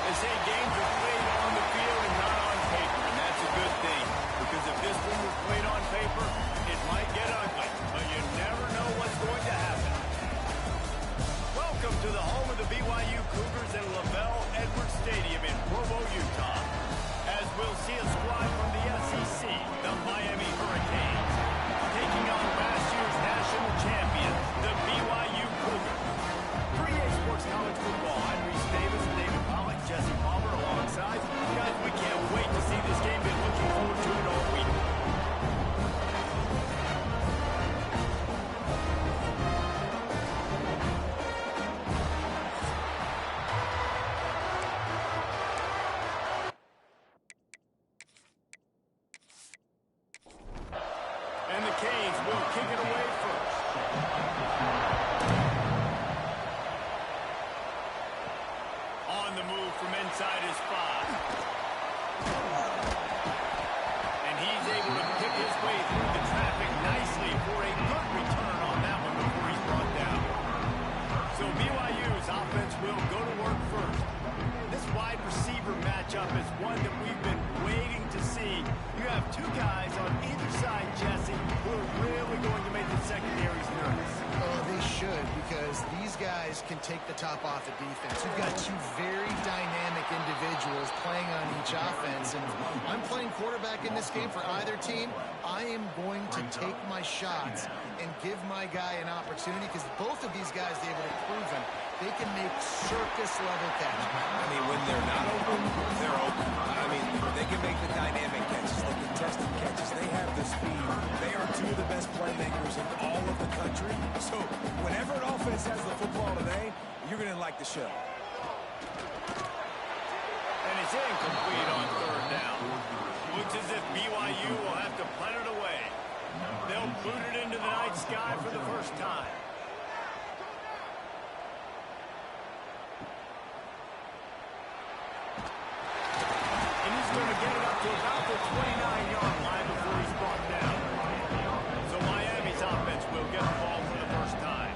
They say games are played on the field and not on paper, and that's a good thing. Because if this one was played on paper, it might get ugly, but you never know what's going to happen. Welcome to the home of the BYU Cougars in LaVell Edwards Stadium in Provo, Utah. As we'll see a squad from the SEC, the Miami Hurricanes, taking on last year's national champion, the BYU Cougars. For EA Sports College Football, I'm Reese Davis, David Pollack, Jesse Palmer alongside. Guys, we can't wait to see this game. Been looking forward to it all week. And the Canes will kick it away first. On the move from inside his 5. And he's able to pick his way through the traffic nicely for a good return on that one before he's brought down. So BYU's offense will go to work first. This wide receiver matchup is one that we've been waiting to see. You have two guys on either side, Jesse, who are really going to make the secondaries nervous. Oh, they should, because these guys can take the top off the defense. You've got two very dynamic individuals playing on each offense, and I'm playing quarterback in this game for either team. I am going to take my shots and give my guy an opportunity, because both of these guys, David, have proven they can make circus-level catches. I mean, when they're not open, they're open. I mean, they can make the dynamic catches, the contested catches. They have the speed. They are two of the best playmakers in all of the country. So whenever an offense has the football today, you're going to like the show. And it's incomplete on third down. Looks as if BYU will have to punt it away. They'll boot it into the night sky for the first time. And he's going to get it up to about the 29-yard line before he's brought down. So Miami's offense will get the ball for the first time.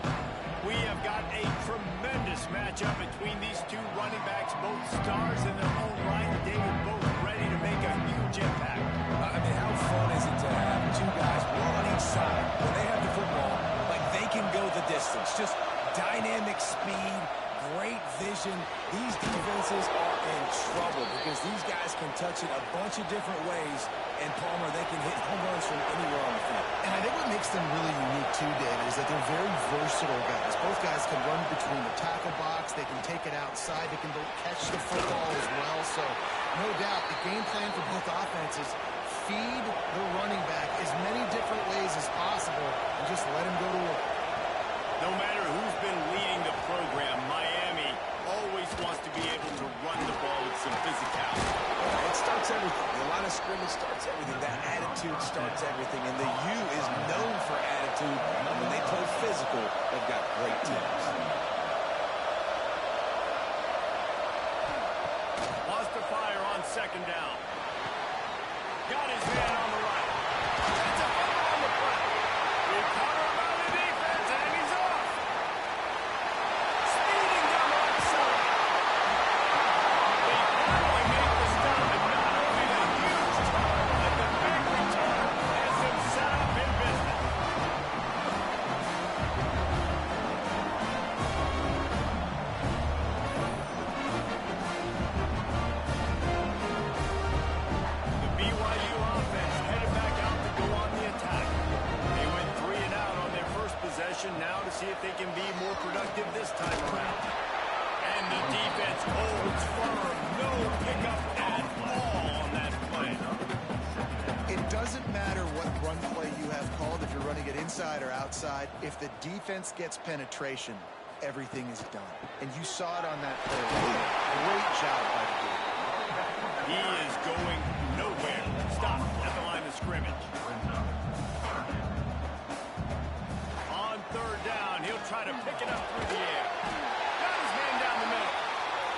We have got a tremendous matchup between these two running backs, both stars in their own right. David, both ready to make a huge impact. I mean, how fun is it to have two guys, one on each side, when they have the football, like they can go the distance. Just dynamic speed, great vision. These defenses are in trouble because these guys can touch it a bunch of different ways, and Palmer, they can hit home runs from anywhere on the field. And I think what makes them really unique too, David, is that they're very versatile guys. Both guys can run between the tackle box. They can take it outside. They can catch the football as well. So no doubt the game plan for both offenses, feed the running back as many different ways as possible and just let him go to work. No matter who's been leading the program, Miami always wants to be able to run the ball with some physicality. It starts everything. The line of scrimmage starts everything. That attitude starts everything. And the U is known for attitude. And when they play physical, they've got great teams. Lost to fire on second down. Got his man on the right. That's a fumble on the play. Recovered by the defense, and he's off. Speeding down the left side. They finally make the stop, and not only a huge turn, but the big return has them set up in business. The BYU offense headed back out to go on the attack. They went 3 and out on their first possession, now to see if they can be more productive this time around. And the defense holds firm. No pickup at all on that play. It doesn't matter what run play you have called, if you're running it inside or outside. If the defense gets penetration, everything is done. And you saw it on that play. Great job by the defense. He is going nowhere. Stop at the line of scrimmage. On third down, he'll try to pick it up through the air. Got his man down the middle.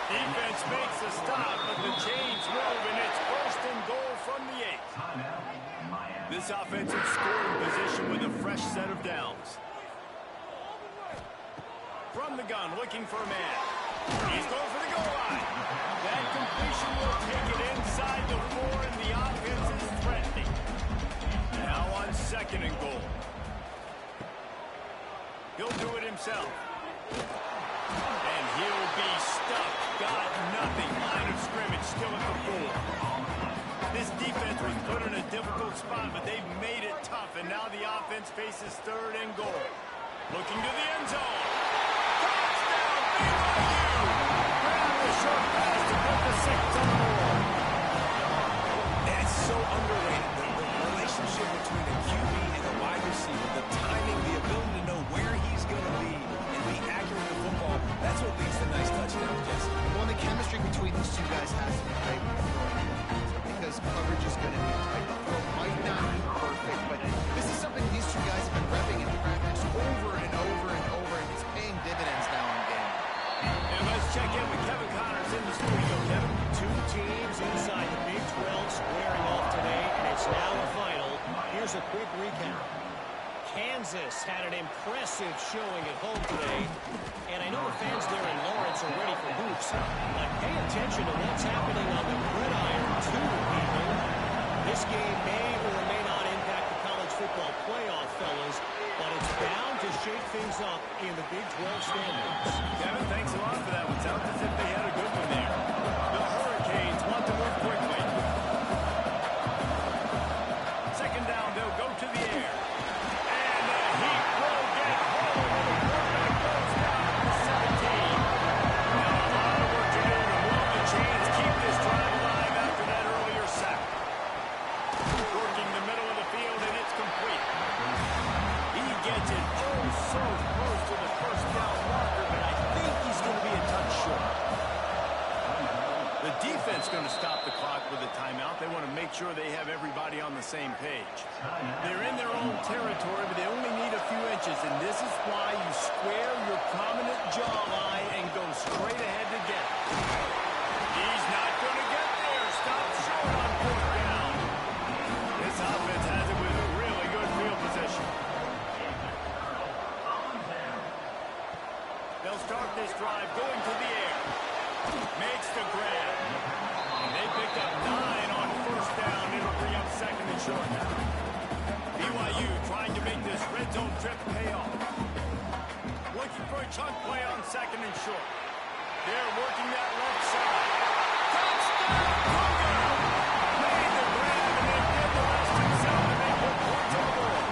Defense makes the stop, but the chains move, and it's first and goal from the 8. This offensive scoring position with a fresh set of downs. From the gun, looking for a man. He's going for the goal goal line. That completion will take it inside the 4, and the offense is threatening. Now on 2nd and goal. He'll do it himself. And he'll be stuffed. Got nothing. Line of scrimmage still at the 4. This defense was put in a difficult spot, but they've made it tough, and now the offense faces 3rd and goal. Looking to the end zone. Touchdown, BYU! Grab the short pass to put the 6 on the board. And it's so underrated, the relationship between the QB and the wide receiver, the timing, the ability to know where he's going to be and be accurate with the football. That's what leads to nice touchdowns, Jesse. Well, the chemistry between these two guys has to be great when you're throwing because coverage is going to be tight. The throw might not be perfect, but this is something these two guys have been repping in practice over and over and over, and it's paying dividends now in game. And let's check in with Kevin Connors in the studio. Kevin? Two teams inside the Big 12 squaring off today, and it's now a final. Here's a quick recap. Kansas had an impressive showing at home today, and I know the fans there in Lawrence are ready for hoops, but pay attention to what's happening on the gridiron too, people. This game may or may not impact the college football playoff, fellas, but it's bound to shake things up in the Big 12 standings. Kevin, thanks a lot for that one. Sounds as if they had a good one there. The Hurricanes want to move quickly. 2nd down, they'll go to the air. And the Heat will get home. The quarterback goes down at the 17. Now a lot of work to do, and will the Chains keep this drive alive after that earlier sack? Working the middle of the field, and it's complete. He gets it so close to the 1st down marker, but I think he's going to be a touch short. The defense going to stop the clock with a timeout. They want to make sure they have everybody on the same page. They're in their own territory, but they only need a few inches, and this is why you square your prominent jawline and go straight ahead to get it. He's not going to get there. Stop short on 4th down. This offense has it with a really good field position. They'll start this drive going to the air. Makes the grab. And they picked up 9 on 1st down. It'll bring up 2nd and short now. BYU trying to make this red zone trip pay off. Looking for a chunk play on 2nd and short. They're working that left side. Touchdown, Cougar! Made the grab and then did the rest himself to make good points on the board.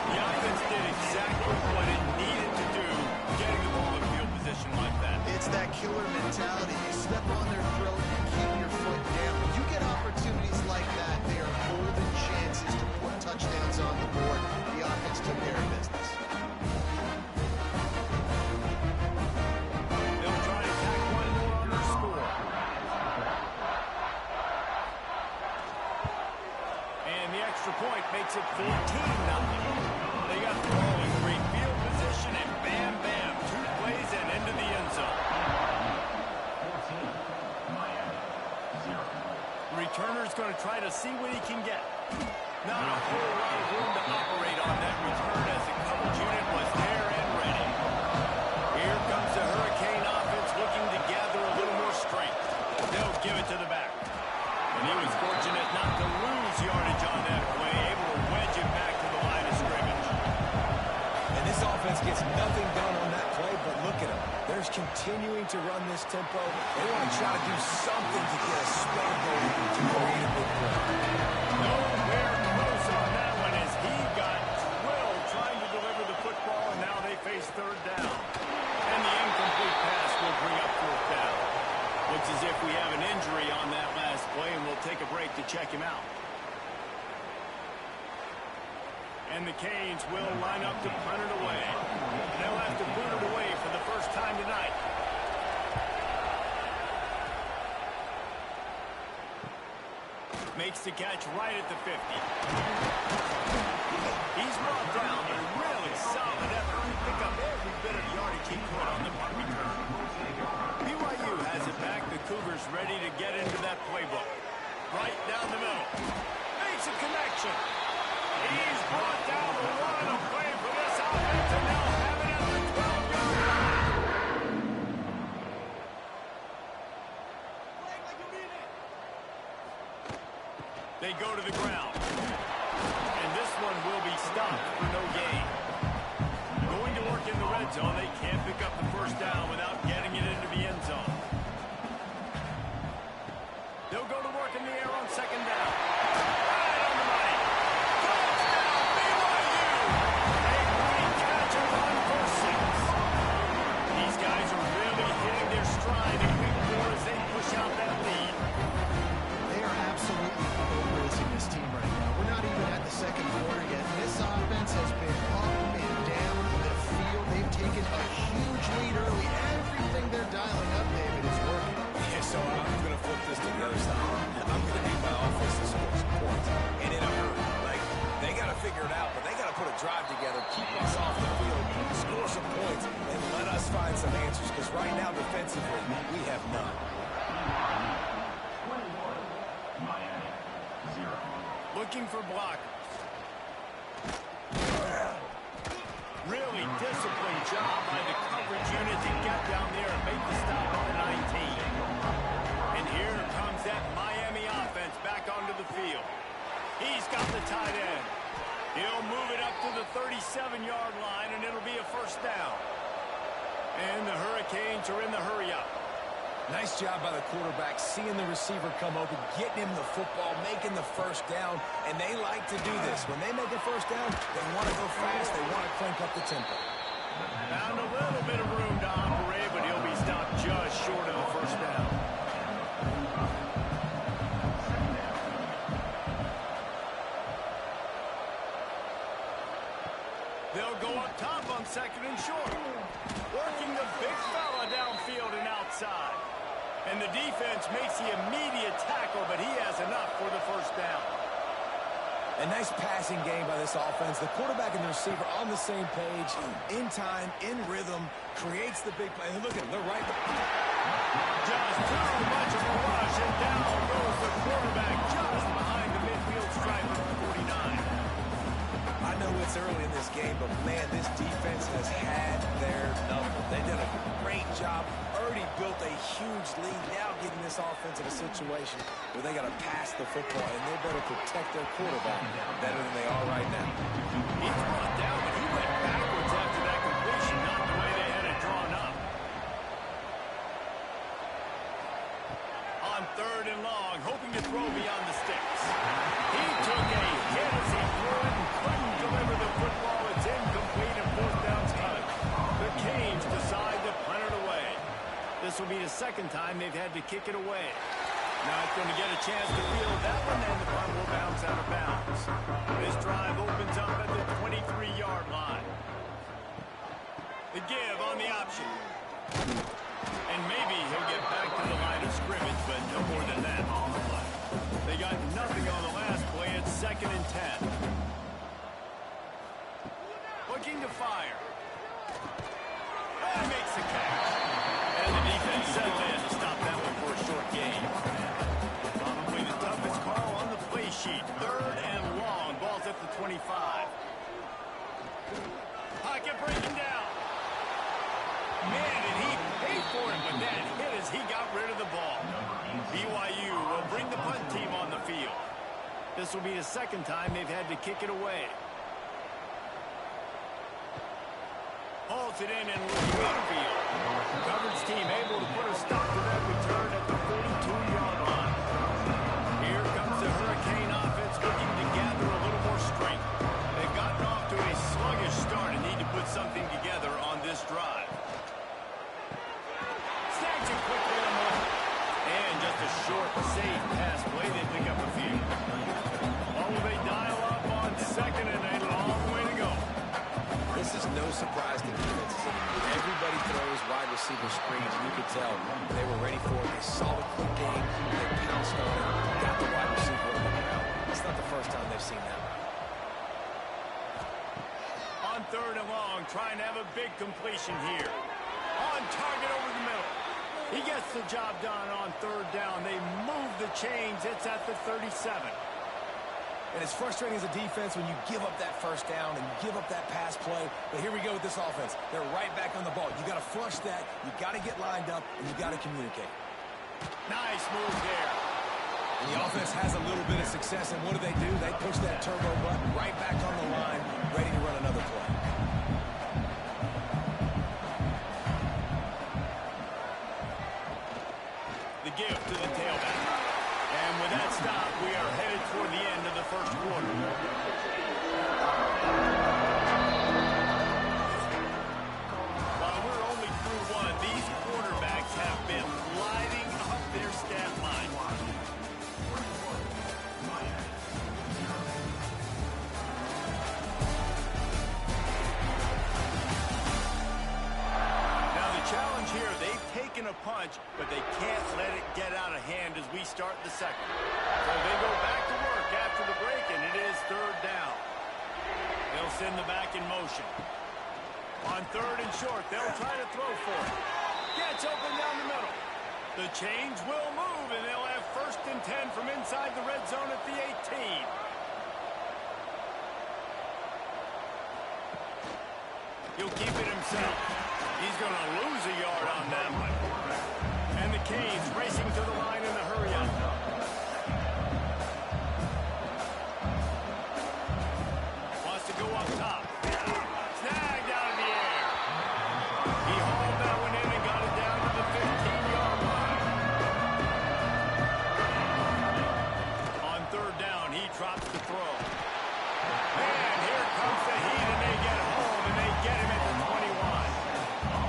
The offense did exactly what it needed to do, getting the ball in field position like that. It's that killer mentality. You step on their throat and keep your foot down. When you get opportunities like that, they are golden chances to put touchdowns on the board. The offense took care of business. They'll try to tack one more on their score. And the extra point makes it 14-0. They got the ball in great field position, and bam, bam, 2 plays and into the end zone. Returner's going to try to see what he can get. Not a whole lot of room to operate on that return as the coverage unit was there and ready. Here comes the Hurricane offense looking to gather a little more strength. They'll give it to the back. And he was fortunate not to lose yardage on that play, able to wedge it back to the line of scrimmage. And this offense gets nothing done on that play, but look at them. They're continuing to run this tempo. They want to try to do something to get a spell going to create a big play. Nowhere close on that one as he got drilled trying to deliver the football, and now they face 3rd down. And the incomplete pass will bring up 4th down. Looks as if we have an injury on that last play, and we'll take a break to check him out. And the Canes will line up to punt it away. They'll have to punt it away for the first time tonight. Makes the catch right at the 50. He's brought down a really solid effort to pick up every bit of yardage he could on the punt return. BYU has it back. The Cougars ready to get into that playbook. Right down the middle. Makes a connection. He's brought down the run of play for this offense, and they'll have it at the 12-yard line. They go to the ground. And this one will be stopped for no gain. Going to work in the red zone. They can't pick up the first down without getting it into the end zone. They'll go to work in the air on second down. Right on the money. Touchdown, BYU! A great catch and run for 6. These guys are really hitting their stride in week 4 as they push out that lead. They are absolutely overrating this team right now. We're not even at the second quarter yet. This offense has been up and down the field. They've taken a huge lead early. Everything they're dialing up, David, is working. Yeah, so I'm going to flip this to the other side. I'm going to need my offense to score some points, and in a hurry. Like, they got to figure it out, but they got to put a drive together, keep us off the field, score some points, and let us find some answers, because right now, defensively, we have none. Looking for blockers. Really disciplined job by the coverage unit to get down there and make the stop at the 19. And here comes that Miami offense back onto the field. He's got the tight end. He'll move it up to the 37-yard line, and it'll be a first down. And the Hurricanes are in the hurry-up. Nice job by the quarterback, seeing the receiver come open, getting him the football, making the first down, and they like to do this. When they make a first down, they want to go fast, they want to crank up the tempo. Found a little bit of room to operate, but he'll be stopped just short of the first down. They'll go up top on second and short. Working the big fella downfield and outside. And the defense makes the immediate tackle, but he has enough for the first down. A nice passing game by this offense. The quarterback and the receiver on the same page, in time, in rhythm, creates the big play. Look at them, they're right. Just too much of a rush, and down goes the quarterback just behind the midfield stripe of 49. I know it's early in this game, but man, this defense has had their number. They did a great job, already built a huge lead, now getting this offense in a situation where they got to pass the football, and they better protect their quarterback better than they are right now. He threw it down, but he went backwards after that completion, not the way they had it drawn up. On third and long, hoping to throw beyond the sticks. He took a hit as he threw it and couldn't deliver the football. It's incomplete and fourth down's cut. The Canes decide to punt it away. This will be the second time they've had to kick it away. Not going to get a chance to field that one, and the punt will bounce out of bounds. This drive opens up at the 23-yard line. The give on the option. And maybe he'll get back to the line of scrimmage, but no more than that on the play. They got nothing on the last play. It's second and 10. Looking to fire. And makes the catch. And the defense said they had to stop that one for a short gain. Probably the toughest call on the play sheet. Third and long. Ball's at the 25. Pocket breaking down. Man, did he pay for it, but that hit as he got rid of the ball. BYU will bring the punt team on the field. This will be the second time they've had to kick it away. Hauls it in and looking upfield. Coverage team able to put a stop to that return at the 42-yard line. Here comes the Hurricane offense looking to gather a little more strength. They've gotten off to a sluggish start and need to put something together on this drive. Snags it quickly on the left. And just a short, safe pass play. They pick up a few. Oh, they dial up on second and a long way to go. This is no surprise to defenses. Everybody throws wide receiver screens, and you could tell they were ready for it. They saw the quick game, they pounced on it, got the wide receiver on the ground. It's not the first time they've seen that. On third and long, trying to have a big completion here. On target over the middle. He gets the job done on third down. They move the chains. It's at the 37. And it's frustrating as a defense when you give up that first down and you give up that pass play. But here we go with this offense. They're right back on the ball. You got to flush that. You got to get lined up, and you got to communicate. Nice move there. And the offense has a little bit of success, and what do? They push that turbo button right back on the line, ready to run another play. The give to the tailback. And with that stop, we are headed toward the end of the first quarter. While we're only through one, these quarterbacks have been lighting up their stat line. Challenge here, they've taken a punch, but they can't let it get out of hand as we start the second. So they go back to work after the break, and it is third down. They'll send the back in motion. On third and short, they'll try to throw for it. Gets open down the middle. The chains will move, and they'll have first and 10 from inside the red zone at the 18. He'll keep it himself. He's going to lose a yard on that one. And the Canes racing to the line in the hurry-up. Wants to go up top. Snagged out of the air. He hauled that one in and got it down to the 15-yard line. On third down, he drops the throw. And here comes the heat, and they get home, and they get him at the 21.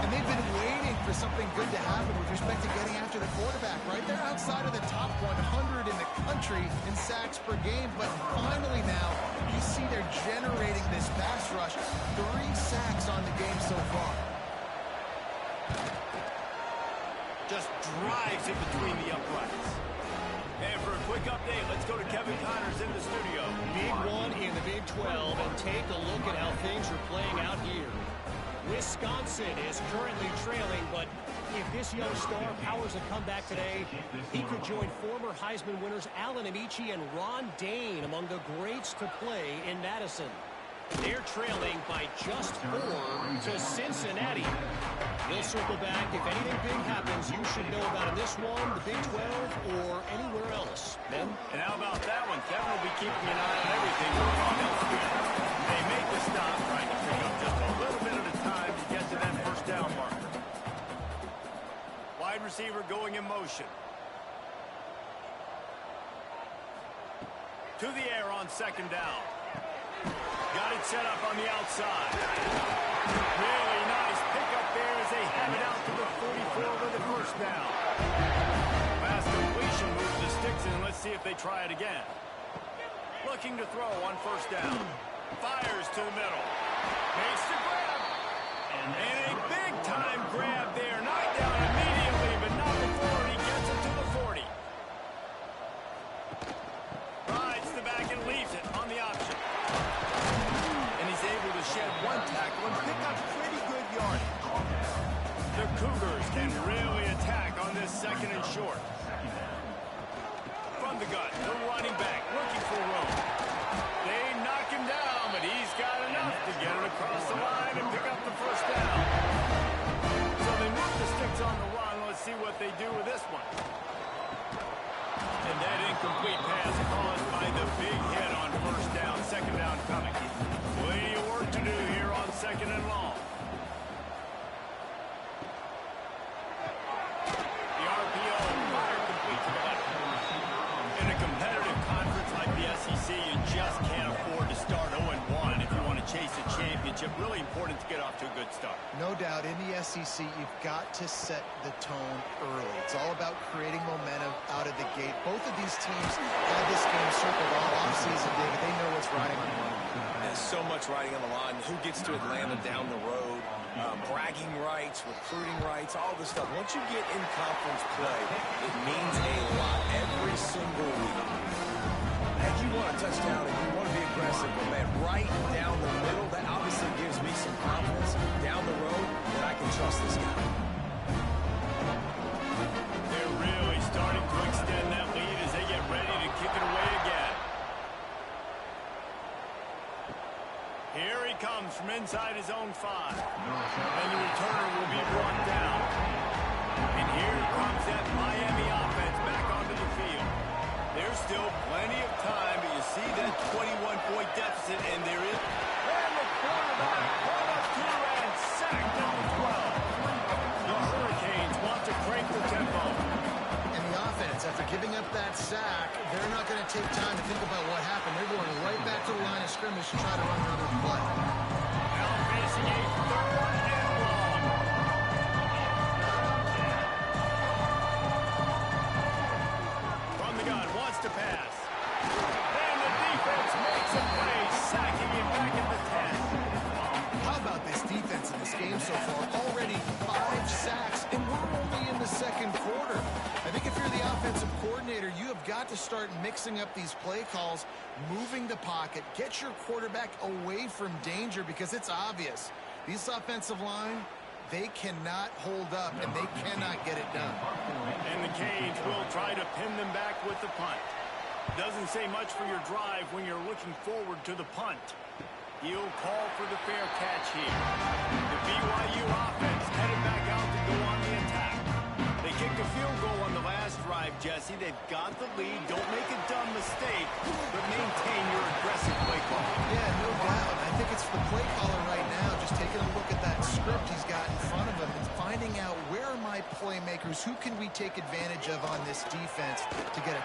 They've been waiting for something good to happen with respect to getting after the quarterback, right? They're outside of the top 100 in the country in sacks per game, but finally now you see they're generating this pass rush. 3 sacks on the game so far. Just drives it between the uprights. And for a quick update, let's go to Kevin Connors in the studio. Big one in the Big 12, and take a look at how things are playing out here. Wisconsin is currently trailing, but if this young star powers a comeback today, he could join former Heisman winners Allen Amici and Ron Dane among the greats to play in Madison. They're trailing by just 4 to Cincinnati. We'll circle back. If anything big happens, you should know about in this one, the Big 12, or anywhere else. Ben? And how about that one? Kevin will be keeping an eye on everything going on elsewhere. They make the stop, trying to pick up just a little bit at a time to get to that first down marker. Wide receiver going in motion. To the air on second down. Got it set up on the outside. Really nice pickup there as they have it out to the 44 with the first down. Fast completion moves the sticks in. Let's see if they try it again. Looking to throw on first down. Fires to the middle. Makes the grab. And a big-time grab there. Knocked down immediately, but not before he gets it to the 40. Rides the back and leaves it on the option. And he's able to shed one tackle and pick up pretty good yardage. The Cougars can really attack on this second and short. From the gun, the running back looking for room. They knock him down, but he's got enough to get it across the line and pick up the first down. So they move the sticks on the run. Let's see what they do with this one. And that incomplete pass caused by the big hit on first down. Second down coming. Plenty of work to do here on second and long. The RPO fire complete to the left. In a competitive conference like the SEC, you just can't afford to start 0-1 if you want to chase a championship. Really important to get off to a good start. No doubt, in the SEC, you've got to set the tone early. It's all about creating momentum out of the gate. Both of these teams had this game circled all offseason, David. They know what's riding on the line. There's so much riding on the line. Who gets to Atlanta down the road? Bragging rights, recruiting rights, all this stuff. Once you get in conference play, it means a lot every single week. And you want a touchdown and you want to be aggressive, but man, right down the middle, that obviously gives me some confidence down the road that I can trust this guy. They're really starting to extend that lead as they get ready to kick it away again. Here he comes from inside his own 5. And the returner will be brought down. And here comes that Miami offense back onto the field. They're After giving up that sack, they're not going to take time to think about what happened. They're going right back to the line of scrimmage to try to run another play. Now facing a 3rd and long. From the gun, wants to pass. And the defense makes a play, sacking him back at the 10. How about this defense in this game so far? Already 5 sacks, and we're only in the second quarter. I think if you're the offensive coordinator, you have got to start mixing up these play calls, moving the pocket, get your quarterback away from danger, because it's obvious. These offensive line, they cannot hold up, and they cannot get it done. And the Canes will try to pin them back with the punt. Doesn't say much for your drive when you're looking forward to the punt. He'll call for the fair catch here. The BYU offense headed back out to go on the attack. They kicked a field goal on the last drive, Jesse. They've got the lead. Don't make a dumb mistake, but maintain your aggressive play call. Yeah, no doubt. I think it's the play caller right now, just taking a look at that script he's got in front of him and finding out, where are my playmakers? Who can we take advantage of on this defense to get a...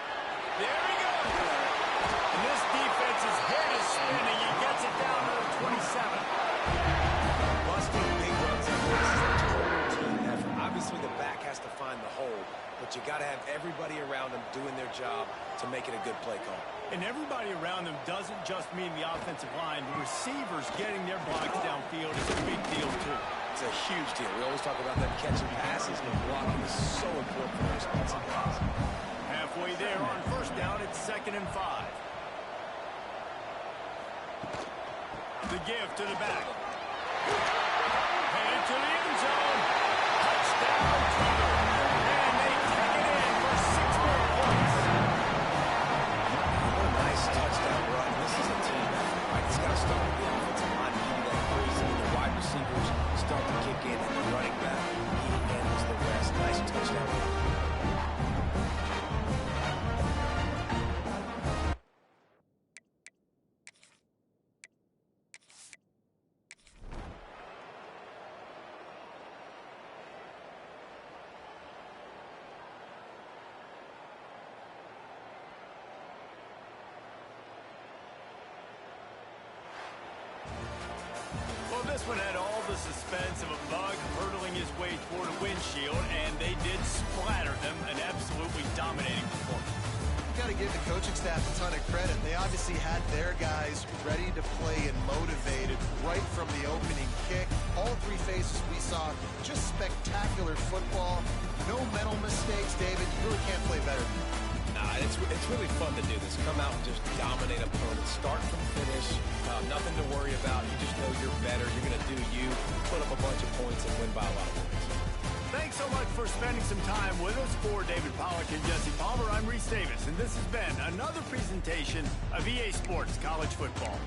There he goes. And this defense's head is spinning. He gets it down to the 27. Busting big runs like this is a total team effort. Obviously, the back has to find the hole, but you got to have everybody around them doing their job to make it a good play call. And everybody around them doesn't just mean the offensive line. The receivers getting their blocks downfield is a big deal, too. It's a huge deal. We always talk about them catching passes, and blocking is so important for their responsibilities. Halfway there on 1st down, it's 2nd and 5. The give to the back. Headed to the end zone. Touchdown, Cougar. And they take it in for 6 more points. What a nice touchdown run. This is a team effort, right? It's got to start with the offensive line to give you that grace, and the wide receivers start to kick in, and the running back, he handles the rest. Nice touchdown run. Well, this one had all the suspense of a bug hurtling his way toward a windshield, and they did splatter them, an absolutely dominating performance. You got to give the coaching staff a ton of credit. They obviously had their guys ready to play and motivated right from the opening kick. All 3 phases we saw, just spectacular football. No mental mistakes, David. You really can't play better. Nah, it's really fun to do this. Come out and just dominate opponents. Start from finish. Nothing to worry about. You just know you're better. You're going to do you, put up a bunch of points, and win by a lot of points. Thanks so much for spending some time with us. For David Pollack and Jesse Palmer, I'm Reese Davis, and this has been another presentation of EA Sports College Football.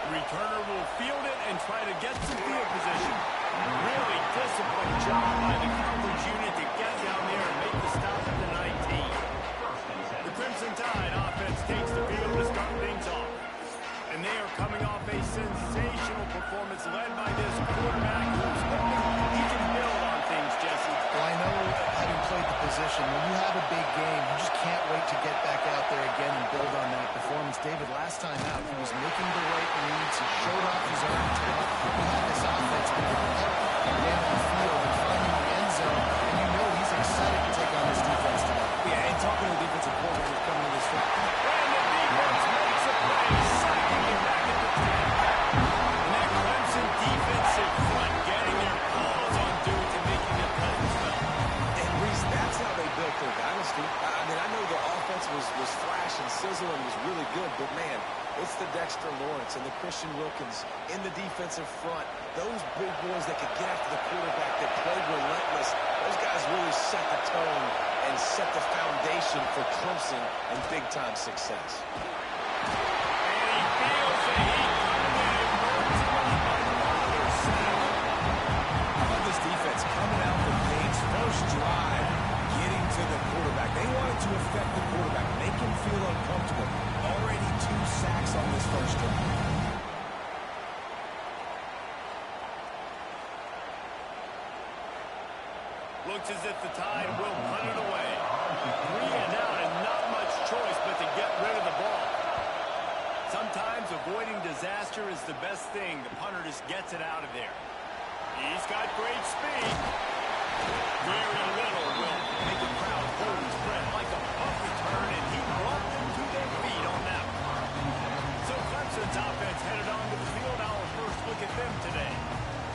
Returner will field it and try to get some field position. Really disciplined job by the coverage unit to get down there and make the stop at the 19. The Crimson Tide offense takes the field to start things off. And they are coming off a sensational performance led by this quarterback who's hoping he can build on things, Jesse. Well, I know, having played the position, when you have a big game, you just can't wait to get back out there again and build on that performance. David, last time out, he was making the right reads. He showed off his arm talent. He had this offense moving up and down the field and finding the end zone. And you know he's excited to take on this defense today. Yeah, and talking to the defensive coordinator coming to this field. And the defense makes a play, sacking it back at the 10. And that Clemson defensive front getting their paws on dudes and making their presence felt. And Reese, that's how they built their dynasty. I mean, I know the offense was flash and sizzle and was really good, but man, it's the Dexter Lawrence and the Christian Wilkins in the defensive front. Those big boys that could get after the quarterback, that played relentless. Those guys really set the tone and set the foundation for Clemson and big-time success. And he feels the heat coming in and burns him up on another sack. How about this defense coming out the gates, first drive, getting to the Looks as if the Tide will punt it away. 3 and out and not much choice but to get rid of the ball. Sometimes avoiding disaster is the best thing. The punter just gets it out of there. He's got great speed. Very little will make the crowd hold his breath like a punt return, and he brought them to their feet on that one. So Clemson's offense headed onto the field. Our first look at them today.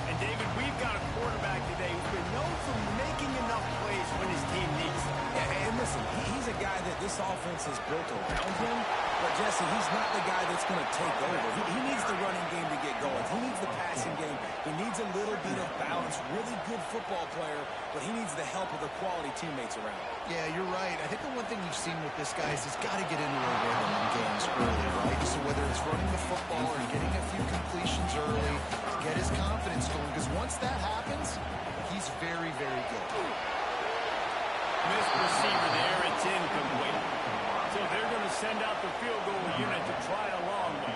And David, we've got a quarterback today who's been known for making enough plays when his team needs them. Yeah, and listen, he's a guy that this offense is built around him. But, Jesse, he's not the guy that's going to take over. He needs the running game to get going. He needs the passing game. He needs a little bit of balance. Really good football player, but he needs the help of the quality teammates around him. Yeah, you're right. I think the one thing we've seen with this guy is he's got to get into a rhythm in games early, right? So whether it's running the football or getting a few completions early, get his confidence going, because once that happens, he's very, very good. Missed receiver there. It's incomplete. So they're going to send out the field goal unit to try a long one.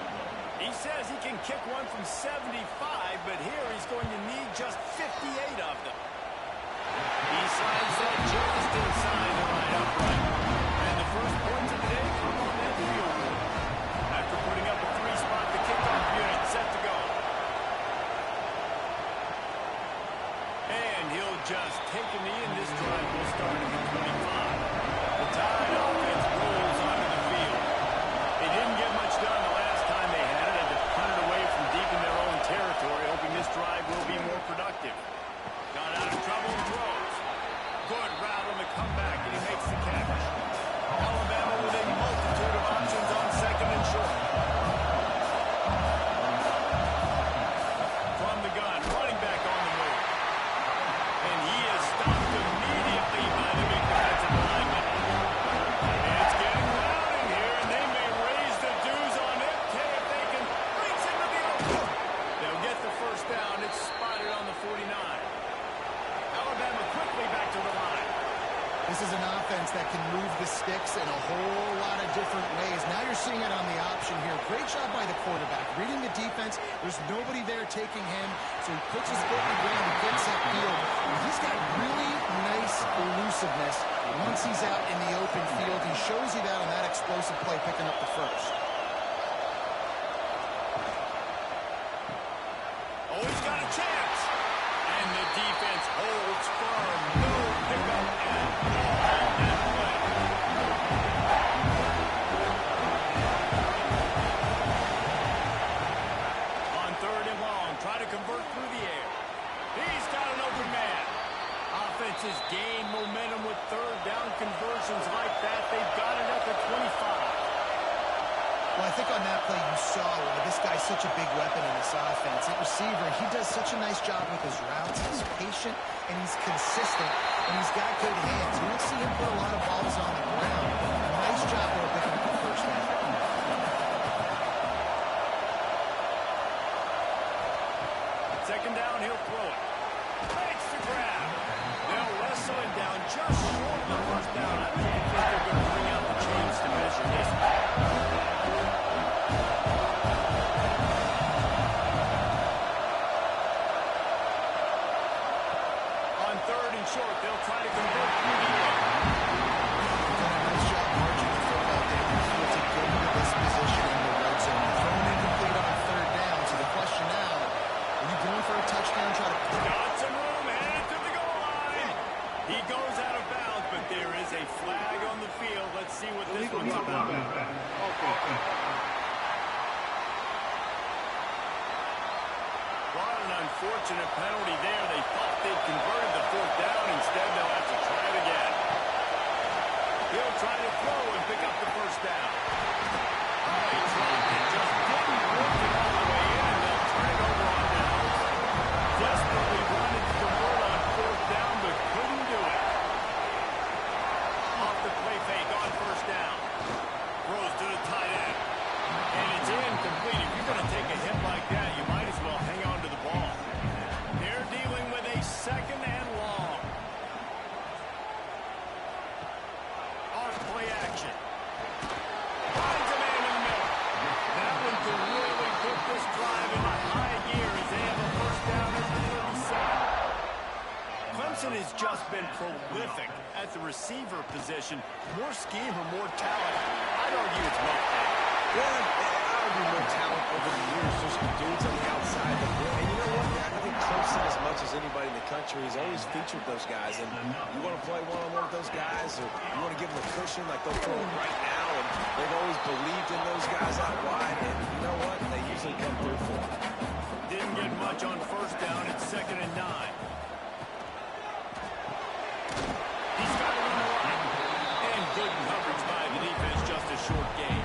He says he can kick one from 75, but here he's going to need just 58 of them. He slides that just inside the right upright. And the first points of the day come on that field goal. After putting up a 3-spot, the kickoff unit set to go. And he'll just take a knee, and this drive will start at the 25. The Tide offense rolls onto the field. They didn't get much done the last time they had it. Had to punt it away from deep in their own territory, hoping this drive will be more productive. Got out of trouble and throws. Good route on the comeback, and he makes the catch. Alabama with a multitude of options on second and short. From the gun, running back on the move. And he is stopped immediately by the big defensive lineman. It's getting loud in here, and they may raise the dues on MK if they can reach into the open. They'll get the first down. It's spotted on the 49. Alabama quickly back to the line. This is an offense that can move the sticks in a whole lot of different ways. Now you're seeing it on the option here. Great job by the quarterback. Reading the defense, there's nobody there taking him, so he puts his foot in the ground and gets that field. And he's got really nice elusiveness once he's out in the open field. He shows you that on that explosive play, picking up the first. Oh, he's got a chance. And the defense holds firm. No pickup at all on that play. On 3rd and long, try to convert through the air. He's got an open man. Offenses gain momentum with 3rd down conversions like that. They've got it at the 25. Well, I think on that play you saw why this guy's such a big weapon in this offense. At receiver, he does such a nice job with his routes. He's patient, and he's consistent, and he's got good hands. You don't see him put a lot of balls on the ground. Nice job there picking up the first down. Second down, he'll throw it. Makes the grab. They'll wrestle him down just short of the first down. I think they're going to bring out the chains to measure this. On 3rd and short, they'll try to convert through the air. Nice job marching the football down the field to get into this position in the red zone. Thrown incomplete on 3rd down. So the question now, are you going for a touchdown? Try to Got some room, headed to the goal line. He goes out of bounds, but there is a flag on the field. Let's see what this one's about. What an unfortunate penalty there. They thought they'd converted the 4th down. Instead, they'll have to try it again. He'll try to throw and pick up the first down. He dropped it, just didn't work it all the way in, and they'll turn it over on downs. Desperately wanted to convert on 4th down, but couldn't do it. Off the play fake on 1st down. Throws to the tight end. And it's incomplete. If you're going to take a hit like that, you might as well hang on to the ball. They're dealing with a second Clemson has just been prolific at the receiver position. More scheme or more talent? I'd argue it's both. Yeah, I argue more talent over the years, just dudes on the outside. And you know what? I think Clemson, as much as anybody in the country, has always featured those guys. And you want to play one-on-one with those guys, or you want to give them a cushion like they'll throw it right now. And they've always believed in those guys out wide. And you know what? They usually come through for them. Didn't get much on first down. It's 2nd and 9. He's got it on the line. And good coverage by the defense, just a short gain.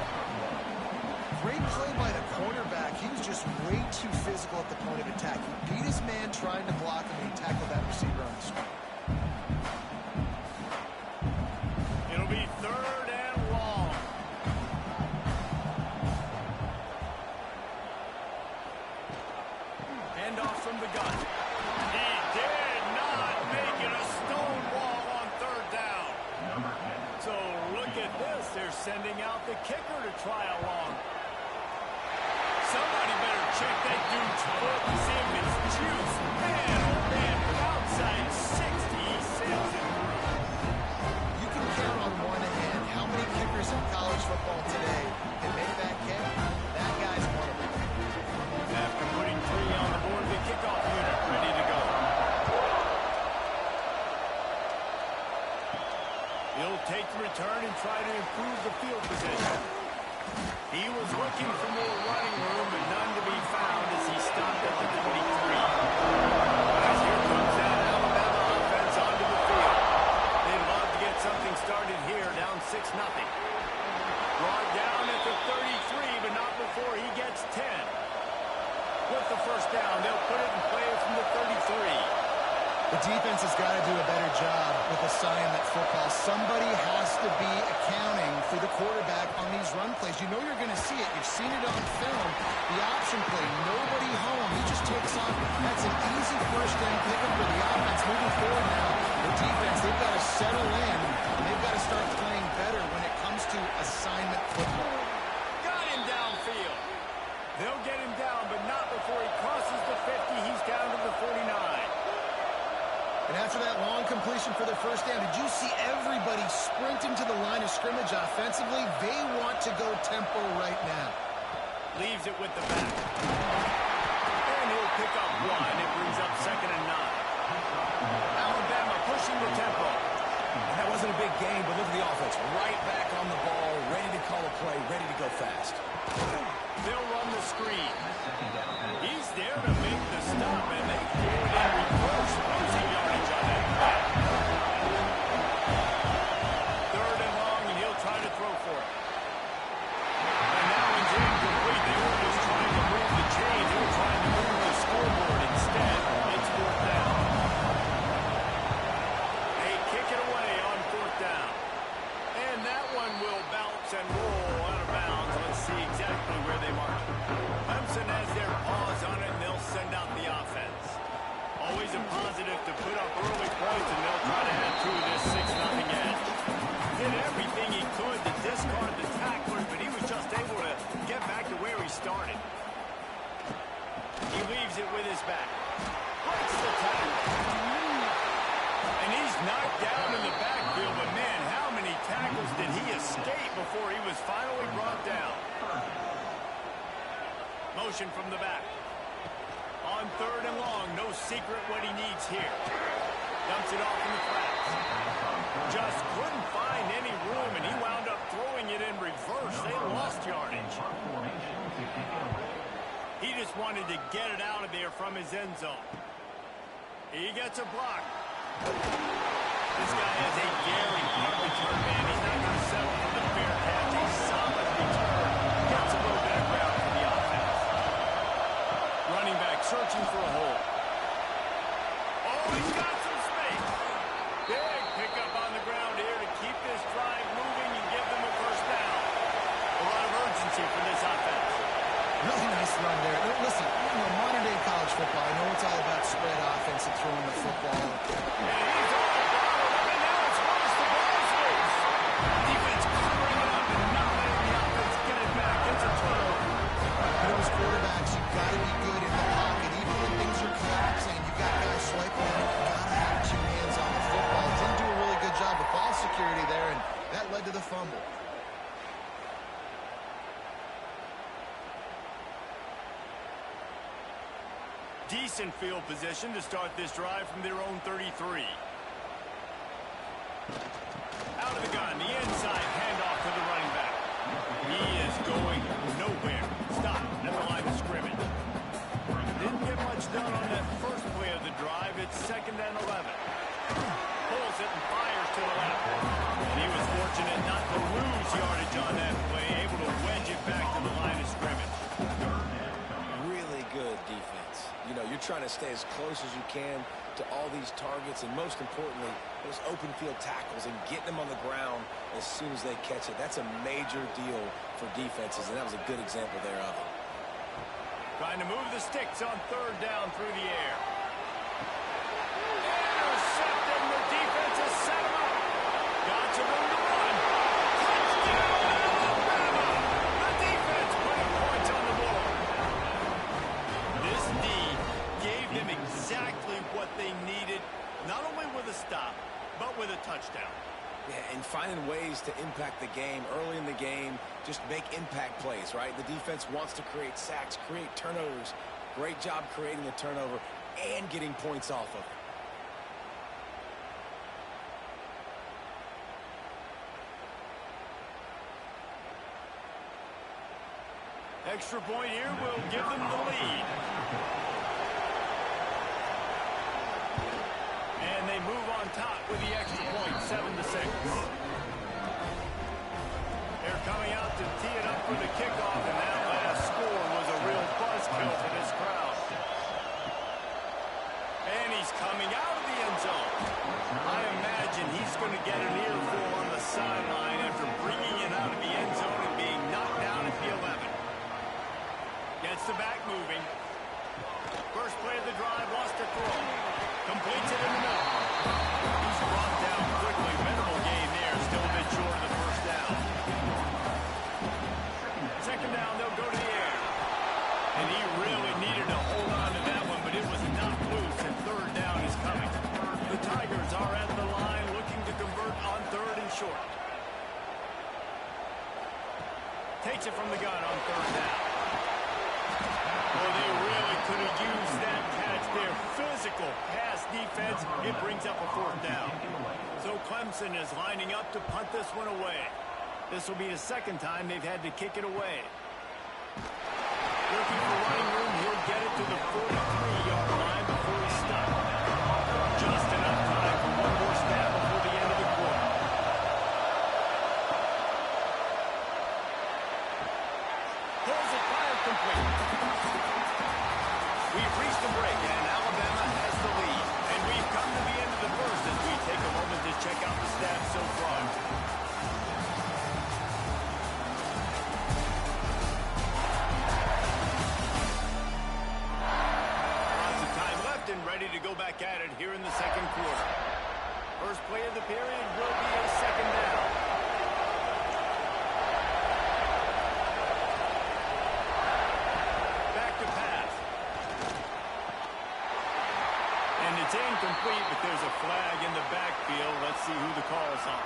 Great play by the cornerback. He was just way too physical at the point of attack. He beat his man trying to block him, and he tackled that receiver on the screen. It'll be 3rd and long. Handoff from the gun. He did not make it a stone wall on 3rd down. So look at this. They're sending out the kicker to try a long. Somebody better check that dude's foot and see if it's juice. Man, oh man, outside 60, he sails it through. You can count on one hand how many kickers in college football today can make that kick. That guy's one of them. After putting 3 on the board, the kickoff unit ready to go. He'll take the return and try to improve the field position. He was looking for more running room, but none to be found as he stopped at the 23. As here comes that Alabama offense onto the field. They'd love to get something started here, down 6-0. Brought down at the 33, but not before he gets 10. With the first down, they'll put it in play from the 33. The defense has got to do a better job with assignment football. Somebody has to be accounting for the quarterback on these run plays. You know you're going to see it. You've seen it on film. The option play, nobody home. He just takes off. That's an easy first down pickup for the offense. Moving forward now, the defense, they've got to settle in, and they've got to start playing better when it comes to assignment football. Got him downfield. They'll get him down, but not before he crosses the 50. He's down to the 49. And after that long completion for their first down, did you see everybody sprinting to the line of scrimmage offensively? They want to go tempo right now. Leaves it with the back. And he'll pick up 1. It brings up 2nd and 9. Alabama pushing the tempo. That wasn't a big game, but look at the offense. Right back on the ball, ready to call a play, ready to go fast. They'll run the screen. He's there to make the stop, and they threw it in reverse. Losing yardage on that play. 3rd and long, and he'll try to throw for it. And now it's incomplete. They were just trying to move the chains. They were trying to move the scoreboard. Instead, it's 4th down. They kick it away on 4th down. And that one will bounce and roll out of bounds. Let's see exactly where they mark it. Clemson has their paws on it, and they'll send out the offense. Always a positive to put up early points, and they'll try to add to this 6-0 edge. Did everything he could to discard the tacklers, but he was just able to get back to where he started. He leaves it with his back. Breaks the tackle. And he's knocked down in the backfield, but man, how many tackles did he escape before he was finally brought down? Motion from the back. On 3rd and long, no secret what he needs here. Dumps it off in the flats. Just couldn't find any room, and he wound up throwing it in reverse. They lost yardage. He just wanted to get it out of there from his end zone. He gets a block. This guy has a daring punt return, man. He's not going to settle for the fair catch. A solid return. Gets a little bit of ground for the offense. Running back searching for a hole. Oh, he's got some space. Big pickup on the ground here to keep this drive moving and give them a first down. A lot of urgency for this offense. Really nice run there. Listen, modern day college football, I know it's all about spread offense and throwing the football. And he's all about it, and now it's worse. The ball's loose. Defense covering it up and not letting the offense get it back. It's a turnover. Those quarterbacks, you've got to be good in the pocket. Even when things are collapsing, you've got guys swiping on it. You've got to have 2 hands fumble. Decent field position to start this drive from their own 33. Out of the gun, the inside handoff to the running back. He is going nowhere. Stop at the line of scrimmage. Didn't get much done on that first play of the drive. It's 2nd and 11. Pulls it and fires to the left. And he was fortunate not to lose yardage on that play, able to wedge it back to the line of scrimmage. Really good defense. You know, you're trying to stay as close as you can to all these targets, and most importantly, those open field tackles and getting them on the ground as soon as they catch it. That's a major deal for defenses, and that was a good example there of it. Trying to move the sticks on 3rd down through the air. Intercepted, the defense has set him up. Got to room to run. Touchdown, Alabama! The defense putting points on the board. This D gave them exactly what they needed, not only with a stop, but with a touchdown. Yeah, and finding ways to impact the game early in the game, just make impact plays, right? The defense wants to create sacks, create turnovers. Great job creating the turnover and getting points off of it. Extra point here will give them the lead. And they move on top with the extra point, 7-6. They're coming out to tee it up for the kickoff, and that last score was a real buzzkill for this crowd. And he's coming out of the end zone. I imagine he's going to get an earful on the sideline after bringing it out of the end zone and being knocked down at the 11. Gets the back moving. First play of the drive, lost a throw. Completes it in the middle. He's brought down quickly. Minimal gain there. Still a bit short of the first down. 2nd down, they'll go to the air. And he really needed to hold on to that one, but it was not loose, and 3rd down is coming. The Tigers are at the line looking to convert on 3rd and short. Takes it from the gun on 3rd down. Well, they really could have used that catch there. Physical pass defense. It brings up a 4th down. So Clemson is lining up to punt this one away. This will be the 2nd time they've had to kick it away. Looking for running room. He'll get it to the 43-yard line before he's stopped. Just enough time for one more snap before the end of the quarter. Pulls it, fire complete. We've reached the break, and Alabama has the lead. And we've come to the end of the first as we take a moment to check out the stats so far. Lots of time left and ready to go back at it here in the 2nd quarter. First play of the period will be a 2nd down. It's incomplete, but there's a flag in the backfield. Let's see who the call is on.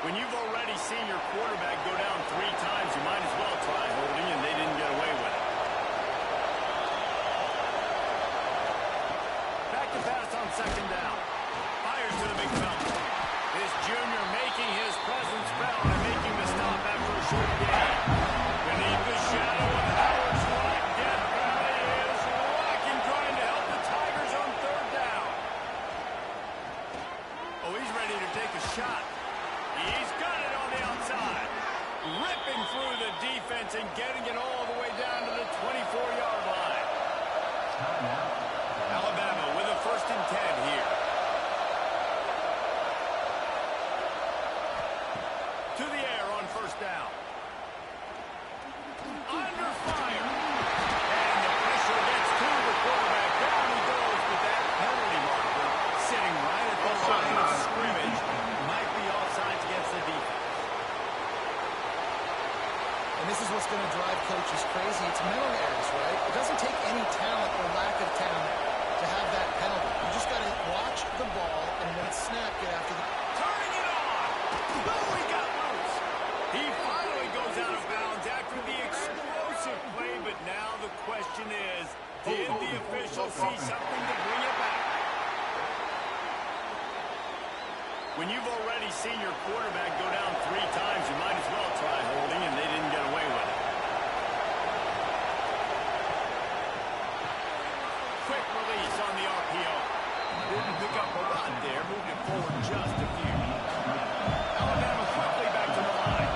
When you've already seen your quarterback go down 3 times, you might as well try holding, and they didn't get away with it. Back to pass on 2nd down. Fires to the big fountain. This junior making his presence felt and making the stop after a short gain. Beneath the shadow of Howard's rock, Death Valley is rocking, trying to help the Tigers on 3rd down. Oh, he's ready to take a shot. He's got it on the outside. Ripping through the defense and getting it all the way down to the 24-yard line. Alabama with a 1st and 10 here. To the air on 1st down. Under fire. And the pressure gets to the quarterback. Down he goes with that penalty marker. Sitting right at the line of scrimmage. Might be offsides against the defense. And this is what's going to drive coaches crazy. It's mental errors, right? It doesn't take any talent or lack of talent to have that penalty. You just got to watch the ball and when it's snapped, get after the... Turning it on! Oh, he got loose! He finally goes out of bounds after the explosive play, but now the question is, did the official see something to bring it back? When you've already seen your quarterback go down 3 times, you might as well try holding, and they didn't get away with it. Quick release on the RPO. Didn't pick up a lot there, moved it forward just a few. Alabama quickly back to the line.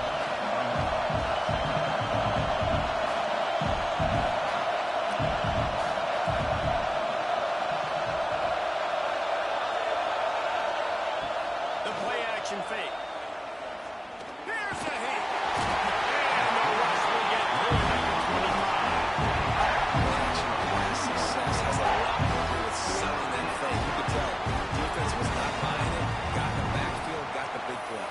The play action fake. Here's a hit. And the rush will get pulled at the 25. Success has a lot to do with selling that thing. You could tell. Defense was not buying it. Got in the backfield, got the big play.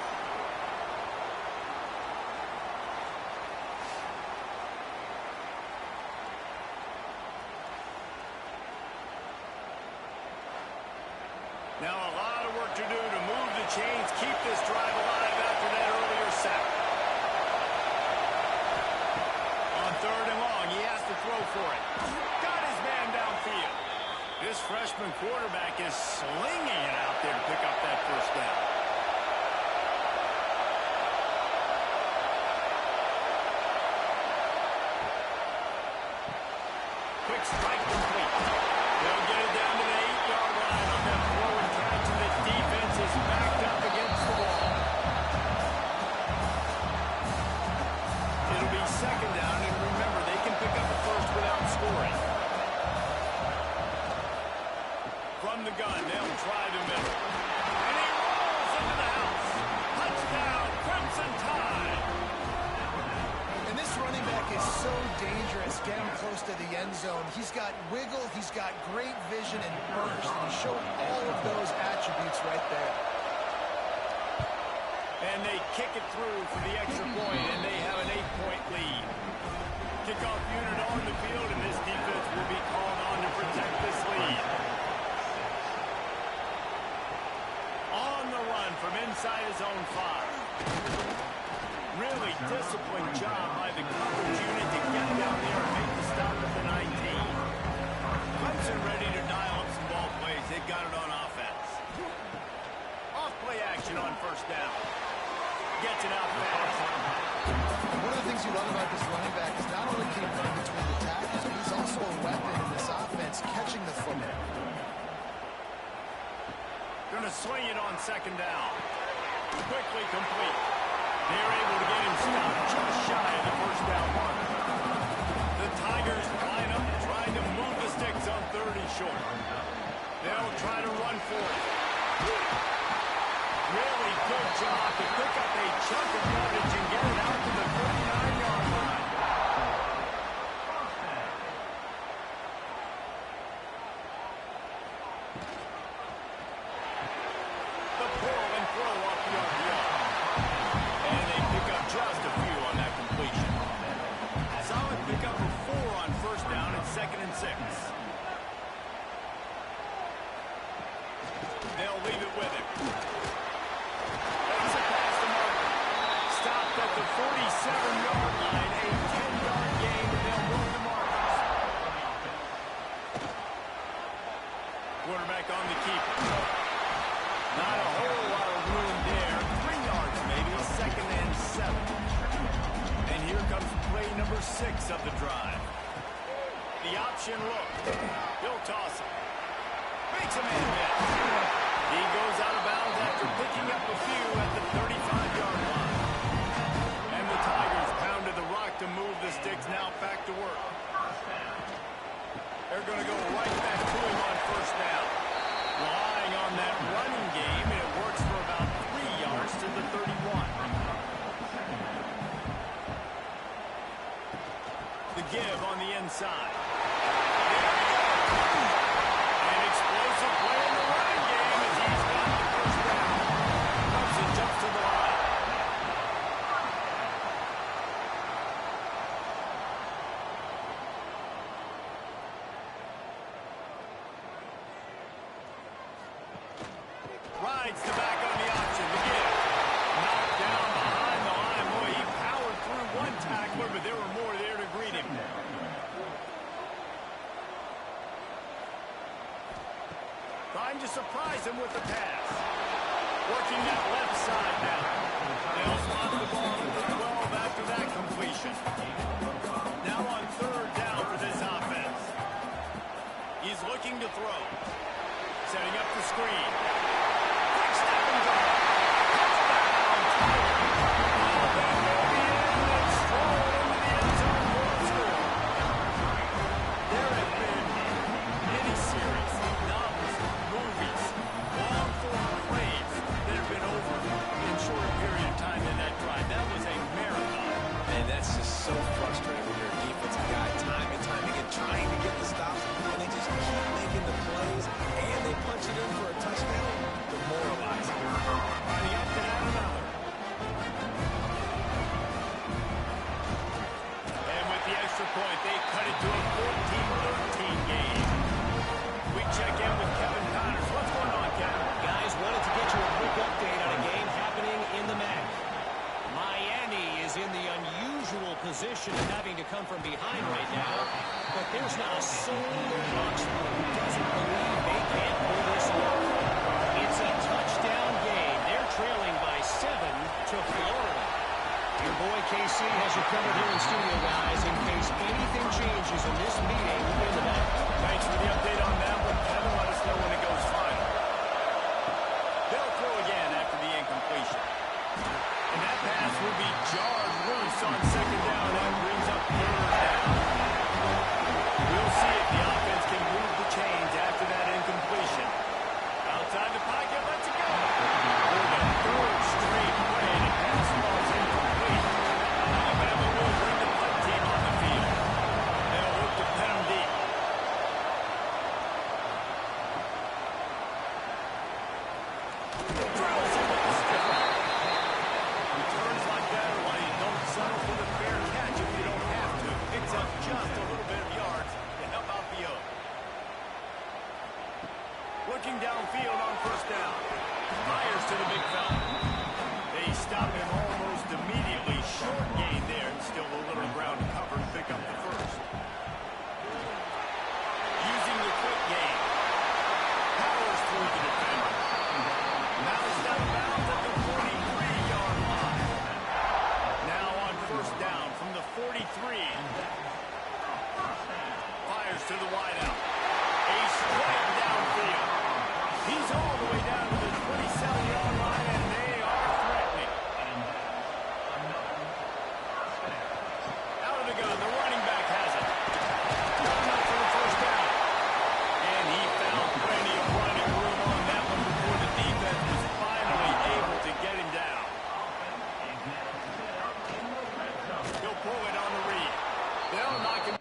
Now a lot of work to do to move the chains, keep this drive alive after that earlier sack. On 3rd and long, he has to throw for it. Got his man downfield. This freshman quarterback is slinging it out there to pick up that first down. Quick strike complete. They'll get it down to the 8-yard line on that throw and catch, and the defense is backed up against the wall. It'll be 2nd down, and remember, they can pick up a first without scoring. From the gun, they'll try the middle. And he rolls into the house. Touchdown, Crimson Tide. And this running back is so dangerous down close to the end zone. He's got wiggle, he's got great vision and burst. And he showed all of those attributes right there. And they kick it through for the extra point, and they have an 8-point lead. Kickoff unit on the field, and this defense will be called on to protect this lead. On the run from inside his own 5. Really disciplined job by the coverage unit to get down there and make the stop at the 19. Clemson ready to dial up some ball plays. They've got it on offense. Off play action on 1st down. Gets it out fast. One of the things you love about this running back is not only can he run between the tackles, but he's also a weapon in this offense, catching the football. Going to swing it on 2nd down. Quickly complete. They're able to get him stopped just shy of the 1st down mark. The Tigers line up trying to move the sticks on 3rd and short. They'll try to run for it. Really good job to pick up a chunk of yardage and get it out to the 39-yard line. The pull and throw off the RPO. And they pick up just a few on that completion. Solid pickup of 4 on 1st down and 2nd and 6. They'll leave it with him. Makes a pass to Martin. Stopped at the 47-yard line. A 10-yard gain, and they'll move the Martins. Quarterback on the keeper. Not a whole lot of room there. 3 yards maybe, 2nd and 7. And here comes play number 6 of the drive. The option look. He'll toss it. Makes a man miss. He goes out of bounds after picking up a few at the 35-yard line. And the Tigers pounded the rock to move the sticks, now back to work. They're going to go right back to him on 1st down. Relying on that running game, and it works for about 3 yards to the 31. The give on the inside. An explosive play in the running game as he's got the 1st down. Clemson jumps to the line. fights the back on the option. The give. Knocked down behind the line. Boy, he powered through one tackler, but there were more there to greet him. Trying to surprise him with the pass. Working that left side now. They'll slot the ball to the 12 after that completion. Now on third down for this offense. He's looking to throw. Setting up the screen. Quick step and go. Touchdown, Tyler. Oh, that will be in and stroll into the end zone for a score. There have been mini-series, novels, movies, long-form plays that have been over in a short period of time in that drive. That was a marathon. And that's just so frustrating when you're a defensive guy, time and time again, trying to get the stops, and they just keep making the plays, and they punch it in for a touchdown. Demoralizing. Running up to add another. And with the extra point, they cut it to a 14-13 game. We check in with Kevin Connors. What's going on, Kevin? Guys, wanted to get you a quick update on a game happening in the MAC. Miami is in the unusual position of having to come from behind right now, but there's not a soul in Ocfb who doesn't believe they can't pull this off. It's a touchdown game. They're trailing by 7 to Florida. Your boy KC has you covered here in studio, guys, in case anything changes in this meeting in the MAC. Thanks for the update on that one, Kevin. Let us know when it goes final. They'll throw again after the incompletion. And that pass will be jarred loose on second down. That brings up third down. We'll see if the offense can move the chains after that incompletion. Outside the pocket, lets it go. For the third straight play, the pass falls incomplete. Alabama will bring the punt team on the field. They'll look to pin them deep. Drills him with the stick. Returns like that are why you don't settle for the fair catch if you don't have to. Picks up just a little bit of yards to help out the O. Looking downfield on first down. Fires to the big fella. They stop him almost immediately. Short gain there. Still a little ground to cover to pick up the first. Using the quick game. Powers through the defender. Now it's out of bounds at the 43-yard line. Now on first down from the 43. Fires to the wideout. A strike downfield. He's all the way down to the 27-yard line, and they are threatening. Out of the gun, the running back has it. Got enough for the first down. And he found plenty of running room on that one before the defense was finally able to get him down. He'll pull it on the read. They'll knock him.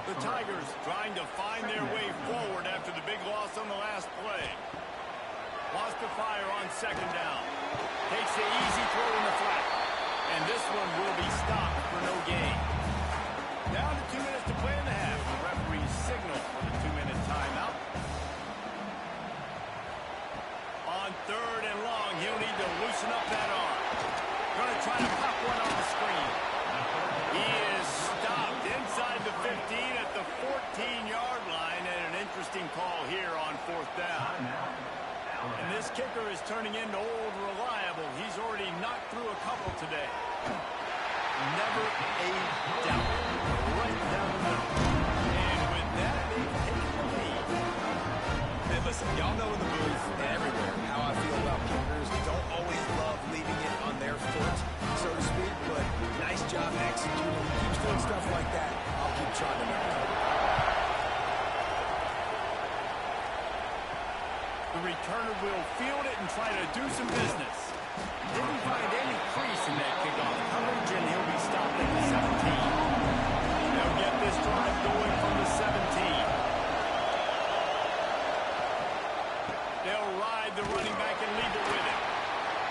The Tigers trying to find their way forward after the big loss on the last play. Wants to fire on second down. Takes the easy throw in the flat. And this one will be stopped for no gain. Down to 2 minutes to play in the half. The referee's signal for the 2-minute timeout. On third and long, he'll need to loosen up that arm. Going to try to pop one on the screen. He is stopped inside the 15 at the 14-yard line, and an interesting call here on fourth down. And this kicker is turning into old reliable. He's already knocked through a couple today. Never a doubt. Right down the middle. And with that, they've taken the lead. Hey, listen, y'all know in the booth and everywhere how I feel about kickers. Don't always love leaving it on their foot, so to speak, but nice job executing. Keeps doing stuff like that. I'll keep trying to make it. The returner will field it and try to do some business. Didn't find any crease in that kickoff coverage, and he'll be stopped at the 17. They'll get this drive going from the 17. They'll ride the running back and leave it with him.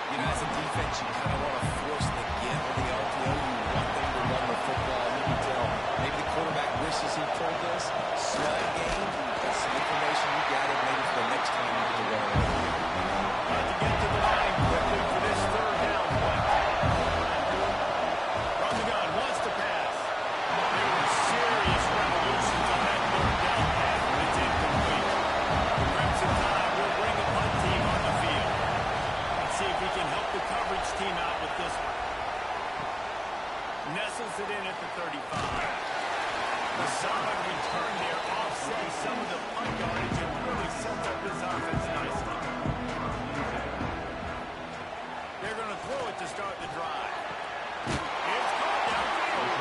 You know, as a defense, you kind of want to force the give on the RPO. You want them to run the football. You can tell maybe the quarterback wishes he pulled this. Small game, that's some information you gathered maybe for the next time you get to run it. Got to get to the line quickly for this third down play. From the gun, wants to pass. There were serious revolutions on that third down pass, but it's incomplete. The Crimson Tide will bring the punt team on the field. Let's see if he can help the coverage team out with this one. Nestles it in at the 35. A solid return there offsets some of the punt yardage and really sets up this offense nicely. They're going to throw it to start the drive. It's caught downfield.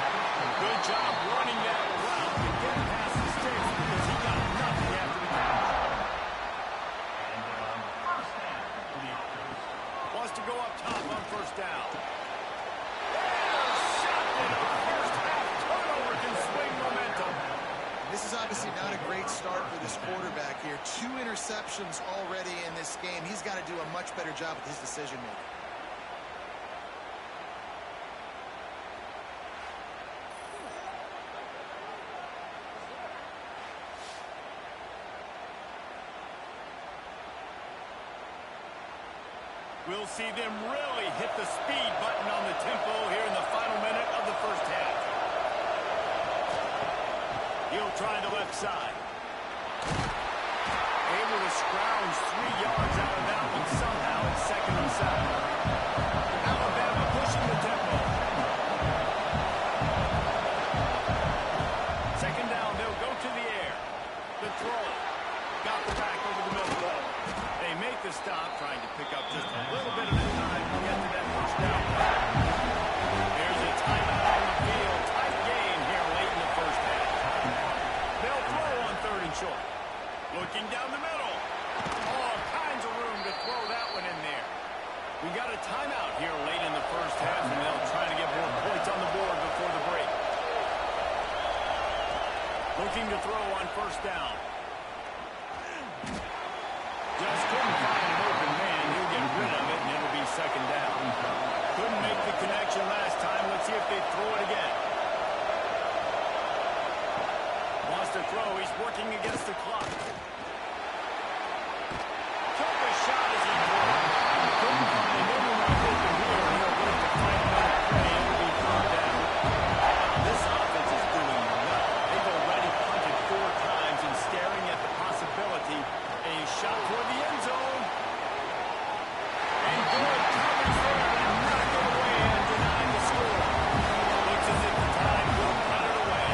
Good job running that route to get past the sticks because he got nothing after the catch. Wants to go up top on first down. This is obviously not a great start for this quarterback here. 2 interceptions already in this game. He's got to do a much better job with his decision-making. We'll see them really hit the speed button on the tempo here in the final minute of the first half. He'll try the left side. Able to scrounge 3 yards out of that one somehow. It's 2nd and 7. Alabama pushing the tempo. 2nd down, they'll go to the air. The throw. Got the back over the middle. They make the stop, trying to pick up just a little bit of the time to get to that first down. There's a timeout on the field. Tight game here late in the first half. They'll throw on 3rd and short. Looking down the middle. All kinds of room to throw that one in there. We got a timeout here late in the first half, and they'll try to get more points on the board before the break. Looking to throw on 1st down. Just couldn't find an open man. He'll get rid of it, and it'll be 2nd down. Couldn't make the connection last time. Let's see if they throw it again. Wants to throw. He's working against the clock. Took a shot as he threw. Couldn't find an open open here. He'll work to find another play. It'll be 3rd down. This offense is doing well. They've already punted 4 times and staring at the possibility. A shot toward the end zone. And good coverage there and knock it away and deny the score. Looks as if the time will cut it away.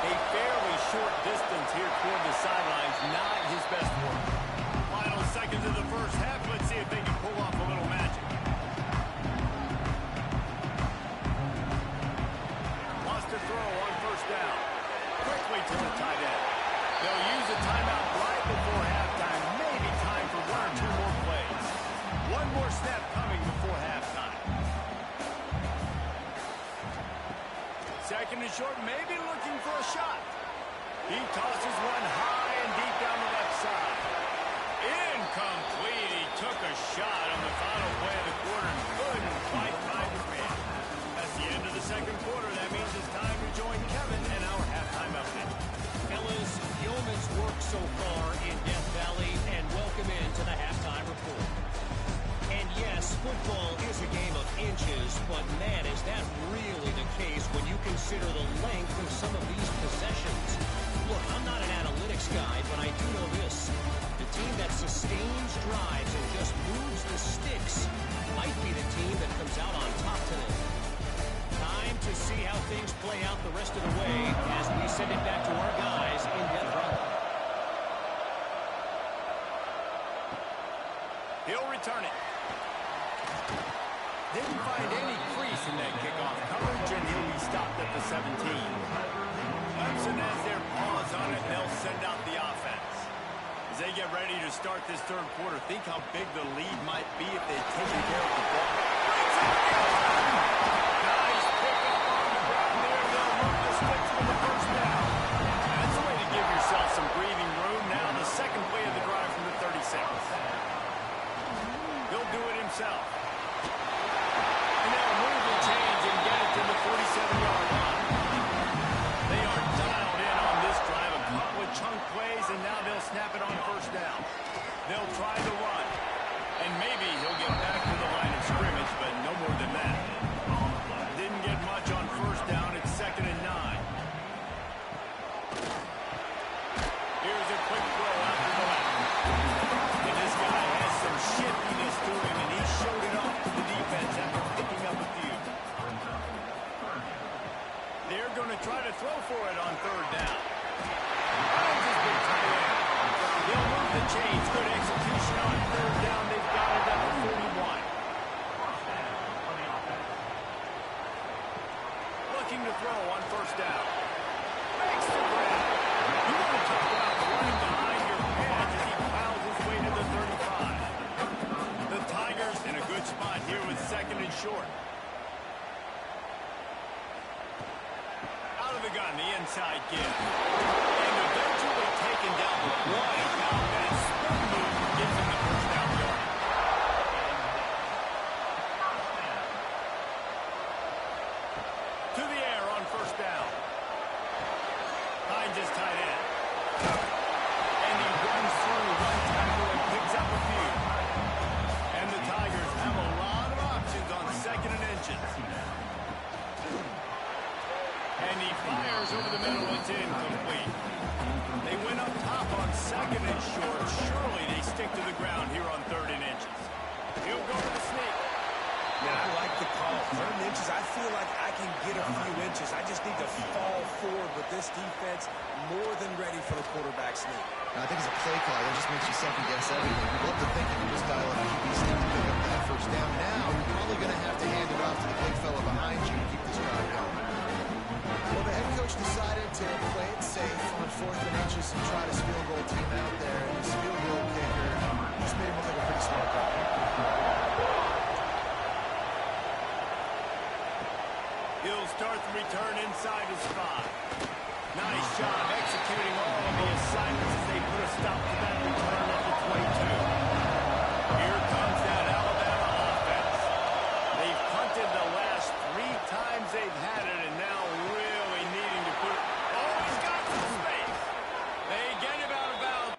A fairly short distance here toward the sidelines. Not his best work. Final seconds of the first half. Let's see if they can pull off a little magic. Wants to throw on 1st down. Quickly to the tight end. They'll use a timeout right before halftime. Maybe time for 1 or 2 more plays. 1 more snap coming before halftime. 2nd and short, maybe looking for a shot. He tosses one high and deep down the left side. Incomplete. He took a shot on the final play of the quarter and couldn't quite find his man. That's the end of the 2nd quarter. That means it's time to join Kevin and our halftime update. Fellas, yeoman's work so far in Death Valley, and welcome into the halftime report. And yes, football is a game of inches, but man, is that really the case when you consider the length of some of these possessions. Look, I'm not an analytics guy, but I do know this. The team that sustains drives and just moves the sticks might be the team that comes out on top today. Time to see how things play out the rest of the way as we send it back to our guys in Death Valley. He'll return it. Didn't find any crease in that kickoff coverage, and he'll be stopped at the 17. Clemson has their paws on it, and they'll send out the offense. As they get ready to start this third quarter, think how big the lead might be if they'd taken care of the ball. Nice pick up on the ground there. They'll move the sticks for the first down. That's a way to give yourself some breathing room. Now the second play of the drive from the 36. He'll do it himself. And they'll move the change and get it to the 47-yard line. They are dialed in on this drive. A couple of chunk plays, and now they'll snap it on first down. They'll try the run. And maybe he'll get back to the line of scrimmage, but no more than that. Didn't get much on first down. It's 2nd and 9. Here's a quick throw out to the left. And this guy has some shiftiness to him, and he showed it off to the defense after picking up a few. They're going to try to throw for it on third down. Hines has been tight end. They'll move the chains. Good execution on third down. They've got it at the 41. Looking to throw on first down. Makes the grab. You want to talk about running behind your pads as he plows his way to the 35. The Tigers in a good spot here with 2nd and short. Out of the gun, the inside give. And eventually taken down with one. And spin move gives him the first down yard. To the air on first down. Hines is tight end. And he runs through one tackle and picks up a few. And the Tigers have a lot of options on 2nd and inches. And he fires over the middle. It's incomplete. They went up top on 2nd and short. Surely they stick to the ground here on 3rd and inches. He'll go to the sneak. Yeah, I like the call. 3rd and inches, I feel like I can get a few inches. I just need to fall forward with this defense more than ready for the quarterback sneak. I think it's a play call. That just makes you second-guess everything. You'd love to think you can just dial up a QB sneak to pick up that first down. Now, you're probably going to have to hand it off to the big fella behind you to keep this drive going. Well, the head coach decided to play it safe on 4th and inches and try to field goal team out there. And his field goal kicker just made him look like a pretty smart guy. He'll start the return inside his 5. Nice job executing all of the assignments as they put a stop to that return at the 22. Here comes that Alabama offense. They've punted the last 3 times they've had it, and now really needing to put it. Oh, he's got some space. They get him out of bounds.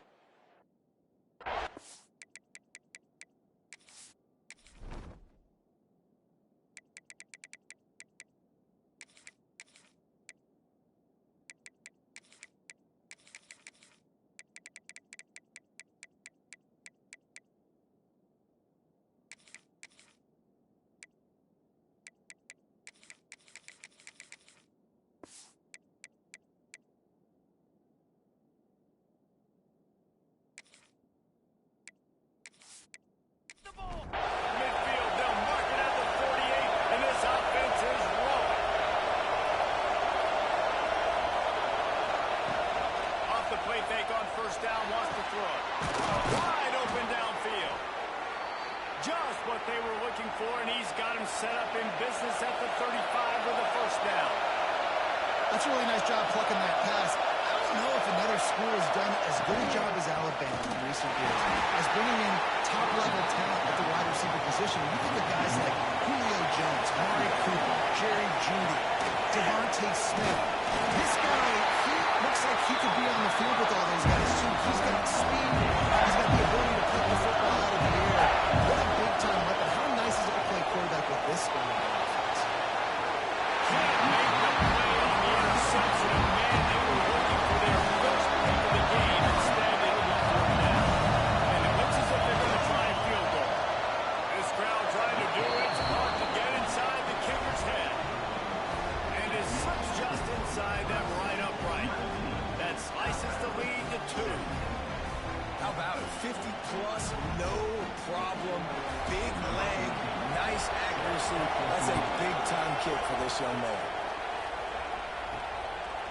Midfield, they'll mark it at the 48, and this offense is rolling. Off the play fake on first down, wants to throw it. Wide open downfield. Just what they were looking for, and he's got him set up in business at the 35 with a first down. That's a really nice job plucking that pass. I don't know if another school has done as good a job as Alabama in recent years as bringing in top-level talent at the wide receiver position. You think of guys like Julio Jones, Amari Cooper, Jerry Jeudy, Devontae Smith. This guy, he looks like he could be on the field with all those guys, too. He's got speed. He's got the ability to put the football out of the air. What a big-time weapon. How nice is it to play quarterback with this guy on the offense? Can't make the play on the interception, and man, they were looking for their first pick of the game. Instead, they'll go for it now. And it looks as if they're going to try a field goal. This crowd trying to do its part to get inside the kicker's head. And it slips just inside that right upright. That slices the lead to 2. How about it? 50-plus, no problem. Big leg, nice accuracy. That's a big-time kick for this young man.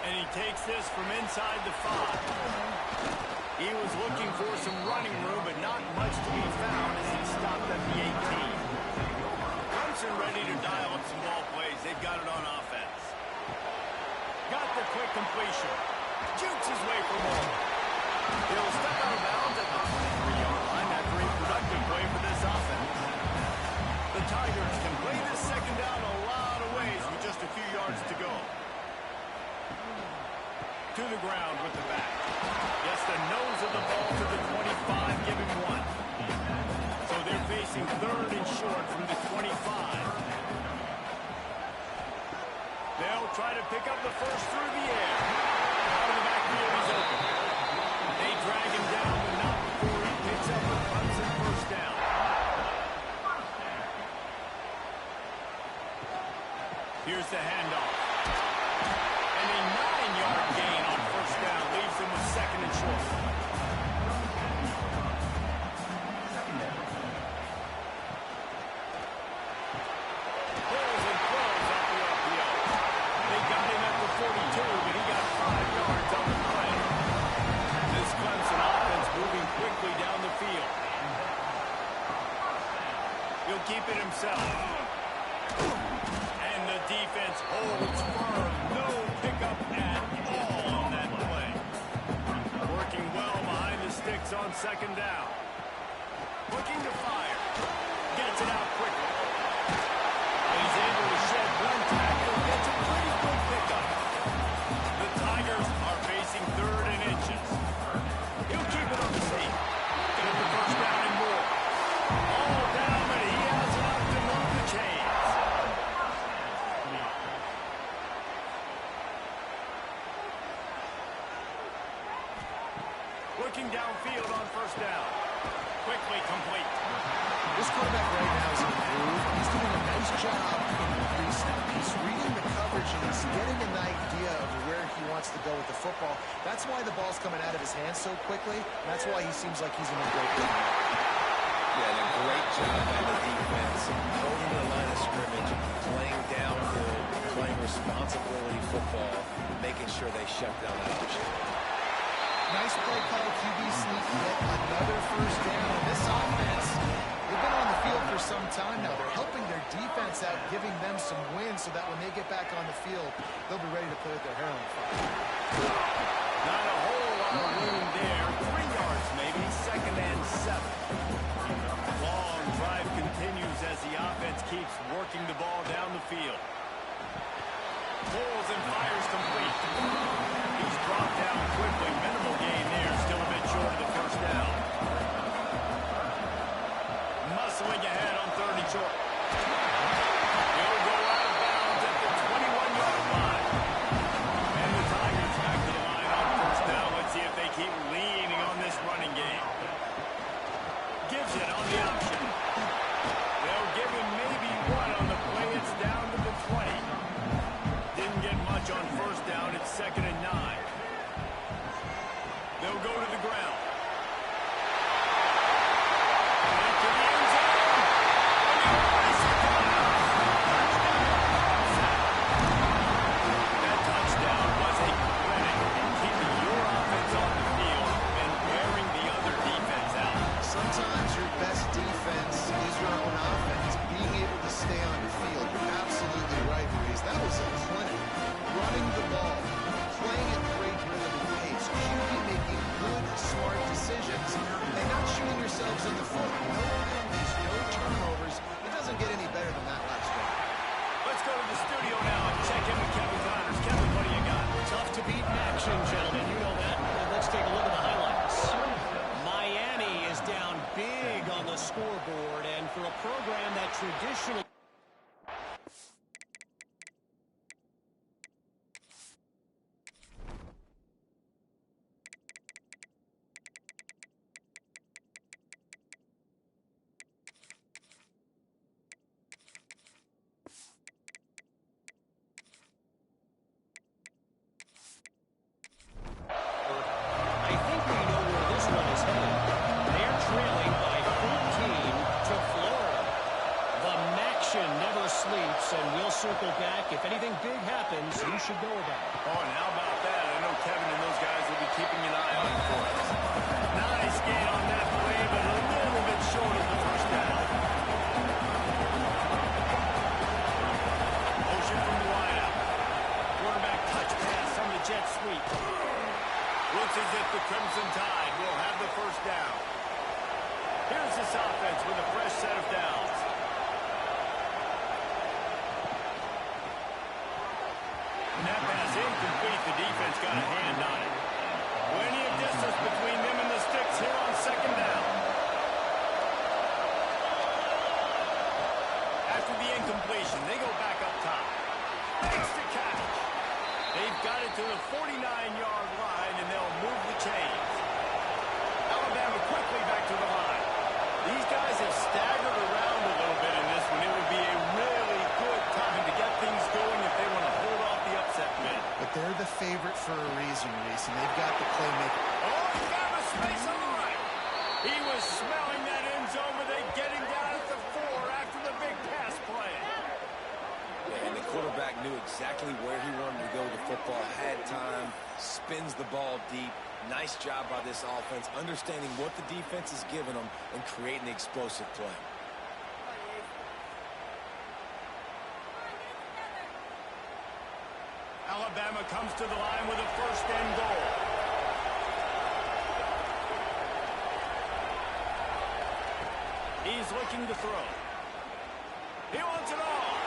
And he takes this from inside the 5. He was looking for some running room, but not much to be found as he stopped at the 18. Clemson ready to dial up some ball plays. They've got it on offense. Got the quick completion. Jukes his way for more. He'll step out of bounds at the 23-yard line after a productive play for this offense. The Tigers can play this second down a lot of ways with just a few yards to go. To the ground with the back. Gets the nose of the ball to the 25, give him 1. So they're facing third and short from the 25. They'll try to pick up the first through the air. Out of the backfield, he's open. They drag him down, but not before he picks up a Clemson first down. Here's the handoff. And a 9-yard gain on first down leaves him with second and short. Pulls and throws off the RPO. They got him at the 42, but he got 5 yards on the play. This Clemson offense moving quickly down the field. He'll keep it himself. And the defense holds firm. No pickup at all on that play. Working well behind the sticks on second down. Looking to fire. Gets it out quickly. He's able to shed one tackle. Gets a pretty quick pickup. The Tigers are facing third and inches. He'll keep it on the seat. Get the first down and more. All down, but he has enough to move the chains. Looking downfield on first down. Quickly complete. This quarterback right now is improved. He's doing a nice job in pre-snap. He's reading the coverage and he's getting an idea of where he wants to go with the football. That's why the ball's coming out of his hands so quickly. That's why he seems like he's in a great game. Yeah, and a great job by the defense, holding the line of scrimmage, playing downhill, playing responsibility football, making sure they shut down that option. Nice play call, QB sneak, yet another first down. And this offense, they've been on the field for some time now. They're helping their defense out, giving them some wins so that when they get back on the field, they'll be ready to play with their hair on fire. Not a whole lot of room there. 3 yards maybe, second and 7. Long drive continues as the offense keeps working the ball down the field. Pulls and fires complete. He's dropped down quickly. Minimal gain there. Still a bit short of the first down. Muscling ahead on third and short. He'll go out of bounds at the 21-yard line. And the Tigers back to the line on first down. Let's see if they keep leaning on this running game. Gives it on the option. They'll give him maybe one on the play. It's down to the 20. Didn't get much on first down. It's second and 9. They'll go to the ground. Into the end zone. That touchdown was a credit in keeping your offense on the field and wearing the other defense out. Sometimes your best defense is your own offense. Being able to stay on the field. You're absolutely right, Reese. That was a clinic. Running the ball, playing at great rhythm and pace, QB making good, smart decisions, and not shooting yourselves in the foot. No penalties, no turnovers. It doesn't get any better than that last one. Let's go to the studio now and check in with Kevin Connors. Kevin, what do you got? Tough to beat in action, gentlemen. You know that. Let's take a look at the highlights. Miami is down big on the scoreboard, and for a program that traditionally and we'll circle back. If anything big happens, you should know about it. Oh, and how about that? I know Kevin and those guys will be keeping an eye on it for us. Nice gain on that play, but a little bit short of the first down. Motion from the wideout. Quarterback touch pass on the jet sweep. Looks as if the Crimson Tide will have the first down. Here's this offense with a fresh set of downs. And that pass incomplete. The defense got a hand on it. Plenty of distance between them and the sticks here on second down. After the incompletion, they go back up top. Makes the catch. They've got it to the 49-yard line, and they'll move the chains. Alabama quickly back to the line. These guys have staggered around a little bit in this one. It would be a really good time to get things going if they want to hold off the upset bid. But they're the favorite for a reason, Reese, and they've got the playmaker. Oh, he found a space on the right. He was smelling that end zone, but they get him down at the 4 after the big pass play. And the quarterback knew exactly where he wanted to go with the football, had time, spins the ball deep. Nice job by this offense, understanding what the defense is giving them and creating the explosive play. Alabama comes to the line with a first and goal. He's looking to throw. He wants it all.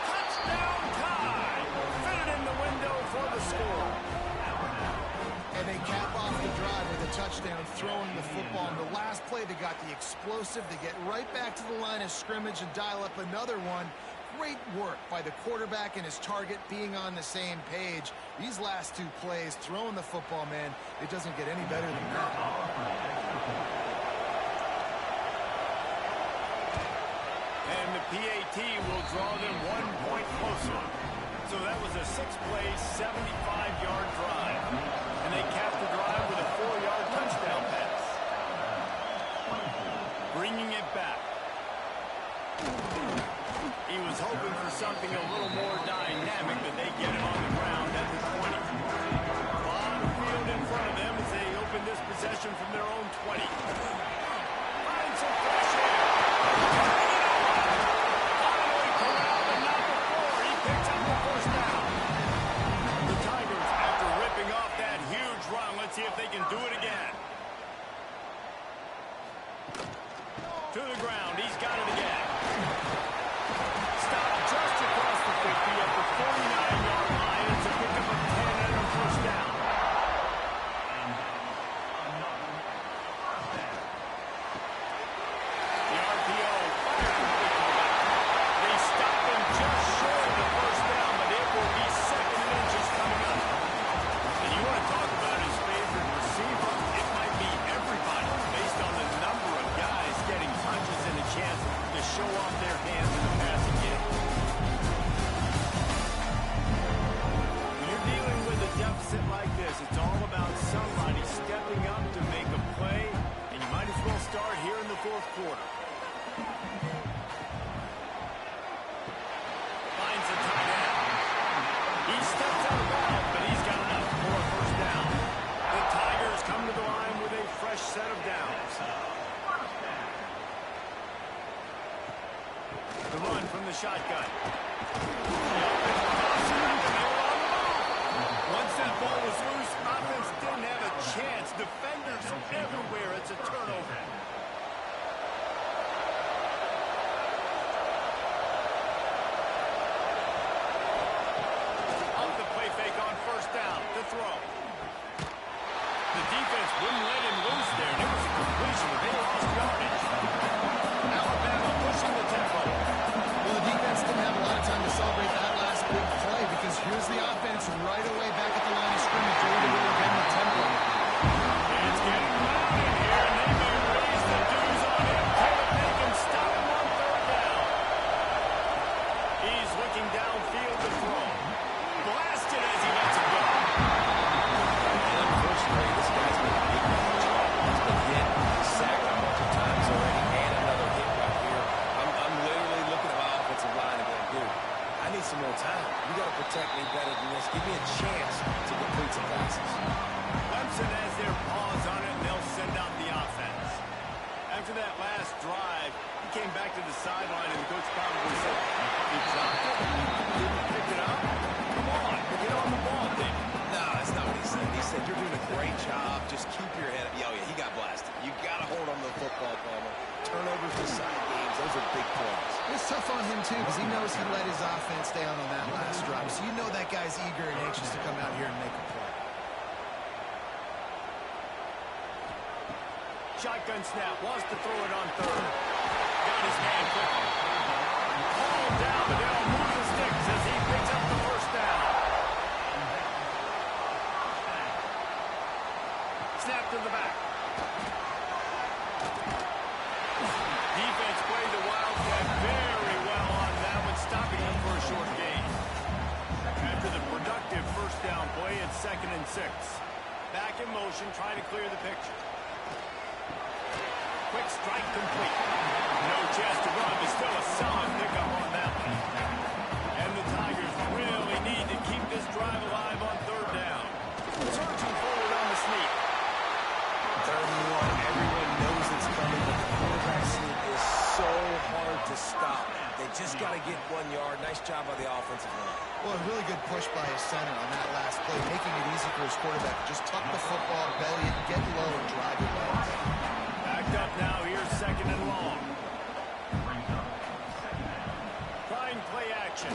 Touchdown Tide. Fitted in the window for the score. And they cap off the drive with a touchdown, throwing the football. In the last play, they got the explosive to get right back to the line of scrimmage and dial up another one. Great work by the quarterback and his target being on the same page. These last two plays, throwing the football, man, it doesn't get any better than that. And the PAT will draw them 1 point closer. So that was a 6-play, 75-yard drive. And they capped the drive with a 4-yard touchdown pass. Bringing it back. He was hoping for something a little more dynamic, but they get him on the ground at the 20. On the field in front of them as they open this possession from their own 20. Finds some fresh air. Finally corralled and not before. He picks up the first down. The Tigers, after ripping off that huge run, let's see if they can do it again. To the ground. He's got it again. Stopped just across the 50 at the 49-yard line. It's a pickup of 10 and a first down. The RPO fired quickly. They stop him just short of the first down, but it will be second and inches coming up. And you want to talk about his favorite receiver? It might be everybody based on the number of guys getting touches and a chance to show off their hands in the passing game. When you're dealing with a deficit like this, it's all about somebody stepping up to make a play, and you might as well start here in the fourth quarter. Finds the tight end. He steps out of bounds, but he's got enough for a first down. The Tigers come to the line with a fresh set of downs. The run from the shotgun. Once that ball was loose, offense didn't have a chance. Defenders everywhere. It's a turnover. Off the play fake on first down. The throw. The defense wouldn't let him loose there. It was a completion, but they lost yardage. Alabama pushing the tempo. Well, the defense didn't have a lot of time to celebrate that last big play because here's the offense right away back at the line of scrimmage, ready to go again with tempo. It's getting loud in here, and they may raise the dues on him. They can stop him on third down. He's looking downfield to throw. Blasted as he lets it go. And unfortunately, this guy's been beaten on the job. He's been hit, sacked a bunch of times already, and another hit right here. I'm literally looking at my offensive line and going, dude, I need some more time. You got to protect me better than this. Give me a chance to complete some passes. Clemson has their paws on it, and they'll set send out the offense. After that last drive, he came back to the sideline, and the coach probably said, "You dropped it? Didn't pick it up? Come on, get on the ball, Dick." No, that's not what he said. He said, "You're doing a great job. Just keep your head up." Oh, yeah, he got blasted. You got to hold on to the football, Palmer. Turnovers decide games. Those are big plays. It's tough on him, too, because he knows he let his offense down on that last drive. So you know that guy's eager and anxious to come out here and make a play. Shotgun snap, wants to throw it on third. Got his man quickly. Hauled down, but they'll move the sticks as he picks up the first down. Snap to the back. Defense played the Wildcat very well on that one, stopping him for a short gain. After the productive first down play, it's 2nd and 6. Back in motion, trying to clear the picture. Quick strike complete. No chance to run, but still a solid pickup on that one. And the Tigers really need to keep this drive alive on 3rd down. Surging forward on the sneak. 3rd and 1. Everyone knows it's coming, but the quarterback sneak is so hard to stop. They just got to get 1 yard. Nice job by the offensive line. Well, a really good push by his center on that last play, making it easy for his quarterback to just tuck the football, belly it, get low, and drive it well. Backed up now, here's 2nd and long. Trying play action.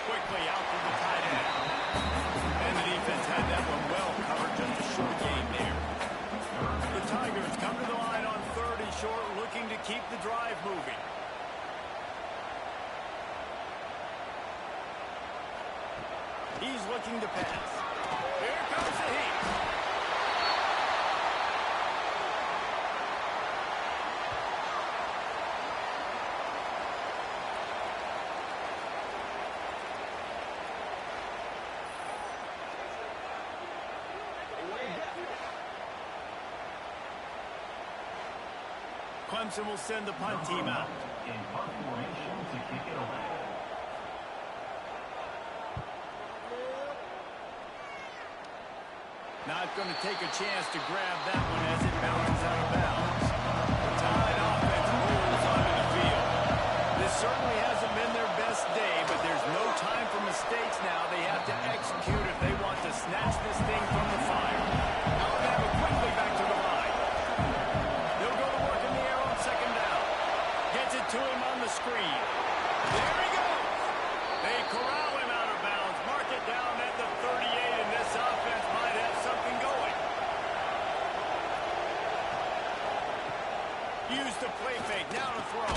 Quickly out to the tight end. And the defense had that one well covered, just a short gain there. The Tigers come to the line on 3rd and short, looking to keep the drive moving. He's looking to pass. Here comes the heat. Clemson will send the punt team out. In punt formation to kick it away. Not going to take a chance to grab that one as it bounces out of bounds. The Tide offense rolls onto the field. This certainly hasn't been their best day, but there's no time for mistakes now. They have to execute if they want to snatch this thing from the fire. Alabama quickly back to the line. They'll go to work in the air on 2nd down. Gets it to him on the screen. There he goes. They corral him out of bounds. Mark it down at the 38, and this offense might have something going. Use the play fake. Now to throw.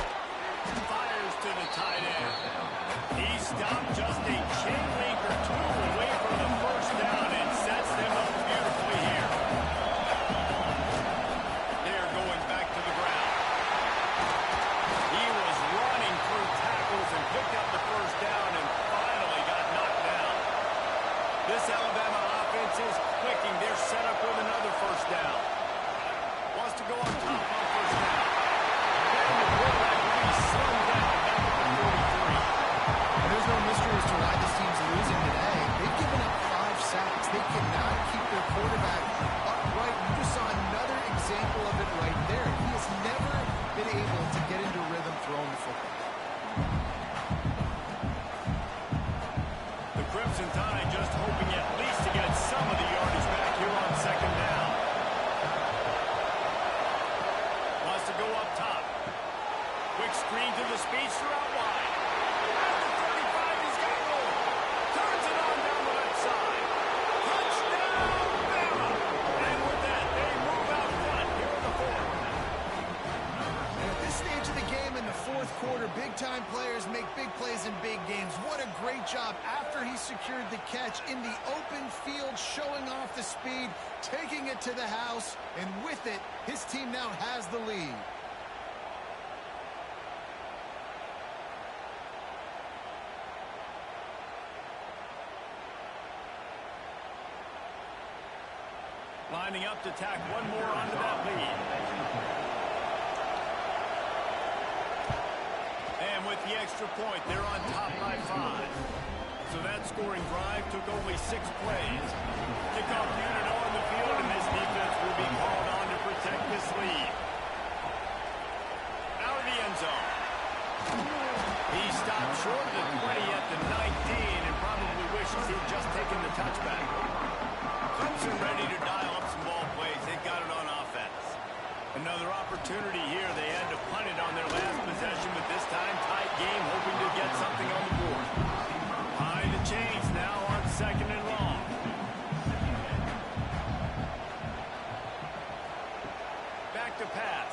Fires to the tight end. He stopped just a chain link or 2 away from the first down and sets them up beautifully here. They're going back to the ground. He was running through tackles and picked up the first down and finally got knocked down. This Alabama offense is clicking. They're set up with another first down. Wants to go on top on first down. And the quarterback will be slung down back at the 43. There's no mystery as to why this team's losing today. They've given up 5 sacks. They cannot keep their quarterback upright. You just saw another example of it right there. He has never been able to get into rhythm throwing the football. The Crimson Tide just hoping at least to get some of the yardage back here on 2nd down. Wants to go up top. Quick screen to the speedster out wide. At the 35, he's got room. Turns it on down the left side. Touchdown, Bama! And with that, they move out front here in the 4th. And at this stage of the game in the 4th quarter, big-time players make big plays in big games. What a great job after he secured the catch in the open field, showing off the speed, taking it to the house, and with it, his team now has the lead. Lining up to tack one more onto that lead. And with the extra point, they're on top by 5. So that scoring drive took only 6 plays. Kickoff unit on the field, and this defense will be called on this lead. Out of the end zone. He stopped short of the 20 at the 19 and probably wishes he'd just taken the touchback. Clemson ready to dial up some ball plays. They've got it on offense. Another opportunity here. They had to punt it on their last possession, but this time tight game, hoping to get something on the board. Behind the chains now on 2nd and long. Back to pass.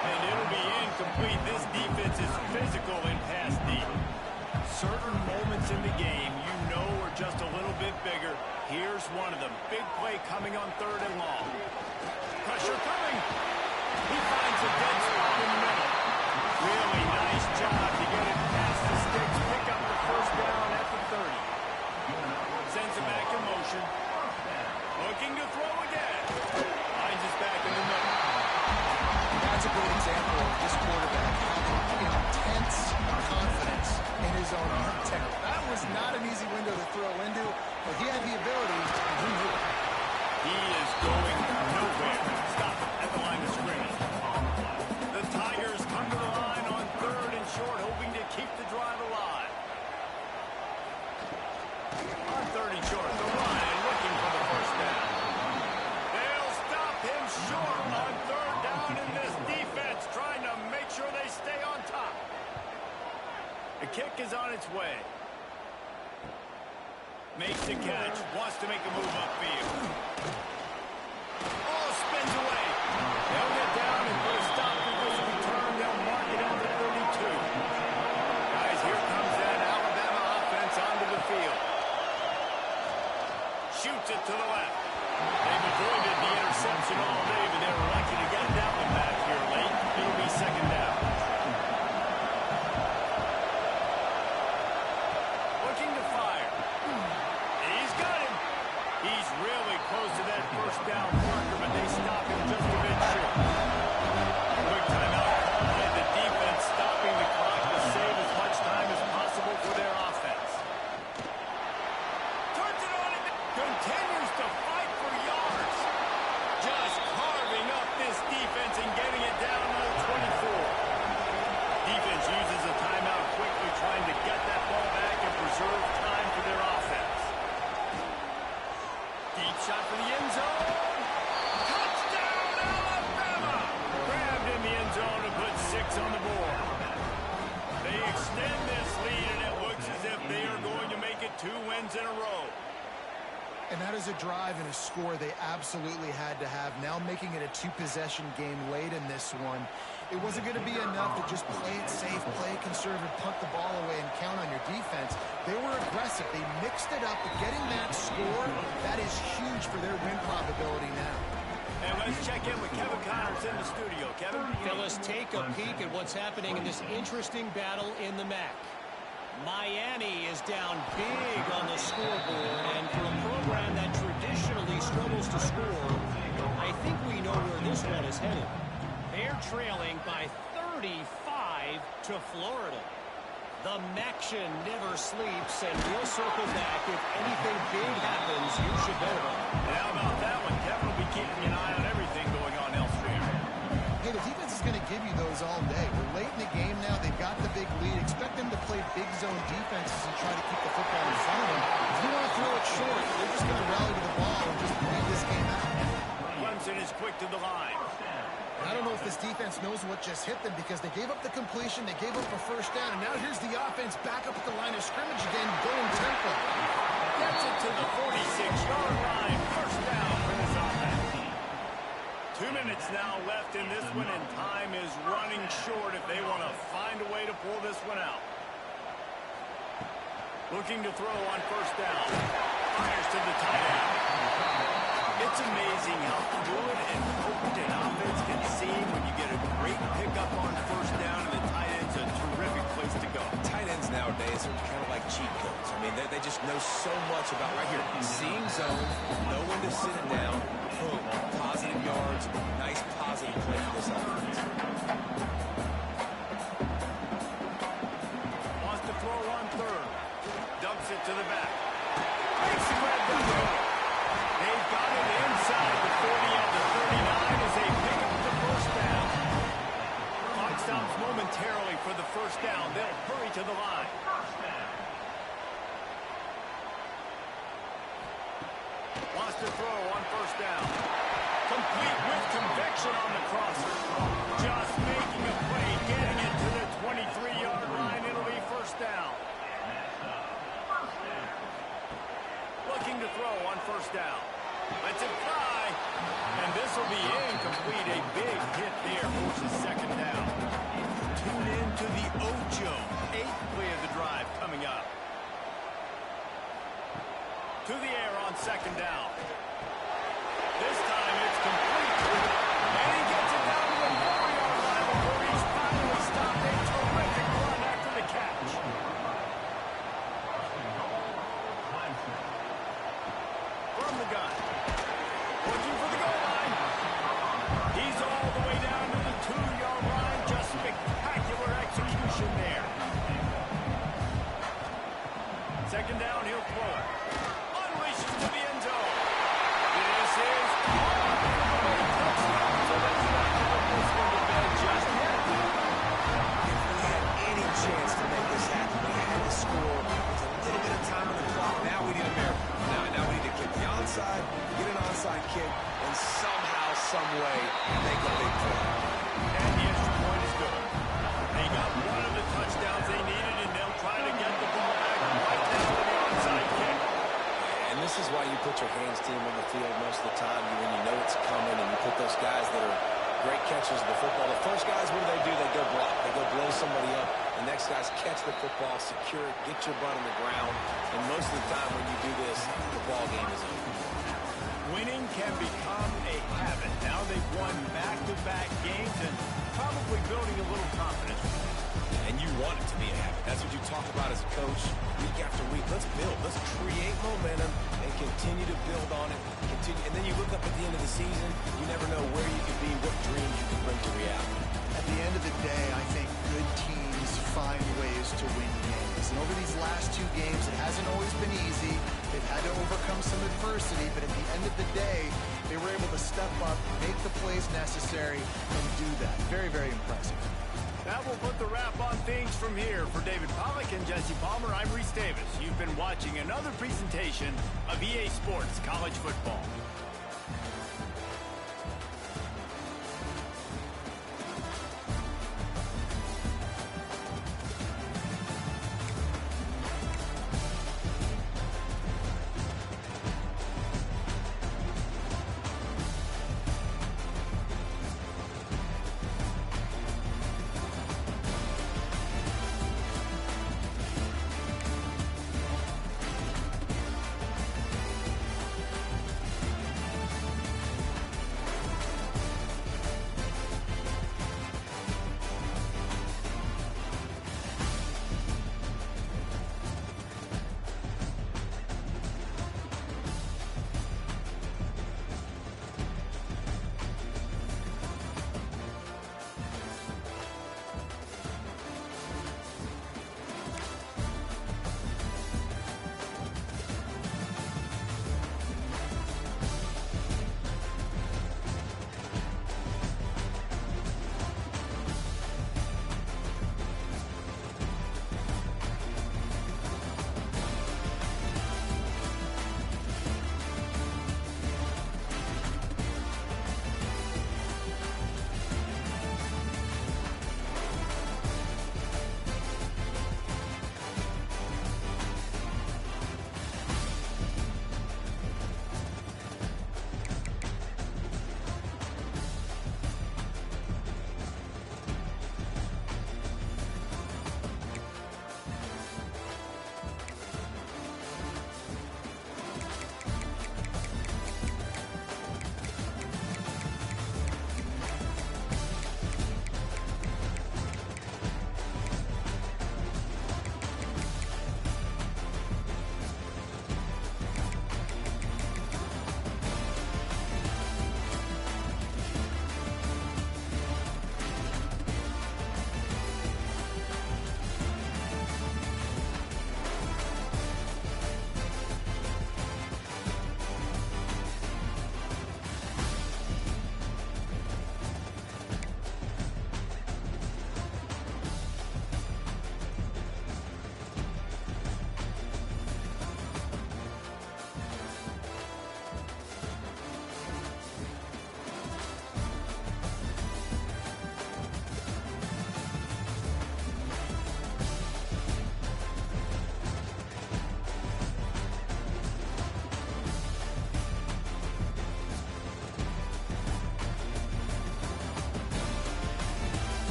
And it'll be incomplete. This defense is physical in pass deep. Certain moments in the game you know are just a little bit bigger. Here's one of them. Big play coming on 3rd and long. Pressure coming. He finds a dead spot in the middle. Really nice job to get it past the sticks. Pick up the first down at the 30. Sends it back in motion. Looking to throw again. Finds us back in the middle. That's a great example of this quarterback having intense confidence in his own arm talent. That was not an easy window to throw into, but he had the ability, and he knew it. He is going nowhere. Stop at the line of scrimmage. The Tigers come to the line on 3rd and short, hoping to keep the drive alive. On 3rd and short, the line looking for the first down. They'll stop him short on 3rd down in this defense, trying to make sure they stay on top. The kick is on its way. Makes the catch, wants to make a move upfield. Oh, spins away. They'll get down and put a stop to this return. They'll mark it out to 32. Guys, here comes that Alabama offense onto the field. Shoots it to the left. They've avoided the interception all day, but they were lucky to get that one back here late. It'll be 2nd down. Looking to fire. He's got him. He's really close to that first down marker, but they stop him just a bit short. Quick timeout call by the defense, stopping the clock to save as much time as possible for their offense. Turns it on and continues to fight for yards. Just carving up this defense and getting it down to the 24. Defense uses a timeout quickly, trying to get that ball back and preserve time for their offense. Deep shot for the end zone. Touchdown, Alabama! Grabbed in the end zone to put 6 on the board. They extend this lead, and it looks as if they are going to make it 2 wins in a row. And that is a drive and a score they absolutely had to have. Now making it a 2-possession game late in this one. It wasn't going to be enough to just play it safe, play it conservative, punt the ball away, and count on your defense. They were aggressive. They mixed it up, but getting that score, that is huge for their win probability now. And let's check in with Kevin Connors in the studio. Kevin? Phyllis, take a peek at what's happening in this interesting battle in the MAC. Miami is down big on the scoreboard, and for a program that traditionally struggles to score, I think we know where this one is headed. They're trailing by 35 to Florida. The Maction never sleeps, and we'll circle back. If anything big happens, you should know about it. And how about that one? Kevin will be keeping an eye on everything going on elsewhere. Hey, the defense is going to give you those all day. We're late in the game now. They've got the big lead. Expect them to play big zone defenses and try to keep the football in front of them. If you want to throw it short, they're just going to rally to the ball and just bleed this game out. Clemson is quick to the line. I don't know if this defense knows what just hit them because they gave up the completion, they gave up a first down, and now here's the offense back up at the line of scrimmage again, going tempo. Gets it to the 46-yard line. First down for this offense. 2 minutes now left in this one, and time is running short if they want to find a way to pull this one out. Looking to throw on first down. Fires to the tight end. It's amazing how fluid and potent an offense can seem when you get a great pickup on first down, and the tight end's a terrific place to go. Tight ends nowadays are kind of like cheat codes. I mean, they just know so much about right here. Seeing zone, know when to sit it down, boom, positive yards, nice positive play for this offense. Wants to throw on third. Dumps it to the back. Makes the grab down the middle. They've got it inside the 40 at the 39. to throw on first down. Complete with conviction on the crosser. Just making a play, getting it to the 23-yard line. It'll be first down. Looking to throw on first down. Lets it fly. And this will be incomplete. A big hit there. Forces second down. Tune in to the Ocho. 8th play of the drive coming up. To the air on second down. This time it's complete. And he gets it down to the 4-yard line before he's finally stopped. A terrific run after the catch. From the gun. Looking for the goal line. He's all the way down to the 2-yard line. Just spectacular execution there. Second down, he'll throw it. Unleashes to the end zone. This is touchdown. So that's not going to put this one to bed just yet. If we had any chance to make this happen, we had to score with a little bit of time on the clock. Now we need a miracle. Now we need to kick the onside, get an onside kick, and somehow, some way, make a big play. And the extra point is good. They got one of the touchdowns they needed, and they'll try to get the ball back right now to the onside kick. And this is why you put your hands team on the field most of the time when you know it's coming, and you put those guys that are great catchers of the football. The first guys, what do? They go block. They go blow somebody up. The next guys catch the football, secure it, get your butt on the ground. And most of the time when you do this, the ball game is over. Winning can become a habit. Now they've won back-to-back games and probably building a little confidence. And you want it to be a habit. That's what you talk about as a coach week after week. Let's build. Let's create momentum and continue to build on it. And then you look up at the end of the season, you never know where you could be, what dreams you can bring to reality. At the end of the day, I think good teams find ways to win games. And over these last 2 games, it hasn't always been easy. They've had to overcome some adversity, but at the end of the day, they were able to step up, make the plays necessary, and do that. Very, very impressive. That will put the wrap on things from here. For David Pollack and Jesse Palmer, I'm Reese Davis. You've been watching another presentation of EA Sports College Football.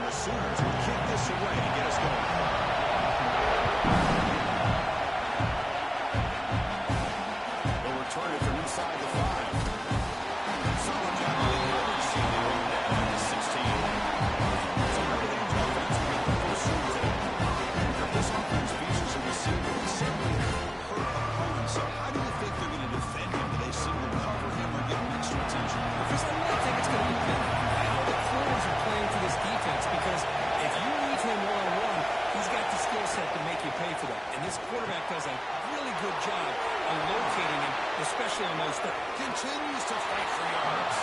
Sooners will kick this away and get us going. They'll return it from inside the 5. Solid job on the receiving room down at the 16. So everything's offense to get the pursuit today. This offense features a receiver who simply hurt opponents. So how do you think they're going to defend him? Do they single cover him or give him extra attention? Because I really think it's going to depend on how the corners are playing to this defense, because if you leave him one-on-one, he's got the skill set to make you pay for that. And this quarterback does a really good job on locating him, especially on those thirds. Continues to fight for yards.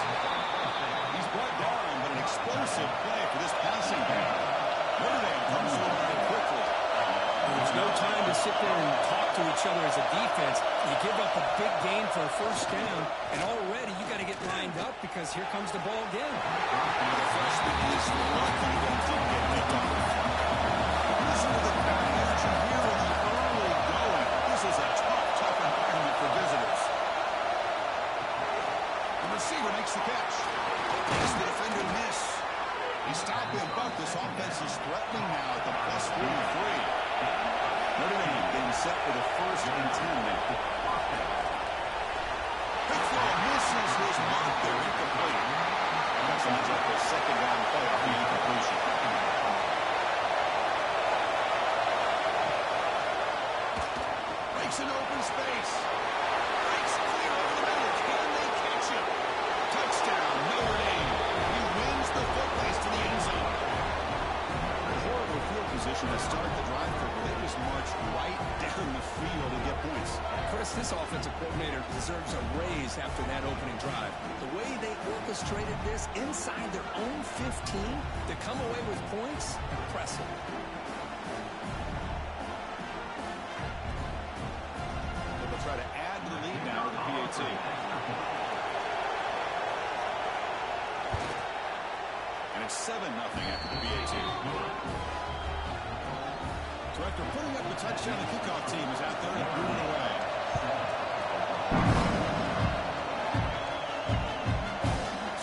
He's brought down, but an explosive play for this passing game. Notre Dame comes to the line quickly. The There's no time to sit there and talk to each other as a defense. You give up a big gain for a first down, and already you got to get lined up because here comes the ball again. The freshman is lucky that didn't get picked off. Listen to the crowd energy here in the early going. This is a tough environment for visitors. The receiver makes the catch. Makes the defender miss. He stopped him, but this offense is threatening now at the plus 43. Notre Dame getting set for the 1st and 10 now. Big throw misses his mark there, incomplete. And that sounds like the 2nd down play off the incompletion. Breaks an open space. Breaks clear over the middle. Can they catch him? Touchdown, Notre Dame. He wins the foot race to the end zone. A horrible field position to start the drive for, but they just march right down the field to get points. Chris, this offensive coordinator deserves a raise after that opening drive. The way they orchestrated this inside their own 15 to come away with points, impressive. They'll try to add to the lead now with the PAT. And it's 7-0 after the PAT. So after putting up the touchdown, the kickoff team is out there and moving away.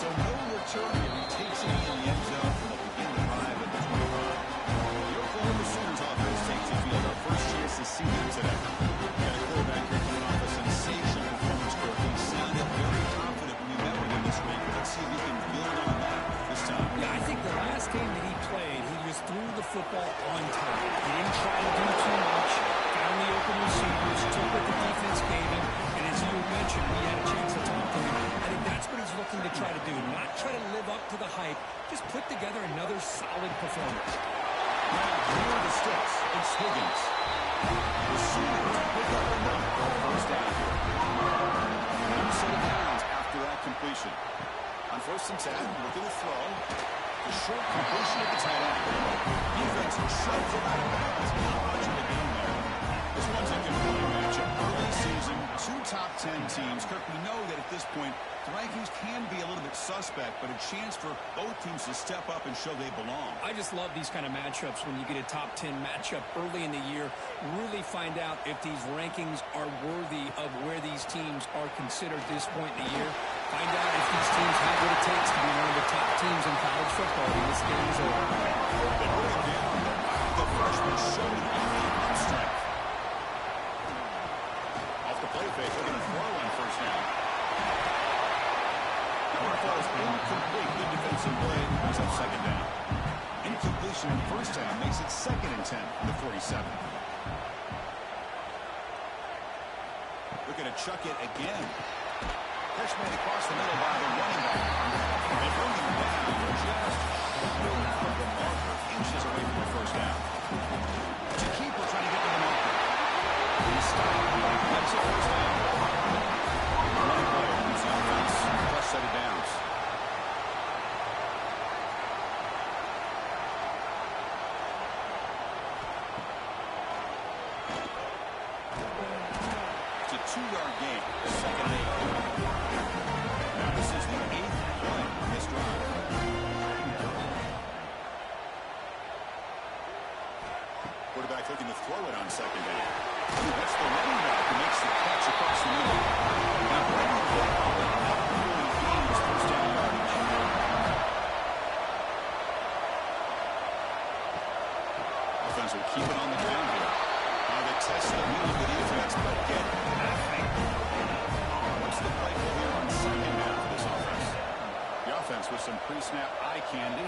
So no return here. He takes it in the end zone from the beginning drive at the 25. The Oklahoma Sooners offense takes the field. Our first chance to see them today. Got a quarterback here coming off a sensational performance. He sounded very confident when we met with him this week. Let's see if he can build on that this time. Yeah, I think the last game that he played, he just threw the football on time. He didn't try to do too much. Found the open receivers, took what the defense gave him, and as you mentioned, we had a chance to talk to him. I think that's what he's looking to try to do. Not try to live up to the hype, just put together another solid performance. Now, near the sticks, it's Higgins. The Sooners pick up another first down here. One set of downs after that completion. On 1st and 10, looking to throw. The short completion at the tight end. Defense shoves him out of bounds. Not much of a game there. This one's a compelling matchup. Early season, 2 top 10 teams. Kirk, we know that at this point, the rankings can be a little bit suspect, but a chance for both teams to step up and show they belong. I just love these kind of matchups when you get a top 10 matchup early in the year. Really find out if these rankings are worthy of where these teams are considered this point in the year. Find out if these teams have what it takes to be one of the top teams in college football when this game is over. The freshman showed arm strength. Off the play fake, looking to throw on 1st down. That falls incomplete. Good defensive play. Brings up 2nd down. Incompletion on 1st down makes it 2nd and 10 from the 47. Looking to chuck it again. Catch made across the middle by the running back. They bring him down just short of the marker, inches away from the 1st down. It's a keeper trying to get to the marker. He's stopped. That's a 1st down. Running play moves the offense. Plus set of downs. It's a 2-yard gain. 2nd and 8. Now this is the 8th play on this drive. Quarterback looking to throw it on 2nd down. That's the running back who makes the catch across the middle. Now running the ball not really gains 1st down yardage. Offense will keep it on the ground here. Now they test the middle of the defense, but get nothing. What's the play call here on 2nd down for this offense? The offense with some pre-snap eye candy.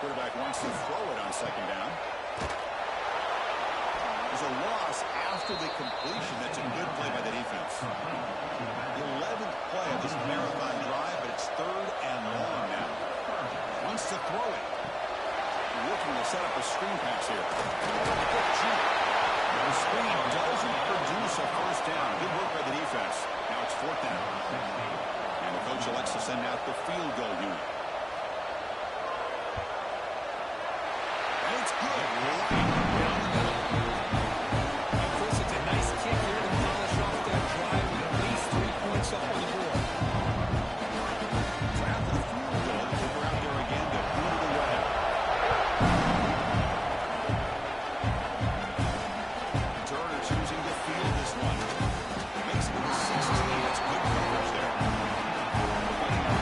Quarterback wants to throw it on 2nd down. There's a loss after the completion. That's a good play by the defense. The 11th play of this marathon drive, but it's 3rd and long now. Wants to throw it. Looking to set up a screen pass here. The screen doesn't produce a 1st down. Good work by the defense. Now it's 4th down. And the coach elects to send out the field goal unit. And it's good. Right down picks up on the board. So after the field goal, we're out there again to boot it away. Turner choosing to field this one. Makes it to the 16. That's good coverage there.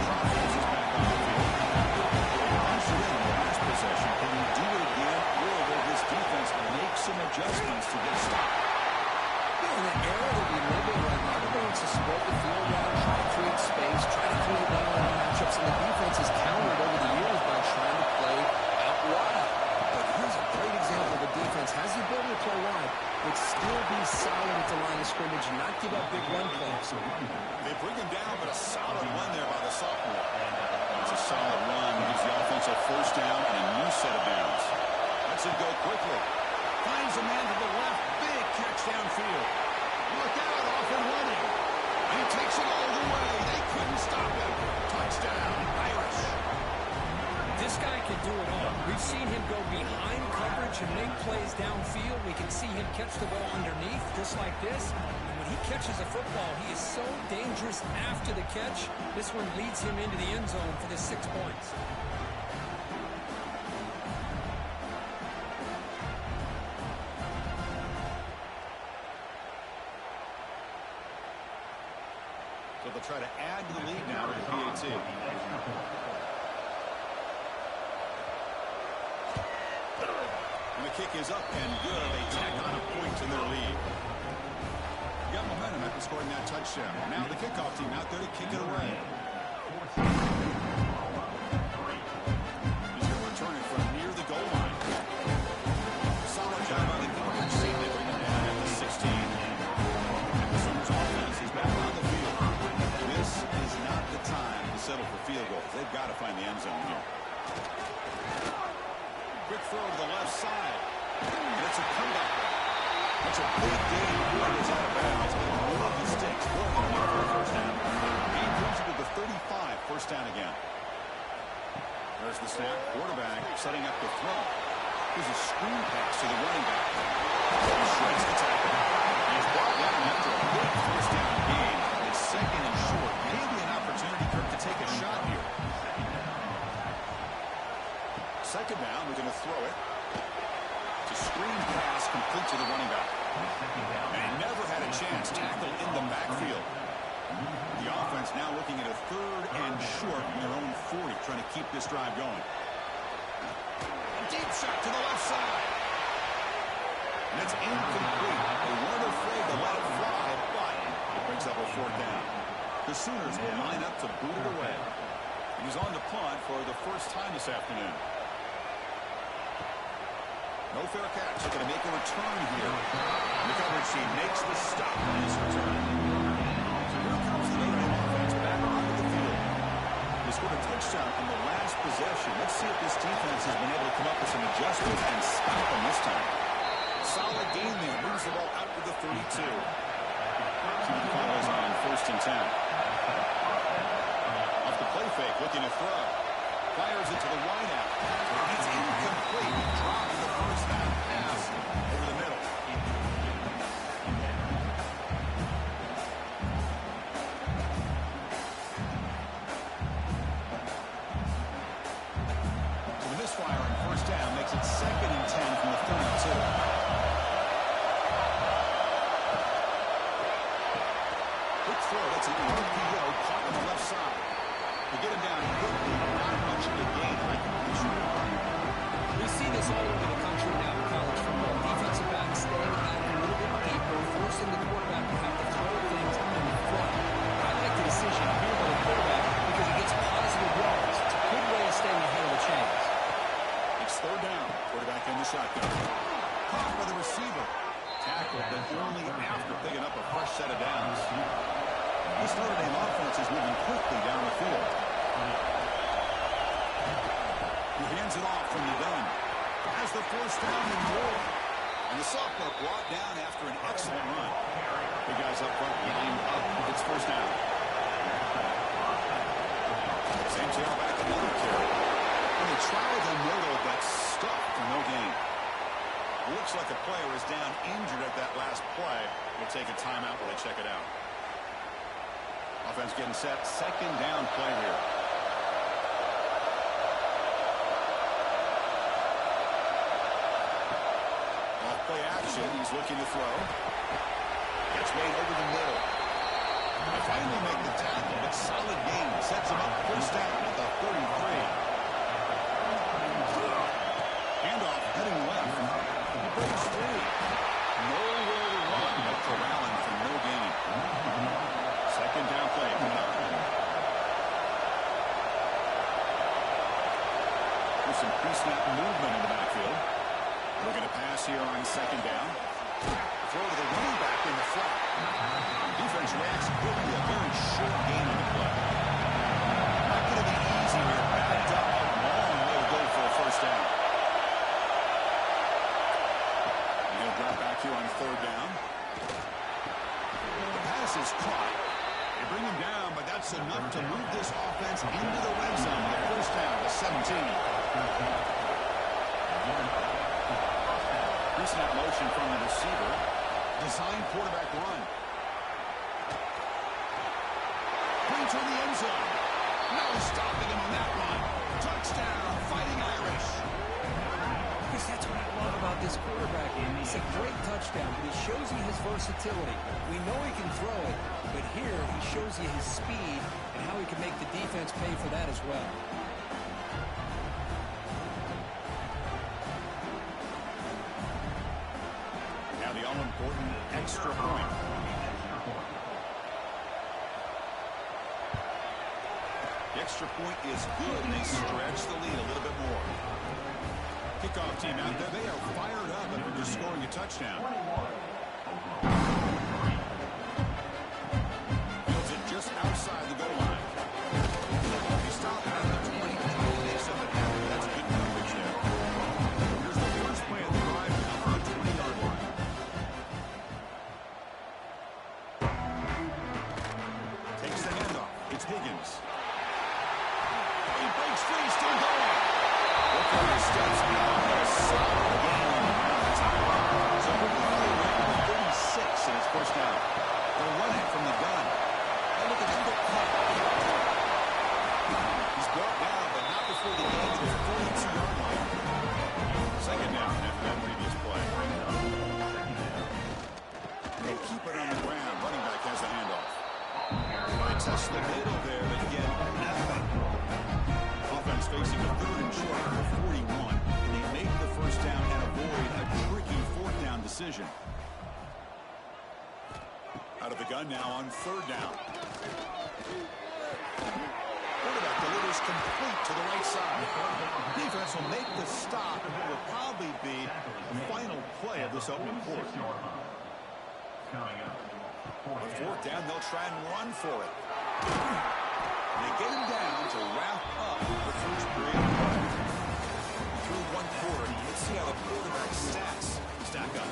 Charles is back on the field. Runs it in the last possession. Can he do it again, or will this defense make some adjustments to get stopped? In the era that we live in right now, everybody wants to spread the field out, try to create space, try to create one-on-one matchups, and the defense has countered over the years by trying to play out wide. But here's a great example of a defense has the ability to play wide, but still be solid at the line of scrimmage and not give up big run plays. They bring him down, but a solid run there by the sophomore. It's a solid run. Gives the offense a first down and a new set of downs. Lets it go quickly. Finds a man to the left. Big catch downfield. Look out, off and running. And he takes it all the way. They couldn't stop him. Touchdown, Irish. This guy can do it all. We've seen him go behind coverage and make plays downfield. We can see him catch the ball underneath, just like this. And when he catches a football, he is so dangerous after the catch. This one leads him into the end zone for the 6 points. So they'll try to add to the lead now with the PAT. And the kick is up and good. They tack on a point in their lead. You got momentum after scoring that touchdown. Now the kickoff team out there to kick it away. He's going to return it from near the goal line. Solid job by the coverage. See, they bring it down at the 16. And the Sooners offense is back on the field. This is not the time to settle for field goals. They've got to find the end zone here. Quick throw to the left side. And it's a comeback. That's a big gain. It is out of bounds. More of the sticks. More than enough for a first down. Gain brings it to the 35. First down again. There's the snap. Quarterback setting up the throw. Here's a screen pass to the running back. He shreds the tackle. He's brought down after a big first down gain. It's second and short. Maybe an opportunity, Kirk, to take a shot here. Second down, we're going to throw it. It's a screen pass complete to the running back. And he never had a chance. Tackle in the backfield. The offense now looking at a third and short in their own 40, trying to keep this drive going. A deep shot to the left side. And it's incomplete. They weren't afraid to let it fly, but it brings up a fourth down. The Sooners will line up to boot it away. He's on the punt for the first time this afternoon. No fair catch. They're going to make a return here. And the coverage team makes the stop on this return. So here comes the Notre Dame offense back onto the field. They scored a touchdown in the last possession. Let's see if this defense has been able to come up with some adjustments and stop them this time. Solid game there. Moves the ball out to the 32. See what the call is on first and 10. Off the play fake, looking to throw. Fires it to the wideout. It's incomplete. Dropped the first down pass over the middle. So the misfire on first down makes it second and 10 from the 32. Quick throw. That's an RPO caught on the left side. We get him down quickly. Not much of a gain by completion. We see this all over the country now in college football. Defensive backs staying back a little bit deeper, forcing the quarterback to have to throw things in the front. I like the decision here by the quarterback because he gets positive yards. It's a good way of staying ahead of the chains. It's third down. Quarterback in the shotgun. Caught by the receiver. Tackled, but only after picking up a fresh set of downs. This Notre Dame offense is moving quickly down the field. He hands it off from the gun. Has the first down and more. And the sophomore brought down after an excellent run. The guys up front lined up with its first down. Same tailback, another carry. When they tried the middle, got stuck for no gain. Looks like a player is down injured at that last play. We'll take a timeout while they check it out. Offense getting set. Second down play here. Off-play action. He's looking to throw. Gets made over the middle. They finally make the tackle, but solid gain. Sets him up first down at the 33. Handoff heading left. He breaks free. Nowhere to run, but corralling for no gain. Second down play coming up. There's some pre-snap movement in the backfield. We're going to pass here on second down. Throw to the running back in the flat. Defense reacts quickly. A very short gain on the play. Not going to be easy here. Backed up a long way to go for a first down. He'll drop back here on third down. The pass is caught. They bring him down, but that's enough to move this offense into the red zone. The first down to 17. Pre-snap motion from the receiver. Designed quarterback run. Brings to the end zone. No stopping him on that run. Touchdown, Fighting Irish. Because that's what I love about this quarterback. It's a great touchdown, but he shows you his versatility. We know he can throw it, but here he shows you his speed and how he can make the defense pay for that as well. Now the all-important extra point. The extra point is good, and they stretch the lead a little bit more. Kickoff team out there. They are fired up after just scoring a touchdown. Fields it just outside the goal line. He stopped at the 20. They said that's a good coverage there. Here's the first play of the drive now on the 20-yard line. Takes the handoff. It's Higgins. He breaks free, still going. Look at his steps now. A solid game on the top. So we're going to 36 in his first down. They're running from the gun. And look at him get cut. He's brought down, but not before the edge of the 42-yard line. Second down after that previous play. They keep it on the ground. Running back has the handoff. Might touch the middle there, but again, nothing. Offense facing a third and short for 41. And they make the first down and avoid a tricky fourth down decision. Out of the gun now on third down. Quarterback delivers complete to the right side. Defense will make the stop, and it will probably be the final play of this opening quarter. On fourth down, they'll try and run for it. They get him down to wrap up the first period. Through one quarter, let's see how the quarterback stats stack up.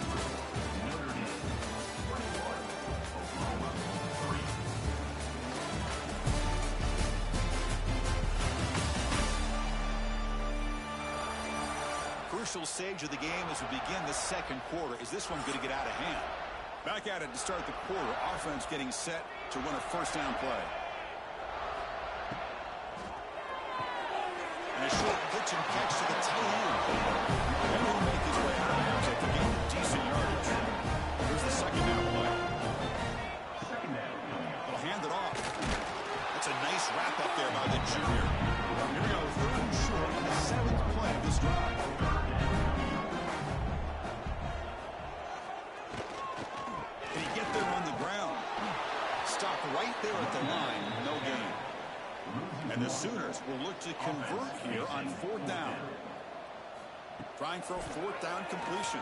Crucial stage of the game as we begin the second quarter. Is this one going to get out of hand? Back at it to start the quarter. Offense getting set to run a first down play. And a short pitch and catch to the tight end. And he'll make his way out of bounds after getting decent yardage. Here's the second down play. They'll hand it off. That's a nice wrap up there by the junior. Here we go, third and short on the seventh play of this drive. Can he get there on the ground? Stopped right there at the line, no gain. And the Sooners will look to convert here on fourth down. Trying for a fourth down completion.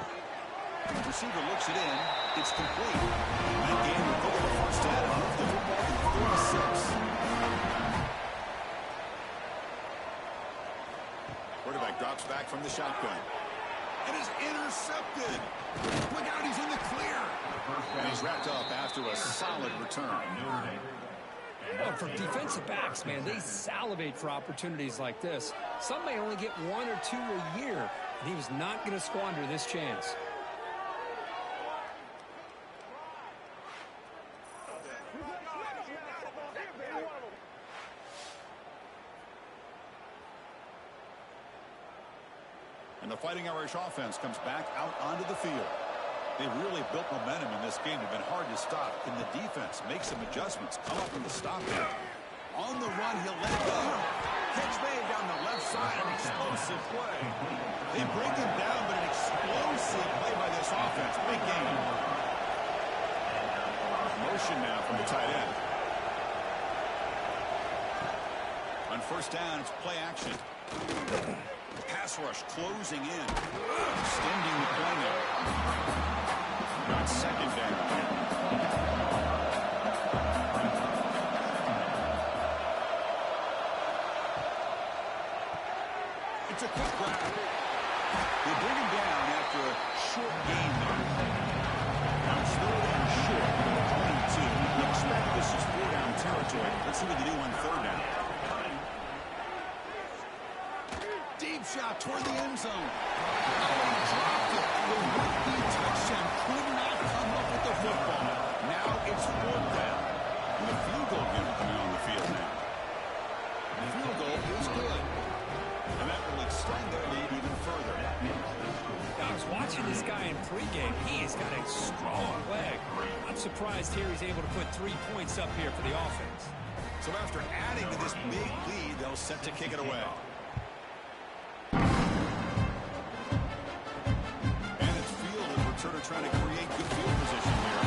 The receiver looks it in. It's complete. That game will pick up a first down and move the football to 46. Quarterback drops back from the shotgun. It is intercepted. Look out, he's in the clear. And he's wrapped up after a solid return. Well, for defensive backs, man, they salivate for opportunities like this. Some may only get one or two a year, and he was not going to squander this chance. And the Fighting Irish offense comes back out onto the field. They've really built momentum in this game. They've been hard to stop. Can the defense make some adjustments? Come up with the stop there. On the run, he'll let it go. Catch made down the left side. An explosive play. They bring him down, but an explosive play by this offense. Big game. Motion now from the tight end. On first down, it's play action. Pass rush closing in. Extending the play now. On second down. It's a quick grab. They bring him down after a short gain there. Now it's third and short. 22. We expect this is 4-down territory. Let's see what they do on third down. Deep shot toward the end zone. Oh, he dropped it. The would-be touchdown could not come up with the football. Now it's fourth down. And the field goal unit coming on the field now. The field goal is good. And that will extend their lead even further. I was watching this guy in pregame. He has got a strong leg. I'm surprised here he's able to put 3 points up here for the offense. So after adding to this big lead, they'll set to kick it away. And it's field as returner trying to create good field position here.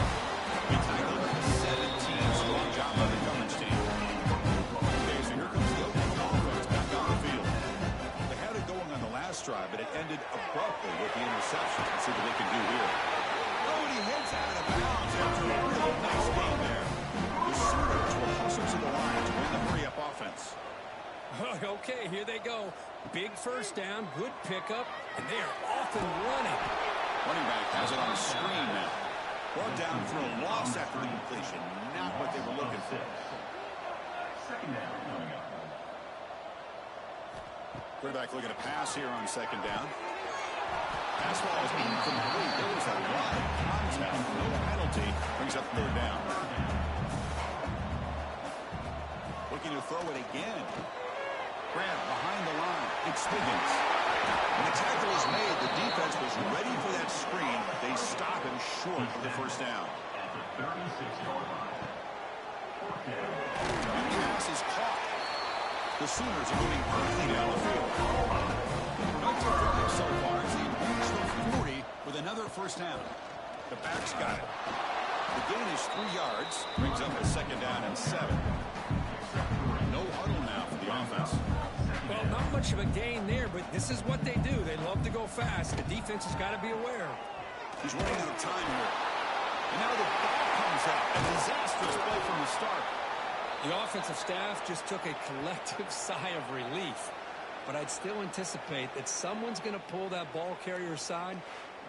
He tackled 17. Strong job by the coverage team. Okay, so here comes the Oklahoma offense back on the field. They had it going on the last drive, but it ended abruptly with the interception. Let's see what they can do here. Oh, and he hits out of bounds after a real nice game there. The Sooners will hustle to the line to win the hurry-up offense. Okay, here they go. Big first down, good pickup, and they are off and running. Running back has it on the screen now. Brought down for a loss after the completion. Not what they were looking for. Second down coming up. Quarterback looking to pass here on second down. Pass ball is incomplete. There was a lot of contact. No penalty. Brings up third down. Looking to throw it again. Grant behind the line. It's Higgins. When the tackle is made, the defense was ready for that screen. They stop him short of the first down. At the 36-yard line. Fourth down. And the pass is caught. The Sooners are moving quickly down the field. Not to drive so far as they reach the 40 with another first down. The back's got it. The gain is 3 yards. Brings up a second down and 7. No huddle now for the offense. Well, not much of a gain there, but this is what they do. They love to go fast. The defense has got to be aware. He's running out of time here. And now the ball comes out. A disastrous play from the start. The offensive staff just took a collective sigh of relief. But I'd still anticipate that someone's going to pull that ball carrier aside,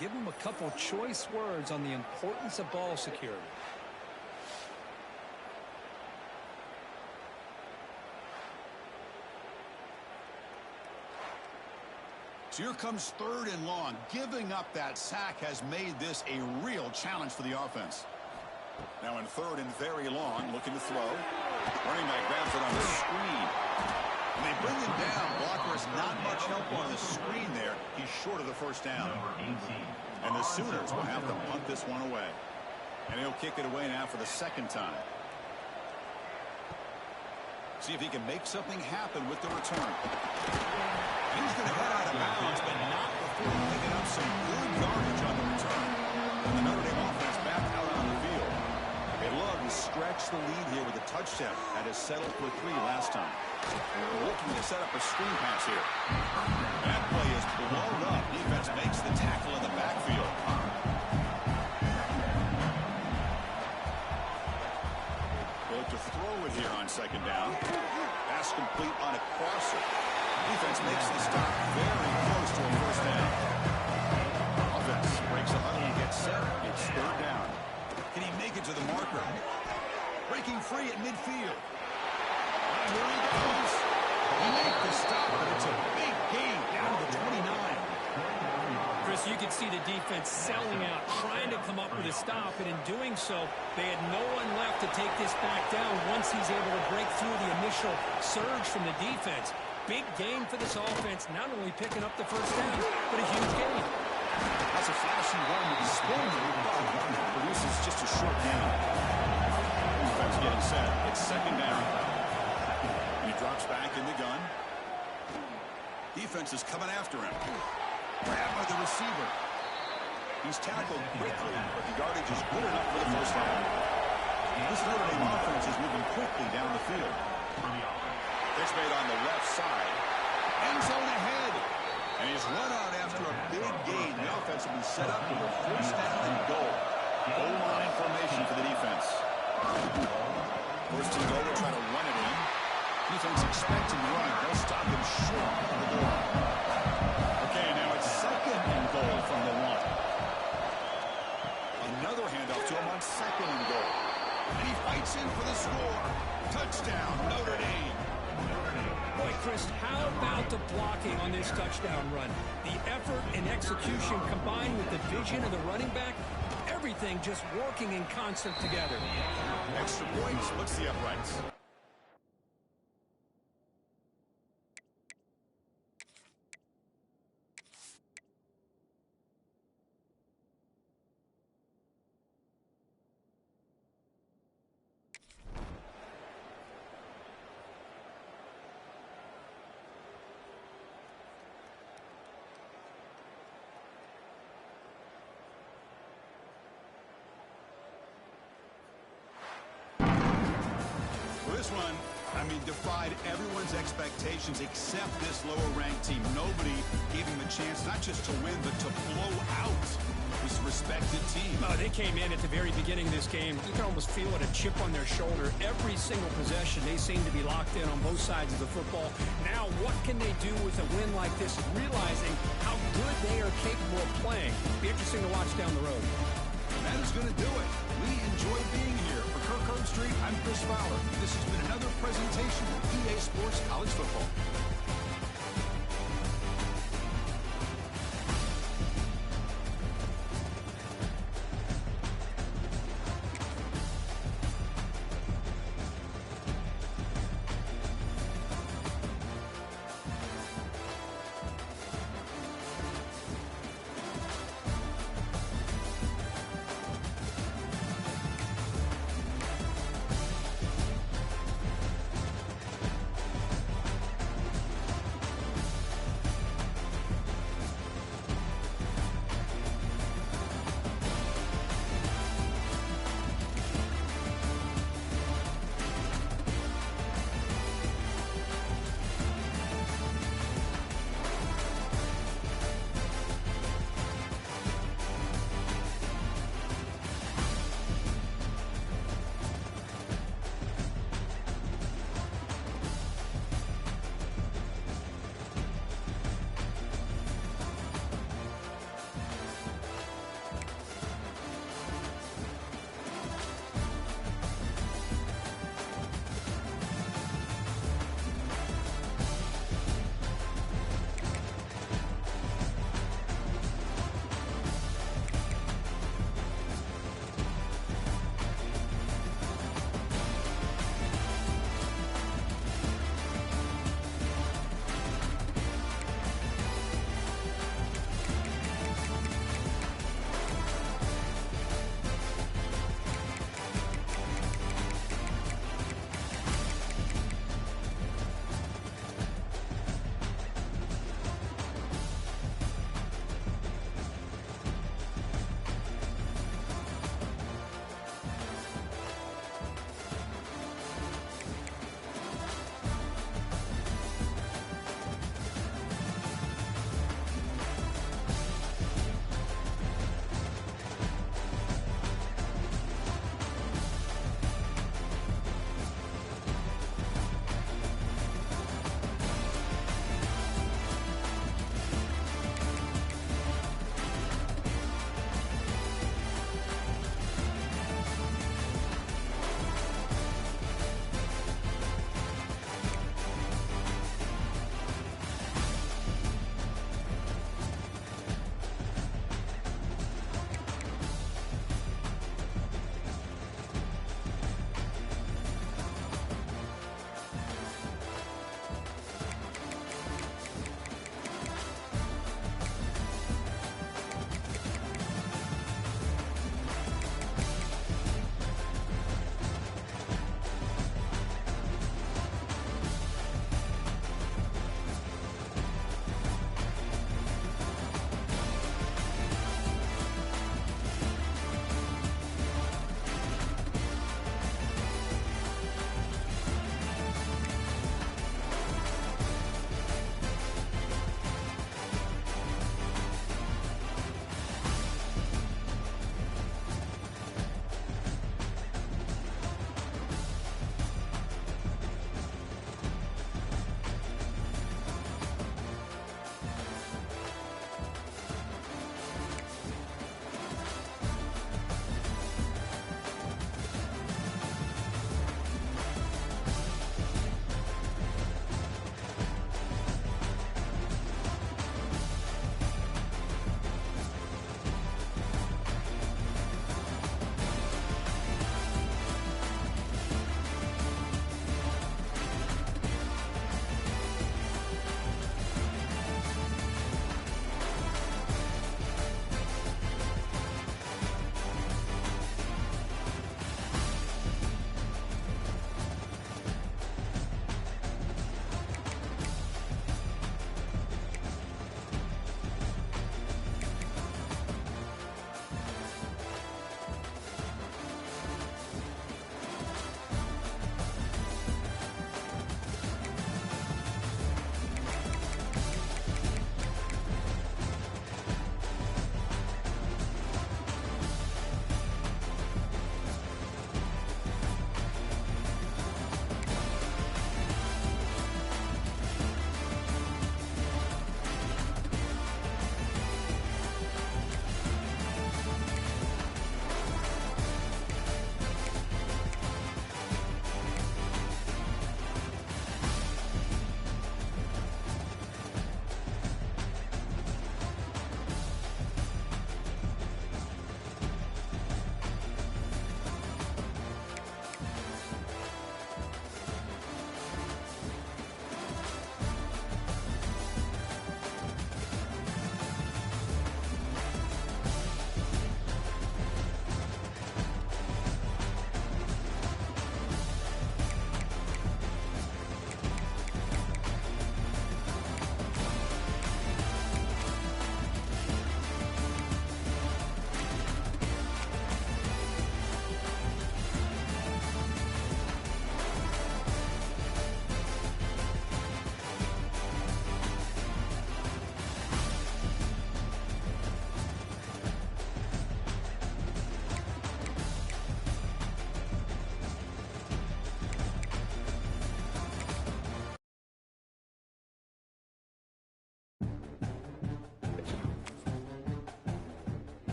give him a couple choice words on the importance of ball security. So here comes third and long. Giving up that sack has made this a real challenge for the offense. Now in third and very long, looking to throw. Running back grabs it on the screen. And they bring him down. Blocker has not much help on the screen there. He's short of the first down. And the Sooners will have to punt this one away. And he'll kick it away now for the second time. See if he can make something happen with the return. And he's going to head out of bounds, but not before picking up some good yardage on the return. And the Notre Dame offense back out on the field. They love to stretch the lead here with a touchdown. Had to settle for 3 last time. Looking to set up a screen pass here. That play is blown up. Defense makes the tackle in the backfield. They look to throw it here on second down. Pass complete on a crosser. Defense makes the stop very close to a first down. Offense breaks a huddle and gets set. It's third down. Can he make it to the marker? Breaking free at midfield. And here he goes. He makes the stop, but it's a big gain down to the 29. Chris, you can see the defense selling out, trying to come up with a stop, and in doing so, they had no one left to take this back down once he's able to break through the initial surge from the defense. big gain for this offense, not only picking up the first down, but a huge gain. That's a flashy run with the spin move, but produces just a short gain. Defense getting set. It's second down. He drops back in the gun. Defense is coming after him. Grab by the receiver. He's tackled quickly, but the yardage is good enough for the first down. This Notre Dame offense is moving quickly down the field. Pitch made on the left side. End zone ahead. And he's run out after a big gain. The offense will be set up with a first down and goal. Goal line formation for the defense. First and goal, they'll try to run it in. Defense expecting the run. They'll stop him short of the goal. Okay, now it's second and goal from the one. Another handoff to him on second and goal. And he fights in for the score. Touchdown, Notre Dame. Boy, Chris, how about the blocking on this touchdown run? The effort and execution combined with the vision of the running back, everything just working in concert together. Extra points. What's the uprights? This one, I mean, defied everyone's expectations except this lower-ranked team. Nobody gave him a chance not just to win, but to blow out this respected team. Oh, they came in at the very beginning of this game. You can almost feel it, a chip on their shoulder. Every single possession, they seem to be locked in on both sides of the football. Now, what can they do with a win like this, realizing how good they are capable of playing? Be interesting to watch down the road. That is going to do it. We enjoy being here. For Kirk Herbstreit, I'm Chris Fowler. This has been another presentation of EA Sports College Football.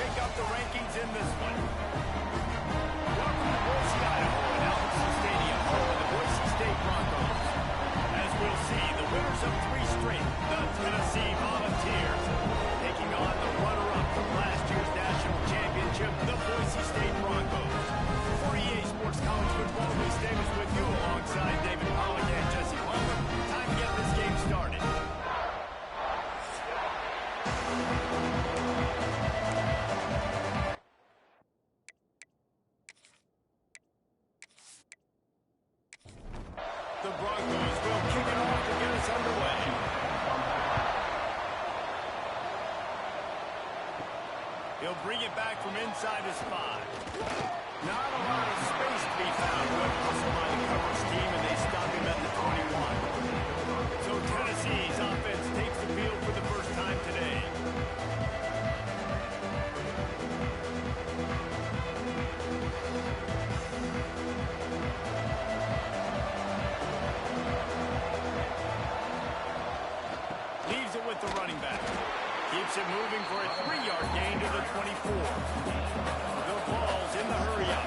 shake up the rankings in this one. Welcome to Boise, Idaho, and Albertson Stadium, home of the Boise State Broncos. As we'll see, the winners of 3 straight, the Tennessee Volunteers, taking on the runner-up from last year's national championship, the Boise State Broncos. For EA Sports College Football, Lee Davis with you alongside David Pollack and Jesse Palmer. Time to get this game started. The Broncos will kick it off to get us underway. He'll bring it back from inside his 5. Not a lot of space to be found. Good hustle by the coverage team, and they stop him at the 21. So Tennessee's offense takes the field for the first time today. Leaves it with the running back. Keeps it moving for a 3-yard gain to the 24. The ball's in the hurry-up.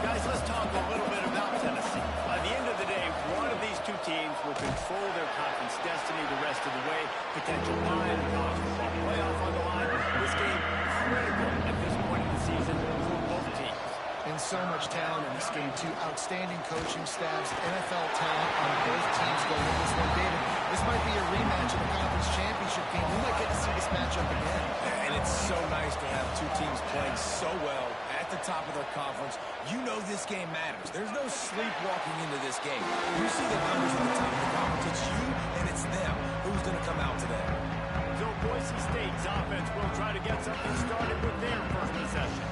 Guys, let's talk a little bit about Tennessee. By the end of the day, one of these two teams will control their conference destiny the rest of the way. Potential line, college football playoff on the line. This game critical at this point in the season for both teams. And so much talent in this game, too. Outstanding coaching staffs, NFL talent on both teams going into this one. David, this might be a rematch of the conference championship game. We might get to see this matchup again. And it's so nice to have two teams playing so well at the top of their conference. You know this game matters. There's no sleepwalking into this game. You see the numbers at the top of the conference. It's you and it's them. Who's going to come out today? So Boise State's offense will try to get something started with their first possession.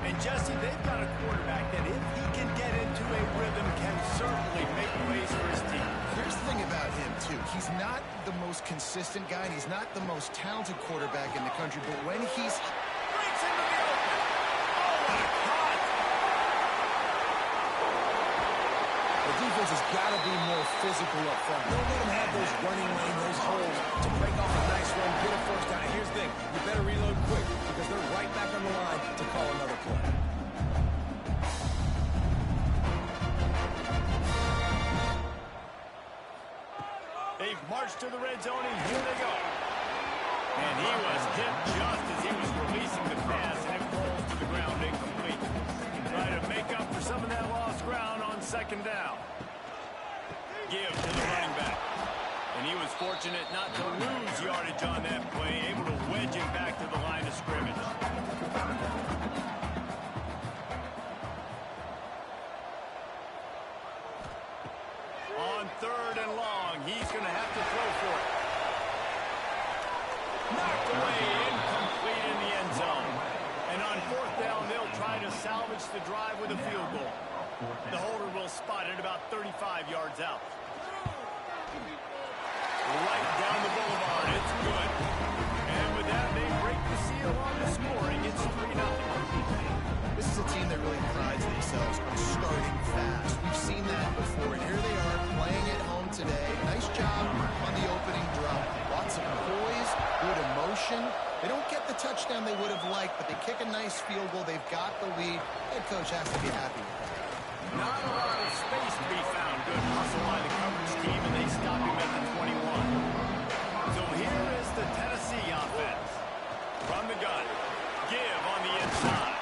And Jesse, they've got a quarterback that if he can get into a rhythm can certainly make plays for his team. Here's the thing about him, too. He's not the most consistent guy, and he's not the most talented quarterback in the country, but when he's... Breaks into the open. Oh, what a cut! The defense has got to be more physical up front. Don't let them have those running lane, those holes to break off a nice run, get a first down. Here's the thing. You better reload quick because they're right back on the line to call another play. They've marched to the red zone, and here they go. And he was hit just as he was releasing the pass, and it falls to the ground incomplete. Try to make up for some of that lost ground on second down. Give to the running back. And he was fortunate not to lose yardage on that play, able to wedge him back to the line of scrimmage. On 3rd and long, he's going to have to throw for it. Knocked away, incomplete in the end zone. And on 4th down, they'll try to salvage the drive with a field goal. The holder will spot it about 35 yards out. Right down the boulevard, it's good. And with that, they break the seal on the scoring. It's 3-0. This is a team that really prides themselves on starting fast. We've seen that before, and here they are playing at home today. Nice job on the opening drive. Lots of poise, good emotion. They don't get the touchdown they would have liked, but they kick a nice field goal. They've got the lead. Head coach has to be happy with that. Not a lot of space to be found. Good hustle by the coverage team, and they stop him at the 21. So here is the Tennessee offense. From the gun. Give on the inside.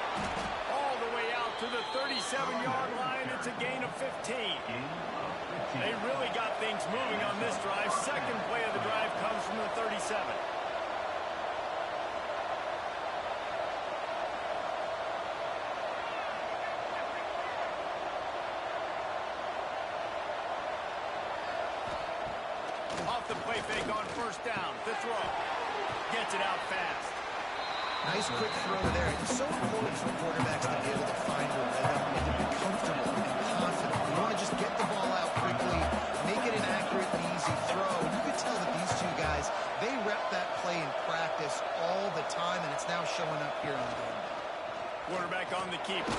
All the way out to the 37-yard line. It's a gain of 15. They really got things moving on this drive. Second play of the drive comes from the 37. Off the play fake on 1st down. The throw. Gets it out fast. Nice quick throw there. It's so important for quarterbacks to be able to find a rhythm and to be comfortable and confident. You want to just get the ball out quickly, make it an accurate and easy throw. You could tell that these two guys, they rep that play in practice all the time, and it's now showing up here on game day. Quarterback on the keeper.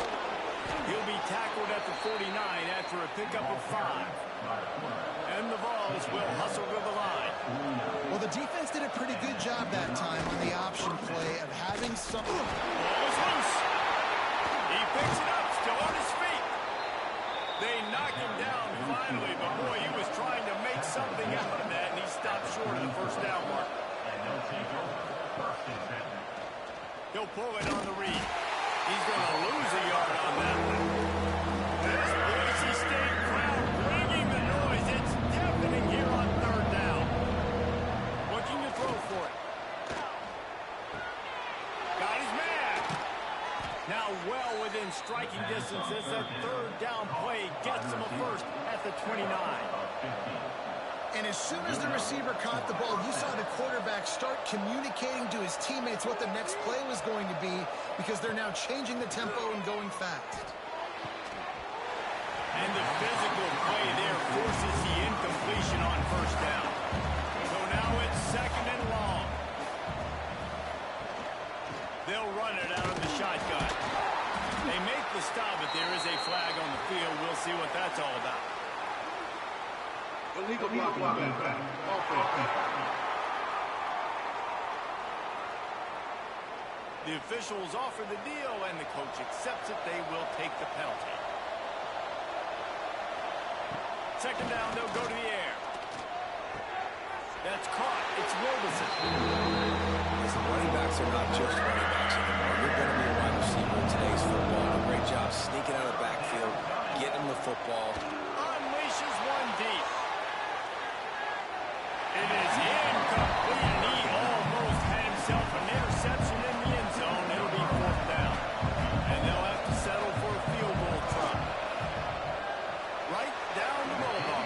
He'll be tackled at the 49 after a pickup of 5. And the Vols will hustle to the line. Well, the defense did a pretty good job that time on the option play of having some... bullet on the read. He's going to lose a yard on that one. This Boise State crowd bringing the noise. It's deafening here on third down. Looking to throw for it. Got his man. Now well within striking distance as that third down play gets him a first at the 29. And as soon as the receiver caught the ball, you saw the quarterback start communicating to his teammates what the next play was going to be because they're now changing the tempo and going fast. And the physical play there forces the incompletion on first down. So now it's second and long. They'll run it out of the shotgun. They make the stop, but there is a flag on the field. We'll see what that's all about. Illegal blocking back. The officials offer the deal, and the coach accepts it. They will take the penalty. Second down, they'll go to the air. That's caught. It's Roberson. Listen, running backs are not just running backs anymore. You're going to be a wide receiver in today's football. A great job sneaking out of the backfield, getting him the football. Unleashes one deep. It is incomplete, and he almost had himself an interception in the end zone. It'll be fourth down. And they'll have to settle for a field goal try. Right down the boulevard.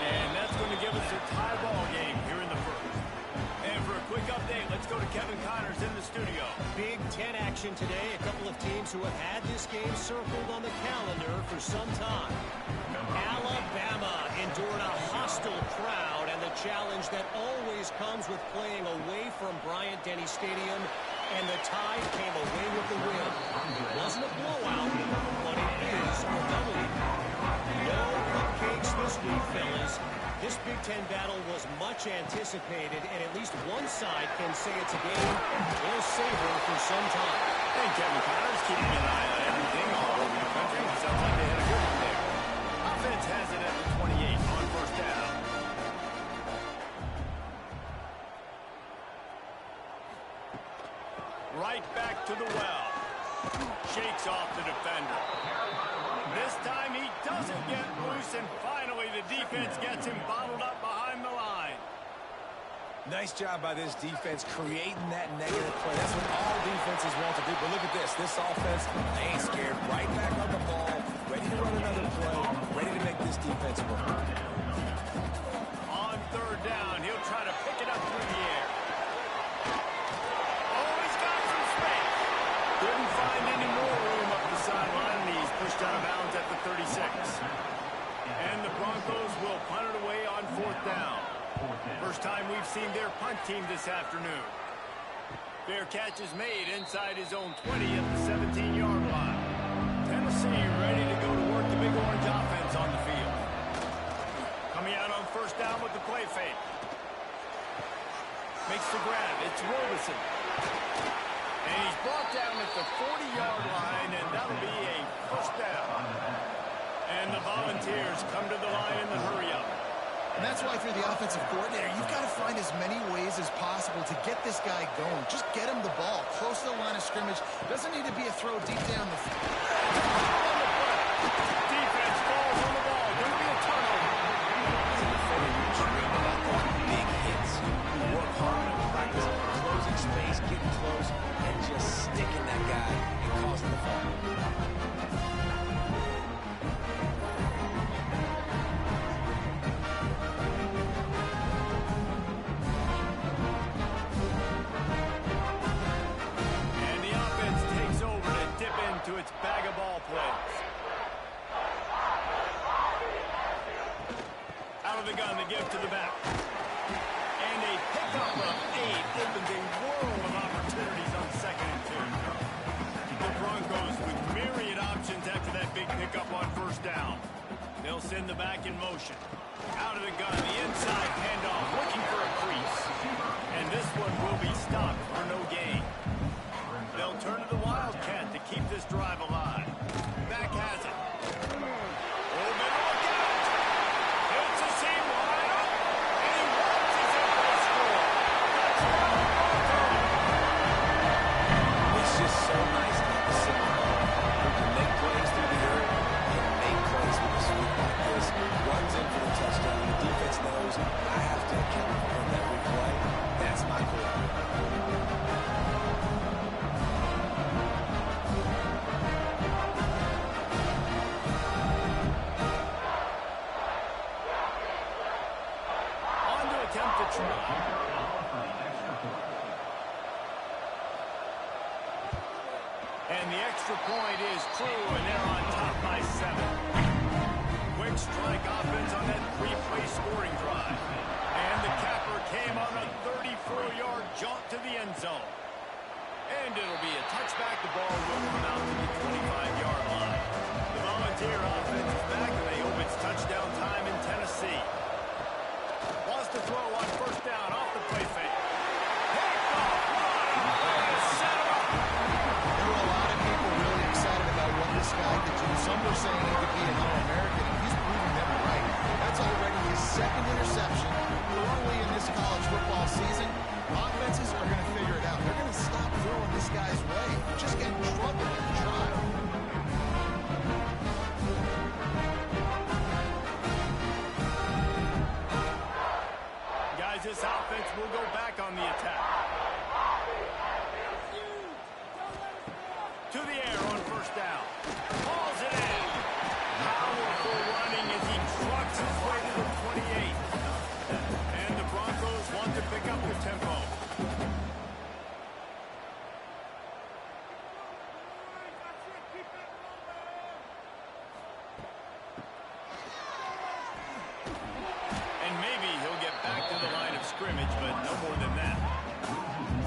And that's going to give us a tie ball game here in the first. And for a quick update, let's go to Kevin Connors in the studio. Big Ten action today. A couple of teams who have had this game circled on the calendar for some time. Alabama endured a hostile crowd and the challenge that always comes with playing away from Bryant-Denny Stadium, and the Tide came away with the win. It wasn't a blowout, but it is a W. No cupcakes this week, fellas. This Big Ten battle was much anticipated, and at least one side can say it's a game they'll savor for some time. And Kevin Connors keeping an eye on everything all over the country. Sounds like they had a good one there. Offense has it at the 28 on first down. Right back to the well. Shakes off the defender. This time he doesn't get loose, and finally the defense gets him bottled up behind the line. Nice job by this defense creating that negative play. That's what all defenses want to do. But look at this. This offense, they ain't scared. Right back on the ball, ready to run another play, ready to make this defense work. On third down, he'll try to pick it up through the air. Oh, he's got some space. Couldn't find any more room up the sideline, and he's pushed out of bounds at the 36. And the Broncos will punt it away on fourth down. First time we've seen their punt team this afternoon. Fair catch is made inside his own 20 at the 17-yard line. Tennessee ready to go to work the Big Orange offense on the field. Coming out on first down with the play fake. Makes the grab. It's Roberson. And he's brought down at the 40-yard line, and that'll be a first down. And the Volunteers come to the line in the hurry-up. And that's why, if you're the offensive coordinator, you've got to find as many ways as possible to get this guy going. Just get him the ball close to the line of scrimmage. Doesn't need to be a throw deep down the field. Defense falls on the ball. Going to be a turnover. You dream about those big hits. You work hard in practice, closing space, getting close, and just sticking that guy and causing the fall. To its bag of ball plays. Out of the gun to give to the back. And a pickup of 8 opens a world of opportunities on second and 2. The Broncos with myriad options after that big pickup on first down. They'll send the back in motion. Out of the gun, the inside handoff, looking for a crease. And this one will be stopped for no gain. They'll turn to the Wildcat to keep this drive alive. Back has it. Oh, better look out. It's a seam wide up, and he watches it for a score. Touchdown, Broncos. This And the extra point is true, and they're on top by 7. Quick strike offense on that 3-play scoring drive. And the capper came on a 34-yard jaunt to the end zone. And it'll be a touchback. The ball will come out to the 25-yard line. The Volunteer offense is back, and they hope it's touchdown time in Tennessee. Wants to throw on first down off the play fake. Picked off. What a way to set him up. There were a lot of people really excited about what this guy could do. Some were saying he could be an All-American, and he's proving them right. That's already his second interception early in this college football season. Offenses are going to figure it out. They're going to stop throwing this guy's way. Just get in trouble if you try. Guys, this offense will go back on the attack. To the air on first down. Hauls it in. Powerful running as he trucks his way to the 28. And the Broncos want to pick up the tempo. And maybe he'll get back to the line of scrimmage, but no more than that.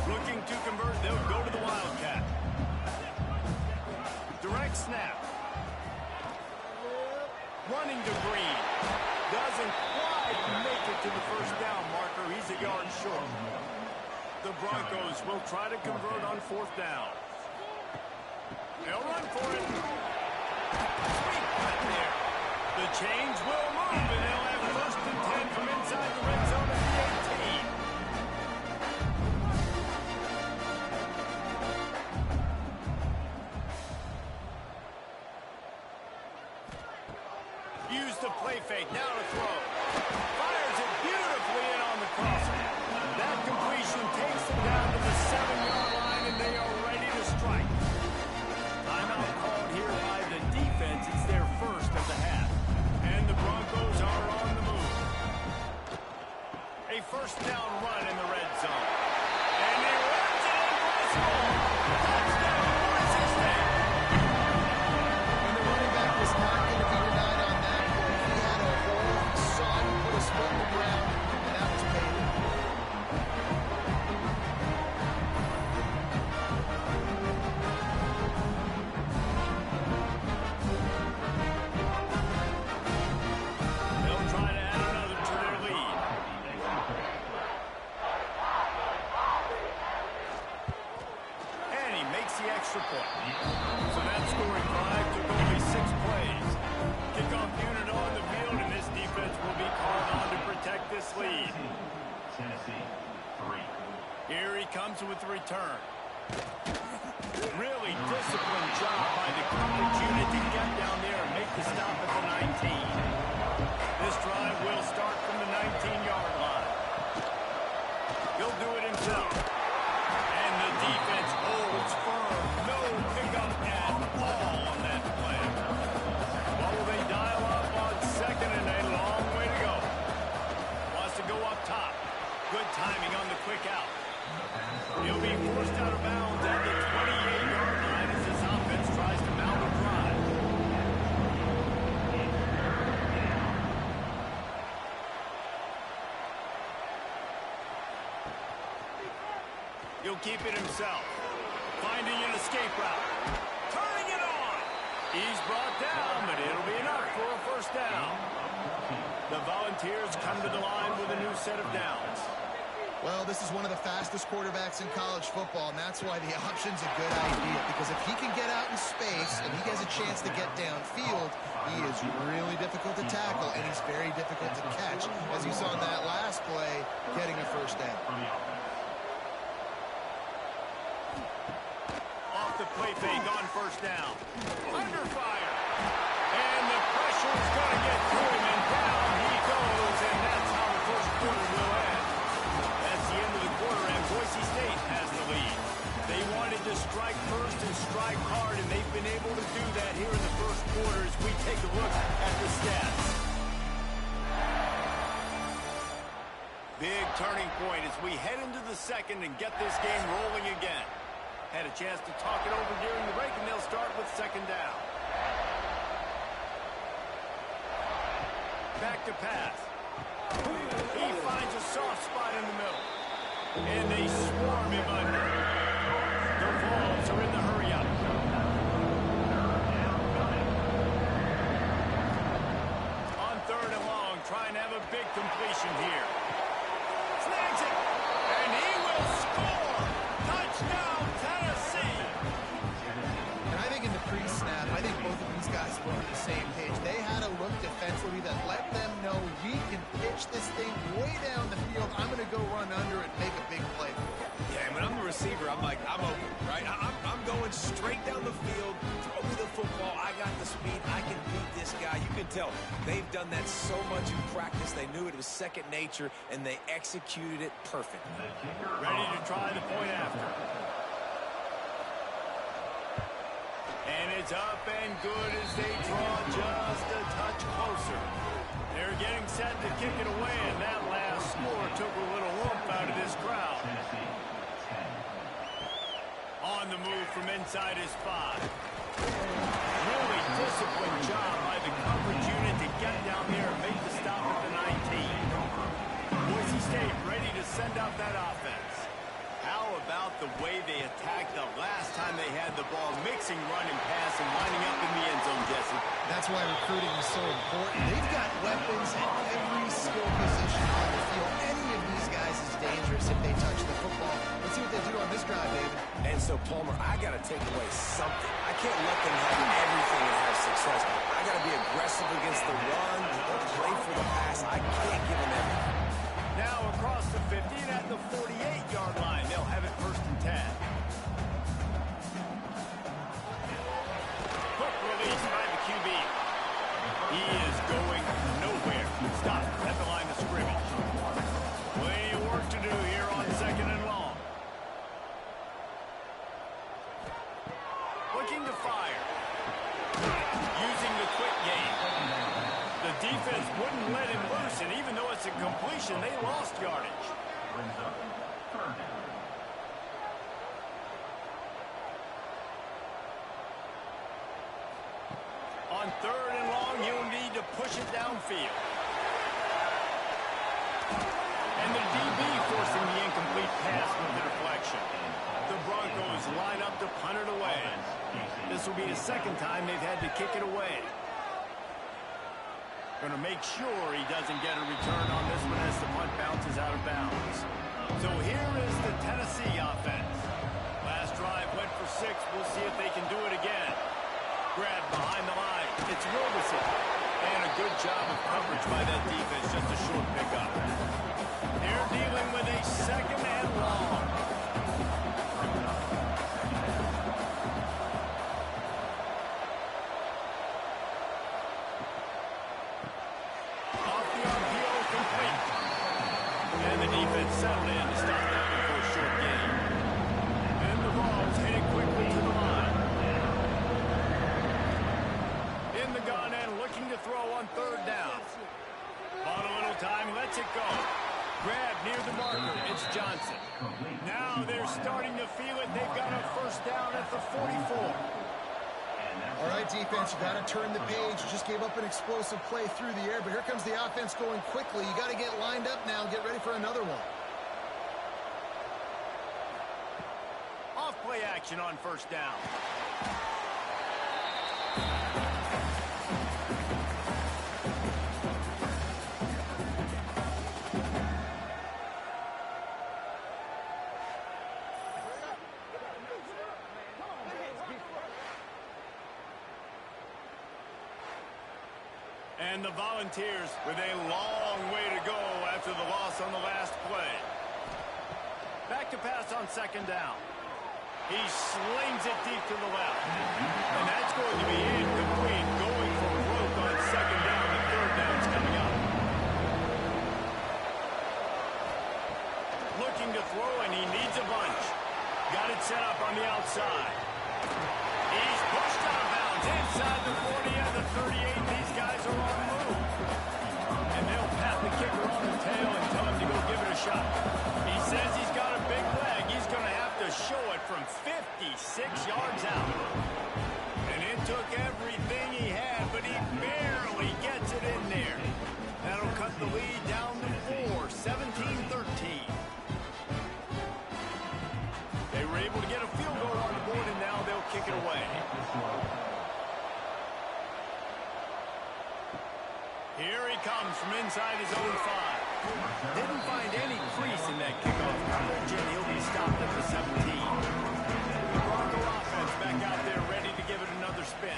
Looking to convert, they'll go to the Wildcat. Direct snap. Running to Green. Doesn't quite make it to the first down marker. He's a yard short. The Broncos will try to convert on fourth down. They'll run for it. Sweet cut there. The chains will move, and they'll have first and 10 from inside the red zone at the 18. Use the play fake, now to throw. Fires it beautifully in on the crosser. That completion takes them down to the 7-yard line, and they are ready to strike. Timeout called here by the defense. It's their first of the half. And the Broncos are on the move. A first down run in the red zone. And he runs it in for a score. Touchdown, Boise State. And the running back was not going to be denied on that play. He had a hole, he saw it, put his foot in the ground, and that was paid. They'll try to add another to their lead. And he makes the extra point. So that scoring drive took only 6 plays. Kickoff unit on the field, and this defense will be called on to protect this lead. Tennessee, 3. Here he comes with the return. Really disciplined job by the coverage unit to get down there and make the stop at the 19. This drive will start from the 19-yard line. He'll do it himself. And the defense holds firm. No pickup at all on that play. What will they dial up on second, and a long way to go. Wants to go up top. Good timing on the quick out. He'll be forced out of bounds at the 28-yard line as this offense tries to mount a drive. He'll keep it himself. Finding an escape route. Turning it on. He's brought down, but it'll be enough for a first down. The Volunteers come to the line with a new set of downs. Well, this is one of the fastest quarterbacks in college football, and that's why the option's a good idea, because if he can get out in space and he has a chance to get downfield, he is really difficult to tackle, and he's very difficult to catch, as you saw in that last play, getting a first down. Off the play fake on first down. Under fire. And the pressure is going to get through him, and down he goes, and that's how the first quarter will end. That's the end of the quarter, and Boise State has the lead. They wanted to strike first and strike hard, and they've been able to do that here in the first quarter as we take a look at the stats. Big turning point as we head into the second and get this game rolling again. Had a chance to talk it over during the break, and they'll start with second down. Back to pass. He finds a soft spot in the middle. And they swarm him under. The Vols are in the hurry-up. On third and long, trying to have a big completion here. Snags it. And he will score. Touchdown, Tennessee. And I think in the pre-snap, I think both of these guys were on the same page. They had a look defensively that let them know we can pitch this thing way down the field. I'm going to go run under it and make a big play. Yeah, when I'm the receiver, I'm like, I'm open, right? I'm going straight down the field. Throw me the football. I got the speed. I can beat this guy. You can tell they've done that so much in practice. They knew it was second nature, and they executed it perfectly. Ready to try the point after. And it's up and good as they draw just a touch closer. They're getting set to kick it away, and that last score took a little warmth out of this crowd. On the move from inside his 5. Really disciplined job by the coverage unit to get down there and make the stop at the 19. Boise State ready to send out that offense. How about the way they attacked the last time they had the ball, mixing run and pass and lining up in the end zone, Jesse? That's why recruiting is so important. They've got weapons at every skill position on the field. Any of these guys is dangerous if they touch the football. Let's see what they do on this drive, David. And so, Palmer, I got to take away something. I can't let them have everything and have success. I got to be aggressive against the run, play for the pass. I can't give them everything. Now across the 50 and at the 48-yard line. They'll have it first and 10. Quick release by the QB. He is going nowhere. Stop at the line of scrimmage. Plenty of work to do here on second and long. Looking to fire. Using the quick game. The defense wouldn't let him loose, and even though it's a completion, they lost yardage. Brings up third down. On third and long, you'll need to push it downfield. And the DB forcing the incomplete pass with the deflection. The Broncos line up to punt it away. This will be the second time they've had to kick it away. Going to make sure he doesn't get a return on this one as the punt bounces out of bounds. So here is the Tennessee offense. Last drive went for 6. We'll see if they can do it again. Grab behind the line. It's Roberson. And a good job of coverage by that defense. Just a short pickup. They're dealing with a second and long. Off the RPO, complete. And the defense settled in to stop that one for a short gain. And the Vols heading quickly to the line. In the gun and looking to throw on third down. On a little time, lets it go. Grab near the marker. It's Johnson. Now they're starting to feel it. They've got a first down at the 44. All right, defense, you got to turn the page. You just gave up an explosive play through the air, but here comes the offense going quickly. You got to get lined up now and get ready for another one. Off play action on first down. And the Volunteers with a long way to go after the loss on the last play. Back to pass on second down. He slings it deep to the left. And that's going to be incomplete. Going for broke on second down. The third down's coming up. Looking to throw, and he needs a bunch. Got it set up on the outside. He's pushed out of bounds inside the 40 and the 38. These guys are on the move. And they'll pat the kicker on the tail and tell him to go give it a shot. He says he's got a big leg. He's going to have to to show it from 56 yards out. And it took everything he had, but he barely gets it in there. That'll cut the lead down to 4, 17-13. They were able to get a field goal on the board, and now they'll kick it away. Here he comes from inside his own 5. Didn't find any crease in that kickoff coverage, and he'll be stopped at the 17. The Bronco offense back out there ready to give it another spin.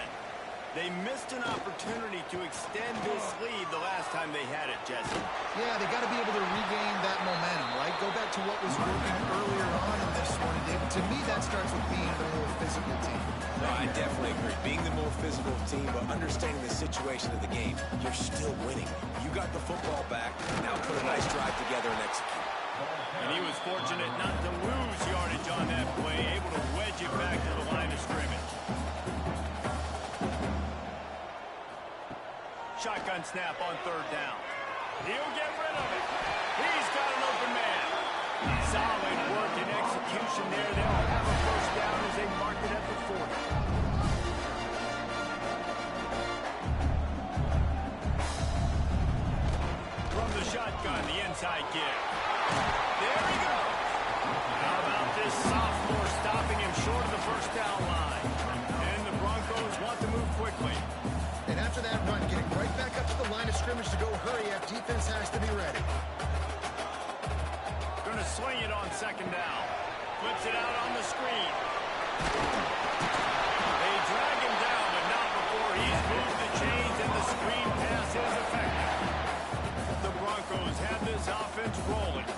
They missed an opportunity to extend this lead the last time they had it, Jesse. Yeah, they got to be able to regain that momentum, right? Go back to what was working earlier on in this one. And to me, that starts with being the more physical team. No, I definitely agree. Being the more physical team, but understanding the situation of the game, you're still winning. You got the football back. Now put a nice drive together and execute. And he was fortunate not to lose yardage on that play, able to wedge it back to the line of scrimmage. Shotgun snap on 3rd down. He'll get rid of it. He's got an open man. Solid work and execution there. They'll have a first down as they mark it at the 40. From the shotgun, the inside give. There he goes. How about this sophomore stopping him short of the first down line? And the Broncos want to move quickly. And after that run, getting right back up to the line of scrimmage to go hurry up, defense has to be ready. Going to sling it on 2nd down. Flips it out on the screen. They drag him down, but not before he's moved the chains, and the screen pass is effective. The Broncos have this offense rolling.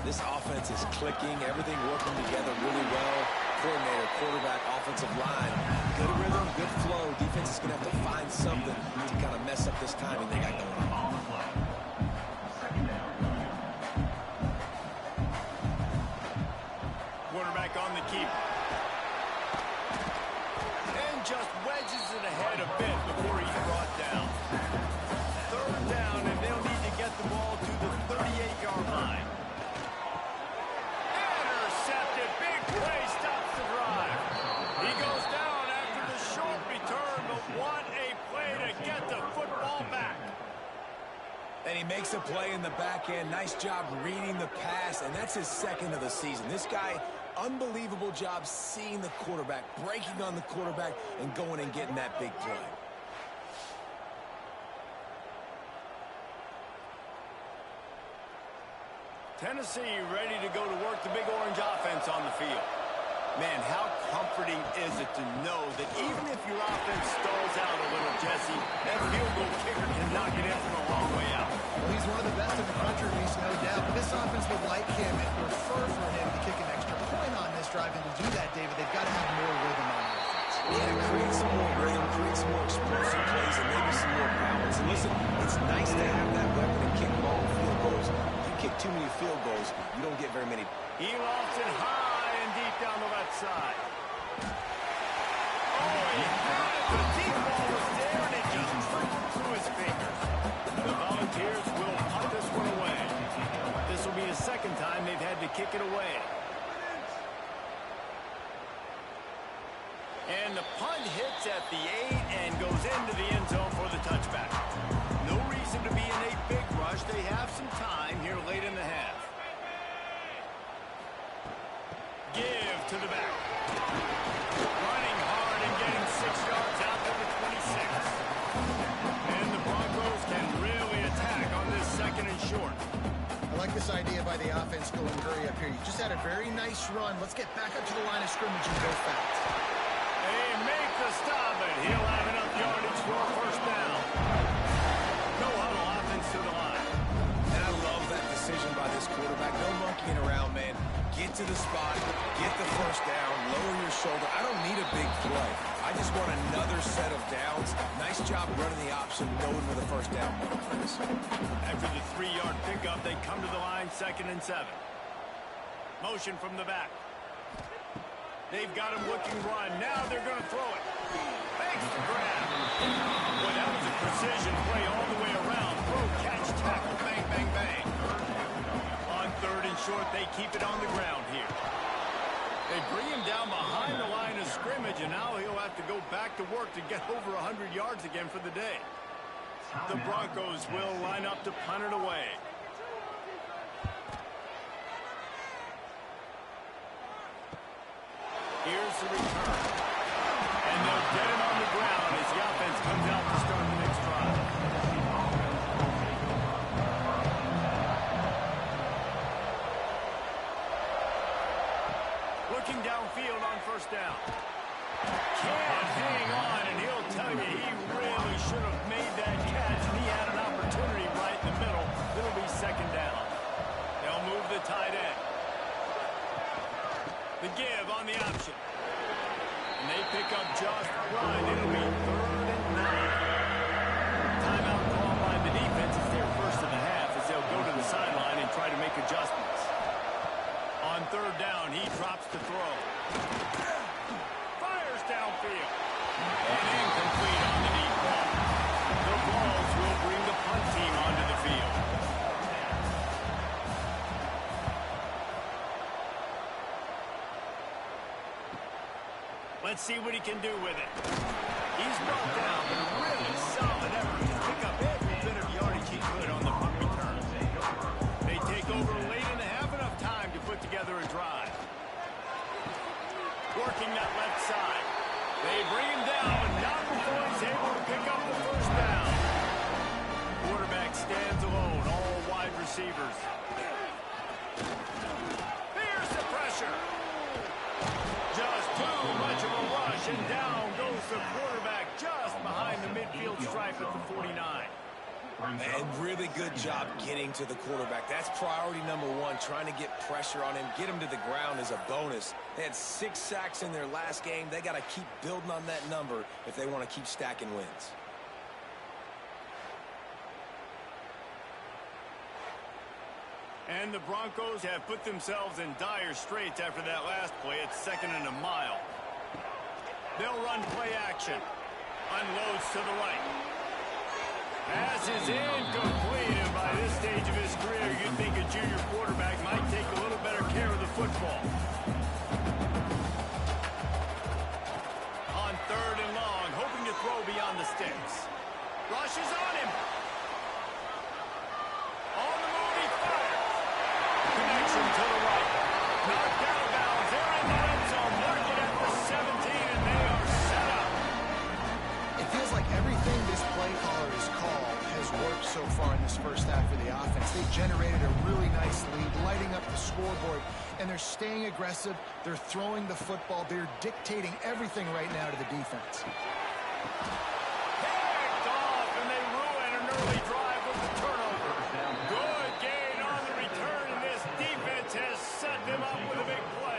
This offense is clicking, everything working together really well. Coordinator, quarterback, offensive line. Good rhythm, good flow. Defense is going to have to find something to kind of mess up this timing they got going on. Quarterback on the keeper. And just wedges it ahead a bit before he's brought down. 3rd down, and they'll need to get the ball to the 38-yard line. Intercepted. Big play stops the drive. He goes down after the short return, but what a play to get the football back. And he makes a play in the back end. Nice job reading the pass, and that's his 2nd of the season. This guy, unbelievable job seeing the quarterback, breaking on the quarterback, and going and getting that big play. Tennessee ready to go to work the Big Orange offense on the field. Man, how comforting is it to know that even if your offense stalls out a little, Jesse, that field goal kicker can knock it in from a long way out. Well, he's one of the best in the country, at least, no doubt. But this offense would like him and prefer for him to kick an extra point on this drive. And to do that, David, they've got to have more rhythm on offense. Yeah, create some more rhythm, create some more explosive plays, and maybe some more balance. And listen, it's nice to have that weapon and kick long field goals. You kick too many field goals, you don't get very many. He lofts it high and deep down the left side. Oh, he had it. The deep ball was there, and it just trickled through his fingers. The Volunteers will punt this one away. This will be the 2nd time they've had to kick it away. And the punt hits at the 8 and goes into the end zone for the touchback. No reason to be in a big rush. They have some time here late in the half. Give to the back. Running hard and getting 6 yards out to the 26. And the Broncos can really attack on this 2nd and short. I like this idea by the offense going hurry up here. You just had a very nice run. Let's get back up to the line of scrimmage and go fast. They make the stop, and he'll have enough yardage for a first down. No huddle offense to the line. And I love that decision by this quarterback. No monkeying around, man. Get to the spot, get the first down, lower your shoulder. I don't need a big play. I just want another set of downs. Nice job running the option, going with a first down. After the 3-yard pickup, they come to the line 2nd and 7. Motion from the back. They've got him looking run. Now they're going to throw it. Thanks for grab. Boy, that was a precision play all the way around. Throw, catch, tackle, bang, bang, bang. On 3rd and short, they keep it on the ground here. They bring him down behind the line of scrimmage, and now he'll have to go back to work to get over 100 yards again for the day. The Broncos will line up to punt it away. Here's the return. And they'll get him on the ground as the offense comes out to start the next drive. Looking downfield on first down. Can't hang on, and he'll tell you he really should have made that catch, and he had an opportunity right in the middle. It'll be second down. They'll move the tight end. The give on the option. And they pick up just one. It'll be 3rd and 9. Timeout called by the defense is their first of the half as they'll go to the sideline and try to make adjustments. On 3rd down, he drops to throw. Fires downfield. And incomplete on the deep ball. The balls will bring the punt team onto the field. Let's see what he can do with it. He's brought down, but a really solid effort to pick up every bit of yardage he could on the punt return. They take over late in the half, enough time to put together a drive. Working that left side. They bring him down, but not before he's able to pick up the first down. Quarterback stands alone, all wide receivers. Here's the pressure. Just too much of a rush, and down goes the quarterback just behind the midfield stripe at the 49. And really good job getting to the quarterback. That's priority number one, trying to get pressure on him. Get him to the ground is a bonus. They had 6 sacks in their last game. They got to keep building on that number if they want to keep stacking wins. And the Broncos have put themselves in dire straits after that last play. It's 2nd and a mile. They'll run play action. Unloads to the right. Pass is incomplete, and by this stage of his career, you'd think a junior quarterback might take a little better care of the football. On 3rd and long, hoping to throw beyond the sticks. Rushes on him. On the move, he fires. Connection to the right. Knocked out of bounds. They're in the red zone. Mark it at the 17, and they are set up. It feels like everything this play caller has called has worked so far in this first half for the offense. They've generated a really nice lead, lighting up the scoreboard, and they're staying aggressive. They're throwing the football. They're dictating everything right now to the defense. Picked off, and they ruin an early drive with the turnover. Good gain on the return, and this defense has set them up with a big play.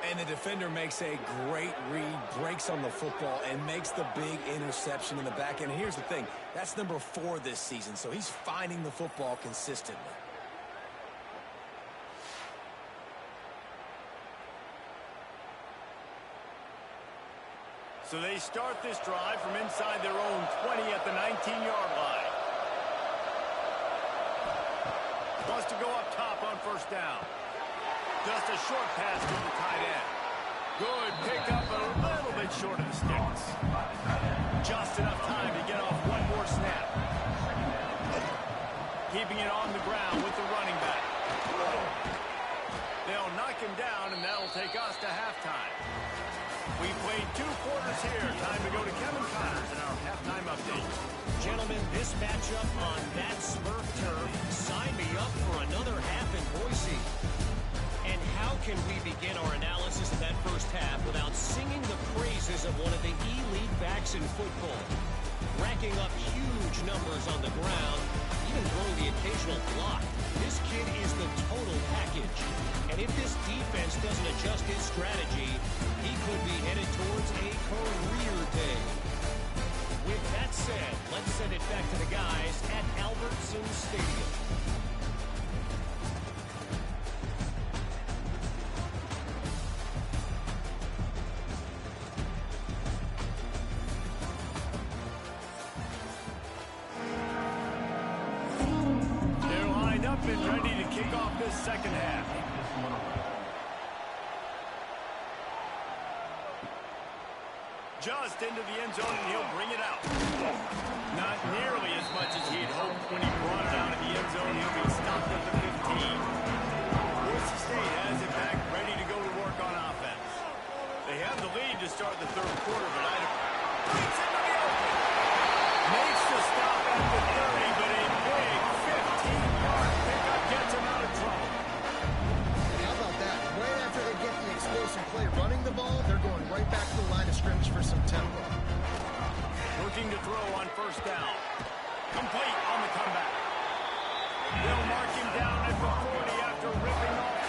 And the defender makes a great read, breaks on the football, and makes the big interception in the back end. Here's the thing, that's number 4 this season, so he's finding the football consistently. So they start this drive from inside their own 20 at the 19-yard line. Wants to go up top on first down. Just a short pass to the tight end. Good pickup, but a little bit short of the sticks. Just enough time to get off one more snap. Keeping it on the ground with the running back. They'll knock him down, and that'll take us to halftime. We played 2 quarters here. Time to go to Kevin Connors in our halftime update. Gentlemen, this matchup on that Smurf turf, sign me up for another half in Boise. And how can we begin our analysis of that first half without singing the praises of one of the elite backs in football? Racking up huge numbers on the ground, even throwing the occasional block. This kid is the total package. And if this defense doesn't adjust his strategy, he could be headed towards a career day. With that said, let's send it back to the guys at Albertson Stadium. They're lined up and ready to kick off this second half. just into the end zone, and he'll bring it out. Not nearly as much as he'd hoped when he brought it out of the end zone. He'll be stopped at the 15. Boise State has it back, ready to go to work on offense. They have the lead to start the third quarter, but Idaho breaks into the open. Makes the stop at the 30, but a big 15-yard pickup gets him out of trouble. How about that? Right after they get the explosive play running the ball, they're going right back to the line of scrimmage for some tempo. Looking to throw on first down. Complete on the comeback. They'll mark him down at the 40 after ripping off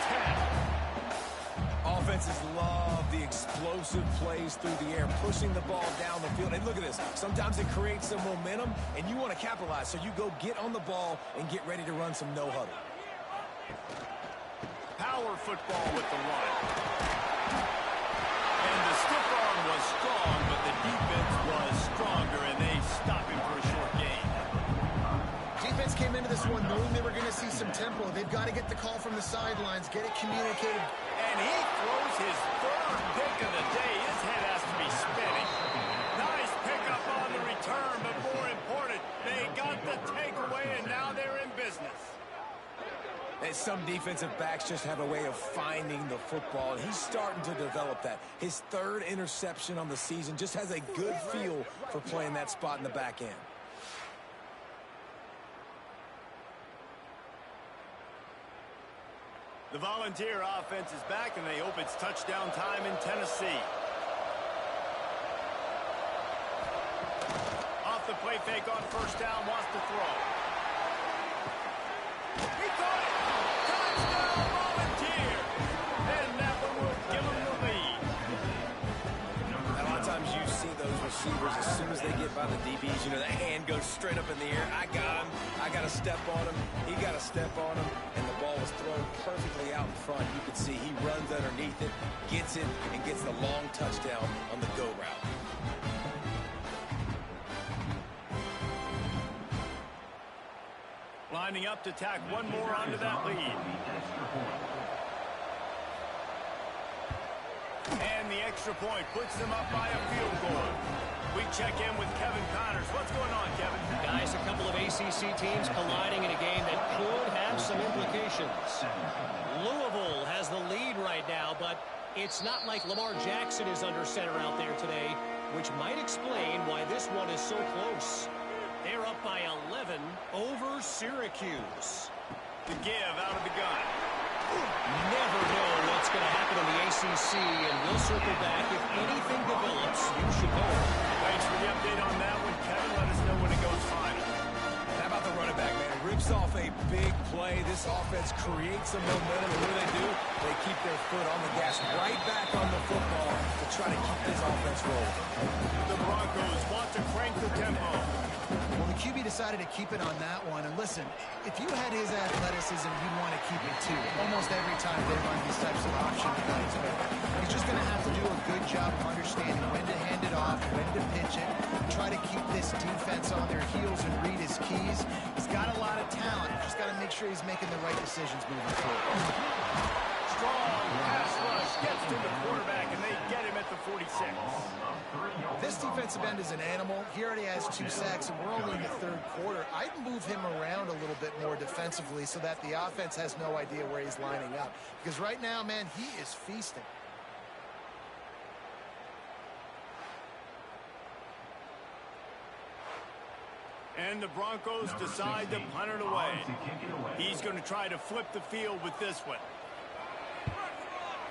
10. Offenses love the explosive plays through the air, pushing the ball down the field. And look at this. Sometimes it creates some momentum, and you want to capitalize. So you go get on the ball and get ready to run some no-huddle. Power football with the run. And the stiff arm was strong, but the defense was stronger, and they stopped him for a short gain. Defense came into this one knowing they were going to see some tempo. They've got to get the call from the sidelines, get it communicated. And he throws his third pick of the day. His head has to be spinning. Nice pickup on the return, but more important, they got the takeaway, and now they're in business. And some defensive backs just have a way of finding the football, and he's starting to develop that. His third interception on the season, just has a good feel for playing that spot in the back end. The Volunteer offense is back, and they hope it's touchdown time in Tennessee. Off the play fake on first down, wants to throw. He caught it! Touchdown, Volunteer! And that one will give him the lead. A lot of times you see those receivers, as soon as they get by the DBs, you know, that hand goes straight up in the air. I got him. I got to step on him. He got to step on him. And the ball was thrown perfectly out in front. You can see he runs underneath it, gets it, and gets the long touchdown on the go route. Lining up to tack one more onto that lead. And the extra point puts them up by a field goal. We check in with Kevin Connors. What's going on, Kevin? Guys, a couple of ACC teams colliding in a game that could have some implications. Louisville has the lead right now, but it's not like Lamar Jackson is under center out there today, which might explain why this one is so close. They're up by 11 over Syracuse. The give out of the gun. Never know what's going to happen in the ACC, and we'll circle back. If anything develops, you should know it. Thanks for the update on that one, Kevin. Let us know when it goes final. How about the running back, man? Rips off a big play. This offense creates some momentum, and what do? They keep their foot on the gas, right back on the football to try to keep this offense rolling. The Broncos want to crank the tempo. Well, the QB decided to keep it on that one. And listen, if you had his athleticism, you'd want to keep it too. Almost every time they run these types of option plays. But he's just going to have to do a good job of understanding when to hand it off, when to pitch it, try to keep this defense on their heels and read his keys. He's got a lot of talent. Just got to make sure he's making the right decisions moving forward. Strong pass rush gets to the quarterback, and they get him at the 46. This defensive end is an animal. He already has 2 sacks, and we're only in the third quarter. I'd move him around a little bit more defensively so that the offense has no idea where he's lining up. Because right now, man, he is feasting. And the Broncos decide to punt it away. He's going to try to flip the field with this one.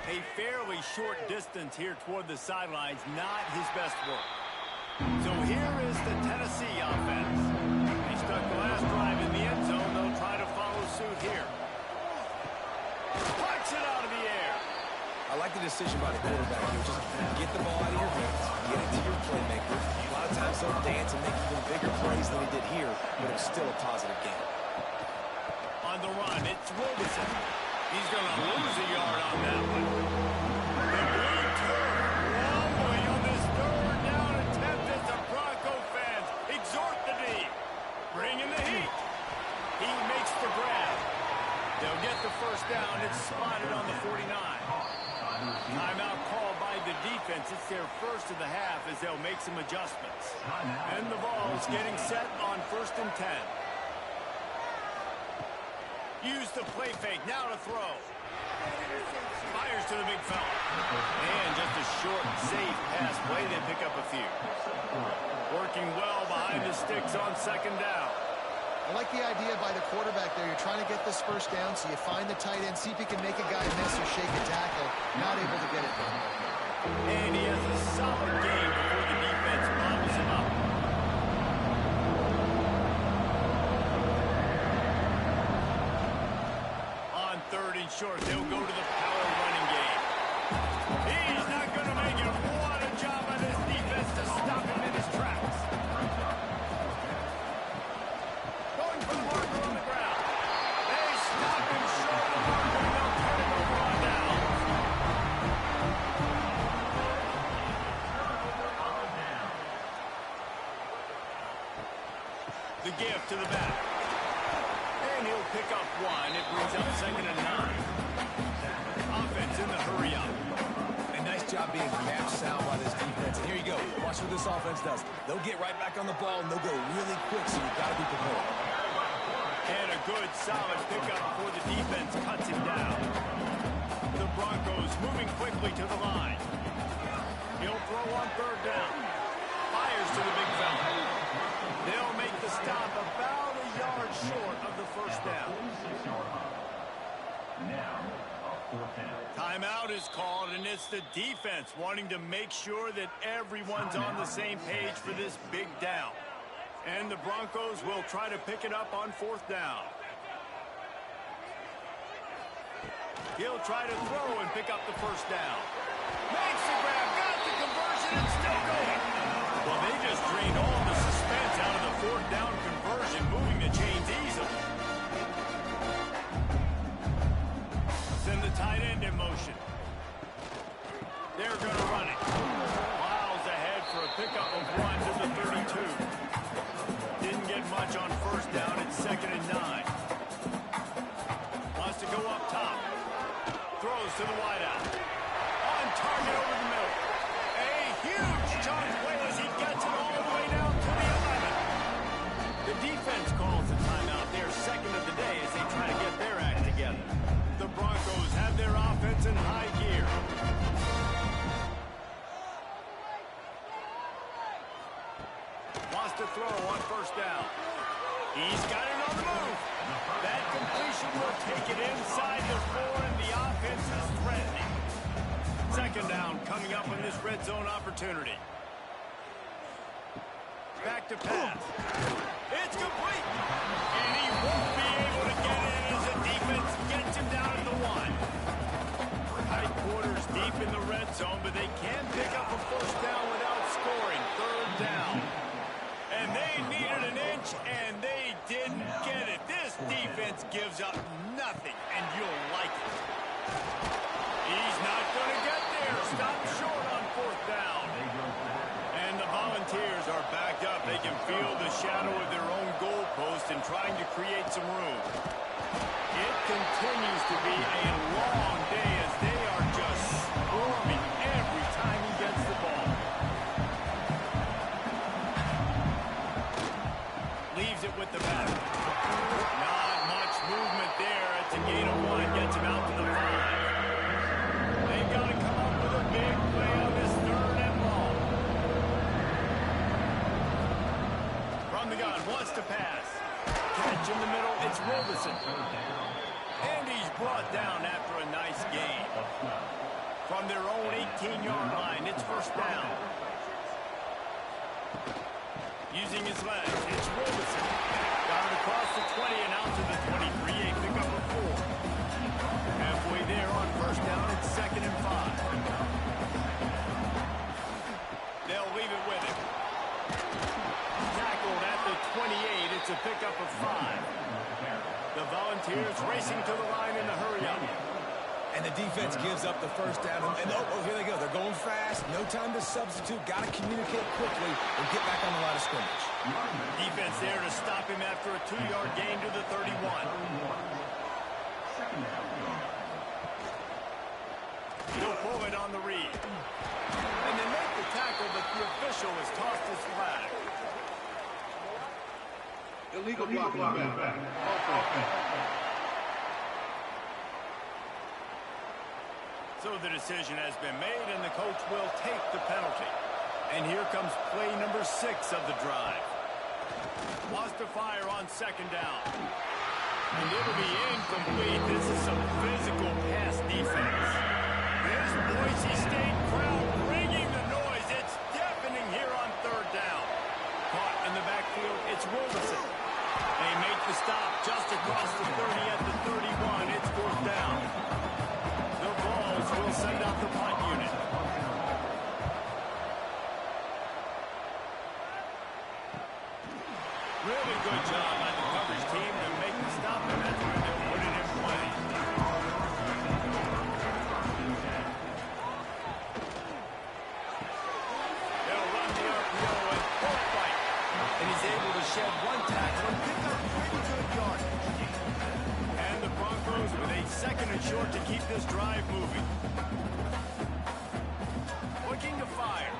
A fairly short distance here toward the sidelines, not his best work. So here is the Tennessee offense. They stuck the last drive in the end zone. They'll try to follow suit here. Punch it out of the air. I like the decision by the quarterback here. Just get the ball out of your hands, get it to your playmaker. A lot of times they'll dance and make even bigger plays than he did here, but it's still a positive game. On the run, it's Robeson. He's going to lose a yard on that one. The blue turn wobbling on this third down attempt as the Bronco fans exhort the D. Bring in the heat. He makes the grab. They'll get the first down. It's spotted on the 49. Timeout called by the defense it's their first of the half as they'll make some adjustments. And the ball's getting set on 1st and 10. Use the play fake, now to throw. Fires to the big fella. And just a short, safe pass play, they pick up a few. Working well behind the sticks on 2nd down. I like the idea by the quarterback there. You're trying to get this 1st down, so you find the tight end, see if you can make a guy miss or shake a tackle. Not able to get it done. And he has a solid game before the defense bobbles him up. On 3rd and short, they'll go to the power running game. He's not going to make it. What a job by this defense to stop him in his tracks. Going for the marker on the ground. They stop him short of the marker, and they'll turn him over on down. The give to the back. And he'll pick up 1. It brings up 2nd and 9. Offense in the hurry up. And nice job being match sound by this defense. And here you go. Watch what this offense does. They'll get right back on the ball, and they'll go really quick, so you've got to be prepared. And a good, solid pickup before the defense cuts him down. The Broncos moving quickly to the line. He'll throw on 3rd down. Fires to the big fella. They'll make the stop about a yard short of the 1st down. Timeout is called, and it's the defense wanting to make sure that everyone's on the same page for this big down. And the Broncos will try to pick it up on 4th down. He'll try to throw and pick up the 1st down. Makes the grab, got the conversion, and still going. Well, they just drained all the suspense out of the 4th down conversion, moving the chains easily. Send the tight end in motion. They're going to run it. Miles ahead for a pickup of 1 to the 32. Didn't get much on 1st down. It's 2nd and 9. Wants to go up top. Throws to the wideout. On target over the middle. A huge chunk play as he gets it all the way down to the 11. The defense calls the timeout. They're 2nd of the day as they try to get their act together. The Broncos have their offense in high gear. Wants to throw on 1st down. He's got it on the move. That completion will take it inside the 4, and the offense is threatening. 2nd down coming up on this red zone opportunity. Back to pass. It's complete. And he won't be able to get it as the defense gets him down at the 1. Tight quarters deep in the red zone, but they can pick up a 1st down without scoring. 3rd down. And they needed an inch, and they didn't get it. This defense gives up nothing, and you'll like it. He's not going to get there. Stop short on 4th down. And the Volunteers are backed up. They can feel the shadow of their own goalpost and trying to create some room. It continues to be a long day as they are just swarming every time he gets the ball. Leaves it with the back. Not much movement there. It's a gain of 1. Gets him out to the 5. They've got to come up with a big play on this 3rd and long. From the gun, wants to pass. Catch in the middle, it's Roberson. And he's brought down after a nice gain. From their own 18-yard line, it's 1st down. Using his legs, it's Roberson. Got it across the 20 and out to the 23. A pickup of 4. Halfway there on 1st down, it's 2nd and 5. They'll leave it with him. Tackled at the 28. It's a pickup of 5. The Volunteers racing to the line in the hurry-up. And the defense gives up the 1st down. And oh, here they go. They're going fast. No time to substitute. Got to communicate quickly and get back on the line of scrimmage. Defense there to stop him after a 2-yard gain to the 31. He'll pull it on the read. And the official has tossed his flag. Illegal blocking back. So the decision has been made, and the coach will take the penalty. And here comes play number 6 of the drive. Wants to fire on second down. And it'll be incomplete. This is some physical pass defense. This Boise State crowd bringing the noise. It's deafening here on third down. Caught in the backfield, it's Roberson. They make the stop just across the 30 at the 31. It's fourth down. The Vols will send out the punt unit. Really good job by the coverage team to make the stop, and that's where they'll put it in play. They'll run the RPO and full fight. And he's able to shed one tackle and pick up pretty good yardage. And the Broncos with a second and short to keep this drive moving. Looking to fire.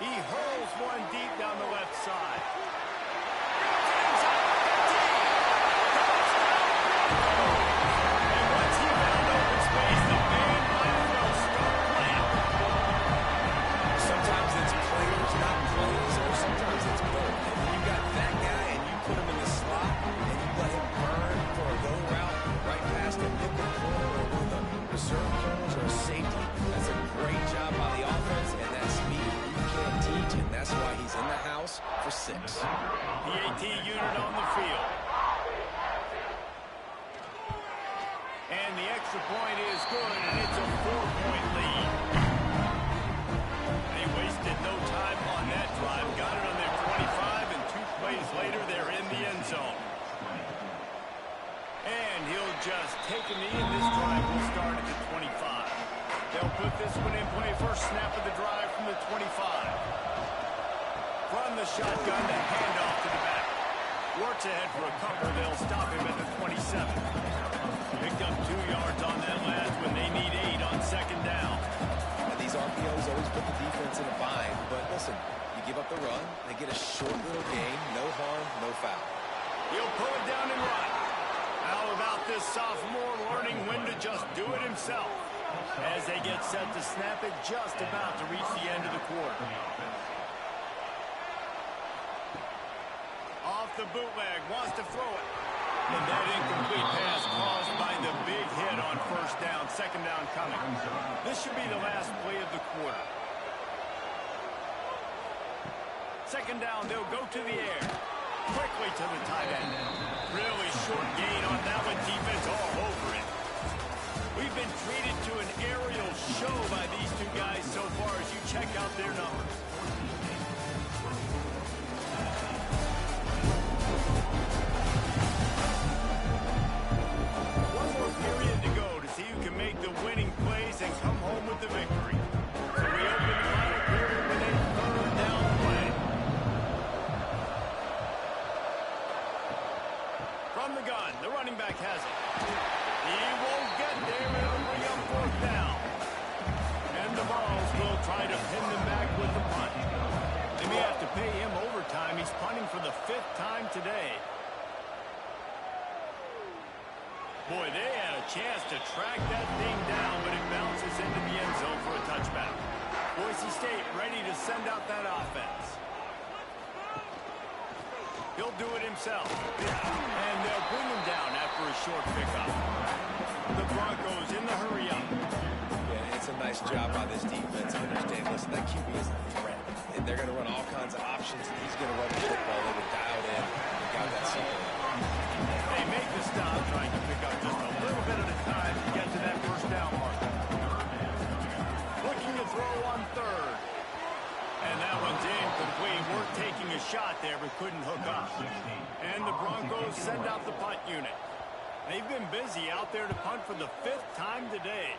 He hurls one deep down the left side. And once he found open space, the man might well start playing. Sometimes it's players, not plays, or sometimes it's both. And when you got that guy and you put him in the slot and you let him burn for a go route right past a nickel corner or one of the reserve corners or a safety, that's a great job by the offense, and that speed you can't teach, and that's why he's in the house for 6. The AT unit on the field. And the extra point is good, and it's a 4-point lead. They wasted no time on that drive. Got it on their 25, and 2 plays later, they're in the end zone. And he'll just take a knee, and this drive will start at the 25. They'll put this one in play. First snap of the drive from the 25. From the shotgun, the handoff to the back. Works ahead for a couple. They'll stop him at the 27. Picked up 2 yards on that last when they need 8 on second down. And these RPOs always put the defense in a bind, but listen, you give up the run, they get a short little gain, no harm, no foul. He'll pull it down and run. How about this sophomore learning when to just do it himself? As they get set to snap it, just about to reach the end of the quarter. Off the bootleg, wants to throw it. And that incomplete pass caused by the big hit on first down, second down coming. This should be the last play of the quarter. Second down, they'll go to the air. Quickly to the tight end. Really short gain on that one, defense all over it. We've been treated to an aerial show by these 2 guys so far as you check out their numbers. One more period to go to see who can make the winning plays and come home with the victory. So we open the final period with a third down play. From the gun, the running back has it. He won't get there, and it'll bring up fourth down. And the Vols will try to pin them back with the punt. They may have to pay him overtime. He's punting for the 5th time today. Boy, they had a chance to track that thing down, but it bounces into the end zone for a touchback. Boise State ready to send out that offense. He'll do it himself. And they'll bring him down after a short pickup. The Broncos in the hurry up. Yeah, it's a nice job by this defense. Understand, listen, that QB is a threat. And they're going to run all kinds of options, and he's going to run the football. They were dialed in and got that second. They make the stop, trying to pick up just a little bit at a time to get to that first down mark. Looking to throw on third. And that one's incomplete. We're taking a shot there, but couldn't hook up. And the Broncos send out the punt unit. They've been busy out there to punt for the 5th time today.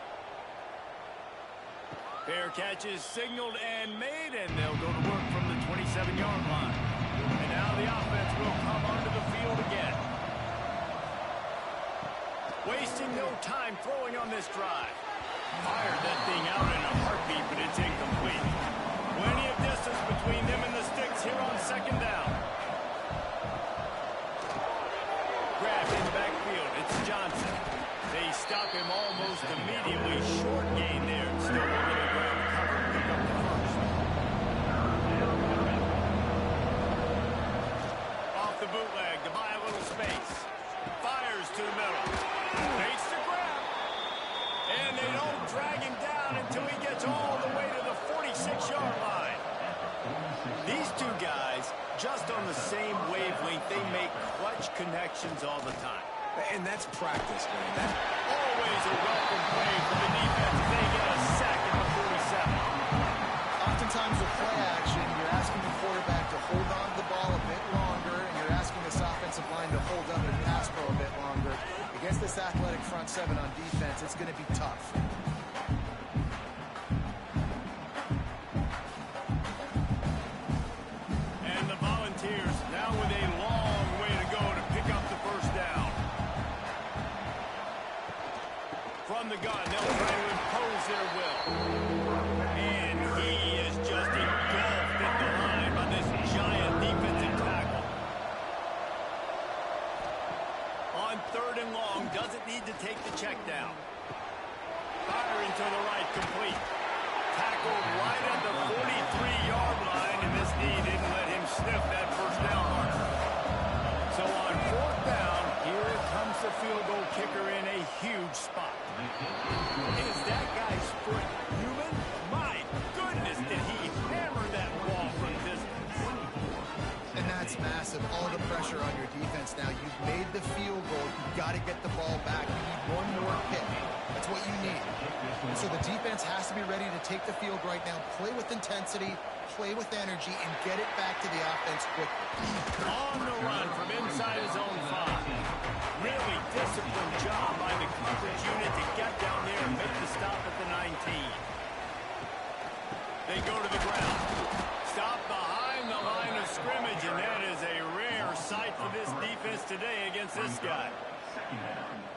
Fair catch is signaled and made, and they'll go to work from the 27-yard line. And now the offense will come onto the field again. Wasting no time throwing on this drive. Fired that thing out in a heartbeat, but it's incomplete. Plenty of bootleg to buy a little space. Fires to the middle. Baits the grab. And they don't drag him down until he gets all the way to the 46-yard line. These two guys, just on the same wavelength, they make clutch connections all the time. And that's practice, man. Always a welcome play for the defense. They get a sack at the 47. Oftentimes with play action, you're asking the quarterback to hold on to the ball a bit longer, and you're asking this offensive line to hold up and pass pro a bit longer. Against this athletic front seven on defense, it's going to be tough. And the Volunteers now with a long way to go to pick up the first down. From the gun, they'll try to impose their will. And he is just engulfed at the line by this giant defensive tackle. On 3rd and long, doesn't need to take the check down. Firing to the right, complete. Tackled right at the 43-yard line, and this knee didn't let him sniff that first down marker. So on 4th down, here comes the field goal kicker in a huge spot. Is that guy's foot human? My goodness, did he hammer that ball from distance. And that's massive. All the pressure on your defense now. You've made the field goal. You've got to get the ball back. You need one more kick. That's what you need. And so the defense has to be ready to take the field right now, play with intensity, play with energy, and get it back to the offense quickly. On the run from inside his own 5. Really disciplined job by the coverage unit to get down there and make the stop at the 19. They go to the ground. Stop behind the line of scrimmage, and that is a rare sight for this defense today against this guy.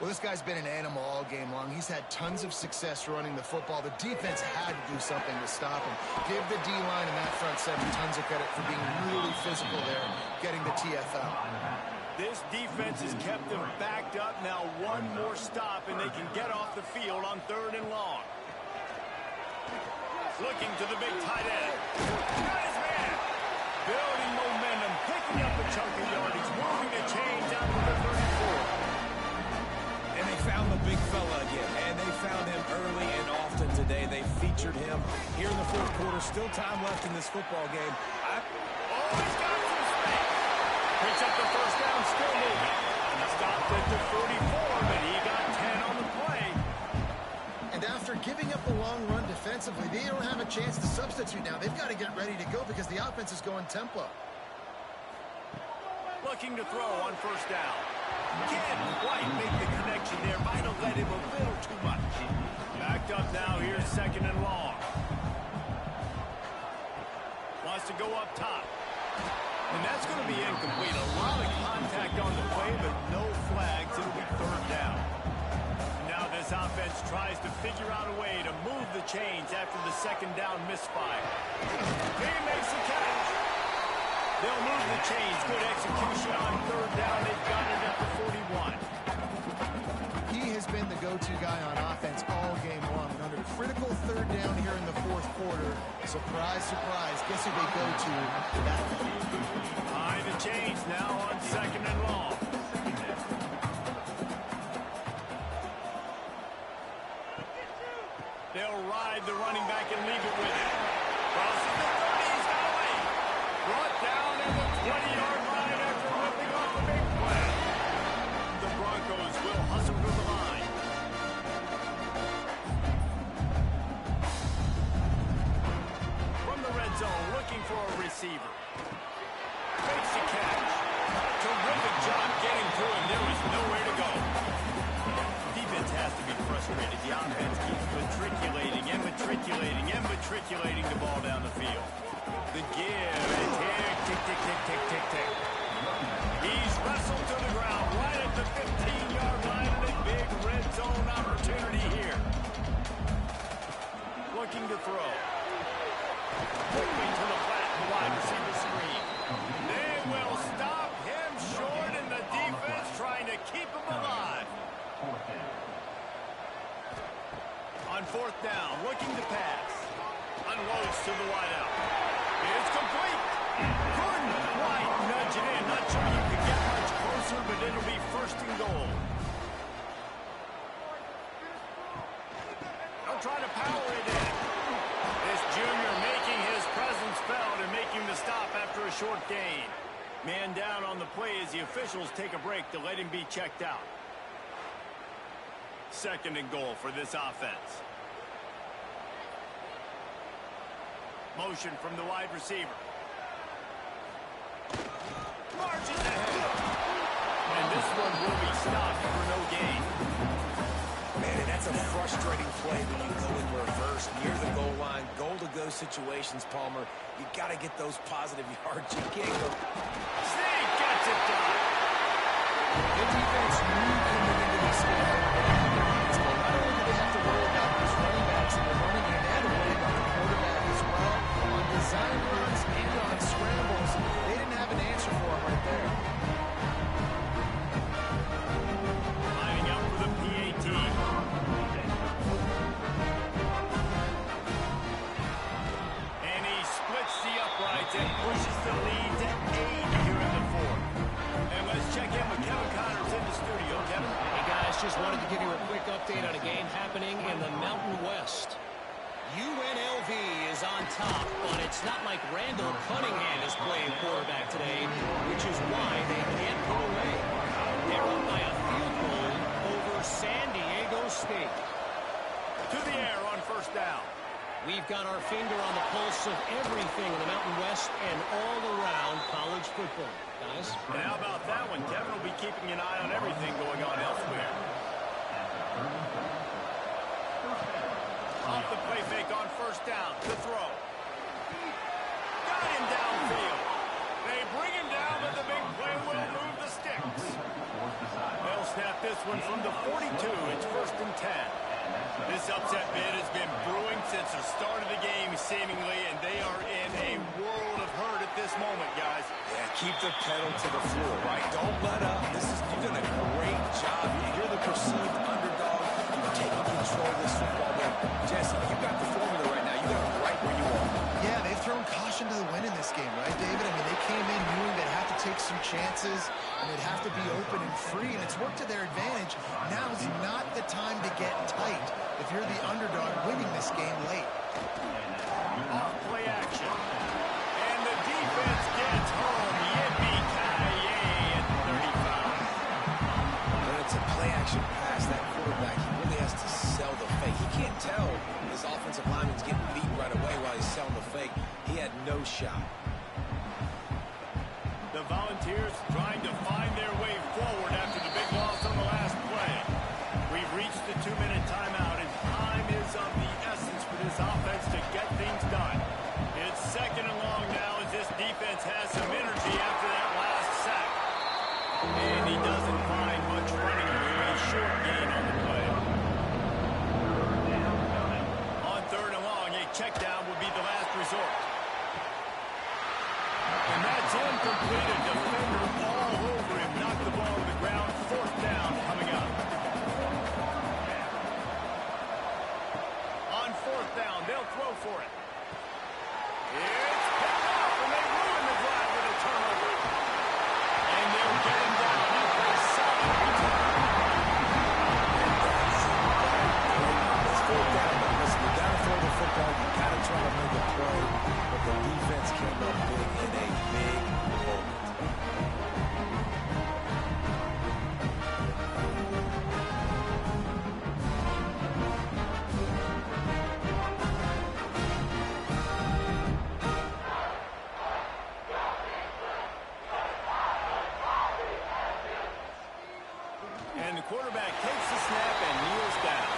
Well, this guy's been an animal all game long. He's had tons of success running the football. The defense had to do something to stop him. Give the D-line and that front seven tons of credit for being really physical there, getting the TFL. This defense has kept them backed up. Now one more stop, and they can get off the field on 3rd and long. Looking to the big tight end. Nice man. Building momentum, picking up a chunk of yardage, moving the chains out to the 34. And they found the big fella again, and they found him early and often today. They featured him here in the 4th quarter. Still time left in this football game. He's got some space. Picks up the first down, still moving. Stopped at the 44, but he got 10 on the play. And after giving up the long run defensively, they don't have a chance to substitute now. They've got to get ready to go because the offense is going tempo. Looking to throw on 1st down. Can't quite make the connection there. Might have led him a little too much. Backed up now. Here's 2nd and long. Wants to go up top. And that's going to be incomplete. A lot of contact on the play, but no flags. It'll be 3rd down. Now this offense tries to figure out a way to move the chains after the 2nd down misfire. He makes the catch. They'll move the chains. Good execution on 3rd down. They've got it at the 41. He has been the go-to guy on offense all game long. And under critical 3rd down here in the 4th quarter, surprise, surprise, guess who they go to after that? Behind the chains now on 2nd and long. They'll ride the running back and leave it with him. Crosses the 30, he's got away. Brought down at the 20-yard line after ripping off a big play. The Broncos will hustle to the line. From the red zone, looking for a receiver. Makes the catch. Terrific job getting to him. There was nowhere to go. Defense has to be frustrated. The offense keeps matriculating and matriculating and matriculating the ball down the field. The give and tick, tick, tick, tick, tick, tick, tick. He's wrestled to the ground right at the 15-yard line and a big red zone opportunity here. Looking to throw. Quickly to the flat, the wide receiver screen. They will stop him short, and the defense trying to keep him alive. On 4th down, looking to pass. Unloads to the wideout. It's complete. Couldn't quite nudge it in. Not sure you could get answer, but it'll be first and goal. They'll try to power it in. This junior making his presence felt and making the stop after a short gain. Man down on the play as the officials take a break to let him be checked out. Second and goal for this offense. Motion from the wide receiver. Marches ahead. And this one will be stopped for no gain. Man, and that's a frustrating play when you go in reverse near the goal line. Goal-to-go situations, Palmer. You got to get those positive yards. You can't go. Snake gets it done. The defense knew coming into this game. Not only do they have to worry about these running backs and the running game, they had to worry about the quarterback as well. On design runs and on scrambles, they didn't have an answer for him right there. Lining up for the PAT. And he splits the uprights and pushes the lead to 8 here in the fourth. And let's check in with Kevin Connors in the studio. Kevin? Hey, guys, just wanted to give you a quick update on a game happening in the Mountain West. UNLV is on top, but it's not like Randall Cunningham is playing quarterback today, which is why they can't pull away. They're up by a field goal over San Diego State. To the air on first down. We've got our finger on the pulse of everything in the Mountain West and all around college football. Guys? And how about that one? Kevin will be keeping an eye on everything going on elsewhere. Off the play fake on first down. To throw. Got him downfield. They bring him down, but the big play will move the sticks. They'll snap this one from the 42. It's first and 10. This upset bid has been brewing since the start of the game, seemingly, and they are in a world of hurt at this moment, guys. Yeah, keep the pedal to the floor, right? Don't let up. You've done a great job. You're the perceived underdog. You're taking control of this football game. Jesse, you got the formula right now. You got it right where you are. Yeah, they've thrown caution to the wind in this game, right, David? I mean, they came in knowing they'd have to take some chances, and they'd have to be open and free, and it's worked to their advantage. Now is not the time to get tight if you're the underdog winning this game late. Off play action. And the defense gets home. Yippee-ki-yay at 35. When it's a play-action pass, that quarterback, he really has to sell the fake. He can't tell his offensive lineman's getting beat right away while he's selling the fake. He had no shot. The Volunteers trying to find their way forward after the big loss on the last play. We've reached the 2-minute timeout, and time is of the essence for this offense to get things done. It's second and long now as this defense has some energy after that last sack. And he doesn't find much running room. A short gain on the play. On third and long, a check down would be the last resort. And that's incomplete. A defender all over him. Knocked the ball to the ground. Fourth down coming up. On fourth down, they'll throw for it. It's picked off, and they ruin the drive with a turnover. And they'll get him down after a solid return. It's fourth down, but listen, you got to throw the football. You got to try to make a play, but the defense came up big in a big moment. And the quarterback takes the snap and kneels down.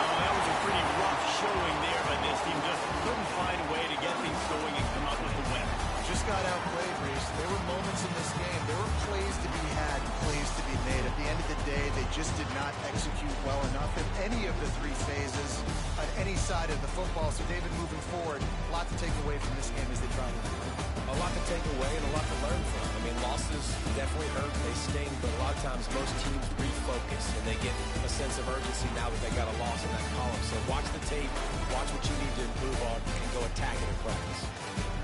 Oh, that was a pretty rough showing there by this team. Just couldn't find a way to get things going and come up with the win. Just got outplayed, Reese. There were moments in this game. There were plays to be had, plays to be made. At the end of the day, they just did not execute well enough in any of the three phases on any side of the football. So, David, moving forward, a lot to take away from this game as they try to win. A lot to take away and a lot to learn from. I mean, losses definitely hurt, they sting, but a lot of times most teams refocus and they get a sense of urgency now that they got a loss in that column. So watch the tape, watch what you need to improve on, and go attack it in practice.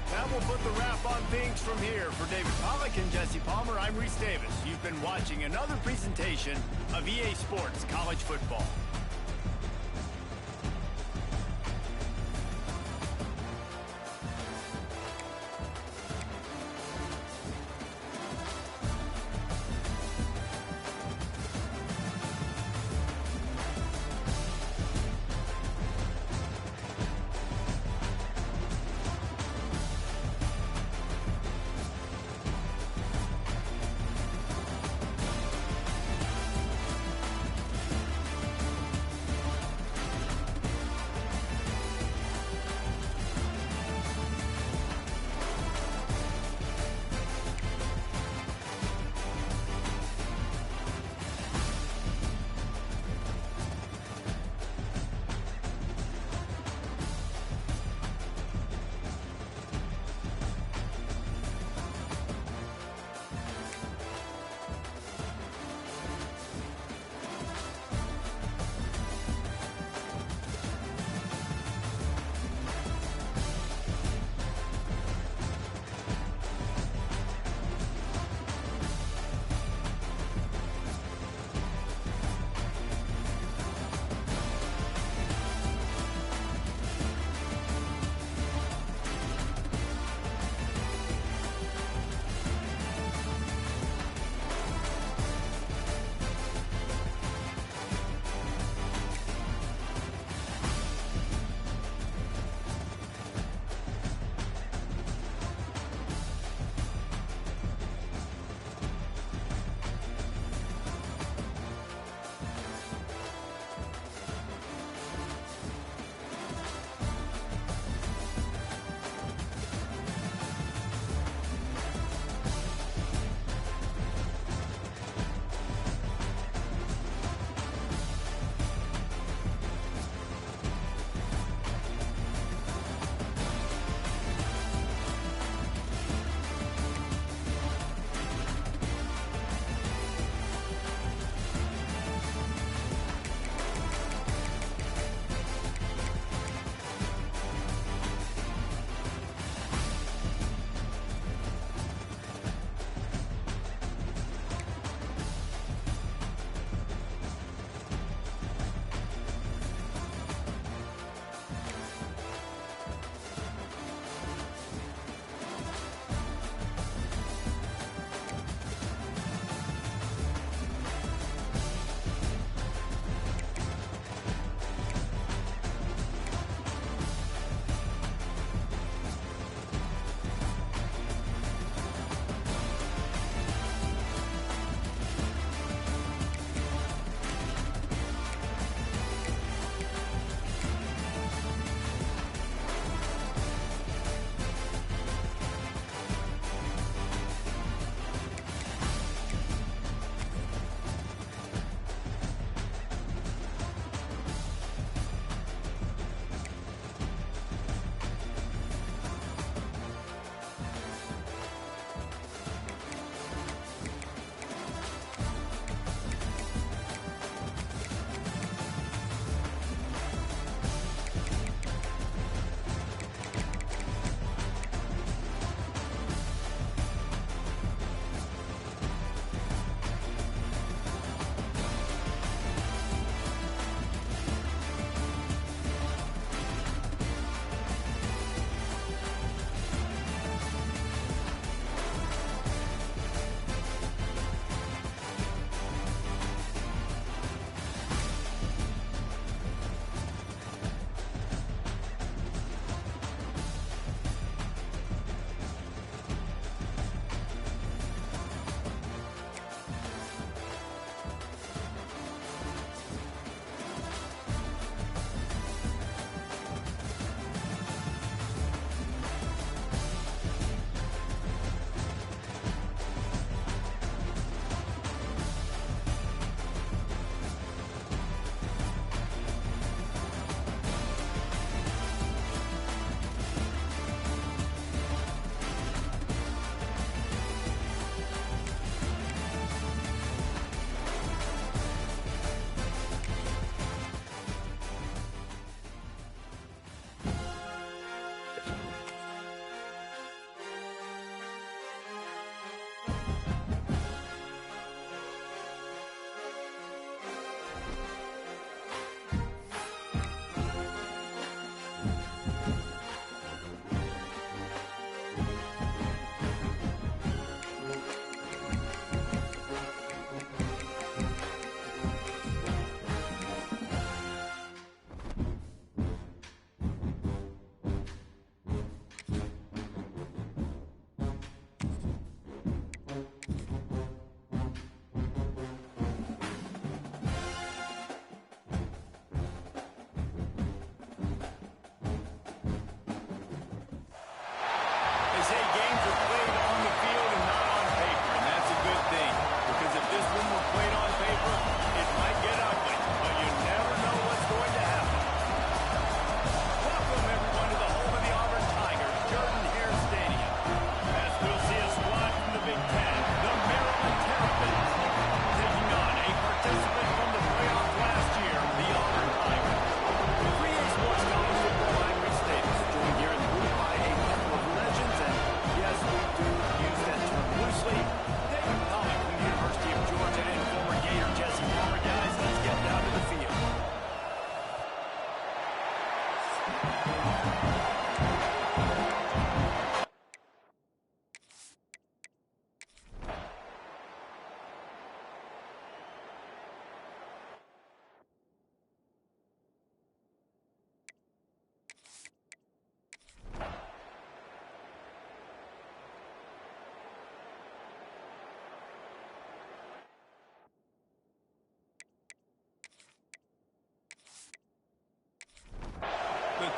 That will put the wrap on things from here. For David Pollack and Jesse Palmer, I'm Reese Davis. You've been watching another presentation of EA Sports College Football.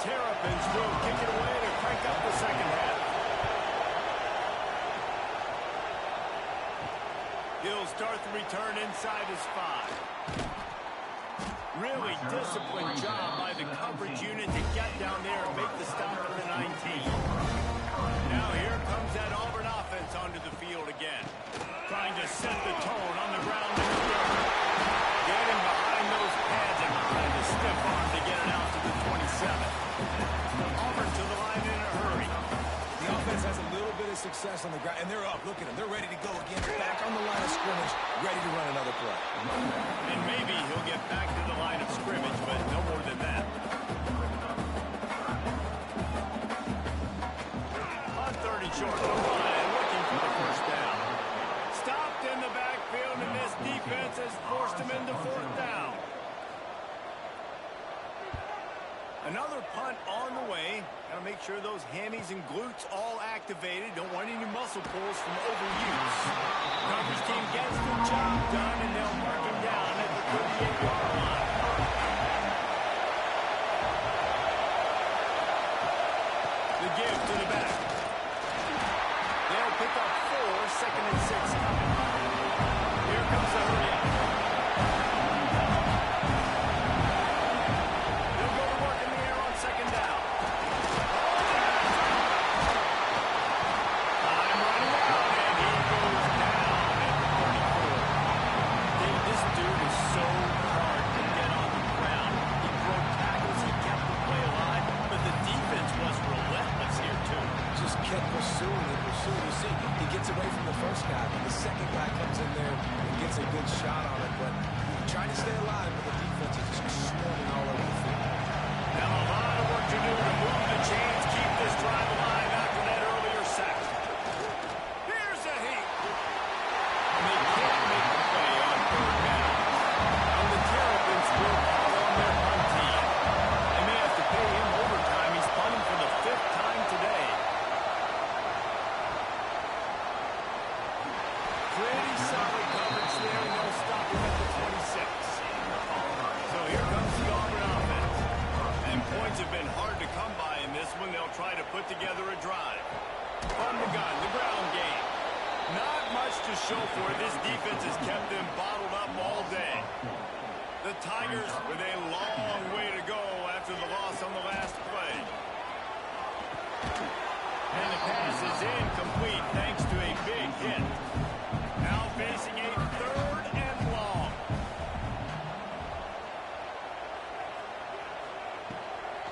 Terrapins will kick it away to crank up the second half. He'll start the return inside his 5. Really disciplined job by the coverage unit to get down there and make the stop at the 19. Now here comes that Auburn offense onto the field again. Trying to set the tone on the ground in the dirt. Getting behind those pads and behind the stiff arm to get it out to the 27. Auburn to the line in a hurry. The offense has a little bit of success on the ground, and they're up. Look at them. They're ready to go again. Back on the line of scrimmage, ready to run another play. And maybe he'll get back to the line of scrimmage, but no more than that. On 30 short, and looking for the first down. Stopped in the backfield, and this defense has forced him into 4th down. Another punt on the way. Got to make sure those hammies and glutes all activated. Don't want any muscle pulls from overuse. Coverage team gets the job done, and they'll mark him down at the 38-yard line. The give to the back. They'll pick up 4, 2nd and 6 coming. Here comes the hurry up. Show for it. This defense has kept them bottled up all day. The Tigers with a long way to go after the loss on the last play. And the pass is incomplete thanks to a big hit. Now facing a 3rd and long.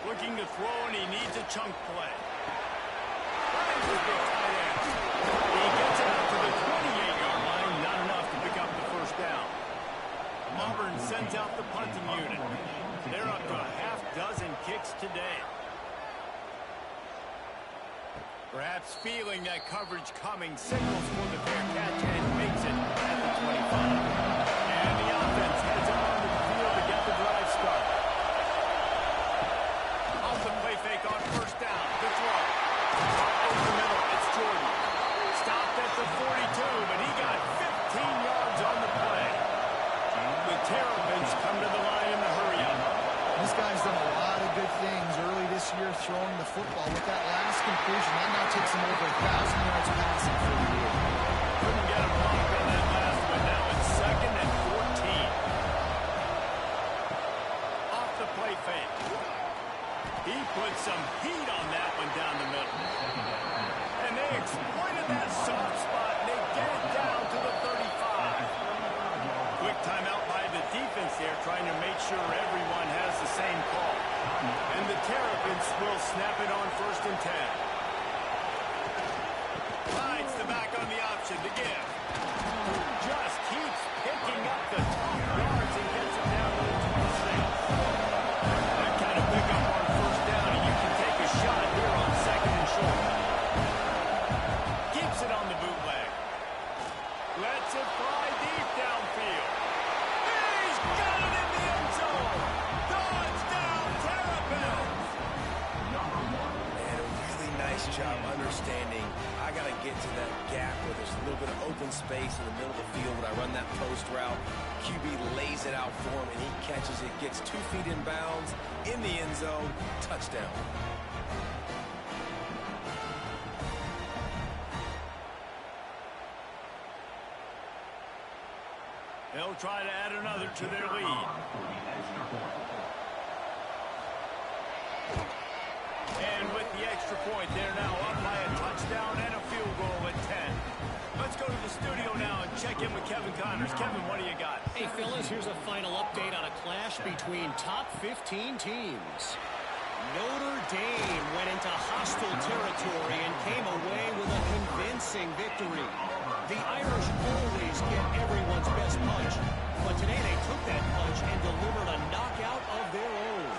Looking to throw, and he needs a chunk play. Finds his big tight end. He gets it out to the 28-yard line. Not enough to pick up the first down. Auburn sends out the punting unit. They're up to a half-dozen kicks today. Perhaps feeling that coverage coming, signals for the fair catch and makes it at the 25. And the offense heads out onto the field to get the drive started. Off the play fake on first down. The throw. Over the middle. It's Jordan. Stopped at the 42, but he got 15 yards on the play. The Terrapins come to the line in the hurry up. This guy's done a lot of good things early this year throwing the football. With that last completion, that now takes him over 1,000 yards passing for the year. Couldn't get a block on that last one. Now it's 2nd and 14. Off the play fake. He put some heat on that one down the middle. And they exploited that soft spot, and they get it down to the 35. Quick timeout by the defense there, trying to make sure everyone has the same call. And the Terrapins will snap it on 1st and 10. Hides the back on the option to give. Just keeps picking up the top yards and gets it down to the 26. That kind of pickup on first down, and you can take a shot here on 2nd and short. Keeps it on the bootleg. Lets it fly deep downfield. He's got it in the end zone. Touchdown, Terrapins! Man, a really nice nice job understanding I got to get to that gap where there's a little bit of open space in the middle of the field when I run that post route. QB lays it out for him, and he catches it, gets 2 feet in bounds, in the end zone, touchdown. They'll try to add another to their lead. And with the extra point, they're now up by a touchdown and a field goal at 10. Let's go to the studio now and check in with Kevin Connors. Kevin, what do you got? Hey, fellas, here's a final update on a clash between top 15 teams. Notre Dame went into hostile territory and came away with a convincing victory. The Irish always get everyone's best punch, but today they took that punch and delivered a knockout of their own.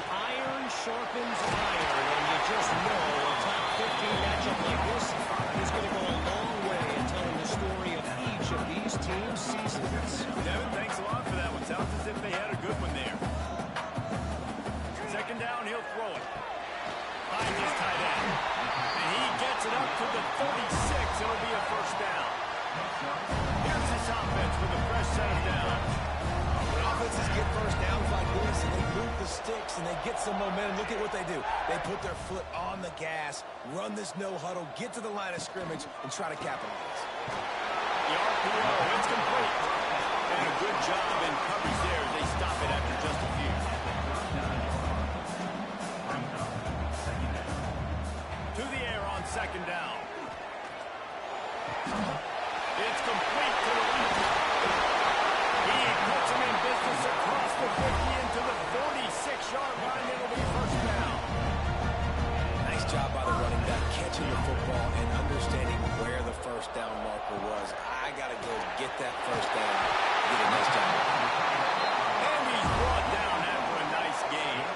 Iron sharpens iron, and you just know a top 15 matchup like this is going to go a long way in telling the story of each of these teams' seasons. Devin, thanks a lot for that one. Sounds as if they had a good one there. Second down, he'll throw it. Finds his tight end. And he gets it up to the 36. It'll be a first down. Here's his offense with a fresh set of downs. When offenses get first downs like this and they move the sticks and they get some momentum, look at what they do. They put their foot on the gas, run this no huddle, get to the line of scrimmage, and try to capitalize. The RPO, it's complete. And a good job in coverage there as they stop it after just a few. To the air on second down. It's complete to the left. He puts him in business across the 50 into the 46-yard line. It'll be first down. Nice job by the running back, catching the football and understanding where the first down marker was. I got to go get that first down. Did a nice job. And he's brought down after a nice game.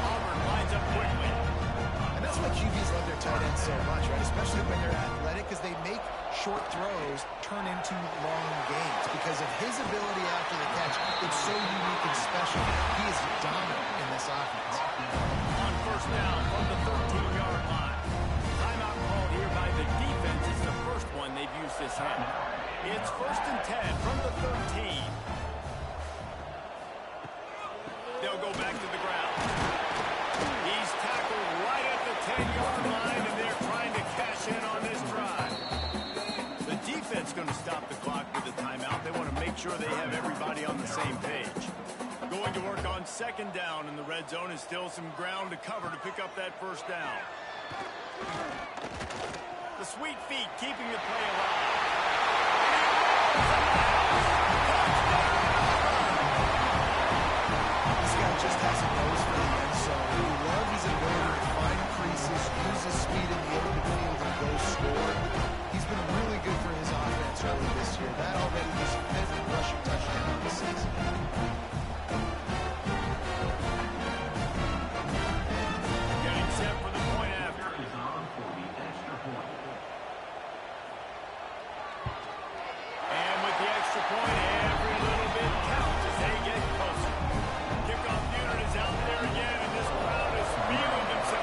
Auburn lines up quickly. And that's why QBs love their tight ends so much, right? Especially when they're athletic, because they make short throws turn into long gains. Because of his ability after the catch, it's so unique and special. He is dominant in this offense. On first down from the 13-yard line. Timeout called here by the defense. It's the first one they've used this half. It's first and 10 from the 13. They'll go back to the ground. He's tackled right at the 10-yard line, and they're trying to cash in on this drive. The defense going to stop the clock with the timeout. They want to make sure they have everybody on the same page. Going to work on second down in the red zone is still some ground to cover to pick up that first down. The sweet feet keeping the play alive. This guy just has a nose for the end zone. We love his ability to find creases, use his speed in the open field, and go score. He's been really good for his offense early this year. That already his 5th rushing touchdown of the season. Getting set for the point after. And with the extra point, every little bit counts as they get closer. Kickoff unit is out there again, and this crowd is feeling themselves.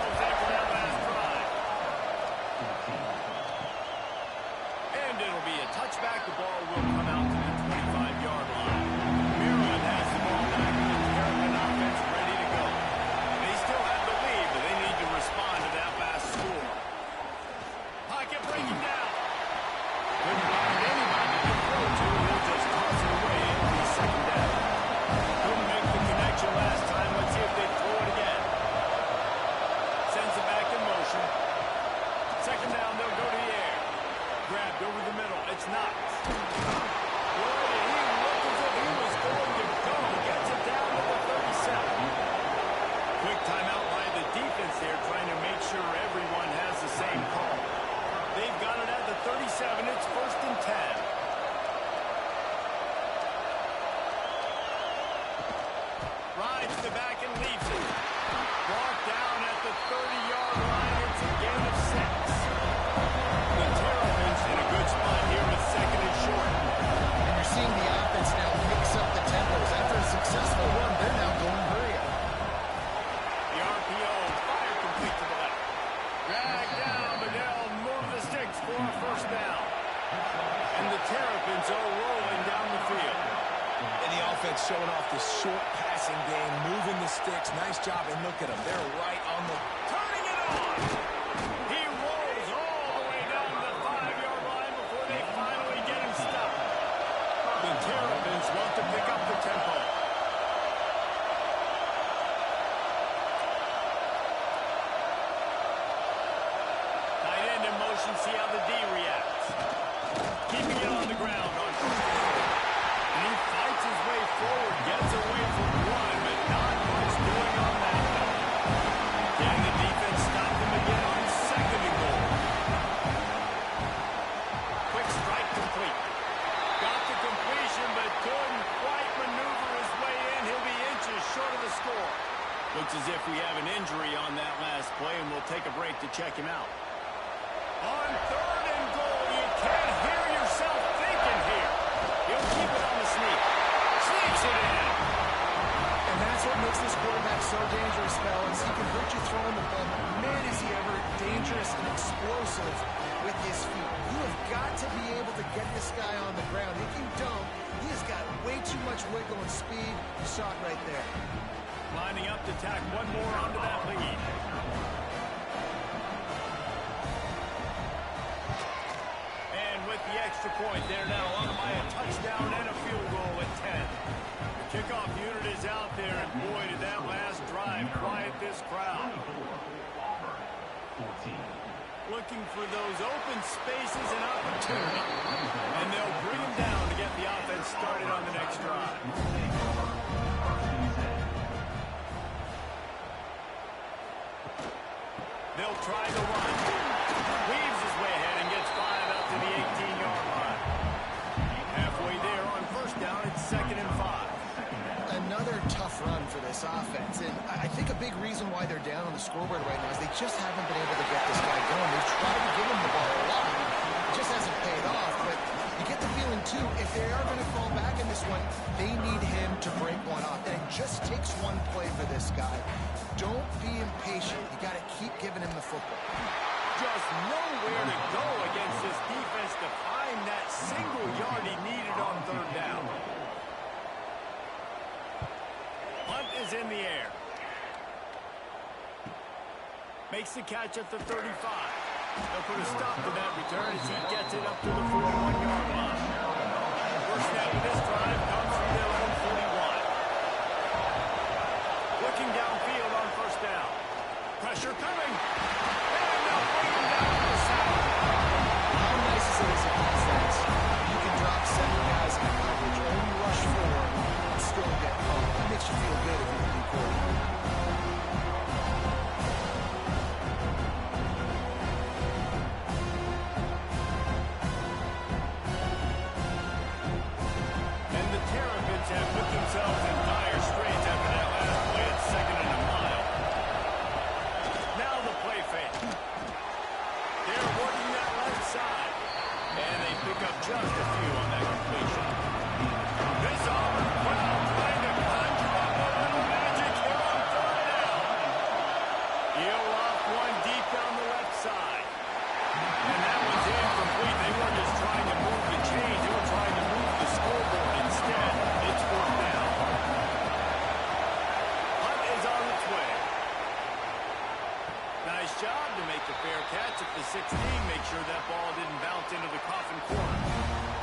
the short passing game, moving the sticks. Nice job, and look at them. They're right on the... Turning it on! He rolls all the way down to the 5-yard line before they finally get him stopped. The Terrapins want to pick up the tempo. Tight end in motion, see how the D reacts. Keeping it on the ground on first down. And he fights his way forward, gets away from one, but not much doing on that one. Can the defense stop him again on second and goal? Quick strike complete. Got the completion, but couldn't quite maneuver his way in. He'll be inches short of the score. Looks as if we have an injury on that last play, and we'll take a break to check him out. On third and goal, you can't hear yourself thinking here. He'll keep it on the sneak. Sneaks it in. And that's what makes this quarterback so dangerous, fellas. He can hurt you throwing the ball, but man, is he ever dangerous and explosive with his feet. You have got to be able to get this guy on the ground. If you don't, he has got way too much wiggle and speed. You saw it right there. Lining up to tack one more onto that lead. And with the extra point, they're now on by a touchdown and a field goal at 10. The kickoff unit is out there, and boy, did that last drive quiet this crowd. Looking for those open spaces and opportunity. And they'll bring him down to get the offense started on the next drive. They'll try the run. Weaves his way ahead and gets 5 out to the 18-yard line. Halfway there on first down, it's 2nd and 5. Another tough run for this offense, and I think a big reason why they're down on the scoreboard right now is they just haven't been able to get this guy going. They've tried to give him the ball a lot. It just hasn't paid off, but you get the feeling, too, if they are going to fall back in this one, they need him to break one off, and it just takes one play for this guy. Don't be impatient. You got to keep giving him the football. Just nowhere to go against this defense to find that single yard he needed on third down. Punt is in the air. Makes the catch at the 35. They'll put a stop to that return as he gets it up to the 41-yard line. First down of this drive comes from their own 41. Looking downfield on first down. Pressure coming. And they'll bring him down to the saddle. How nice is it as a defense? You can drop 7 guys in coverage, only rush 4, and still get home. That makes you feel good if you're the new quarterback. And the Terrapins have put themselves in dire straits after that last play at 2nd and a mile. Now the play fake. They're working that left side. And they pick up just a few on that completion. This Auburn crowd trying to conjure up a little magic here on third down. He'll off one deep down the left side. And that one's incomplete. They weren't just trying to move the chains. They were trying to move the scoreboard instead. It's 4th down. Hunt is on its way. Nice job to make the fair catch at the 16. Make sure that ball didn't bounce into the coffin corner.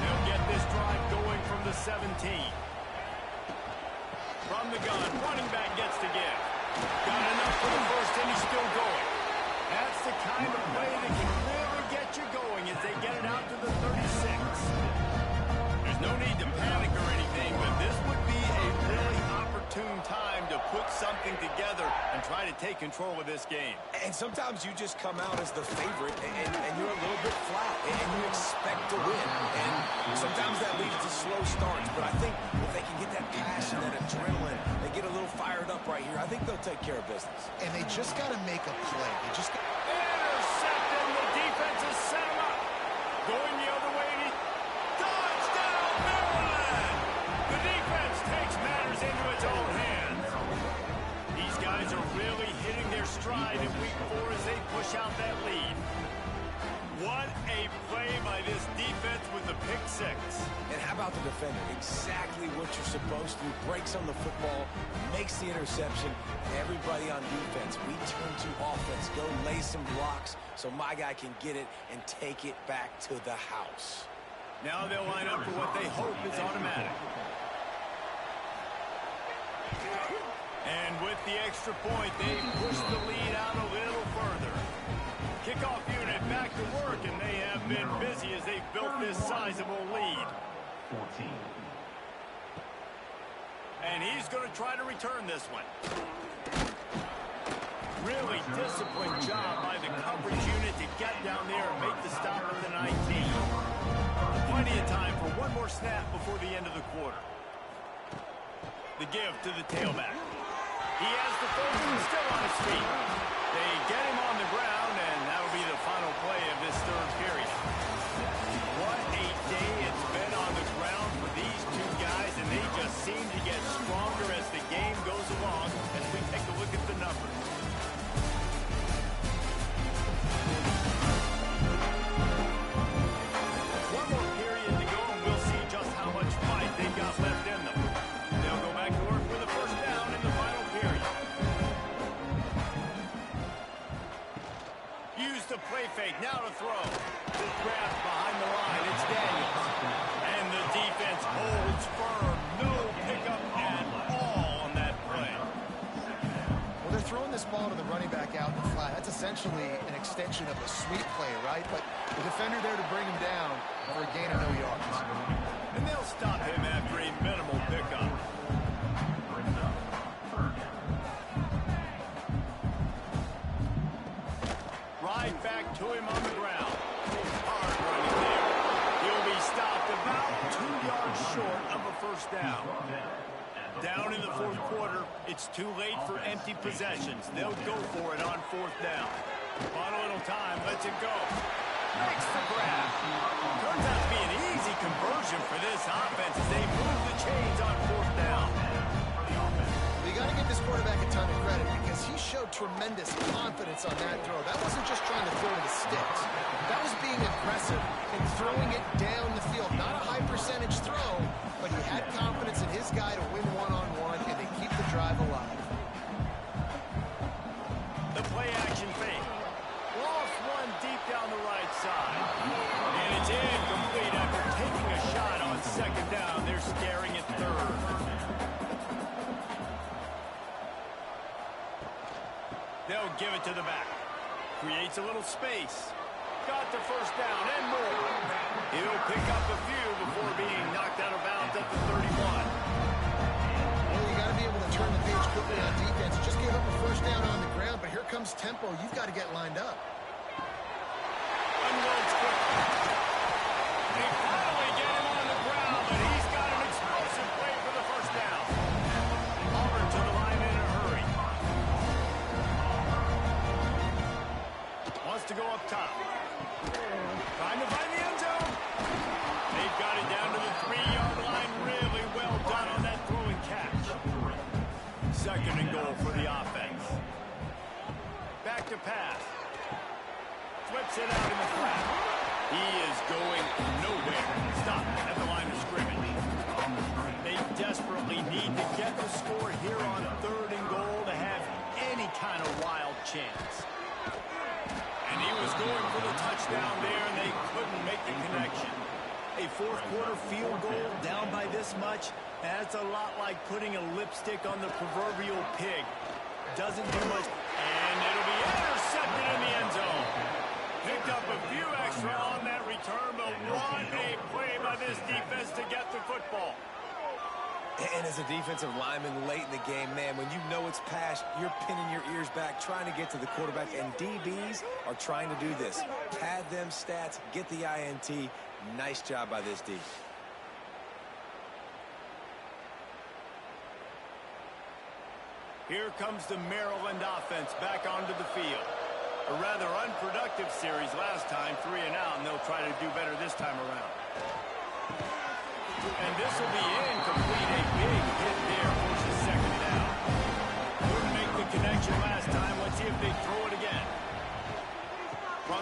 They'll get this drive going from the 17. From the gun, running back gets to give. Got enough for the first, and he's still going. That's the kind of play that can really get you going as they get it out to the 36. There's no need to panic or anything, but this would be a really opportune time to put something together and try to take control of this game. And sometimes you just come out as the favorite, and you're a little bit flat, and you expect to win. And sometimes that leads to slow starts, but I think if they can get that passion, that adrenaline, they get a little fired up right here, I think they'll take care of business. And they just got to make a play. They just got... Intercepted. The defense has set him up. Going the other way. Touchdown, Maryland! The defense takes matters into its own hands. These guys are really hitting their stride in week 4 as they push out that lead. What a play by this defense with the pick six. And how about the defender? Exactly what you're supposed to do. Breaks on the football, makes the interception. Everybody on defense, we turn to offense. Go lay some blocks so my guy can get it and take it back to the house. Now they'll line up for what they hope is automatic. And with the extra point, they push the lead out a little further. Kickoff unit back to work, and they have been busy as they've built this sizable lead. 14. And he's going to try to return this one. Really disciplined job by the coverage unit to get down there and make the stop at the 19. Plenty of time for one more snap before the end of the quarter. The give to the tailback. He has the first and still on his feet. They get him on the ground, and that will be the final play of this third period. What a day it's been on the ground for these two guys, and they just seem to get stronger as the game goes along as we take a look at the numbers. One more period to go, and we'll see just how much fight they've got left in them. They'll go back to work with a first down in the final period. Use the play fake, now to throw. Good grab behind the line, it's Daniels. And the defense holds firm. No pickup at all on that play. Well, they're throwing this ball to the running back out in the flat. That's essentially an extension of a sweep play, right? But the defender there to bring him down for a gain of no yards. And they'll stop him after a minimal pickup. Right back to him on the ground. Hard running there. He'll be stopped about 2 yards short of a first down. Down in the fourth quarter, it's too late for empty possessions. They'll go for it on fourth down. On a little time, lets it go. Makes the grab. Turns out to be an easy conversion for this offense as they move the chains on fourth down. You got to give this quarterback a ton of credit because he showed tremendous confidence on that throw. That wasn't just trying to throw to the sticks. That was being aggressive and throwing it down the field. Not a high percentage throw, but he had confidence in his guy to win one-on-one, and they keep the drive alive. The play action fake. Lost one deep down the right side. And it's incomplete after taking a shot on second down. They're staring at third. They'll give it to the back. Creates a little space. Got the first down and more. He'll pick up a few before being knocked out of bounds at the 31. Well, you got to be able to turn the page quickly on defense. Just gave up a first down on the ground, but here comes tempo. You've got to get lined up. Unloads quickly. They finally get him on the ground, but he's got an explosive play for the first down. Auburn to the line in a hurry. Wants to go up top. Trying to find the end zone. They've got it down to the 3-yard line. Really well done on that throw and catch. Second and goal for the offense. Back to pass. Flips it out in the flat. He is going nowhere. Stop at the line of scrimmage. They desperately need to get the score here on third and goal to have any kind of wild chance. And he was going for the touchdown there, and they couldn't make the connection. A fourth quarter field goal down by this much, that's a lot like putting a lipstick on the proverbial pig. Doesn't do much, and it'll be intercepted in the end zone. Picked up a few extra on that return, but what a play by this defense to get the football. And as a defensive lineman late in the game, man, when you know it's past, you're pinning your ears back, trying to get to the quarterback, and DBs are trying to do this. Pad them stats, get the INT. Nice job by this D. Here comes the Maryland offense back onto the field. A rather unproductive series last time, 3 and out, and they'll try to do better this time around. And this will be incomplete. A big hit there forces second down. Couldn't make the connection last time. Let's see if they throw it again. From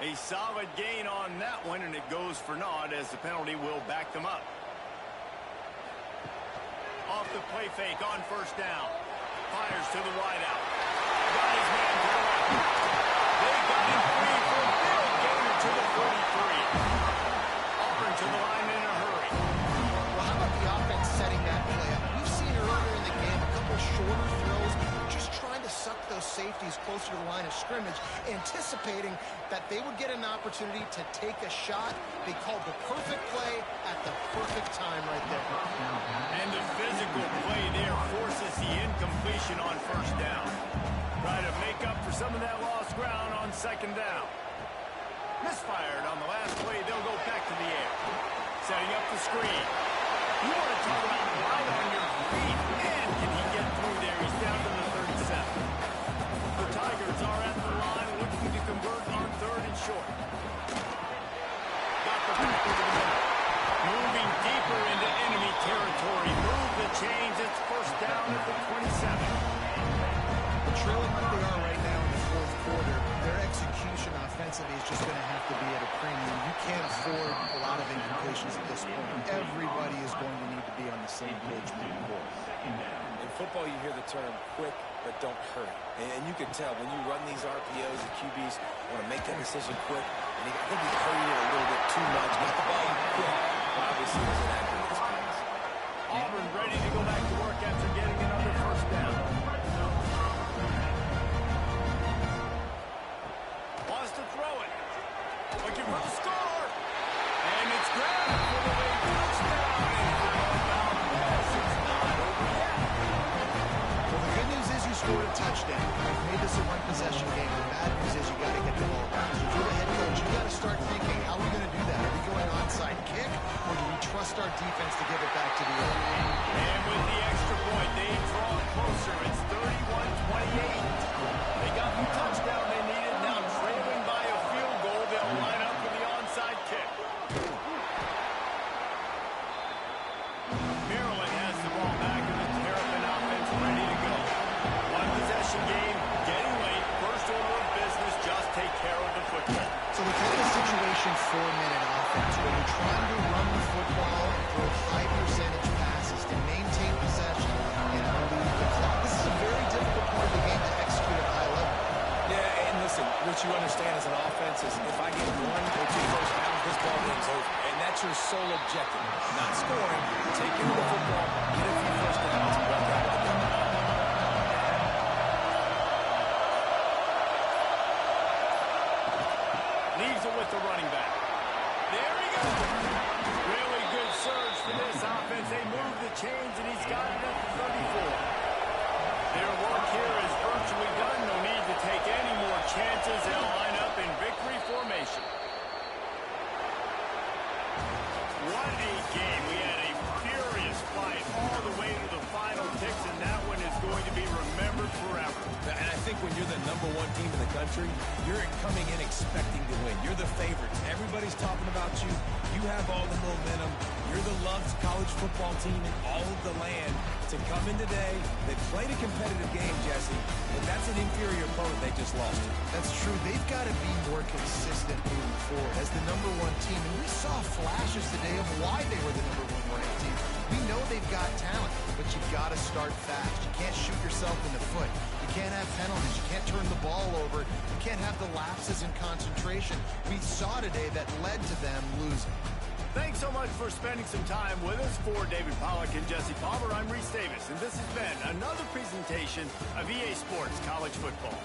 A solid gain on that one, and it goes for naught as the penalty will back them up. Off the play fake on first down. Fires to the wideout. Got his man to the left. They got him free for a big gainer to the 43. Auburn to the line in a hurry. Well, how about the offense setting that play up? We've seen earlier in the game a couple shorter throws, just trying to suck those safeties closer to the line of scrimmage, anticipating that they would get an opportunity to take a shot. They called the perfect play at the perfect time right there. And the physical play there forces the incompletion on first down. Try to make up for some of that lost ground on second down. Misfired on the last play. They'll go back to the air. Setting up the screen. You want to talk about light on your feet. And can he get through there? He's down to the 37. The Tigers are at the line looking to convert on third and short. Got the back over the middle. Moving deeper into enemy territory. Move the chains. It's first down at the 27. Trailing like they are right now in the fourth quarter, their execution offensively is just going to have to be at a premium. You can't afford a lot of incompletions at this point. Everybody is going to need to be on the same page moving forward. In football, you hear the term quick, but don't hurry. And you can tell when you run these RPOs, the QBs want to make that decision quick. And I think he hurried it a little bit too much. Got the ball quick, but obviously was inaccurate in his pass. Auburn ready to go back to work after getting another first down. Wants to throw it. Looking for the score. And it's grabbed for the late touchdown. It's not over yet. Well, the good news is you scored a touchdown. You've made this a one-possession game. The bad news is you got to get the ball back. So if you're the head coach, you got to start thinking, how are we going to do that? Are we going onside kick, or do we trust our defense to give it back to the air? And with the extra point, they draw closer. It's 31-28. They got the touchdown they needed. Now trailing by a field goal. They'll line up for the onside kick. Maryland has the ball back, and the Terrapin offense ready to go. One possession game, getting late. First order of business, just take care of the football. So the kind of situation 4-minute offense where you're trying to run the football and throw high percentage passes to maintain possession and relieve the clock. This is a very difficult part of the game to execute at a high level. Yeah, and listen, what you understand as an offense is if I get 1 or 2 first downs, this ball game's over. And that's your sole objective. Not scoring, take care of the football, get a few first downs, and walk out with the game. Leaves it with the running back. There he goes. Really good surge for this offense. They move the chains, and he's got it at the 34. Their work here is virtually done. No need to take any more chances. They'll line up in victory formation. What a game. We had a furious fight all the way to the final kicks, and that one is going to be remembered forever. And I think when you're the #1 team in the country, you're coming in expecting to win. You're the favorites. Everybody's talking about you. You have all the momentum. You're the loved college football team in all of the land. To come in today, they played a competitive game, Jesse, but that's an inferior opponent they just lost to. That's true. They've got to be more consistent moving forward as the #1 team. And we saw flashes today of why they were the #1 ranked team. We know they've got talent, but you've got to start fast. You can't shoot yourself in the foot. You can't have penalties. You can't turn the ball over. You can't have the lapses in concentration we saw today that led to them losing. Thanks so much for spending some time with us. For David Pollack and Jesse Palmer, I'm Reese Davis, and this has been another presentation of EA Sports College Football.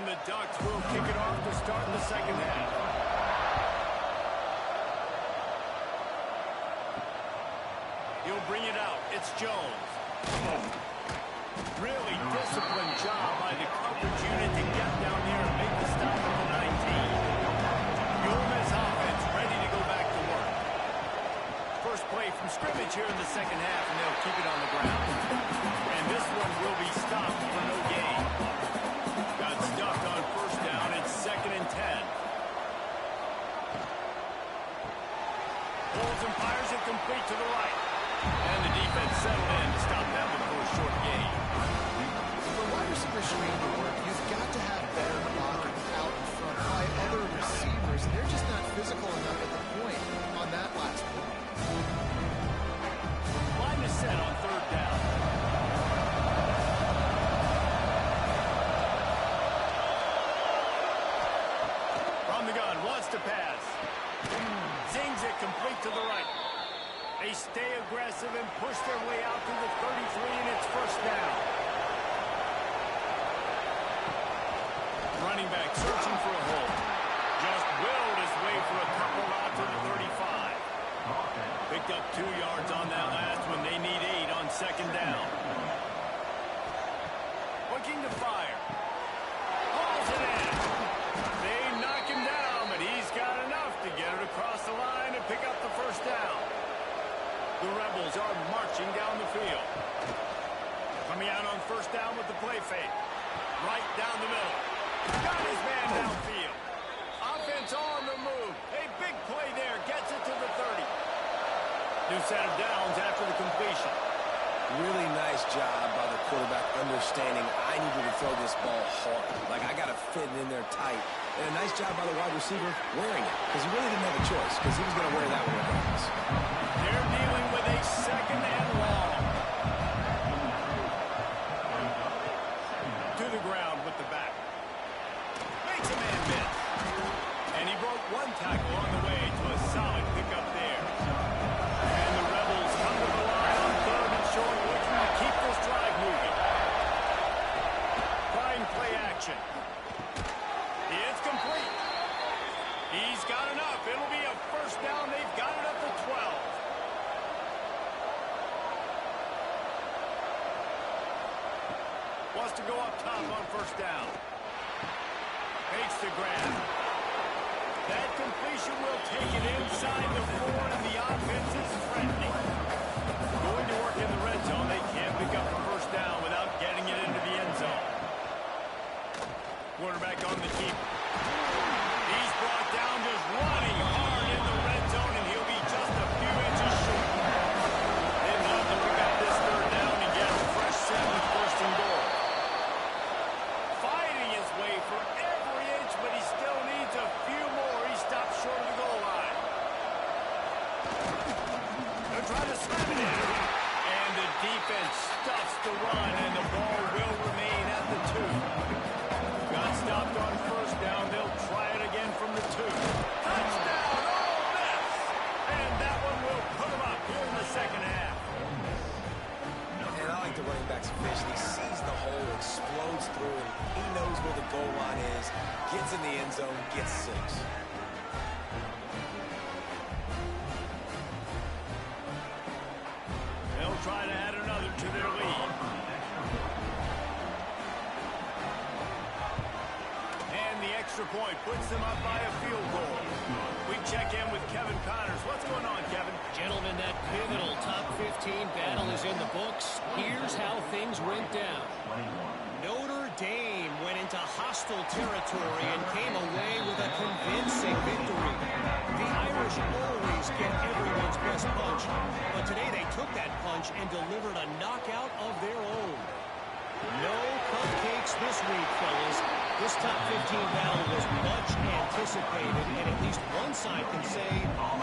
And the Ducks will kick it off to start the second half. He'll bring it out. It's Jones. Really disciplined job by the coverage unit to get down there and make the stop at the 19. Gomez offense ready to go back to work. First play from scrimmage here in the second half, and they'll keep it on the ground. And this one will be stopped for no gain. Got stuffed on first down. It's 2nd and 10. Holds and fires it complete to the right. And the defense settled in to stop that one for a short gain. For wide receiver screen to work, you've got to have better blocking out in front by other receivers. They're just not physical enough at the point on that last play. Line is set on 3rd down. From the gun, wants to pass. Zings it complete to the right. They stay aggressive and push their way out to the 33, and it's 1st down. Running back searching for a hole. Just willed his way for a couple out to the 35. Picked up 2 yards on that last one. They need 8 on 2nd down. Looking to fire. Hauls it in. They knock him down, but he's got enough to get it across the line and pick up the 1st down. The Rebels are marching down the field. Coming out on 1st down with the play fake. Right down the middle. Got his man downfield. Offense on the move. A big play there. Gets it to the 30. New set of downs after the completion. Really nice job by the quarterback understanding I needed to throw this ball hard. Like, I got to fit it in there tight. And a nice job by the wide receiver wearing it, because he really didn't have a choice, because he was going to wear that one regardless. They're dealing with a 2nd and long. To the ground with the back. Makes a man miss. And he broke 1 tackle on the way to a solid pickup there. And the Rebels come to the line on 3rd and short, looking to keep this drive moving. Fine play action. It's complete. He's got enough. It'll be a 1st down. They've got it up to 12. Wants to go up top on 1st down. Makes the grab. That completion will take it inside the 4, and the offense is threatening. Going to work in the red zone. They can't pick up the 1st down without getting it into the end zone. Quarterback on the keep. He's brought down just running hard in the red zone, and he'll be just a few inches short. They'd love to pick up this 3rd down and get a fresh set with 1st and goal. Fighting his way for every inch, but he still needs a few more. He stops short of the goal line. They'll try to slam it in. And the defense stuffs the run, and the ball will remain at the 2. Got stopped on 1st down. They'll try it again from the 2. Touchdown, Ole Miss! And that one will put them up here in the second half. And I like the running back's vision. He sees the hole, explodes through it. He knows where the goal line is, gets in the end zone, gets 6. They'll try to add another to their lead. And the extra point puts them up by a field goal. We check in with Kevin Connors. What's going on, Kevin? Gentlemen, that pivotal top 15 battle is in the books. Here's how things went down. Notre Dame went into hostile territory and came away with a convincing victory. The Irish always get everyone's best punch, but today they took that punch and delivered a knockout of their own. No cupcakes this week, fellas. This top 15 battle was much anticipated, and at least one side can say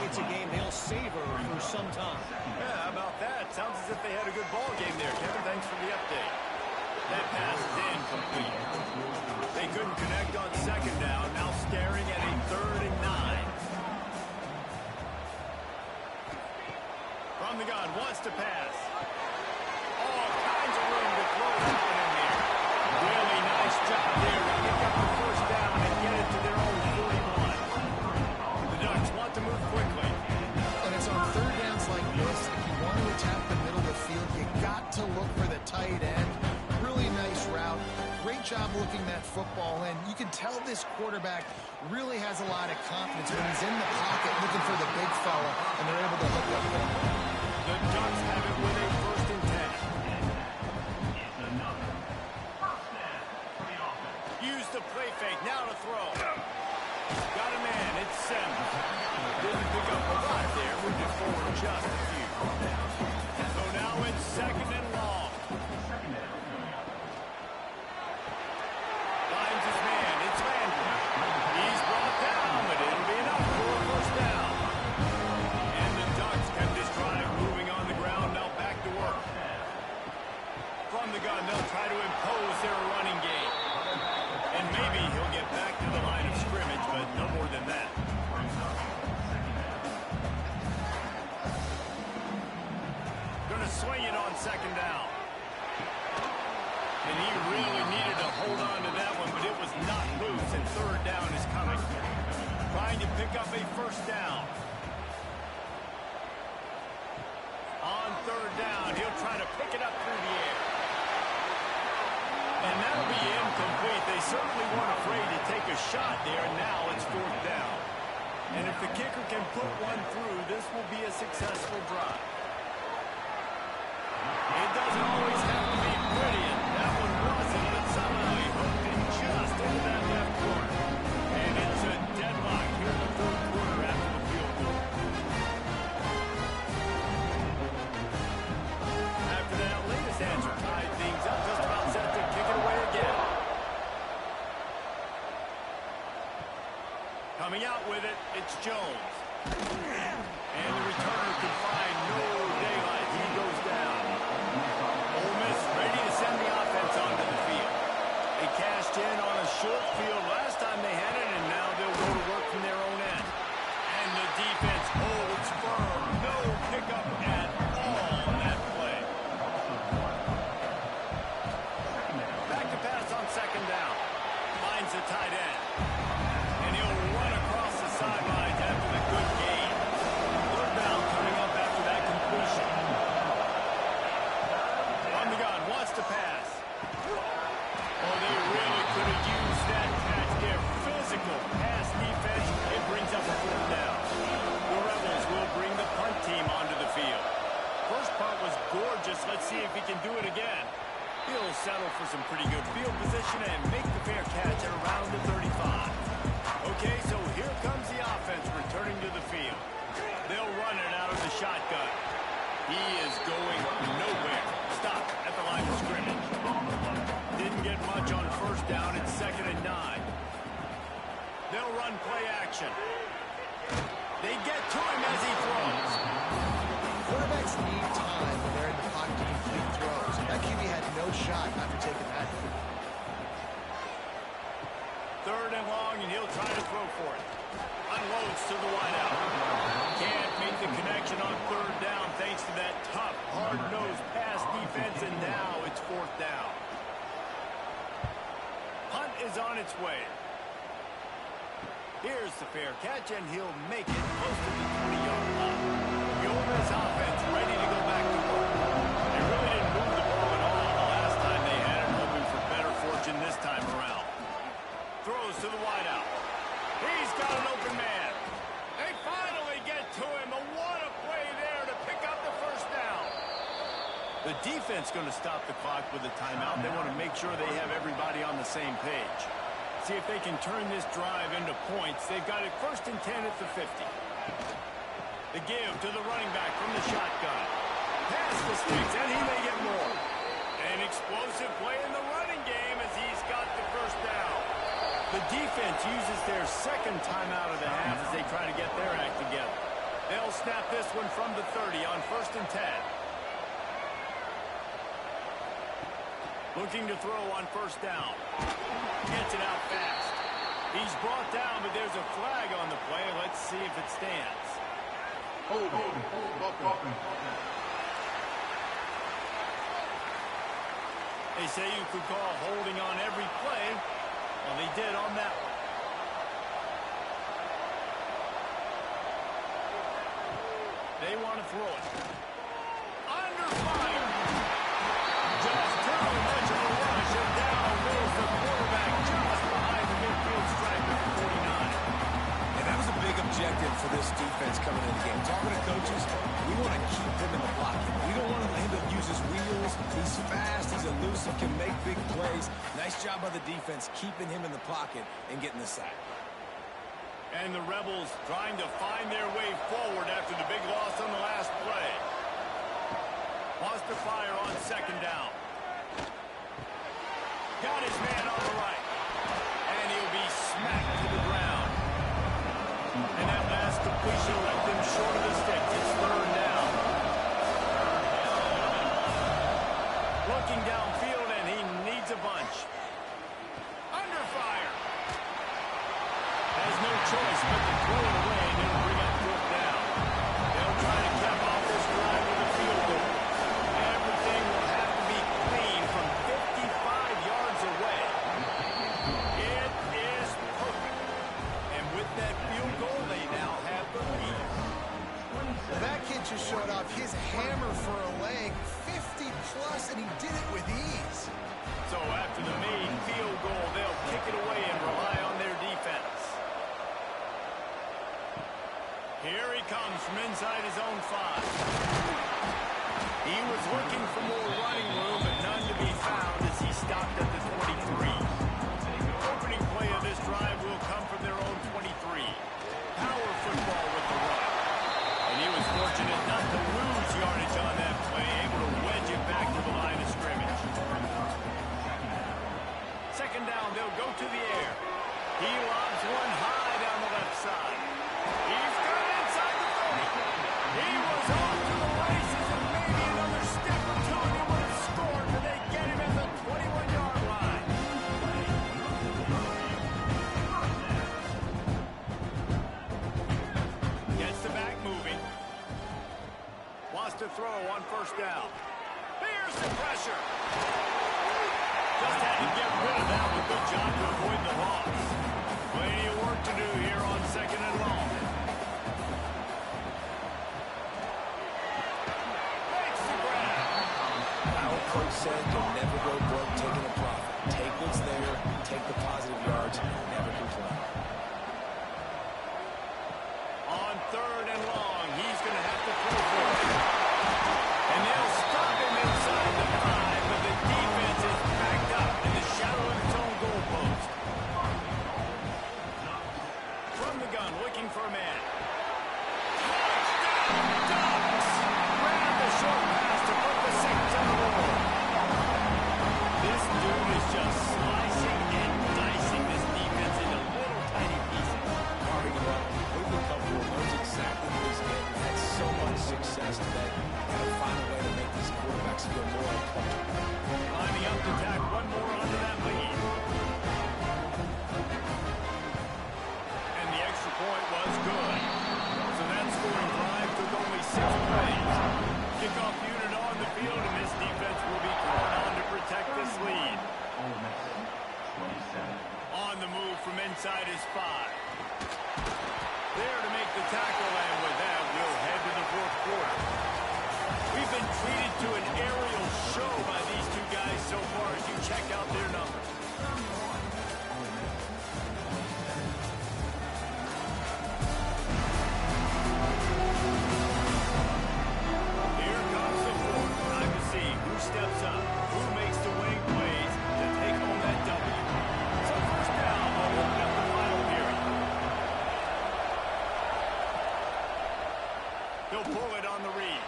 it's a game they'll savor for some time. Yeah, how about that? Sounds as if they had a good ball game there, Kevin. Thanks for the update. That pass is incomplete. They couldn't connect on 2nd down, now staring at a 3rd and 9. From the gun, wants to pass. All kinds of room to throw that one in there. Really nice job there to pick up the football in. You can tell this quarterback really has a lot of confidence when he's in the pocket looking for the big fella, and they're able to hook up there. The Ducks have it with a 1st and 10. Use the play fake. Now to throw. Got a man. It's Sims. Didn't pick up a lot there. Moved it forward just a few. So now it's 2nd and long. Finds his man. It's Landry. He's brought down, but it'll be enough for a 1st down. And the Ducks kept this drive moving on the ground. Now back to work. From the gun, they'll try to impose their running game. And maybe he'll get back to the line of scrimmage, but no more than that. Gonna swing it on 2nd down. And he really needed to hold on to that one, but it was not loose, and 3rd down is coming. Trying to pick up a 1st down. On 3rd down, he'll try to pick it up through the air. And that'll be incomplete. They certainly weren't afraid to take a shot there, and now it's 4th down. And if the kicker can put one through, this will be a successful drive. It doesn't always have to be pretty, and that one wasn't, but somehow he hooked it just into that left corner. And it's a deadlock here in the 4th quarter after the field goal. After that latest answer tied things up, just about set to kick it away again. Coming out with it, it's Jones. And the returner can find no daylight. He goes down. Ole Miss ready to send the offense onto the field. They cashed in on a short field last time they had it, and now they'll go to work from their own end. And the defense holds firm. No pickup at all on that play. Back to pass on 2nd down. Finds the tight end. And he'll run across the sidelines after the good gain. 3rd down coming up after that completion. On the gun, wants to pass. Oh, they really could have used that catch there. Physical pass defense. It brings up a 4th down. The Rebels will bring the punt team onto the field. First punt was gorgeous. Let's see if he can do it again. He'll settle for some pretty good field position and make the fair catch at around the 35. Okay, so here comes the offense returning to the field. They'll run it out of the shotgun. He is going nowhere. Stop at the line of scrimmage. Didn't get much on 1st down. It's 2nd and 9. They'll run play action. They get to him as he throws. Quarterbacks need time when they're in the pocket to complete throws. That QB had no shot after taking that. 3rd and long, and he'll try to throw for it. Unloads to the wideout. Can't make the connection on 3rd down thanks to that tough, hard-nosed pass defense, and now it's 4th down. Punt is on its way. Here's the fair catch, and he'll make it close to the 20-yard line. The Ole Miss offense ready to go back to work. They really didn't move the ball at all the last time they had it, hoping for better fortune this time around. Throws to the wideout. He's got an open man. They finally get to him. But what a play there to pick up the 1st down. The defense going to stop the clock with a timeout. They want to make sure they have everybody on the same page. See if they can turn this drive into points. They've got it 1st and 10 at the 50. The give to the running back from the shotgun. Pass the sticks, and he may get more. An explosive play in the running game as he's got the 1st down. The defense uses their 2nd timeout of the half as they try to get their act together. They'll snap this one from the 30 on 1st and 10. Looking to throw on 1st down. Gets it out fast. He's brought down, but there's a flag on the play. Let's see if it stands. They say you could call holding on every play. Well, they did on that one. They want to throw it. Under fire. Just too much of a rush, and down goes the quarterback, John. objective for this defense coming into the game. Talking to coaches, we want to keep him in the pocket. We don't want him to use his wheels. He's fast, he's elusive, can make big plays. Nice job by the defense keeping him in the pocket and getting the sack. And the Rebels trying to find their way forward after the big loss on the last play. Wants to fire on second down. Got his man on the right. And he'll be smacked to the ground. And that last completion left him short of the sticks. It's third down. Looking downfield, and he needs a bunch. Under fire. Has no choice but to throw it away, and it'll bring up fourth down. They'll try to cap off this drive with a field goal. Everything will have to be clean from 55 yards away. It is perfect. And with that field goal, they now have the lead. Well, that kid just showed off his hammer for a leg, 50-plus, and he did it with ease. So after the main field goal, they'll kick it away and rely on their defense. Here he comes from inside his own 5. He was looking for more running room, but none to be found as he stopped at the 23. Opening play of this drive will come from their own 23. Power football with the run. And he was fortunate not to lose yardage on that play, able to wedge it back to the line of scrimmage. Second down, they'll go to the air. He lobs one high down the left side. He's got it inside the 30. He was off to the races, and maybe another step or two and he would have scored, but they get him at the 21-yard line. Gets the back moving. Wants to throw on first down. Here's the pressure. Just had to get rid of that one. Good job to avoid the loss. Plenty of work to do here on second and long. Makes the grab. Our coach said you'll never go broke taking a profit. Take what's there, take the positive yards, and never complain. On third and long, he's going to have to throw for it. And they'll stop him inside the 5, but the defense is backed up in the shadow of its own goalpost. From the gun, looking for a man. Touchdown, Ducks! Ran the short pass to put the Saints on the board. This dude is just slicing and dicing this defense into little tiny pieces. Completely comfortable, knows exactly what he's getting. Had so much success today. Got to find a way to make these quarterbacks feel more uncomfortable. Lining up to tack one more onto that lead. And the extra point was good. So that scoring drive took only 6 plays. Kickoff unit on the field, and this defense will be called on to protect this lead. On the move from inside his 5. There to make the tackle, and with that, we'll head to the fourth quarter. We've been treated to an aerial show by these two guys so far as you check out their numbers. Here comes the fourth. Time to see who steps up, who makes the winning plays to take home that W. So first down, we'll open up the final period. He'll pull it on the read.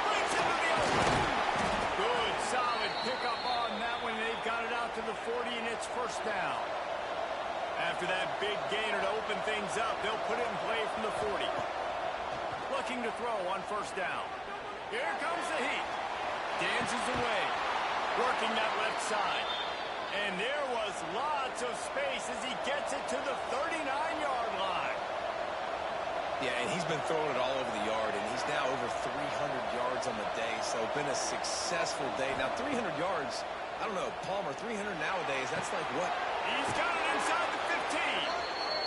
Brings it to the open. Good, solid pickup on that one. They've got it out to the 40, and it's first down. After that big gainer to open things up, they'll put it in play from the 40. Looking to throw on first down. Here comes the heat. Dances away. Working that left side. And there was lots of space as he gets it to the 39-yard line. Yeah, and he's been throwing it all over the yard, and he's now over 300 yards on the day, so been a successful day. Now, 300 yards, I don't know, Palmer, 300 nowadays, that's like what? He's got it inside the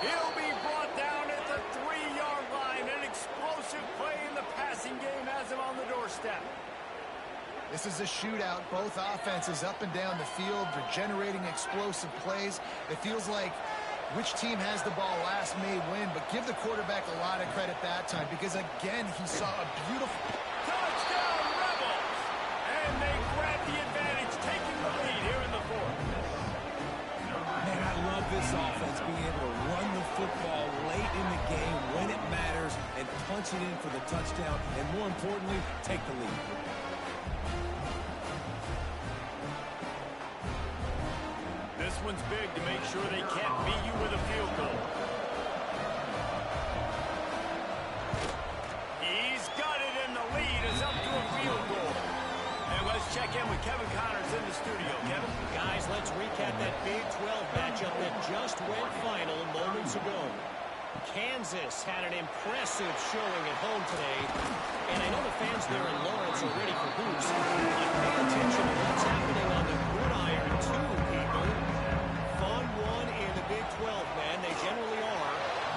15. He'll be brought down at the 3-yard line. An explosive play in the passing game has him on the doorstep. This is a shootout. Both offenses up and down the field. They're generating explosive plays. It feels like Which team has the ball last may win, but give the quarterback a lot of credit that time because, again, he saw a beautiful... Touchdown, Rebels! And they grab the advantage, taking the lead here in the fourth. Man, I love this offense being able to run the football late in the game when it matters and punch it in for the touchdown, and more importantly, take the lead. This one's big to make sure they can't beat you with a field goal. He's got it, and the lead is up to a field goal. And let's check in with Kevin Connors in the studio. Kevin? Guys, let's recap that Big 12 matchup that just went final moments ago. Kansas had an impressive showing at home today. And I know the fans there in Lawrence are ready for hoops. But pay attention to what's happening on the gridiron, too, people. Fun one in the Big 12, man. They generally are.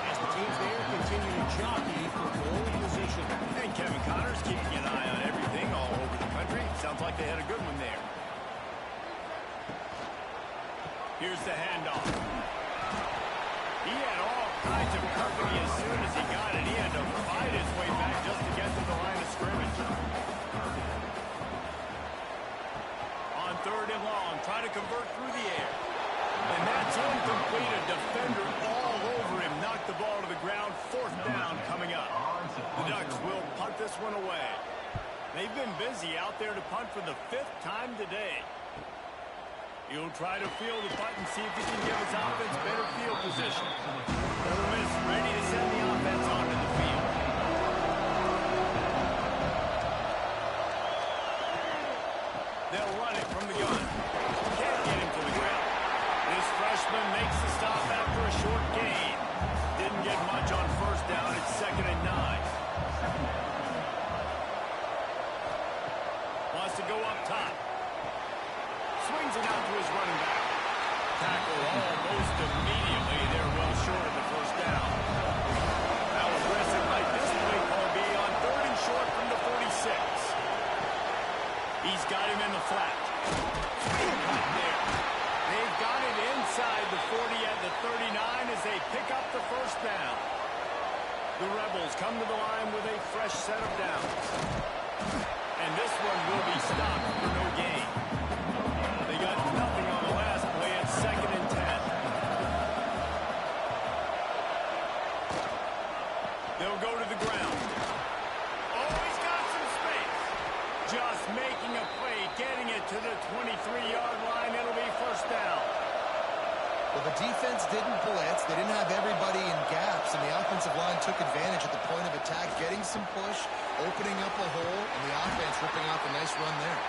As the teams there continue to jockey for goal position. And Kevin Connors keeping an eye on everything all over the country. Sounds like they had a good one there. Here's the handoff. He had all kinds of company as soon as he got it. He had to fight his way back just to get to the line of scrimmage. On 3rd and long, try to convert through the air. And that's incomplete. A defender all over him. Knocked the ball to the ground. 4th down coming up. The Ducks will punt this one away. They've been busy out there to punt for the 5th time today. He'll try to field the punt and see if he can give his offense better field position. Ole Miss ready to send the offense onto the field. They'll run it from the gun. Can't get him to the ground. This freshman makes the stop after a short gain. Didn't get much on 1st down. It's 2nd and 9. Wants to go up top. Swings it out to his running back. Tackle almost immediately. They're well short of the 1st down. How aggressive might this play call be on 3rd and short from the 46? He's got him in the flat. There. They've got it inside the 40 at the 39 as they pick up the 1st down. The Rebels come to the line with a fresh set of downs. And this one will be stopped for no gain. They got nothing on the last play. It's 2nd and 10. They'll go to the ground. Oh, he's got some space. Just making a play, getting it to the 23-yard line. It'll be 1st down. Well, the defense didn't blitz. They didn't have everybody in gaps, and the offensive line took advantage at the point of attack, getting some push, opening up a hole, and the offense ripping off a nice run there.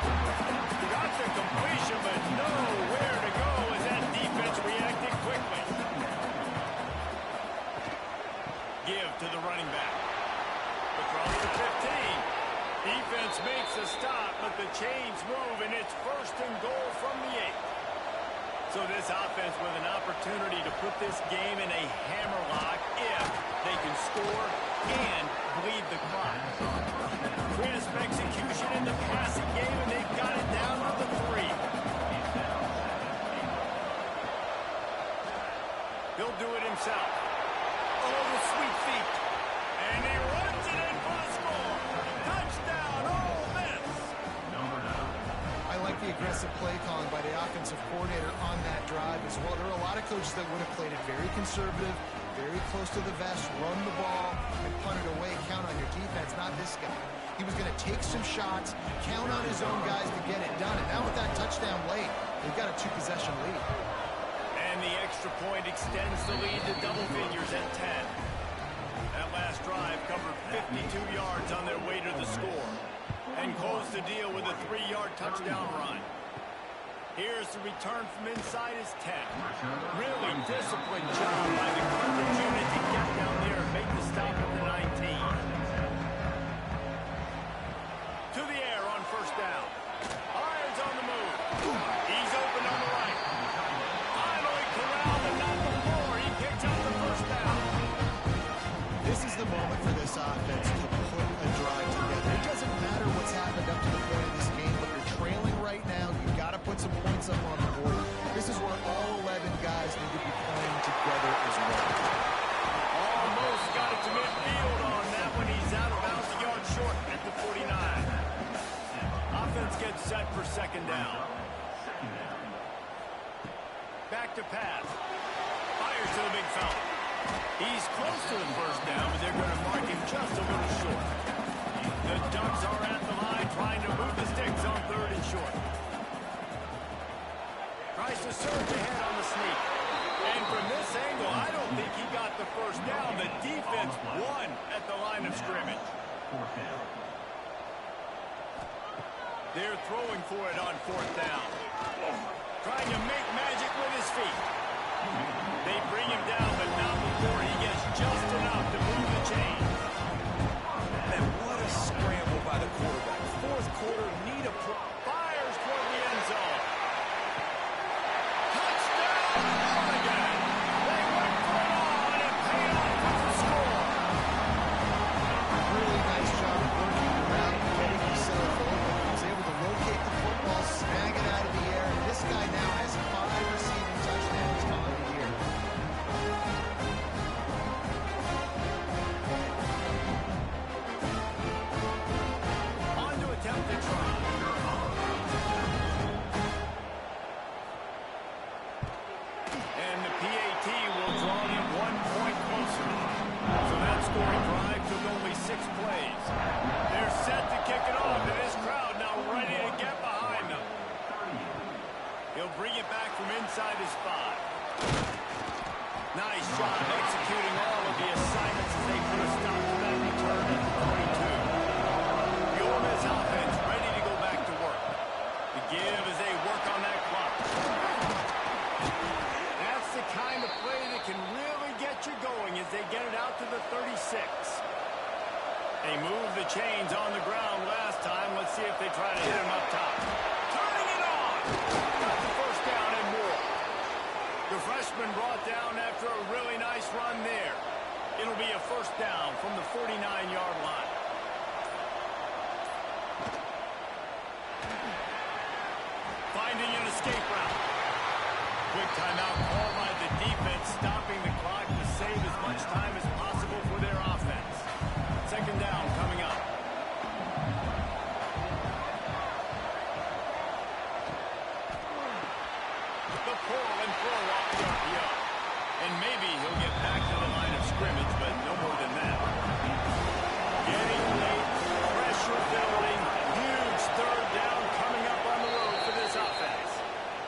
Got the completion, but nowhere to go as that defense reacted quickly. Give to the running back. Across the 15. Defense makes a stop, but the chains move, and it's 1st and goal from the 8. So this offense with an opportunity to put this game in a hammerlock if they can score and bleed the clock. Crisp execution in the passing game, and they've got it down to the 3. He'll do it himself. Oh, the sweet feet. And he runs it in for the score. Touchdown, Ole Miss. I like the aggressive play calling by the offensive coordinator on that drive as well. There are a lot of coaches that would have played it very conservative, very close to the vest, run the ball, and punt it away. Count on your defense, not this guy. He was going to take some shots, count on his own guys to get it done. And now with that touchdown late, they've got a 2-possession lead. And the extra point extends the lead to double figures at 10. That last drive covered 52 yards on their way to the score and closed the deal with a 3-yard touchdown run. Here's the return from inside his 10. Really disciplined job by the coverage unit to get down there and make the stop at the 19. To the air on 1st down. Irons on the move. He's open on the right. Finally corralled and not before. He picks up the 1st down. This is the moment for this offense to put a drive together. It doesn't matter what's happened up to the point of this game, but you're trailing right now. You've got to put some points up on the board. This is where all 11 guys need to be playing together pass. Fires to the big fella. He's close to the first down, but they're going to mark him just a little short. The Ducks are at the line trying to move the sticks on 3rd and short. Tries to surge ahead on the sneak. And from this angle, I don't think he got the first down. The defense won at the line of scrimmage. 4th down. They're throwing for it on 4th down. Trying to make magic with his feet. They bring him down, but not before he gets just enough to move the chain. And what a scramble by the quarterback. 4th quarter, need a fires toward the end zone. Touchdown, Oregon! They went for it all, and it paid off with the score. Really nice job working around, getting himself open. He was able to locate the football, snag it out of the air, and this guy now has 5 receiving touchdowns on the year. On to attempt the try. And the PAT will draw them 1 point closer. So that scoring drive took only 6 plays. They're set to kick it off, and this crowd now ready to get behind them. He'll bring it back from inside his 5. Nice job executing all of the assignments as they put a stop to that return at the 22. The Ole Miss offense ready to go back to work. The give as they work on that clock. That's the kind of play that can really get you going as they get it out to the 36. They moved the chains on the ground last time. Let's see if they try to hit him up top. Turning it on! Got the first down and more. The freshman brought down after a really nice run there. It'll be a first down from the 49-yard line. Finding an escape route. Quick timeout called by the defense, stopping the clock to save as much time as possible for their offense. 2nd down coming up. The pull and throw off the RPO. And maybe he'll get back to the line of scrimmage, but no more than that. Getting late, pressure building, huge 3rd down coming up on the road for this offense.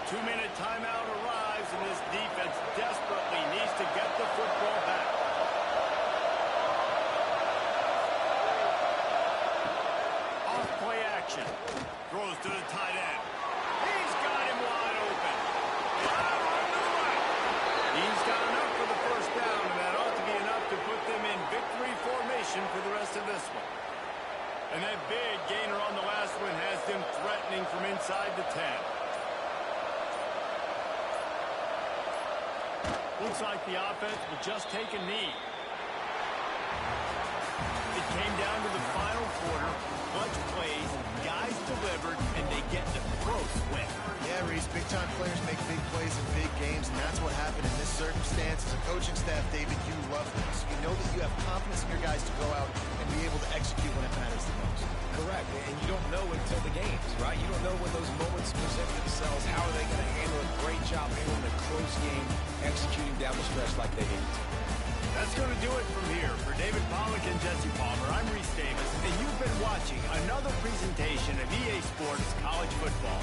2-minute timeout arrives, and this defense desperately needs to get the football back. Off play action. Throws to the tight end. He's got him wide open. He's got enough for the first down, and that ought to be enough to put them in victory formation for the rest of this one. And that big gainer on the last one has them threatening from inside the 10. Looks like the offense will just take a knee. It came down to the final quarter. Clutch plays, guys delivered, and they get the close win. Yeah, Reese, big-time players make big plays in big games, and that's what happened in this circumstance. As a coaching staff, David, you love this. You know that you have confidence in your guys to go out and be able to execute when it matters the most. Correct, and you don't know until the games, right? You don't know when those moments present themselves. How are they going to handle it? Great job handling a close game, executing down the stretch like they needed to. That's going to do it from here. For David Pollack and Jesse Palmer, I'm Reese Davis, and you've been watching another presentation of EA Sports College Football.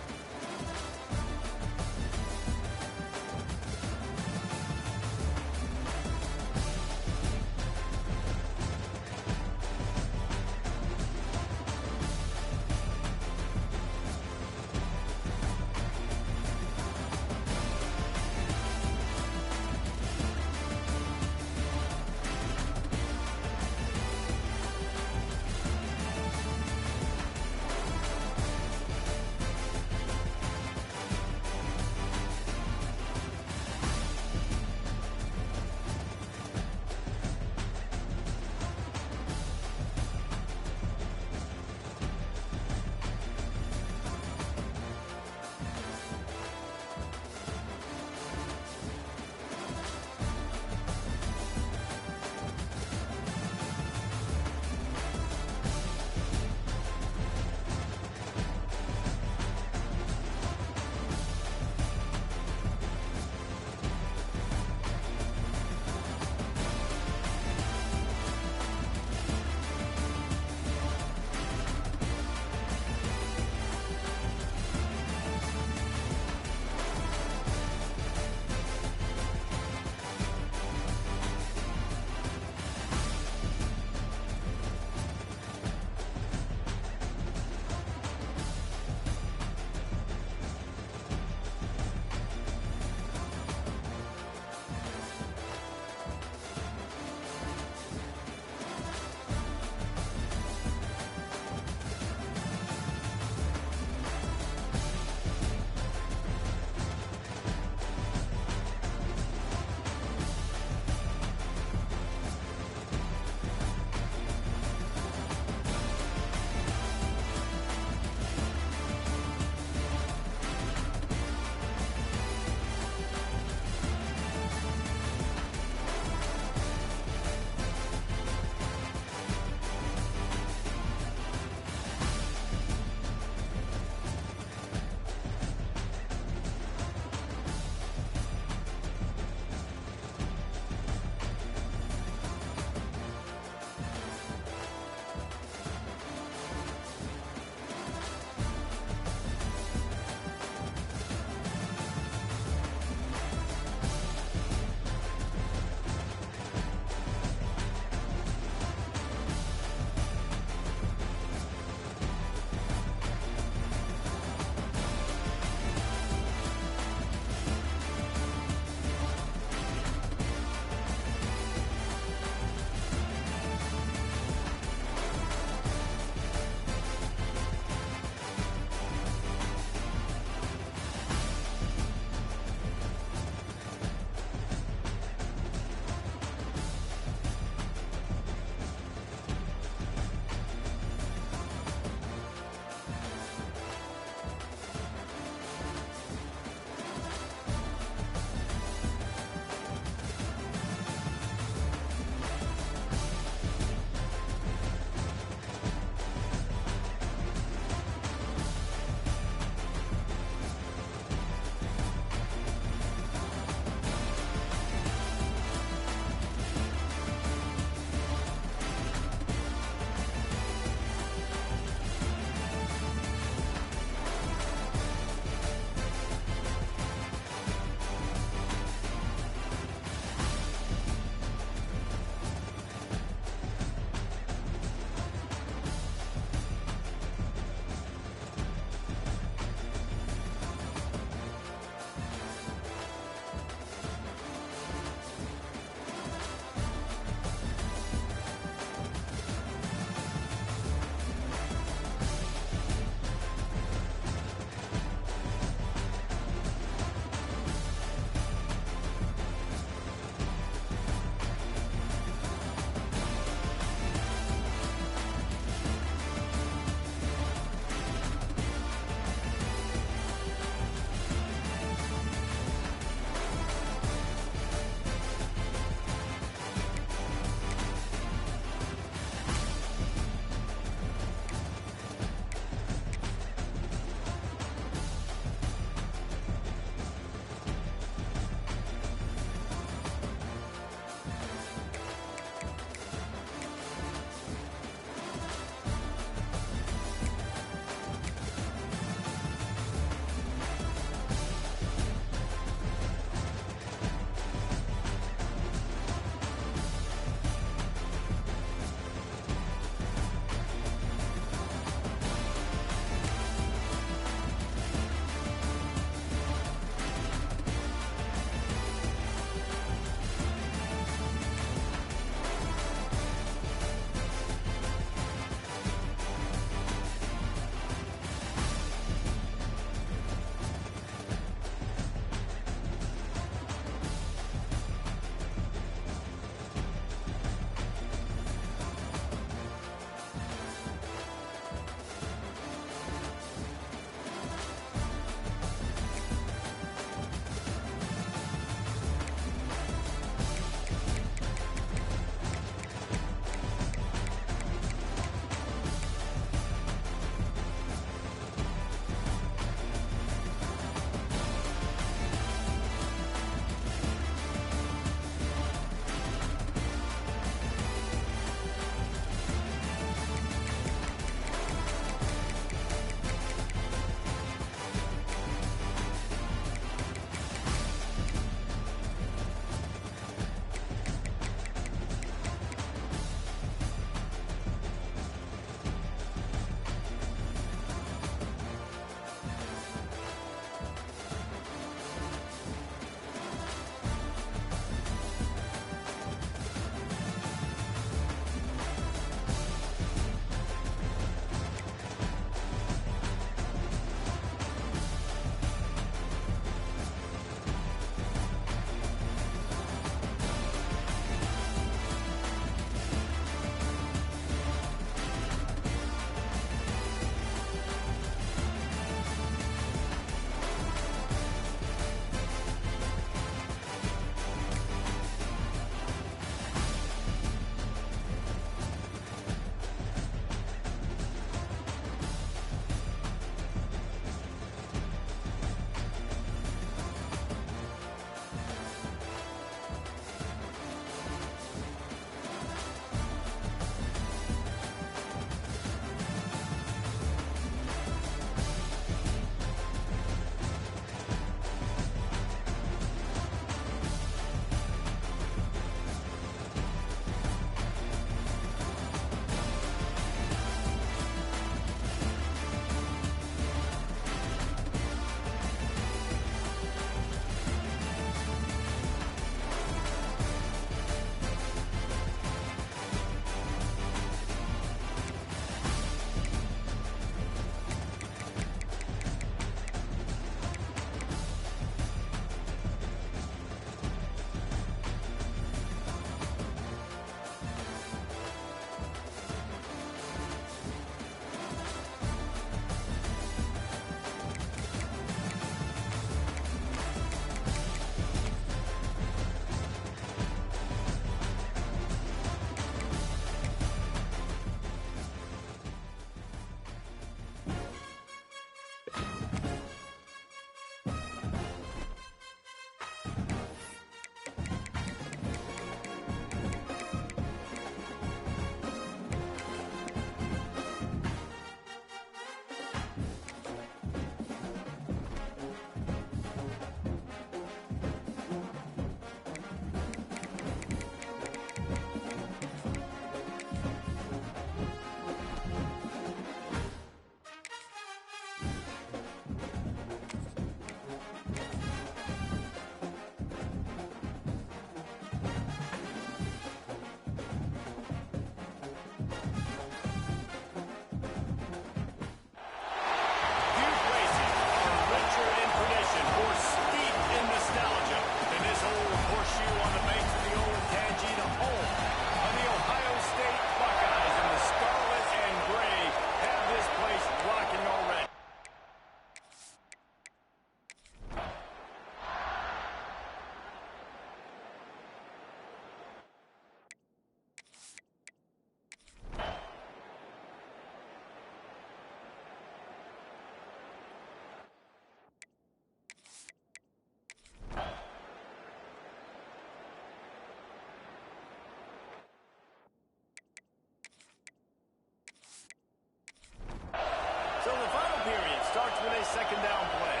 second down play.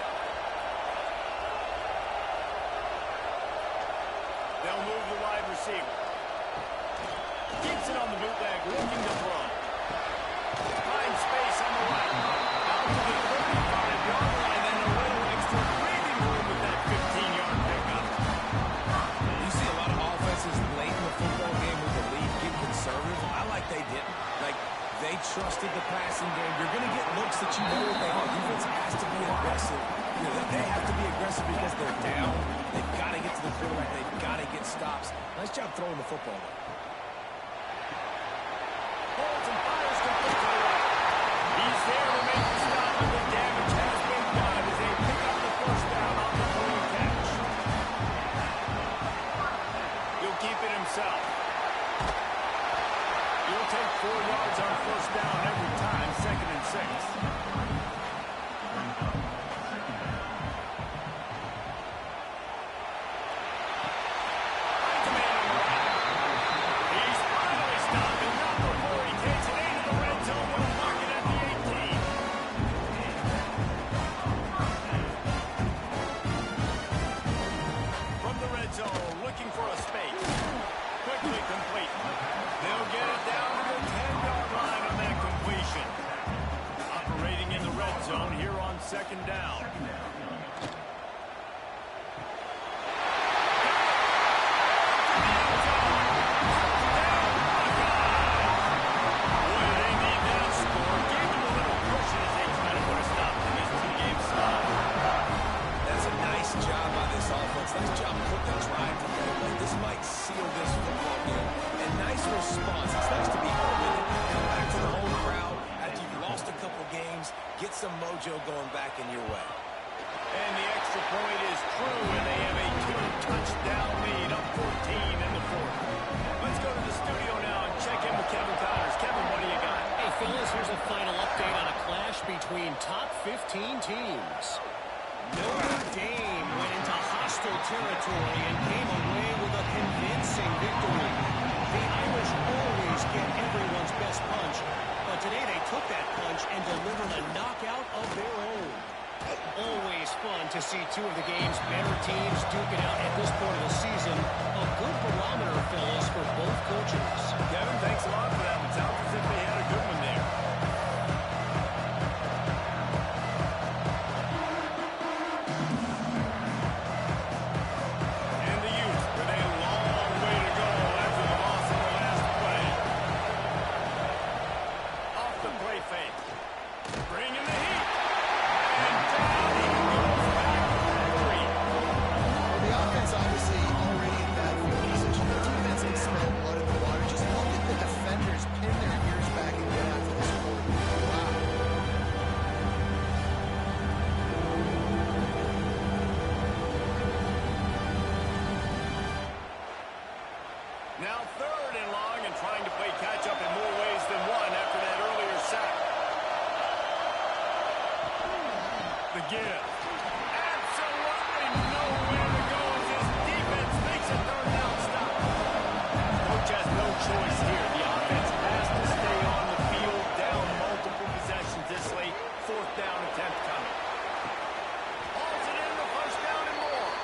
They'll move the wide receiver. Keeps it on the bootleg, looking to throw. Finds space on the right. Out to the 35-yard line, and a little extra breathing room with that 15-yard pickup. You see a lot of offenses late in the football game with the lead get conservative. I like they didn't. Like, they trusted the passing game. You're going to get looks that you know what they are. Defense has to be aggressive. You know, they have to be aggressive because they're down. They've got to get to the quarterback. They've got to get stops. Nice job throwing the football. Holds and fires complete to the right. He's there to make the stop, and the damage has been done as they pick up the first down on the throwing catch. He'll keep it himself. He'll take 4 yards on first down every time, 2nd and 6. Second down. Nice job putting the drive together. This might seal this football game. And nice response. It's nice to be home with it. Come back to the home crowd after you've lost a couple games. Get some mojo going back in your way. And the extra point is true, and they have a 2-touchdown lead up 14 in the 4th. Let's go to the studio now and check in with Kevin Connors. Kevin, what do you got? Hey, fellas, here's a final update on a clash between top 15 teams. Notre Dame went into hostile territory and came away with a convincing victory. The Irish always get everyone's best punch, but today they took that punch and delivered a knockout of their own. Always fun to see two of the game's better teams duke it out at this point of the season. A good barometer, fellas, for both coaches. Kevin, thanks a lot for that. It sounds as if they had a good one there. Now 3rd and long and trying to play catch-up in more ways than one after that earlier sack. The give. Absolutely nowhere to go as his defense makes a 3rd down stop. Coach has no choice here. The offense has to stay on the field, down multiple possessions this late. 4th down attempt coming. Hauls it in the 1st down and more.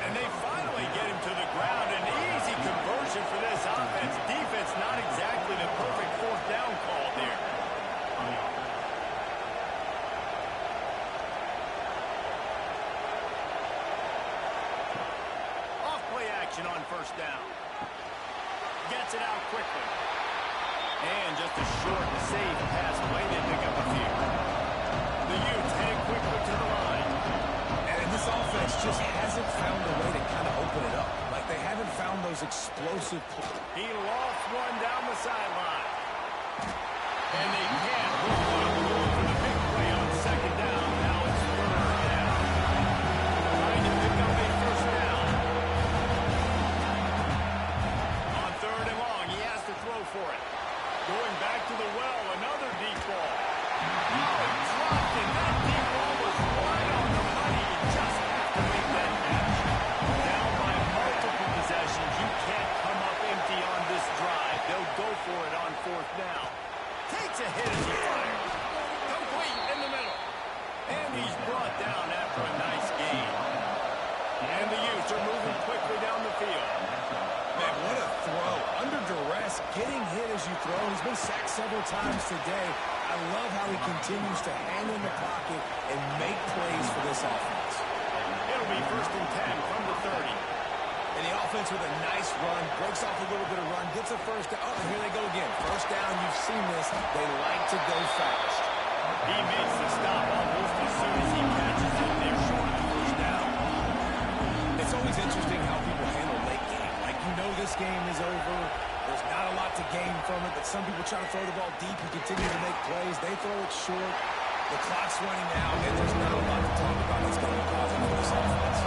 And they finally get him to the ground. An easy conversion for this offense. Defense not exactly the perfect 4th down call there. Off play action on 1st down. Gets it out quickly. And just a short and safe pass play. They pick up a few. The Utes heading quickly to the line. And this offense just hasn't found a way to kind of open it up. Like they haven't found those explosive plays. He lost one down the sideline. And they can't hook one for the big play on 2nd down. Now it's 3rd down. Trying to pick up a 1st down. On 3rd and long, he has to throw for it. Going back to the well, another deep ball. Dropped it. That deep ball was right on the money. You just have to make that catch. Down by multiple possessions. You can't come up empty on this drive. They'll go for it on 4th down. Takes a hit as he fires. Complete in the middle. And he's brought down after a nice gain. And the Utes are moving quickly down the field. Man, what a throw. Under duress, getting hit as you throw. He's been sacked several times today. I love how he continues to hang in the pocket and make plays for this offense. It'll be 1st and 10 from the 30. And the offense with a nice run, breaks off a little bit of run, gets a first down. Oh, and here they go again. First down, you've seen this. They like to go fast. He makes the stop almost as soon as he catches it. They're short of the first down. It's always interesting how people handle late game. Like, you know this game is over. There's not a lot to gain from it, but some people try to throw the ball deep and continue to make plays. They throw it short. The clock's running out, and there's not a lot to talk about that's going to cause for this offense.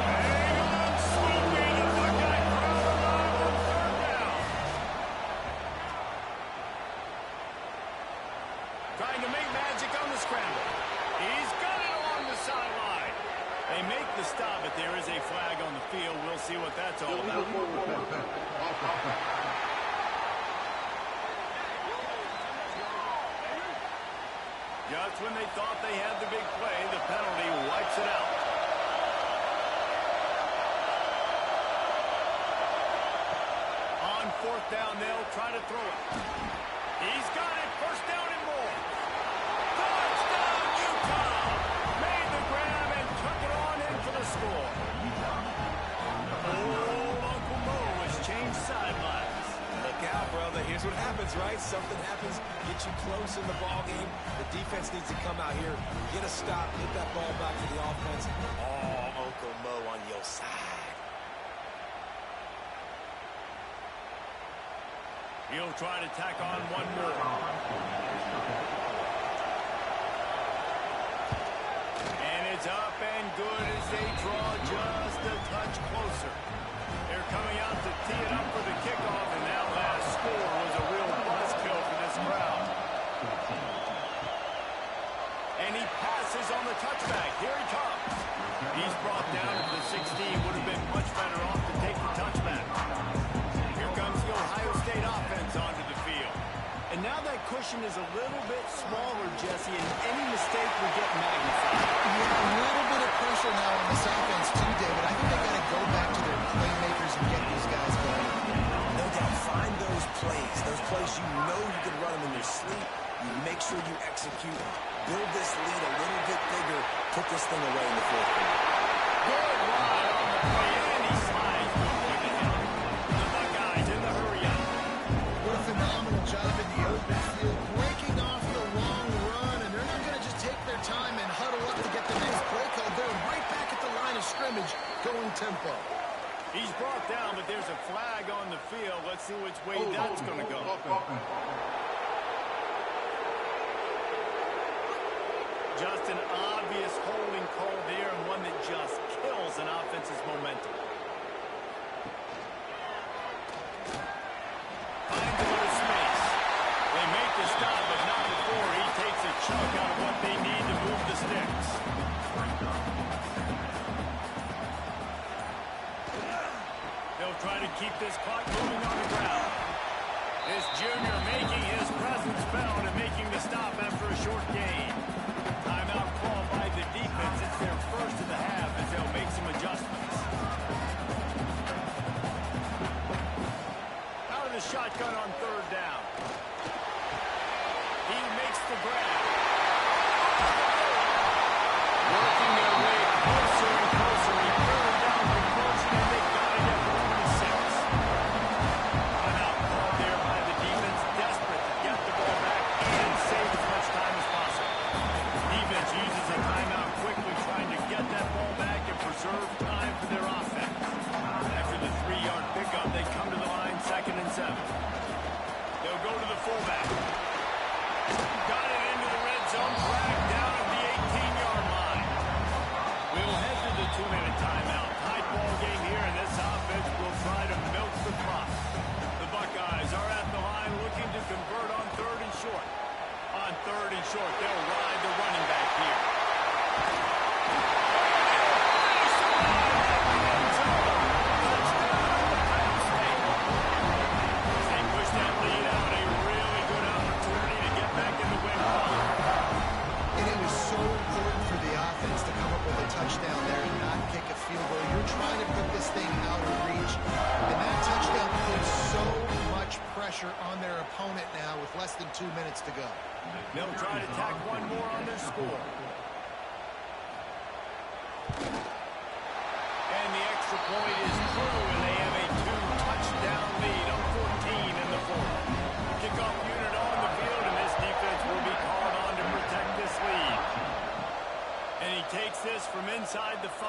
Hang on, Snoopy, the Buckeye crowd alive on 3rd down. Trying to make magic on the scramble. He's got it along the sideline. They make the stop, but there is a flag on the field. We'll see what that's all about. Just when they thought they had the big play, the penalty wipes it out. On 4th down, they'll try to throw it. He's got it. 1st down and more. Touchdown, Utah! Made the grab and took it on in for the score. Old Uncle Mo has changed sidelines. Look out, brother. Here's what happens, right? Something happens, get you close in the ball game. The defense needs to come out here, get a stop, get that ball back to the offense. Oh, Uncle Mo on your side. He'll try to tack on one more. And it's up and good as they draw just a touch closer. They're coming out to tee it up for the kickoff, and that last score was a real buzzkill for this crowd. And he passes on the touchback. Here he comes. He's brought down to the 16. Would have been much better off to take the touchback. Here comes the Ohio State offense onto the field. And now that cushion is a little bit smaller, Jesse, and any mistake will get magnified. Yeah, a little bit of pressure now on this offense too, David. I think they got to go back to their playmakers and get these guys going. No doubt, find those plays you know you can run them in your sleep. You make sure you execute, build this lead a little bit bigger, put this thing away in the 4th quarter. Good run on the play, and he slides with the hit. The Buckeyes in the hurry-up. What a phenomenal job in the open field, breaking off the long run, and they're not going to just take their time and huddle up to get the next play call. They're right back at the line of scrimmage, going tempo. He's brought down, but there's a flag on the field. Let's see which way that's going to go. Just an obvious holding call there, and one that just kills an offense's momentum. Finds a little space. They make the stop, but not before he takes a chunk out of what they need to move the sticks. They'll try to keep this clock moving on the ground. This junior making his presence felt and making the stop after a short gain. Timeout called by the defense. It's their first of the half as they'll make some adjustments. Out of the shotgun on 3rd down. He makes the grab. Working their way closer and closer. He third down conversion, and they got it at 46. Timeout called there by the defense, desperate to get the ball back and save as much time as possible. Defense uses a timeout quickly, trying to get that ball back and preserve time for their offense. After the 3-yard pickup, they come to the line 2nd and 7. They'll go to the fullback. Got it into the red zone, dragged down at the 18-yard line. We'll head to the 2-minute timeout. Tight ball game here, and this offense will try to milk the clock. The Buckeyes are at the line looking to convert on 3rd and short. On 3rd and short, they'll ride the running back here. As they push that lead out, a really good opportunity to get back in the win column. And it was so important on their opponent now with less than 2 minutes to go. They'll try to tack one more on their score. And the extra point is through, and they have a 2-touchdown lead on 14 in the fourth. Kickoff unit on the field, and this defense will be called on to protect this lead. And he takes this from inside the 5.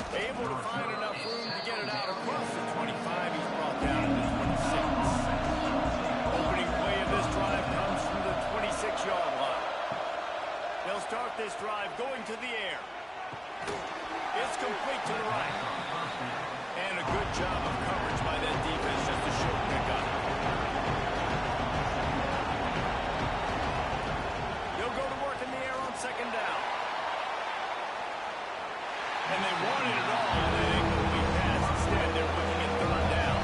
Able to find enough room to get it out across the 25. He's brought down to the 26. Opening play of this drive comes from the 26-yard line. They'll start this drive going to the air. It's complete to the right. And a good job of coverage by that defense, just a short pickup. They'll go to work in the air on second down. And they wanted it all, and they didn't complete pass. Instead, they're looking at third down.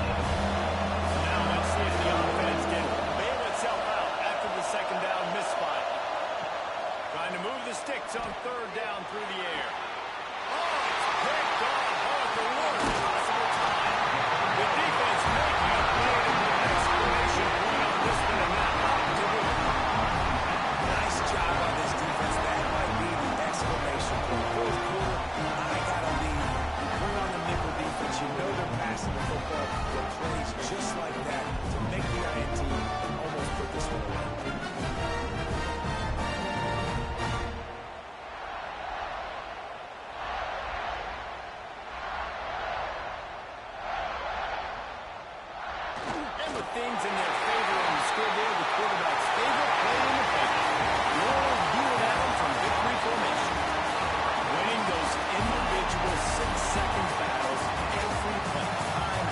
So now let's see if the offense can bail itself out after the second down misfire. Trying to move the sticks on third down through the air. Oh, it's picked off at the worst possible time. The defense making a play to put an exclamation point on this one, and that ought to do it. Nice job on this defense. That might be the exclamation point. Fourth quarter, I got a lead. You bring on the nickel defense. You know they're passing the football. The plays just like that to make the INT almost put this one away. Things in their favor on the scoreboard, the quarterback's favorite play in the paper. Roll duel down from victory formation. Winning those individual 6-second battles every play, time,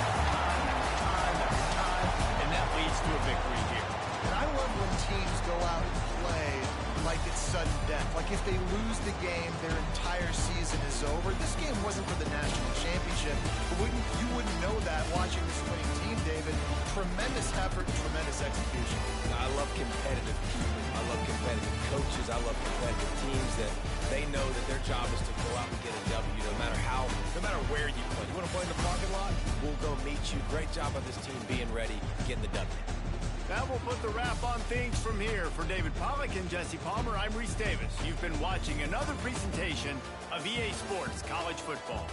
and that leads to a victory here. And I love when teams go out and play like it's sudden death. Like if they lose the game, their entire season is over. This game wasn't for the national championship, but you wouldn't know that watching this winning team, David. Tremendous effort, tremendous execution. I love competitive people. I love competitive coaches. I love competitive teams that they know that their job is to go out and get a W no matter where you play. You want to play in the parking lot? We'll go meet you. Great job on this team being ready, getting the W. That will put the wrap on things from here. For David Pollack and Jesse Palmer, I'm Reese Davis. You've been watching another presentation of EA Sports College Football.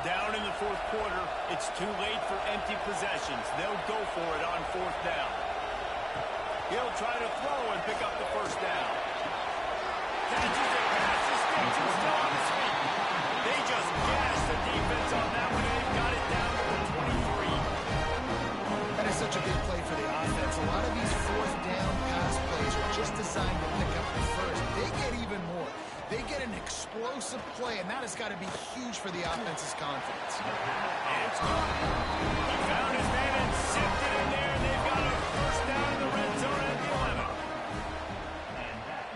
Down in the fourth quarter, it's too late for empty possessions. They'll go for it on fourth down. He'll try to throw and pick up the first down. Catches it past the sticks and still on his feet. They just gashed the defense on that one, and they've got it down to the 23. That is such a big play for the offense. A lot of these fourth down pass plays are just designed to pick up the first. They get even more. They get an explosive play, and that has got to be huge for the offense's confidence. It's good. He found his man and zipped it in there, and they've got a first down in the red zone at the 11. And that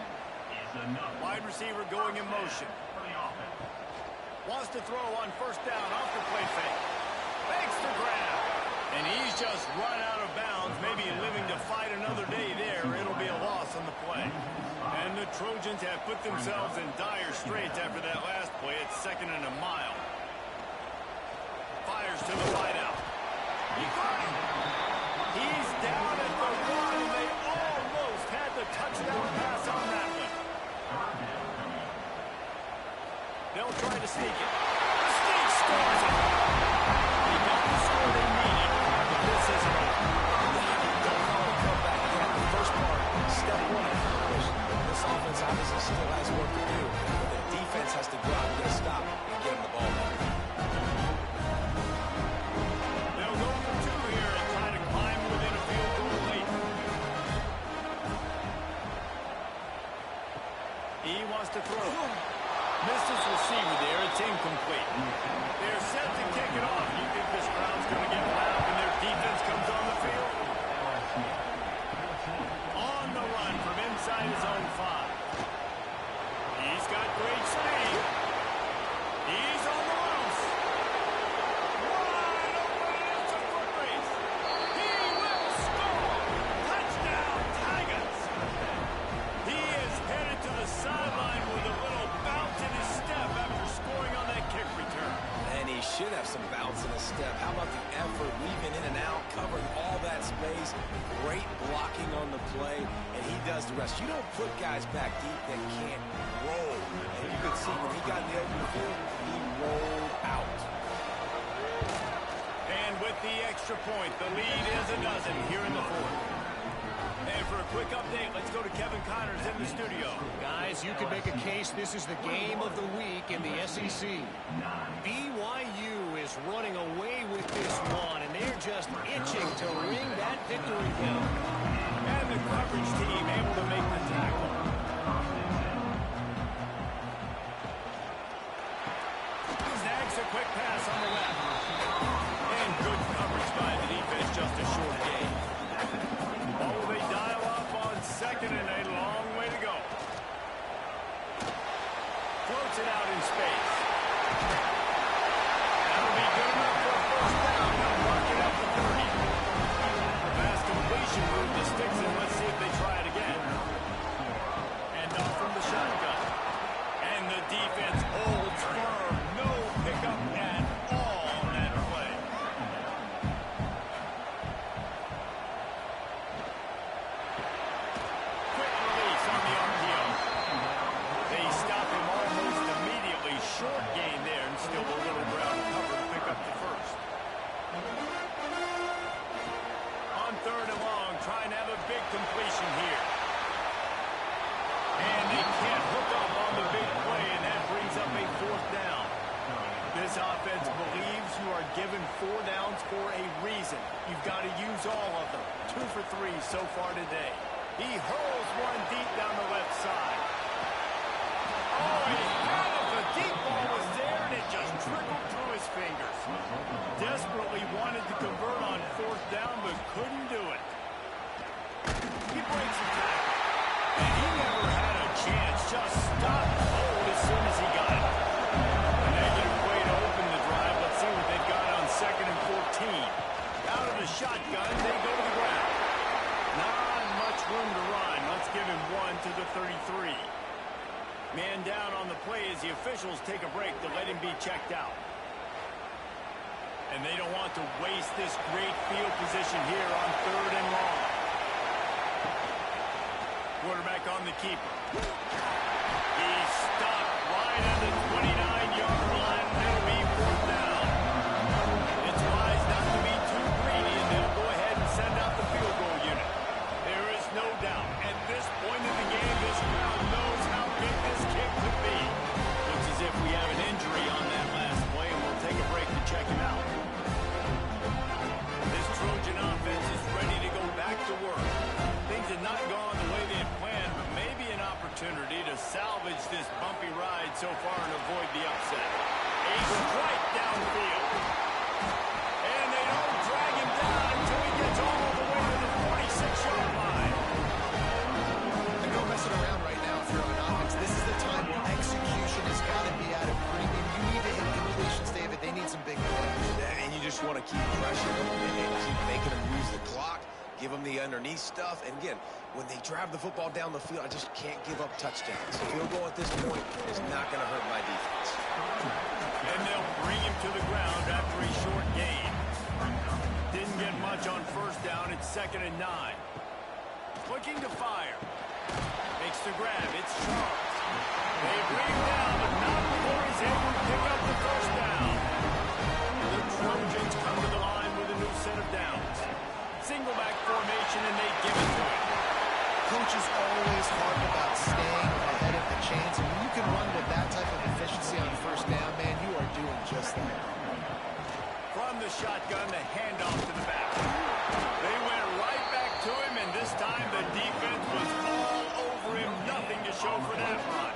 is enough. Wide receiver going in motion. Wants to throw on first down off the play fake. Fakes the grab. And he's just run out of bounds, maybe living to fight another day there. It'll be a loss on the play. And the Trojans have put themselves in dire straits after that last play. It's 2nd and a mile. Fires to the wideout. He got him. He's down at the 1, and they almost had the touchdown pass on that one. They'll try to sneak it. The sneak scores it. They got the score they needed, but this isn't over. Don't call it a comeback yet. The first part, step one accomplished. This offense obviously still has work to do. But the defense has to go out and get a stop and get him the ball back. They'll go for 2 here and try to climb within a field goal late. He wants to throw. Misses receiver there. It's incomplete. They're set to kick it off. You think this crowd's going to get loud when their defense comes on the field? On the run from inside his own 5. He's got great speed. He's on the loose. Wide open. It's a foot race. He will score. Touchdown, Tigers. He is headed to the sideline with a little bounce in his step after scoring on that kick return. And he should have some bounce in his step. How about the effort, weaving in and out, covering all that space, great blocking on the play, and he does the rest. You don't put guys back deep that can't roll. And you could see when he got in the open field, he rolled out. And with the extra point, the lead is a dozen here in the fourth. And for a quick update, let's go to Kevin Connors in the studio. Guys, you could make a case this is the game of the week in the SEC. BYU is running away with this one, and they're just itching to ring that victory bell. And the coverage team able to make the tackle. Snags a quick pass on the left. And good coverage by the defense, just a short gain. Oh, they dial up on 2nd and a long way to go. Floats it out in space. given 4 downs for a reason. You've got to use all of them. 2 for 3 so far today. He hurls one deep down the left side. Oh, he had it. The deep ball was there, and it just trickled through his fingers. Desperately wanted to convert on 4th down, but couldn't do it. He breaks the tackle. And he never had a chance. Just stopped cold as soon as he got it. A negative way to open the drive. Let's see what they've got on 2nd and 14. Out of the shotgun, they go to the ground. Not much room to run. Let's give him 1 to the 33. Man down on the play as the officials take a break to let him be checked out. And they don't want to waste this great field position here on 3rd and long. Quarterback on the keeper. He's stopped right on the 29-yard line. That'll be 4th down. It's wise not to be too greedy, and they'll go ahead and send out the field goal unit. There is no doubt. At this point in the game, this crowd knows how big this kick could be. Looks as if we have an injury on that last play, and we'll take a break to check him out. This Trojan offense is ready to go back to work. Things have not gone the way they had planned, but maybe an opportunity to salvage this bumpy ride so far and avoid the upset. A strike downfield. And they don't drag him down until he gets all the way to the 46-yard line. And no messing around right now if you're on offense. This is the time where execution has got to be at a premium. You need to hit completions, David. They need some big plays. And you just want to keep pressuring them and keep making them use the clock. Give them the underneath stuff. And again, when they drive the football down the field, I just can't give up touchdowns. A field goal at this point is not going to hurt my defense. And they'll bring him to the ground after a short gain. Didn't get much on 1st down. It's 2nd and 9. Looking to fire. Makes the grab. It's Charles. They bring him down, but not before he's able to pick up the 1st down. The Trojans come to the line with a new set of downs. Single back formation, and they give it to him. Coaches always harp about staying ahead of the chains, and when you can run with that type of efficiency on 1st down, man, you are doing just that. From the shotgun, the handoff to the back. They went right back to him, and this time the defense was all over him. Nothing to show for that run.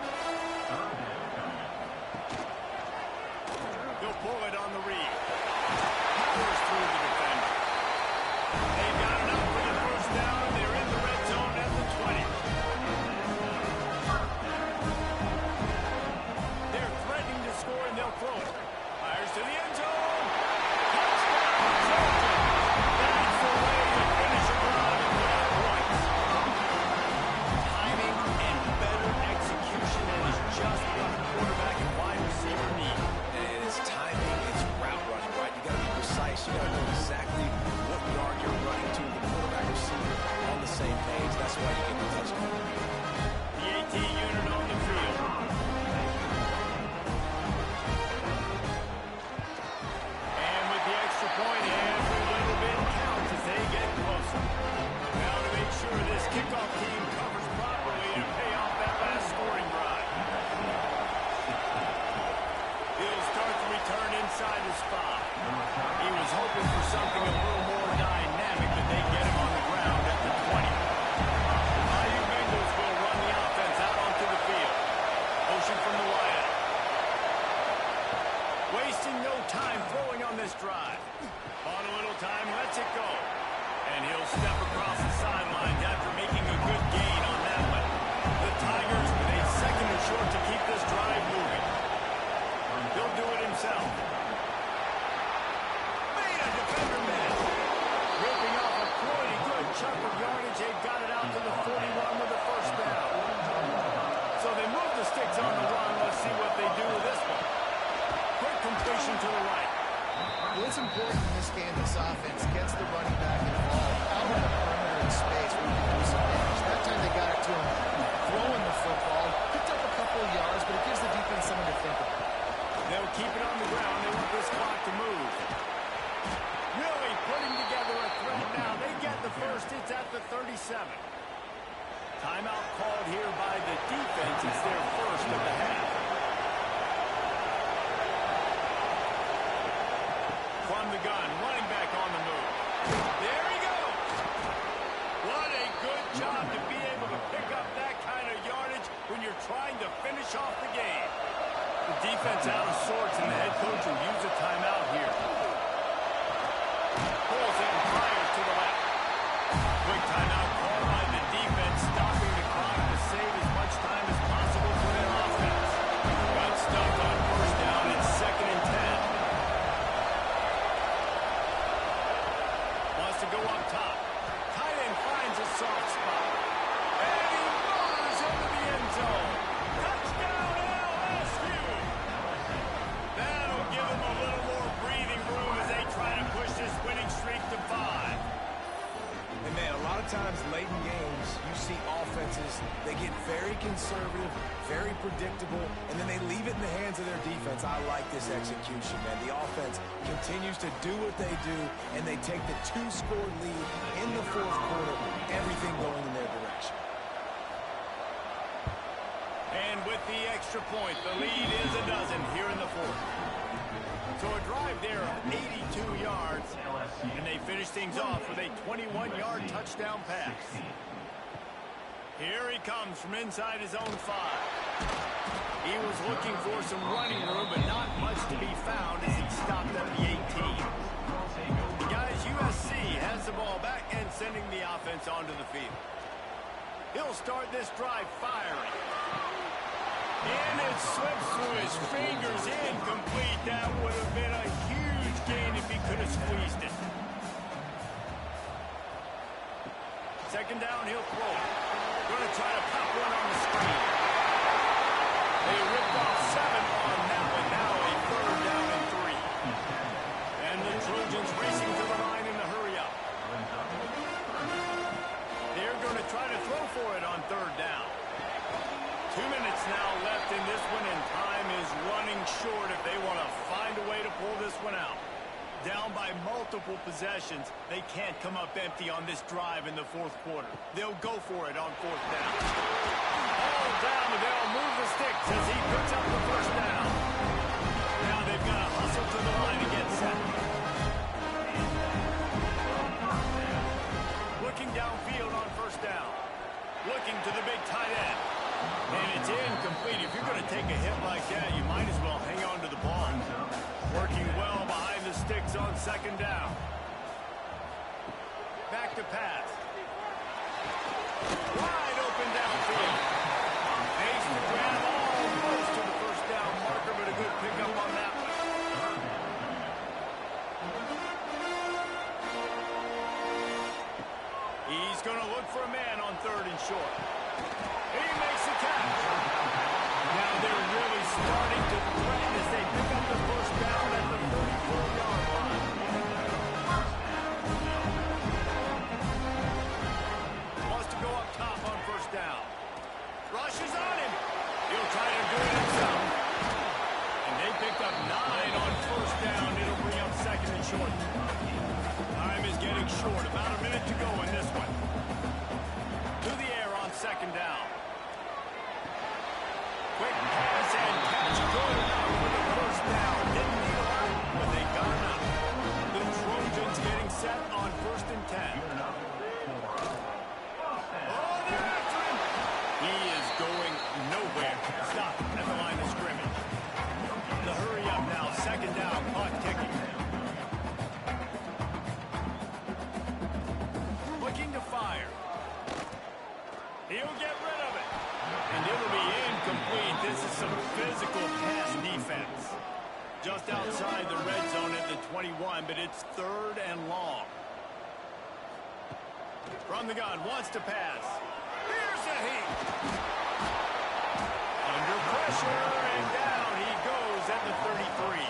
He'll pull it on the read. Powers through the defender. They've got enough for the 1st down, and they're in the red zone at the 20. They're threatening to score, and they'll throw it. Fires to the end zone. Touchdown, Trojans. That's the way to finish a drive and put out points. Timing and better execution, and is just what the quarterback and wide receiver need. And it's timing, it's route running, right? You got to be precise. You got to know exactly what yard you're running to. The quarterback receiver on the same page. That's why you get the touchdown. The AT unit on the field. And with the extra point, every little bit counts as they get closer. Now to make sure this kickoff team covers properly and pay off that last scoring drive. He'll start the return inside the spot. He was hoping for something a little more dynamic, but they get him on the ground at the 20. Bayou Bengals will run the offense out onto the field. Motion from the wideout. Wasting no time throwing on this drive. On a little time, lets it go. And he'll step across the sidelines after making a good gain on that one. The Tigers with a 2nd and short to keep this drive moving. He'll do it himself. Made a defender miss. Ripping off a pretty good chunk of yardage. They've got it out to the 41 with the 1st down. So they move the sticks on the run. Let's see what they do with this one. Quick completion to the right. What's important in this game, this offense gets the running back involved out on the perimeter in space where you can do some damage. That time they got it to him throwing the football. Picked up a couple of yards, but it gives the defense something to think about. They'll keep it on the ground. They want this clock to move. Really putting together a threat now. They get the 1st. It's at the 37. Timeout called here by the defense. It's their 1st of the half. There he goes. What a good job to be able to pick up that kind of yardage when you're trying to finish off the game. The defense out of sorts, and the head coach will use a timeout here. Pulls it and fires to the left. Quick timeout called by the defense, stopping the clock to save as much time as possible for their offense. Got stuck on first down. It's 2nd and 10. Wants to go up top. Tight end finds a soft spot. And he runs into the end zone. Touchdown, LSU! That'll give them a little more breathing room as they try to push this winning streak to 5. And man, a lot of times late in games, you see offenses, they get very conservative, very predictable, and then they leave it in the hands of their defense. I like this execution, man. The offense continues to do what they do, and they take the 2-score lead in the 4th quarter, everything going in their direction. And with the extra point, the lead is a dozen here in the 4th. So a drive there of 82 yards, and they finish things off with a 21-yard touchdown pass. Here he comes from inside his own 5. He was looking for some running room, but not much to be found as he stopped at the 18. The guys, USC has the ball back and sending the offense onto the field. He'll start this drive firing. And it slips through his fingers, incomplete. That would have been a huge gain if he could have squeezed it. 2nd down, he'll throw it. Going to try to pop one on the screen. They ripped off 7 on that one. Now a 3rd down and 3. And the Trojans racing to the line in the hurry up. They're going to try to throw for it on 3rd down. 2 minutes now left in this one, and time is running short if they want to find a way to pull this one out. Down by multiple possessions, they can't come up empty on this drive in the 4th quarter. They'll go for it on 4th down. All down, and they'll move the sticks as he picks up the 1st down. Now they've got to hustle to the line and get set. Looking downfield on 1st down. Looking to the big tight end. And it's incomplete. If you're going to take a hit like that, you might as well hang on to the ball. Working well behind the sticks on 2nd down. Back to pass. Wide open downfield. Makes the grab almost to the 1st down marker, but a good pickup on that one. He's going to look for a man on 3rd and short. He makes the catch. Now they're really starting to threaten as they pick up the 1st down at the 34-yard line. Wants to go up top on 1st down. Rushes on him. He'll try to do it himself. And they picked up 9 on 1st down. It'll bring up 2nd and short. Time is getting short. About a minute to go in this one. To the air on 2nd down. Quick pass and catch. Good enough for the 1st down. Didn't need a lot, but they got him out. The Trojans getting set on 1st and 10. Oh, they're after him. He is going nowhere. Stop at the line of scrimmage. The hurry up now. 2nd down. Clock ticking. Looking to fire. He'll get rid of it. And it'll be incomplete. This is some physical pass defense. Just outside the red zone at the 21, but it's 3rd and long. From the gun, wants to pass. Here's a heat. Under pressure, and down he goes at the 33.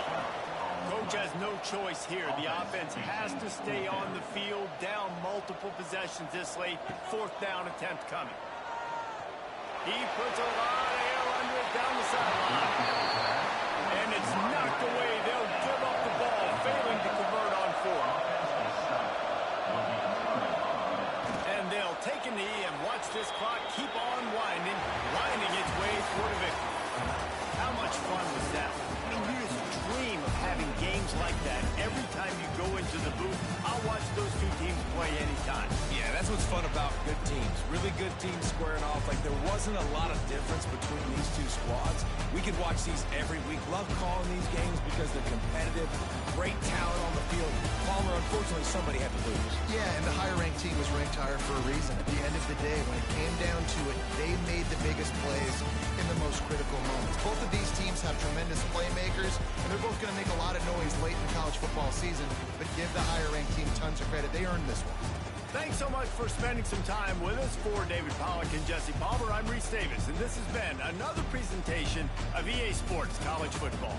Coach has no choice here. The offense has to stay on the field, down multiple possessions this late. 4th down attempt coming. He puts a lot of air under it down the sideline. And it's knocked away. They'll give up the ball, failing to convert on 4. And they'll take a knee and watch this clock keep on winding its way toward a victory. How much fun was that? I mean, you just dream of having games like that every time you go into the booth. I'll watch those two fun about good teams. Really good teams squaring off. Like, there wasn't a lot of difference between these two squads. We could watch these every week. Love calling these games because they're competitive. Great talent on the field. Palmer, unfortunately, somebody had to lose. Yeah, and the higher-ranked team was ranked higher for a reason. At the end of the day, when it came down to it, they made the biggest plays in the most critical moments. Both of these teams have tremendous playmakers, and they're both going to make a lot of noise late in the college football season, but give the higher-ranked team tons of credit. They earned this one. Thanks so much for spending some time with us. For David Pollack and Jesse Palmer, I'm Reese Davis, and this has been another presentation of EA Sports College Football.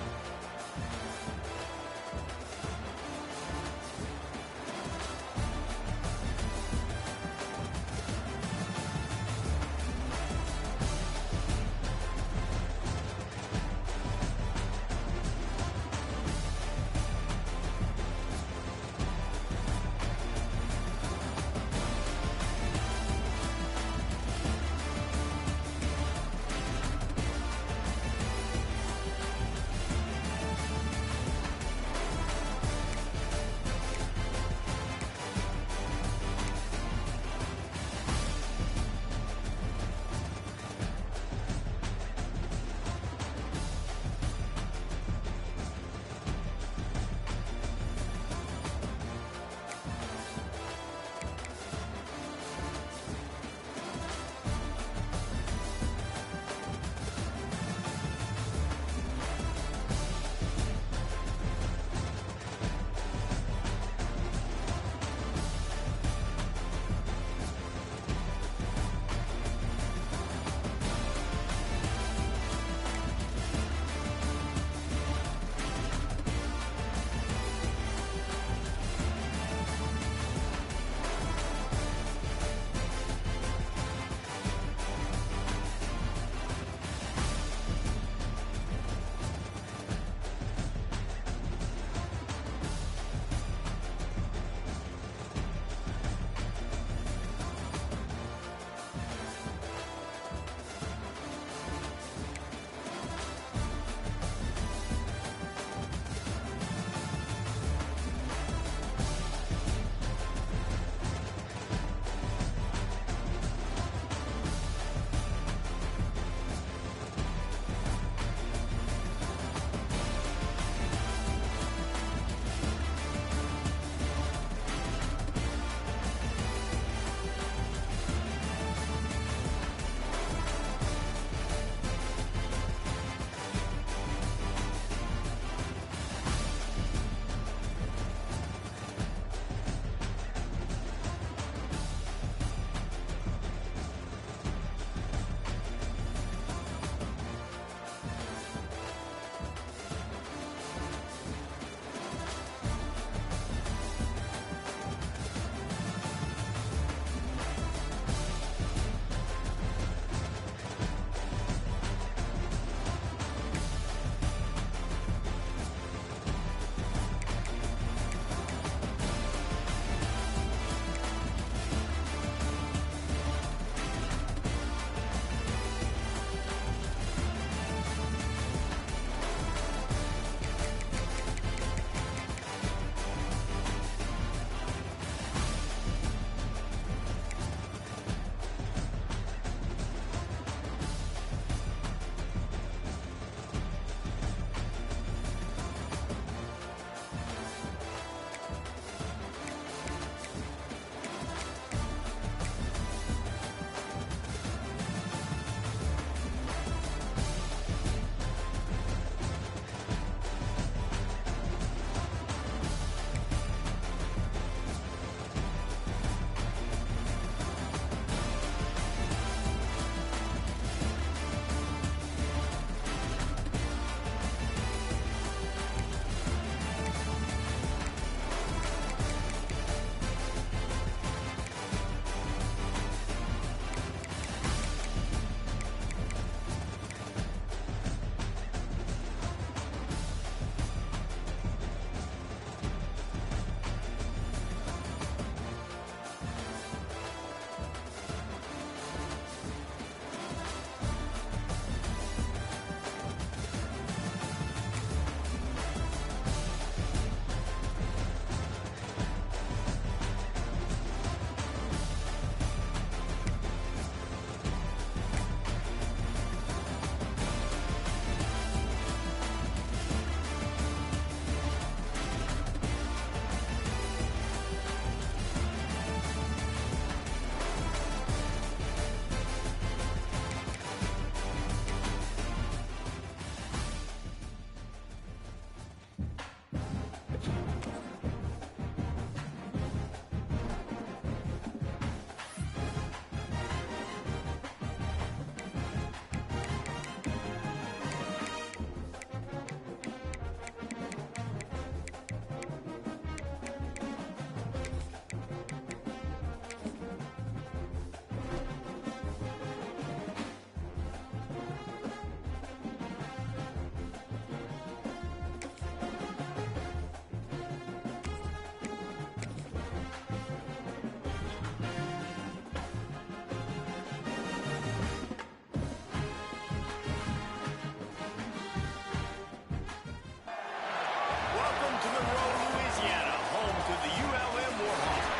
to Monroe, Louisiana, home to the ULM Warhawks.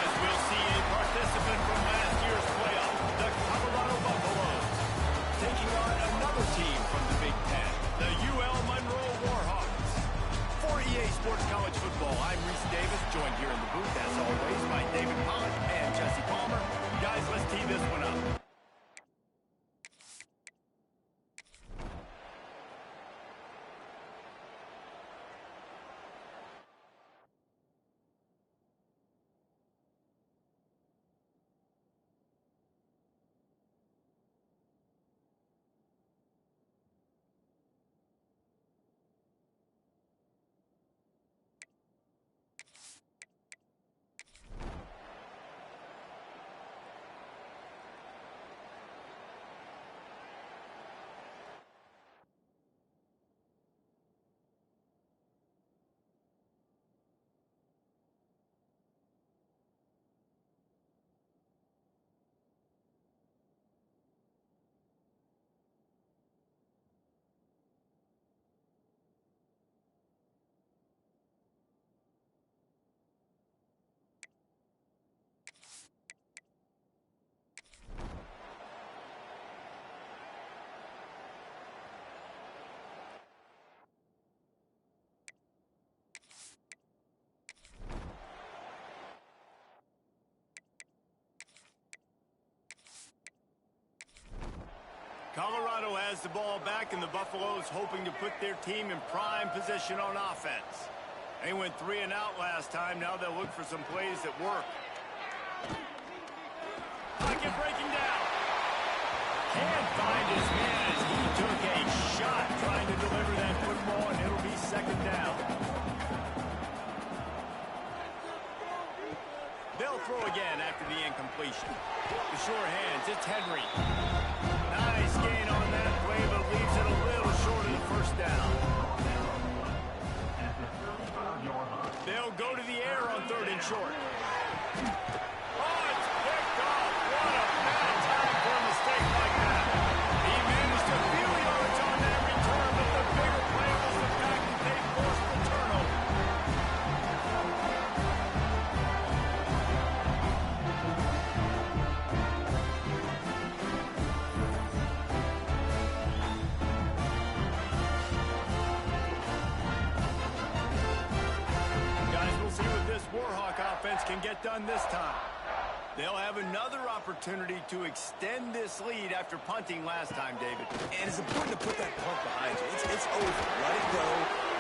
As we'll see a participant from last year's playoff, the Colorado Buffaloes, taking on another team from the Big Ten, the UL Monroe Warhawks. For EA Sports College Football, I'm Reese Davis, joined here in the booth, as always, by David Pollock and Jesse Palmer. Guys, let's tee this one up. Colorado has the ball back, and the Buffaloes hoping to put their team in prime position on offense. They went 3 and out last time. Now they'll look for some plays that work. Pocket breaking down. Can't find his man as he took a shot trying to deliver that football, and it'll be second down. They'll throw again after the incompletion. The sure hands, it's Henry. Nice gain on that play, but leaves it a little short of the first down. They'll go to the air on 3rd and short. Oh, it's picked off. What a bad time for a mistake like that. He managed a few yards on that return, but the bigger play was the fact that they forced the turnover. Warhawk offense can get done this time. They'll have another opportunity to extend this lead after punting last time, David. And it's important to put that punt behind you. It's over. Let it go.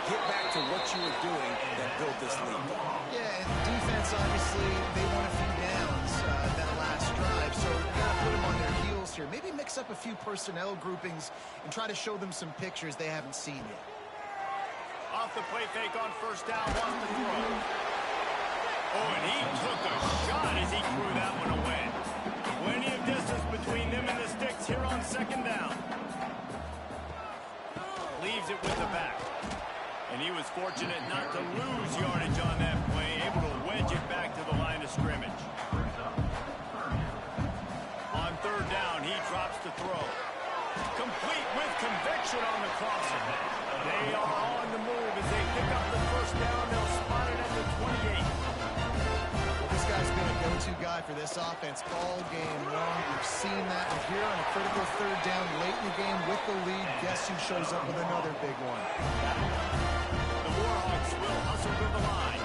Get back to what you were doing that built this lead. Yeah, and defense, obviously, they won a few downs that last drive, so you got to put them on their heels here. Maybe mix up a few personnel groupings and try to show them some pictures they haven't seen yet. Off the play fake on first down, wants to throw. Oh, and he took a shot as he threw that one away. Plenty of distance between them and the sticks here on second down. Leaves it with the back. And he was fortunate not to lose yardage on that play, able to wedge it back to the line of scrimmage. On 3rd down, he drops to throw. Complete with conviction on the crosser. They are on the move as they pick up the first down. They'll spot it at the 28. Guy's been a go-to guy for this offense all game long. We've seen that here on a critical 3rd down late in the game with the lead. Guess who shows up with another big one? The Warhawks will hustle to the line.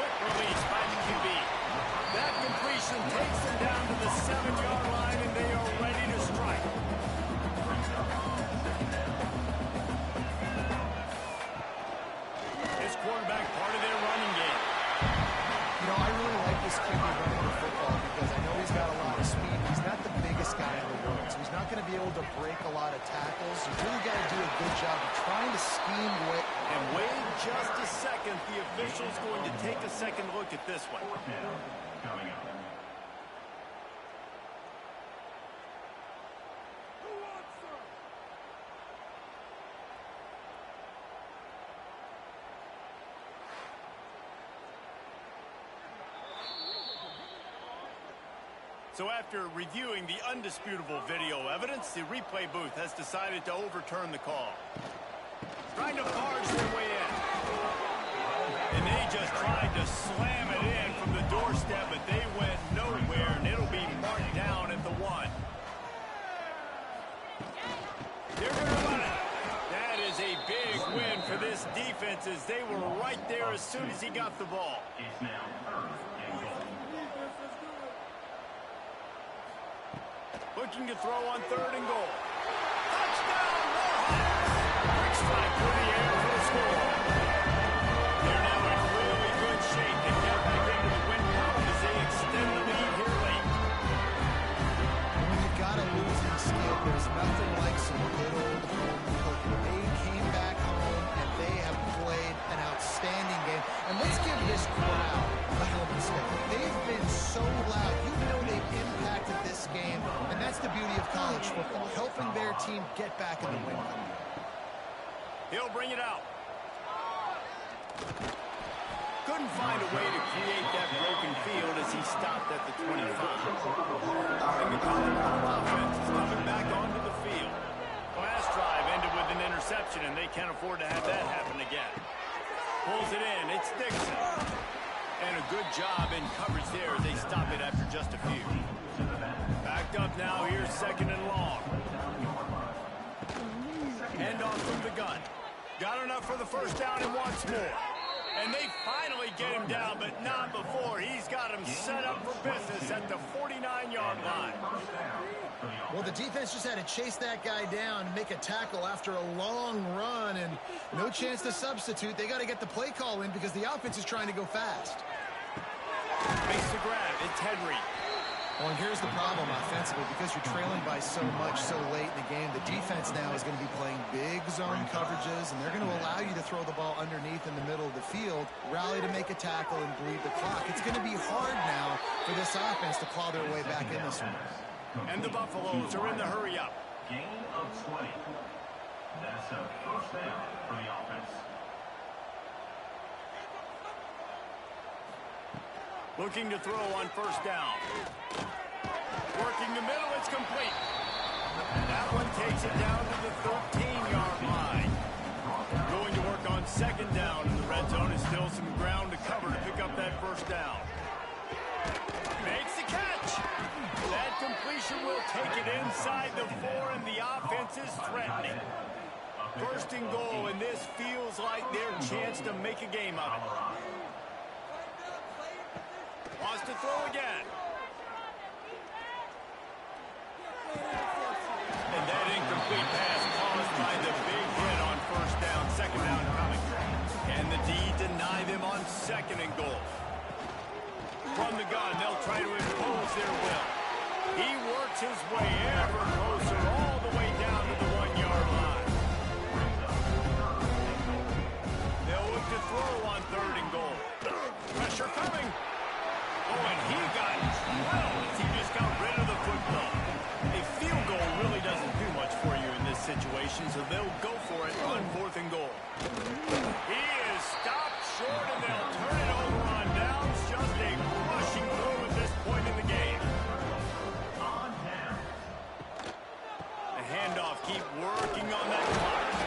Quick release by the QB. That completion takes them down to the 7-yard line, and they are ready to strike. Quarterback part of their running game. You know, I really like this kid running the football because I know he's got a lot of speed. He's not the biggest guy in the world, so he's not going to be able to break a lot of tackles. You really got to do a good job of trying to scheme with. And wait just a second. The official's going to take a second look at this one. Coming up. So after reviewing the undisputable video evidence, the replay booth has decided to overturn the call. Trying to barge their way in. And they just tried to slam it in from the doorstep, but they went nowhere, and it'll be marked down at the 1. They're going to run it. That is a big win for this defense, as they were right there as soon as he got the ball. It's now 3rd and goal. Looking to throw on 3rd and goal. Touchdown, Warhawks! Quick strike through the air for the score. They're now in really good shape to get back into the win column as they extend the lead here late. When you've got a losing skid, there's nothing like some good old home cooking. They came back home, and they have played an outstanding game. And let's give this crowd a helmet step. They've been so loud. You know they've impacted this game, and that's the beauty of college football, helping their team get back in the win column. He'll bring it out. Couldn't find a way to create that broken field as he stopped at the 25. And the Colorado offense is coming back onto the field. Last drive ended with an interception, and they can't afford to have that happen again. Pulls it in. It's Dixon. And a good job in coverage there as they stop it after just a few. Backed up now. Here's 2nd and long. Hand off from the gun. Got enough for the first down and wants more. And they finally get him down, but not before. He's got him set up for business at the 49-yard line. Well, the defense just had to chase that guy down and make a tackle after a long run, and no chance to substitute. They got to get the play call in because the offense is trying to go fast. Makes the grab. It's Henry. Well, and here's the problem offensively. Because you're trailing by so much so late in the game, the defense now is going to be playing big zone coverages, and they're going to allow you to throw the ball underneath in the middle of the field, rally to make a tackle, and bleed the clock. It's going to be hard now for this offense to claw their way back in this one. And the Buffaloes are in the hurry up. Gain of 20. That's a first down for the offense. Looking to throw on first down. Working the middle, it's complete. That one takes it down to the 13-yard line. Going to work on 2nd down in the red zone. Is still some ground to cover to pick up that first down. Makes the catch. That completion will take it inside the 4, and the offense is threatening. 1st and goal, and this feels like their chance to make a game of it. Wants to throw again. And that incomplete pass caused by the big hit on first down. 2nd down coming. And the D deny them on 2nd and goal. From the gun, they'll try to impose their will. He works his way ever closer all the way down to the 1-yard line. They'll look to throw on 3rd and goal. Pressure coming. Oh, and he got 12. He just got rid of the football. A field goal really doesn't do much for you in this situation, so they'll go for it on 4th and goal. He is stopped short, and they'll turn it over on downs. Just a rushing throw at this point in the game. The handoff, keep working on that clock.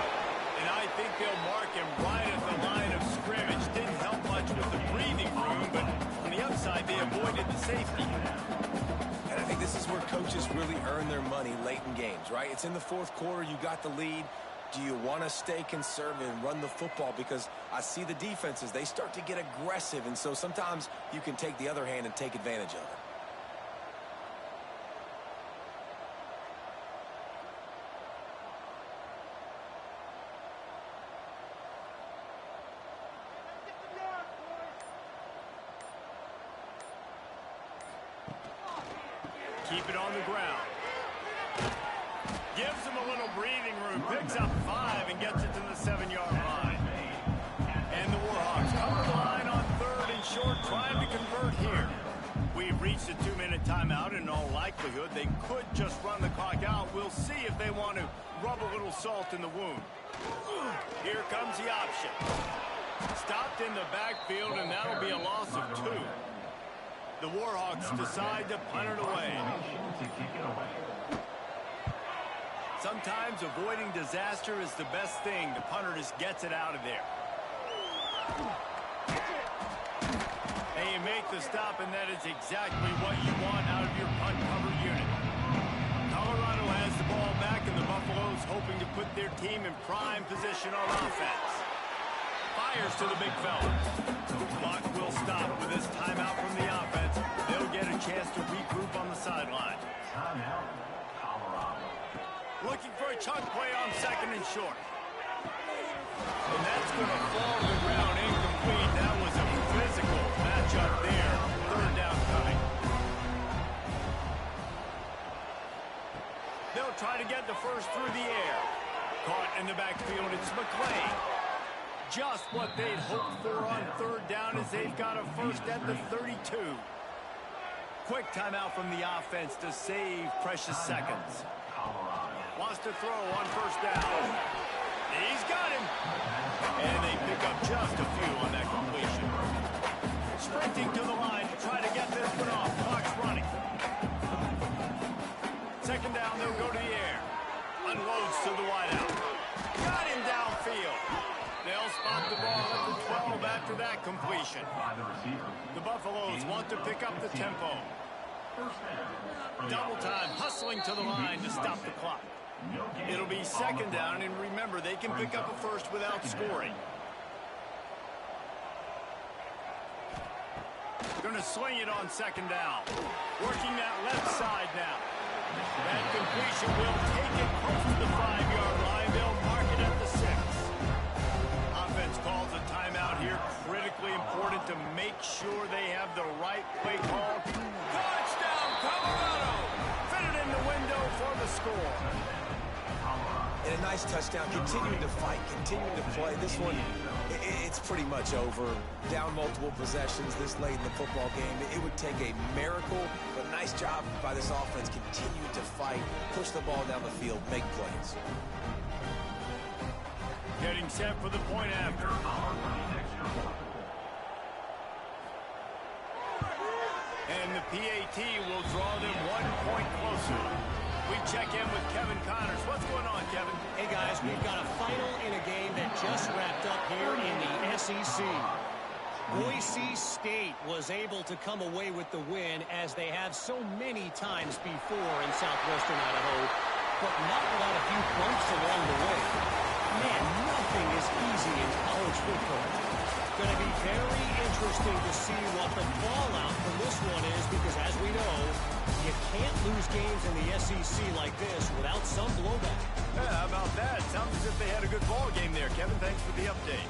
And I think they'll mark him right at the line of scrimmage. Didn't help much with the breathing room, but on the outside, they avoided the safety. And I think this is where coaches really earn their money late in games, right? It's in the 4th quarter. You got the lead. Do you want to stay conservative and run the football? Because I see the defenses, they start to get aggressive, and so sometimes you can take the other hand and take advantage of it. Keep it on the ground. Gives him a little breathing room. Picks up 5 and gets it to the 7-yard line. And the Warhawks cover the line on 3rd and short, trying to convert here. We've reached a 2-minute timeout, and in all likelihood, they could just run the clock out. We'll see if they want to rub a little salt in the wound. Here comes the option. Stopped in the backfield, and that'll be a loss of 2. The Warhawks decide to punt it away. Sometimes avoiding disaster is the best thing. The punter just gets it out of there. And you make the stop, and that is exactly what you want out of your punt cover unit. Colorado has the ball back, and the Buffaloes hoping to put their team in prime position on offense. Fires to the big fella. Clock will stop with this timeout from the offense. They'll get a chance to regroup on the sideline. Timeout, Colorado. Looking for a chunk play on second and short. And that's going to fall to the ground incomplete. That was a physical matchup there. Third down coming. They'll try to get the first through the air. Caught in the backfield, it's McClain. Just what they'd hoped for on third down as they've got a first at the 32. Quick timeout from the offense to save precious seconds. Wants to throw on first down. He's got him. And they pick up just a few on that completion. Sprinting to the line to try to get this one off. Clock's running. Second down, they'll go to the air. Unloads to the wideout. Got him downfield. They'll spot the ball at the 12 after that completion. The Buffaloes want to pick up the tempo. Double time, hustling to the line to stop the clock. It'll be second down, and remember, they can pick up a first without scoring. Going to swing it on second down. Working that left side now. That completion will take it close to the 5-yard line. They'll mark it at the 6. Offense calls a timeout here. Critically important to make sure they have the right play call. Touchdown, Colorado! Fit it in the window for the score. And a nice touchdown, continuing to fight, continuing to play. This one, it's pretty much over. Down multiple possessions this late in the football game. It would take a miracle, but nice job by this offense continuing to fight, push the ball down the field, make plays. Getting set for the point after. And the PAT will draw them 1 point closer. We check in with Kevin Connors. What's going on, Kevin? Hey, guys, we've got a final in a game that just wrapped up here in the SEC. Boise State was able to come away with the win, as they have so many times before in southwestern Idaho, but not without a few bumps along the way. Man, nothing is easy in college football. Going to be very interesting to see what the fallout from this one is, because as we know, you can't lose games in the SEC like this without some blowback. Yeah, how about that? Sounds as if they had a good ball game there, Kevin. Thanks for the update.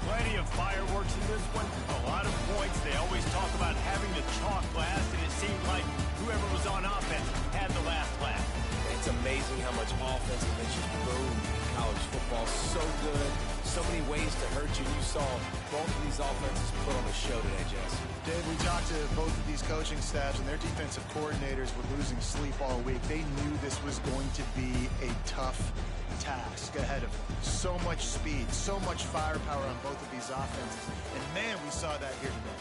Plenty of fireworks in this one. A lot of points. They always talk about having the chalk last, and it seemed like whoever was on offense had the last laugh. It's amazing how much offense has just boomed in college football. So good. So many ways to hurt you. You saw both of these offenses put on a show today, Jess. Dave, we talked to both of these coaching staffs, and their defensive coordinators were losing sleep all week. They knew this was going to be a tough task ahead of them. So much speed, so much firepower on both of these offenses. And, man, we saw that here today.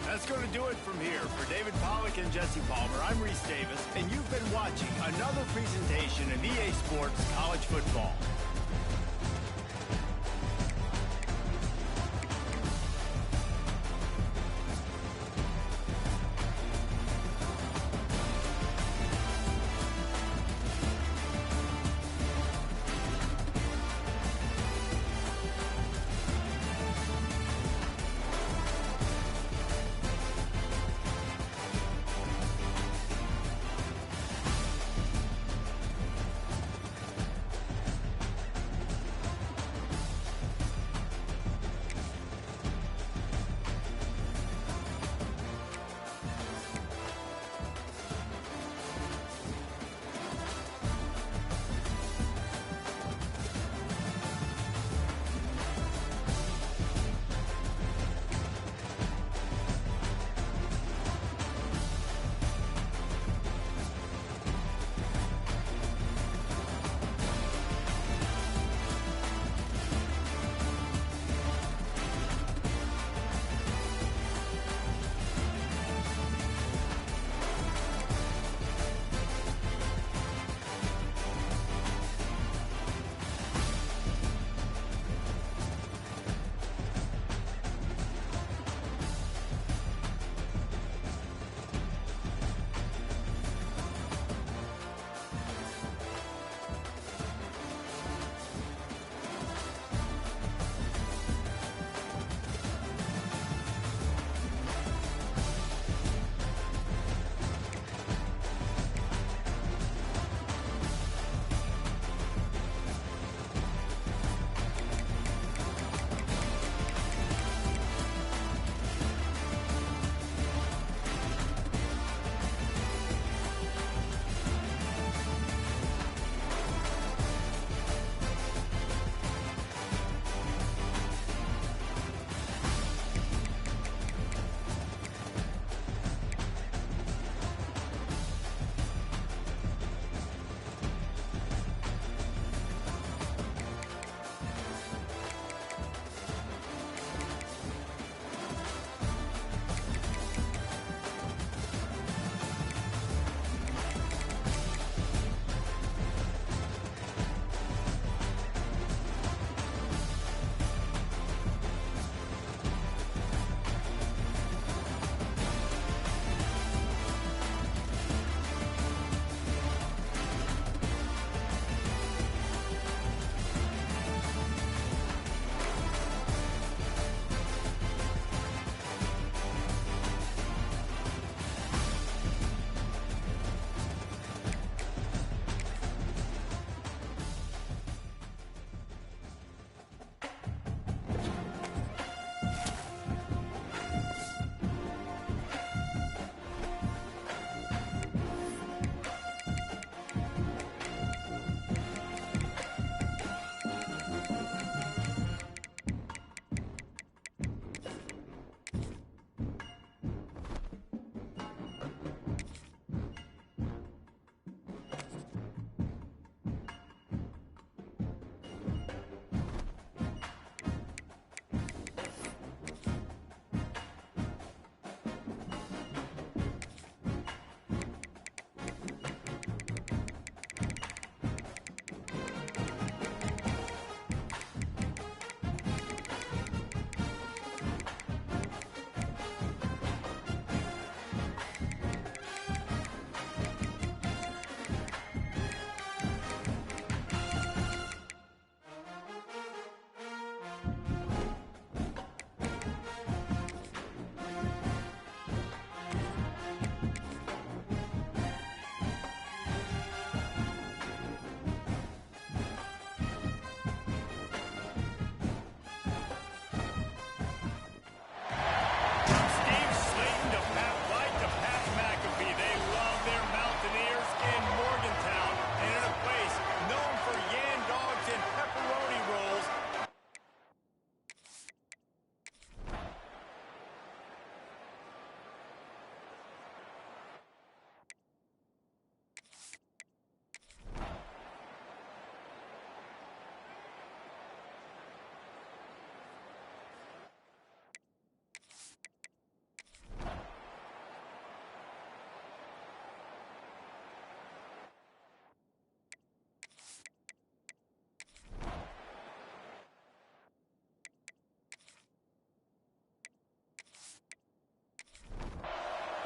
That's going to do it from here. For David Pollack and Jesse Palmer, I'm Reese Davis, and you've been watching another presentation of EA Sports College Football.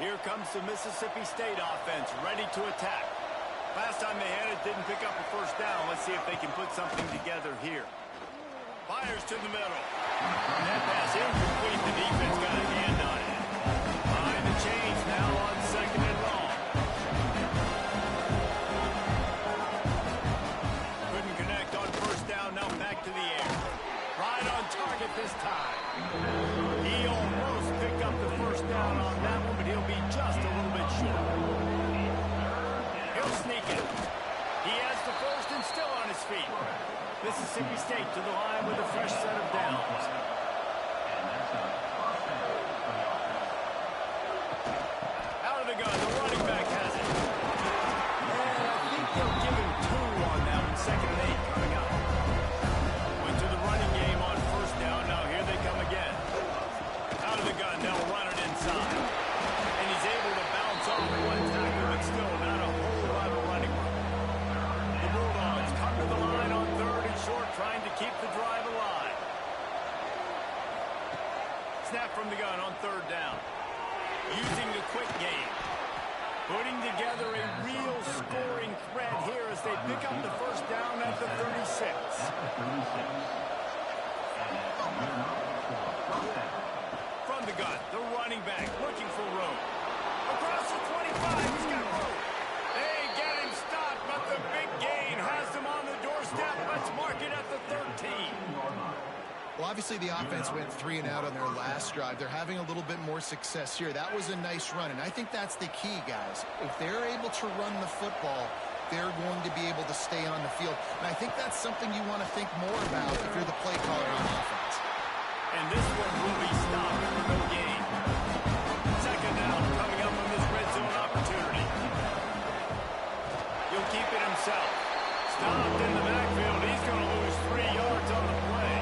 Here comes the Mississippi State offense, ready to attack. Last time they had it, didn't pick up a first down. Let's see if they can put something together here. Fires to the middle. That pass incomplete. The defense got a hand on it. Behind the chains now on second and long. Couldn't connect on first down. Now back to the air. Right on target this time. He almost picked up the first down on that one, but he'll be just a little bit short. He'll sneak it. He has the first and still on his feet. Mississippi State to the line with a fresh set of downs. Out of the gun, the running back has it. And I think they'll give him 2 on that one. 2nd and 8 coming up. Went to the running game on first down. Now here they come again. Out of the gun, they'll run it inside. And he's able to bounce off one tackle, but still not a whole lot of running room. The Bulldogs come to the line on 3rd and short, trying to keep the drive alive. Snap from the gun on 3rd down. Using the quick game. Putting together a real scoring threat here as they pick up the first down at the 36. From the gun, the running back looking for room. Across the 25, he's got room. They get him stopped, but the big gain has them on the doorstep. Let's mark it at the 13. Well, obviously the offense went 3 and out on their last drive. They're having a little bit more success here. That was a nice run, and I think that's the key, guys. If they're able to run the football, they're going to be able to stay on the field. And I think that's something you want to think more about if you're the play caller on offense. And this one will be stopped for no gain. 2nd down coming up on this red zone opportunity. He'll keep it himself. Stopped in the backfield. He's going to lose 3 yards on the play.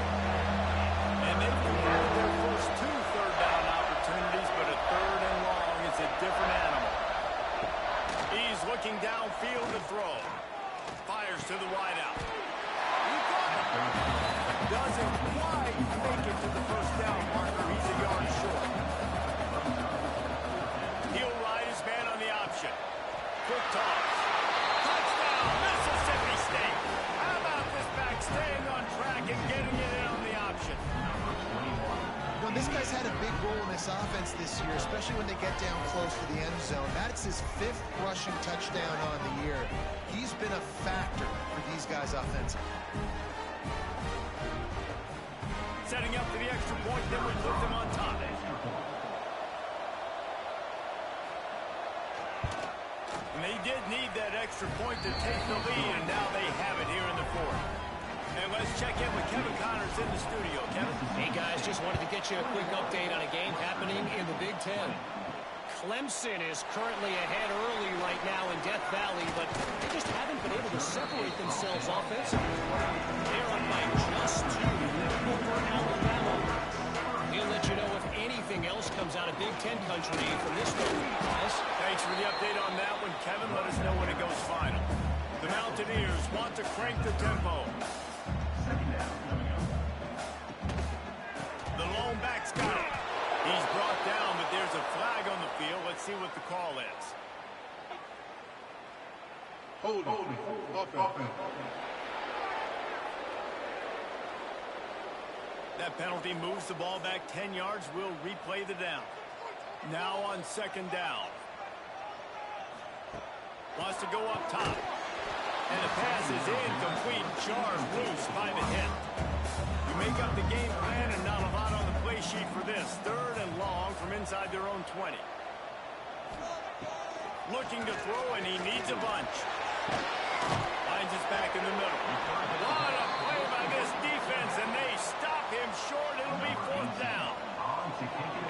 And they've converted their first 2 third-down opportunities, but a 3rd and long is a different animal. He's looking downfield to throw. Fires to the wideout. He got it. Doesn't quite make it to the first down marker. He's a yard short. He'll ride his man on the option. Quick toss. Touchdown, Mississippi State. How about this back staying on track and getting it in on the option? Well, this guy's had a big role in this offense this year, especially when they get down close to the end zone. That's his 5th rushing touchdown on the year. He's been a factor for these guys offensively. Setting up for the extra point, then we put them on top. And they did need that extra point to take the lead, and now they have it here in the 4th. And let's check in with Kevin Connors in the studio. Kevin? Hey, guys, just wanted to get you a quick update on a game happening in the Big Ten. Clemson is currently ahead early right now in Death Valley, but they just haven't been able to separate themselves offensively. They're up by just 2 over Alabama. We'll let you know if anything else comes out of Big Ten country from this one, guys. Thanks for the update on that one, Kevin. Let us know when it goes final. The Mountaineers want to crank the tempo. The lone back's got it. He's brought down, but there's a flag on the field. Let's see what the call is. Holding. Offense. That penalty moves the ball back 10 yards. We'll replay the down. Now on 2nd down. Wants to go up top. And the pass is incomplete. Jarred loose by the hit. You make up the game plan and not a lot on the play sheet for this. 3rd and long from inside their own 20. Looking to throw, and he needs a bunch. Finds his back in the middle. What a play by this defense, and they stop him short. It'll be 4th down.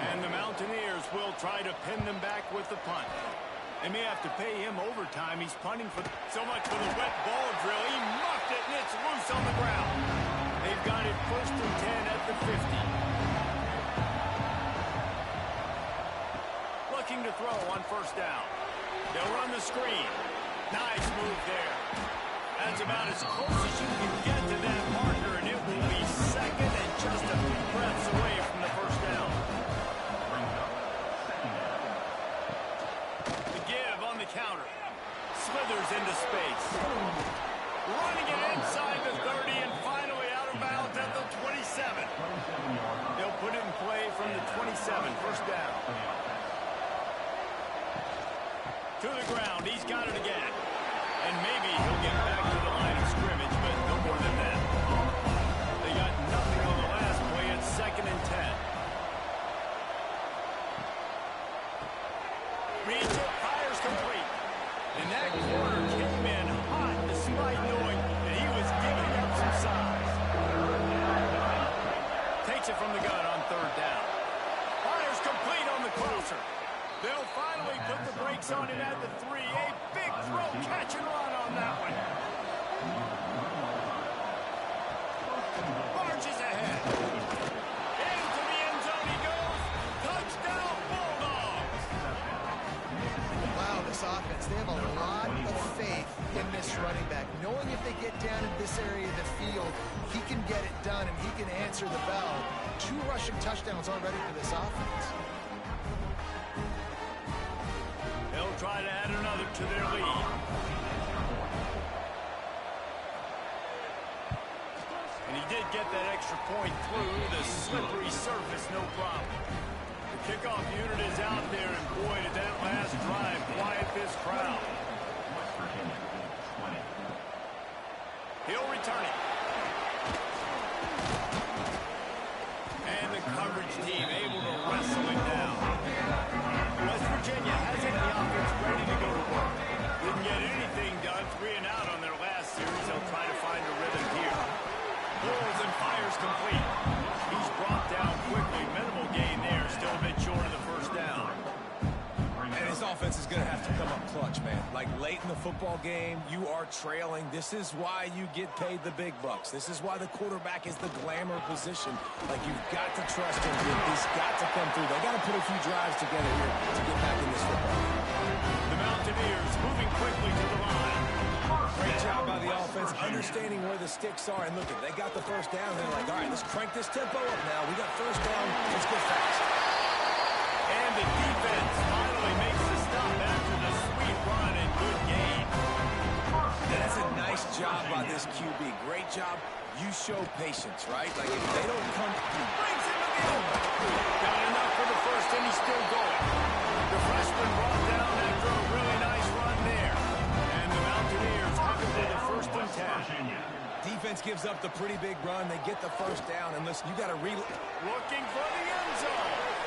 And the Mountaineers will try to pin them back with the punt. They may have to pay him overtime. He's punting for so much for the wet ball drill. He muffed it, and it's loose on the ground. They've got it 1st and 10 at the 50. Looking to throw on 1st down. They'll run the screen. Nice move there. That's about as close as you can get to that marker, and it will be 2nd and just a few breaths away from the 1st down. 7, first down. To the ground, he's got it again. And maybe he'll get back to the line of scrimmage, but no more than that. They got nothing on the last play. It's 2nd and 10. Reads it, fires complete. And that corner came in hot despite knowing that he was giving up some size. Takes it from the gun on 3rd down. Fires complete on the crosser. They'll finally put the brakes on him at the 3. A big throw, catch and run on that one. Marches ahead. Into the end zone he goes. Touchdown, Bulldogs. Wow, this offense, they have a lot of faith in this running back. Knowing if they get down in this area of the field, he can get it done and he can answer the bell. 2 rushing touchdowns already for this offense. They'll try to add another to their lead. And he did get that extra point through the slippery surface, no problem. The kickoff unit is out there, and boy, did that last drive quiet this crowd. West Virginia, 20. He'll return it. And the coverage team able to wrestle it down. West Virginia has it, the offense ready to go to work. Didn't get anything done, 3 and out on their last series. They'll try to find a rhythm here. Pulls and fires complete. He's brought down quickly. Minimal gain there. Still a bit short of the first down. And his offense is going to have to come up clutch, man. Like late in the football game, you are trailing. This is why you get paid the big bucks. This is why the quarterback is the glamour position. Like, you've got to trust him. He's got to come through. They got to put a few drives together here to get back in this football game. The Mountaineers moving quickly to the line. Great job by the offense, understanding where the sticks are. And look, they got the first down. They're like, all right, let's crank this tempo up now. We got first down. Let's go fast. And the defense finally makes the stop after the sweet run and good gain. That's a nice job by this QB. Great job. You show patience, right? Like, if they don't come, Brings him to the end. Got enough for the first, and he's still going. The freshman brought down after a really nice run there. And the Mountaineers have it for the 1st and 10. defense gives up the pretty big run. They get the first down. And listen, you got to looking for the end zone.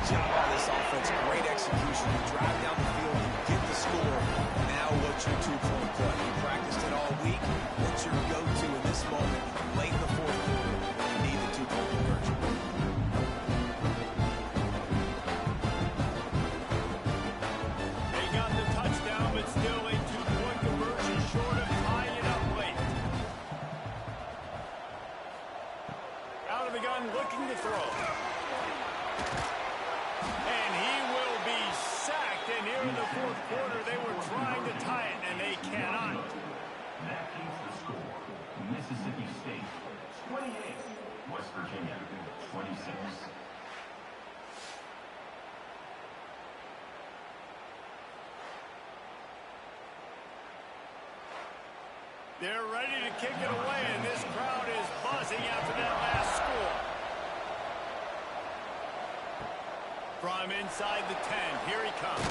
Job by this offense, great execution. You drive down the field, you get the score. Now what's your 2-point play? You practiced it all week. What's your go-to in this moment late in the 4th quarter when you need the 2-point conversion? They got the touchdown, but still a 2-point conversion short of tying it up late. Out of the gun, looking to throw. In the 4th quarter, they were trying to tie it, and they cannot. That keeps the score. Mississippi State, 28. West Virginia, 26. They're ready to kick it away, and this crowd is buzzing after that last score. From inside the 10, here he comes.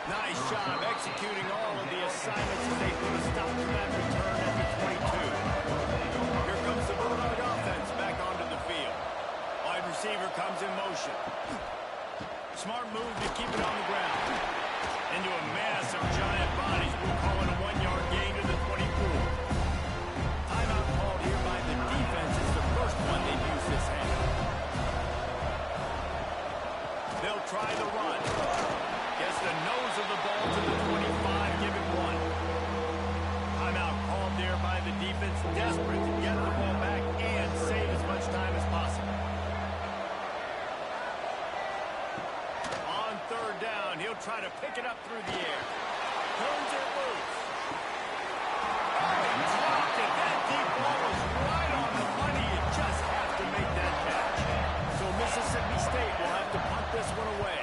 Nice job executing all of the assignments as they put a stop to that return at the 22. Here comes the Bulldog offense back onto the field. Wide receiver comes in motion. Smart move to keep it on the ground. Into a mass of giant bodies. We'll call it a 1-yard gain to the 24. Timeout called here by the defense. It's the first one they've used this half. They'll try the run. Gets the nose of the ball to the 25, give it 1. Timeout called there by the defense, desperate to get the ball back and save as much time as possible. On 3rd down, he'll try to pick it up through the air. Turns it loose. Dropped it. That deep ball was right on the money. You just have to make that catch. So Mississippi State will have to punt this one away.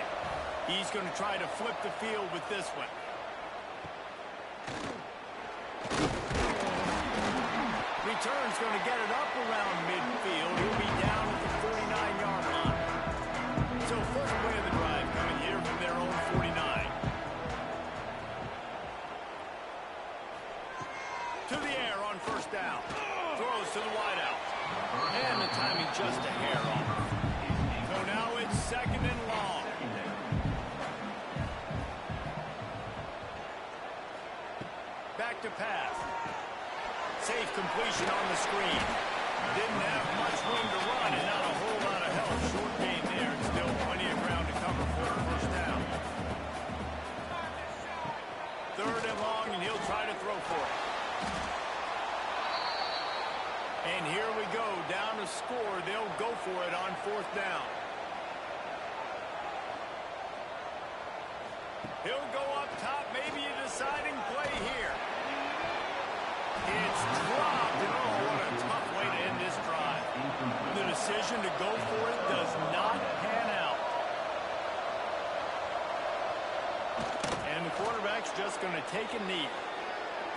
He's going to try to flip the field with this one. return's going to get it up around midfield. He'll be down at the 49-yard line. So first play of the drive coming here from their own 49. To the air on first down. Throws to the wideout. And the timing just a hair off. So now it's second and long. Back to pass. Safe completion on the screen. Didn't have much room to run and not a whole lot of help. Short gain there. Still plenty of ground to cover for a first down. Third and long, and he'll try to throw for it. And here we go, down to score. They'll go for it on fourth down. He'll go up top, maybe a deciding play here. It's dropped, and oh, what a tough way to end this drive. The decision to go for it does not pan out. And the quarterback's just going to take a knee.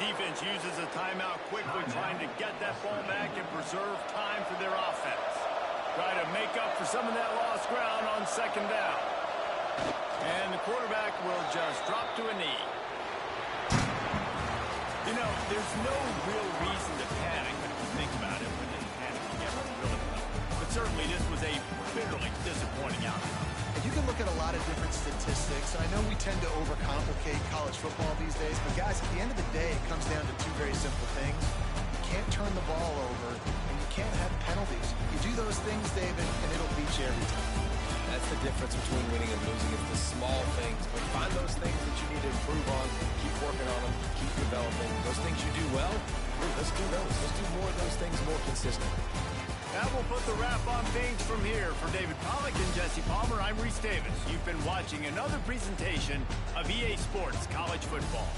Defense uses a timeout quickly, trying to get that ball back and preserve time for their offense. Try to make up for some of that lost ground on second down. And the quarterback will just drop to a knee. You know, there's no real reason to panic, but if you think about it, when you panic, you get really well. But certainly this was a bitterly disappointing outcome. You can look at a lot of different statistics, and I know we tend to overcomplicate college football these days, but guys, at the end of the day, it comes down to two very simple things. You can't turn the ball over, and you can't have penalties. You do those things, David, and it'll beat you every time. That's the difference between winning and losing. It's the small things, but find those things that you need to improve on, keep working on them, keep developing. Those things you do well, let's do those. Let's do more of those things more consistently. That will put the wrap on things from here. For David Pollack and Jesse Palmer, I'm Reese Davis. You've been watching another presentation of EA Sports College Football.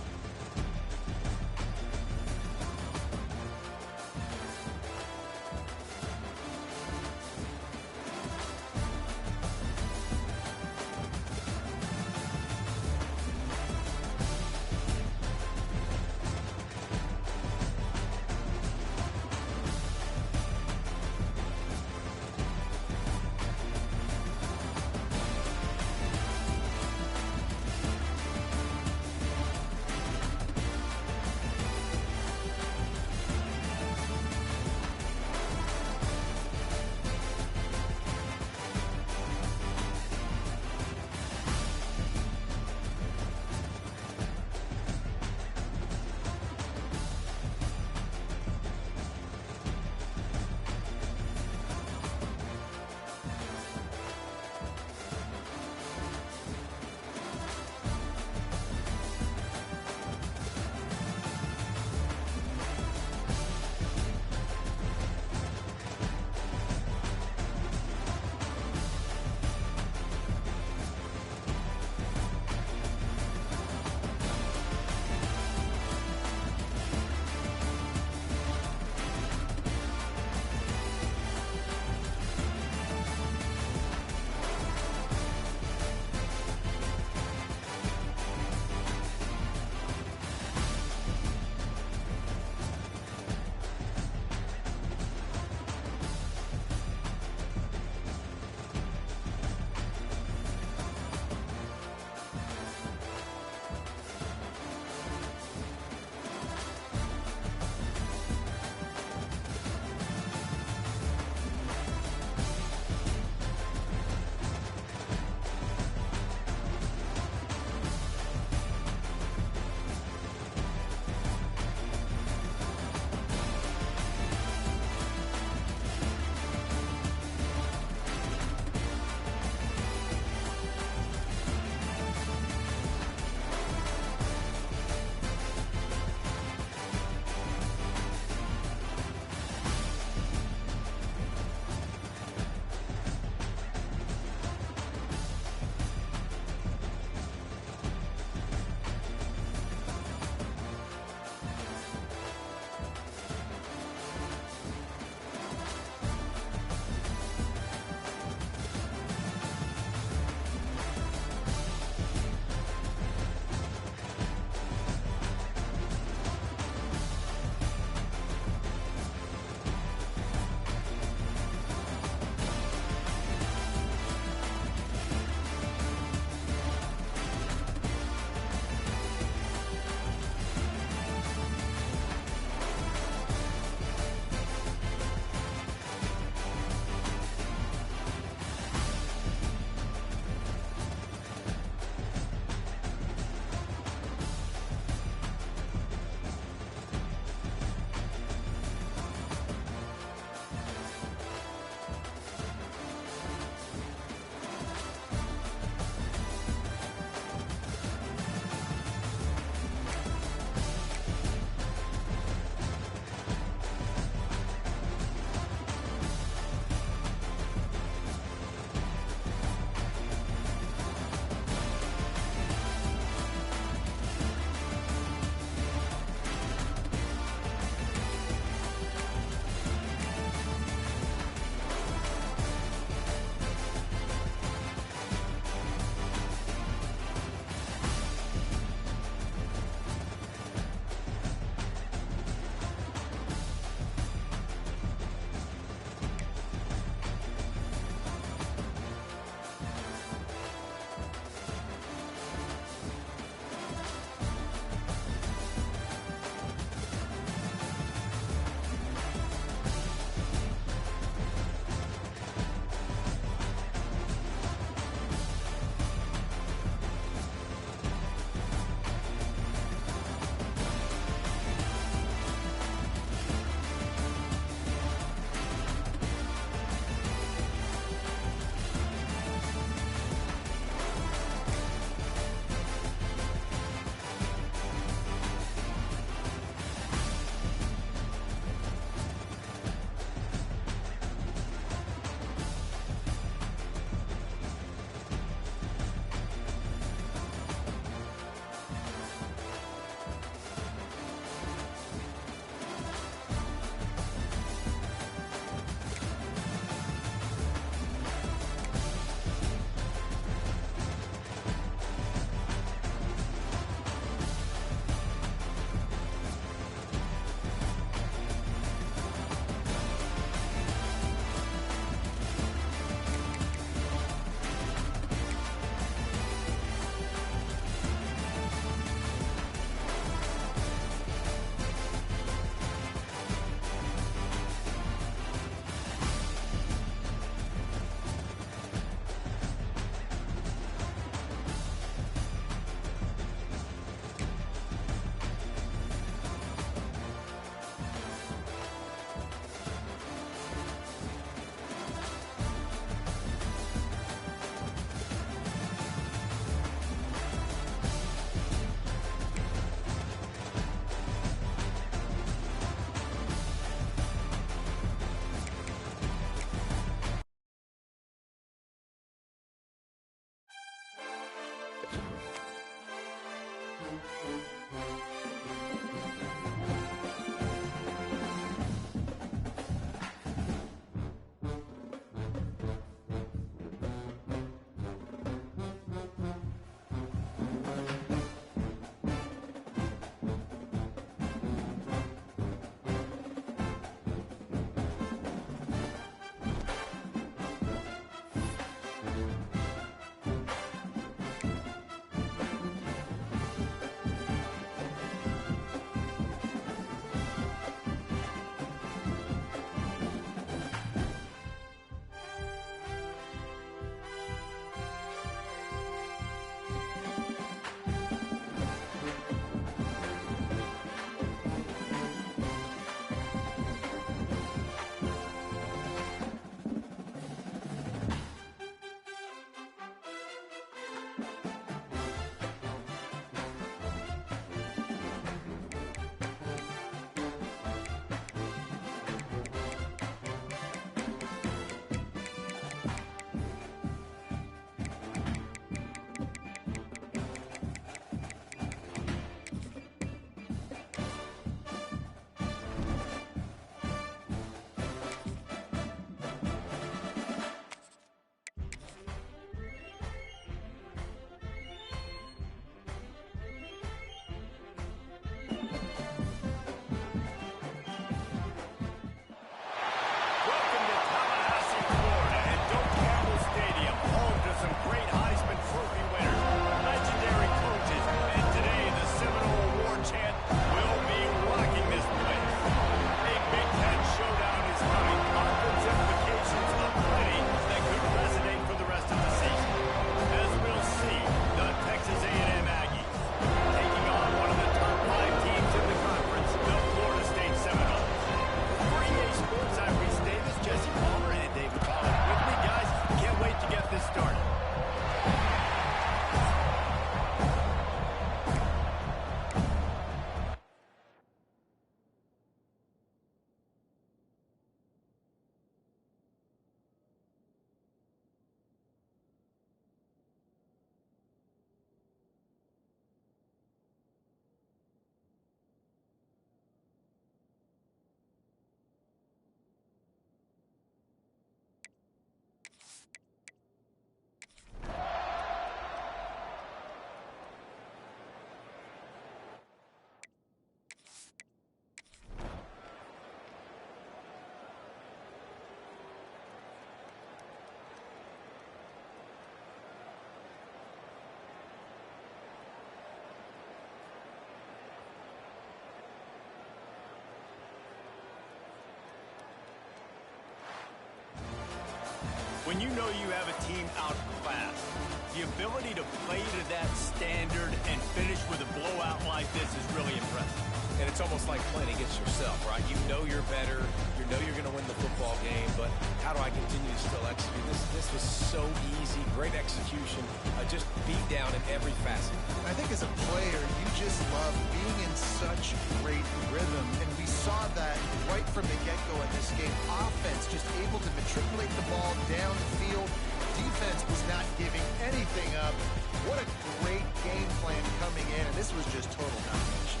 When you know you have a team outclassed, the ability to play to that standard and finish with a blowout like this is really impressive. And it's almost like playing against yourself, right? You know you're better. You know you're going to win the football game, but how do I continue to still execute? This was so easy. Great execution. Just beat down in every facet. I think as a player, you just love being in such great rhythm, and we saw that right from the get-go in this game. Offense just able to matriculate the ball down the field. Defense was not giving anything up. What a great game plan coming in, and this was just total domination.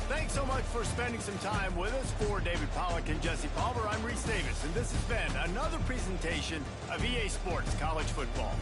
Thanks so much for spending some time with us. For David Pollack and Jesse Palmer, I'm Reese Davis, and this has been another presentation of EA Sports College Football.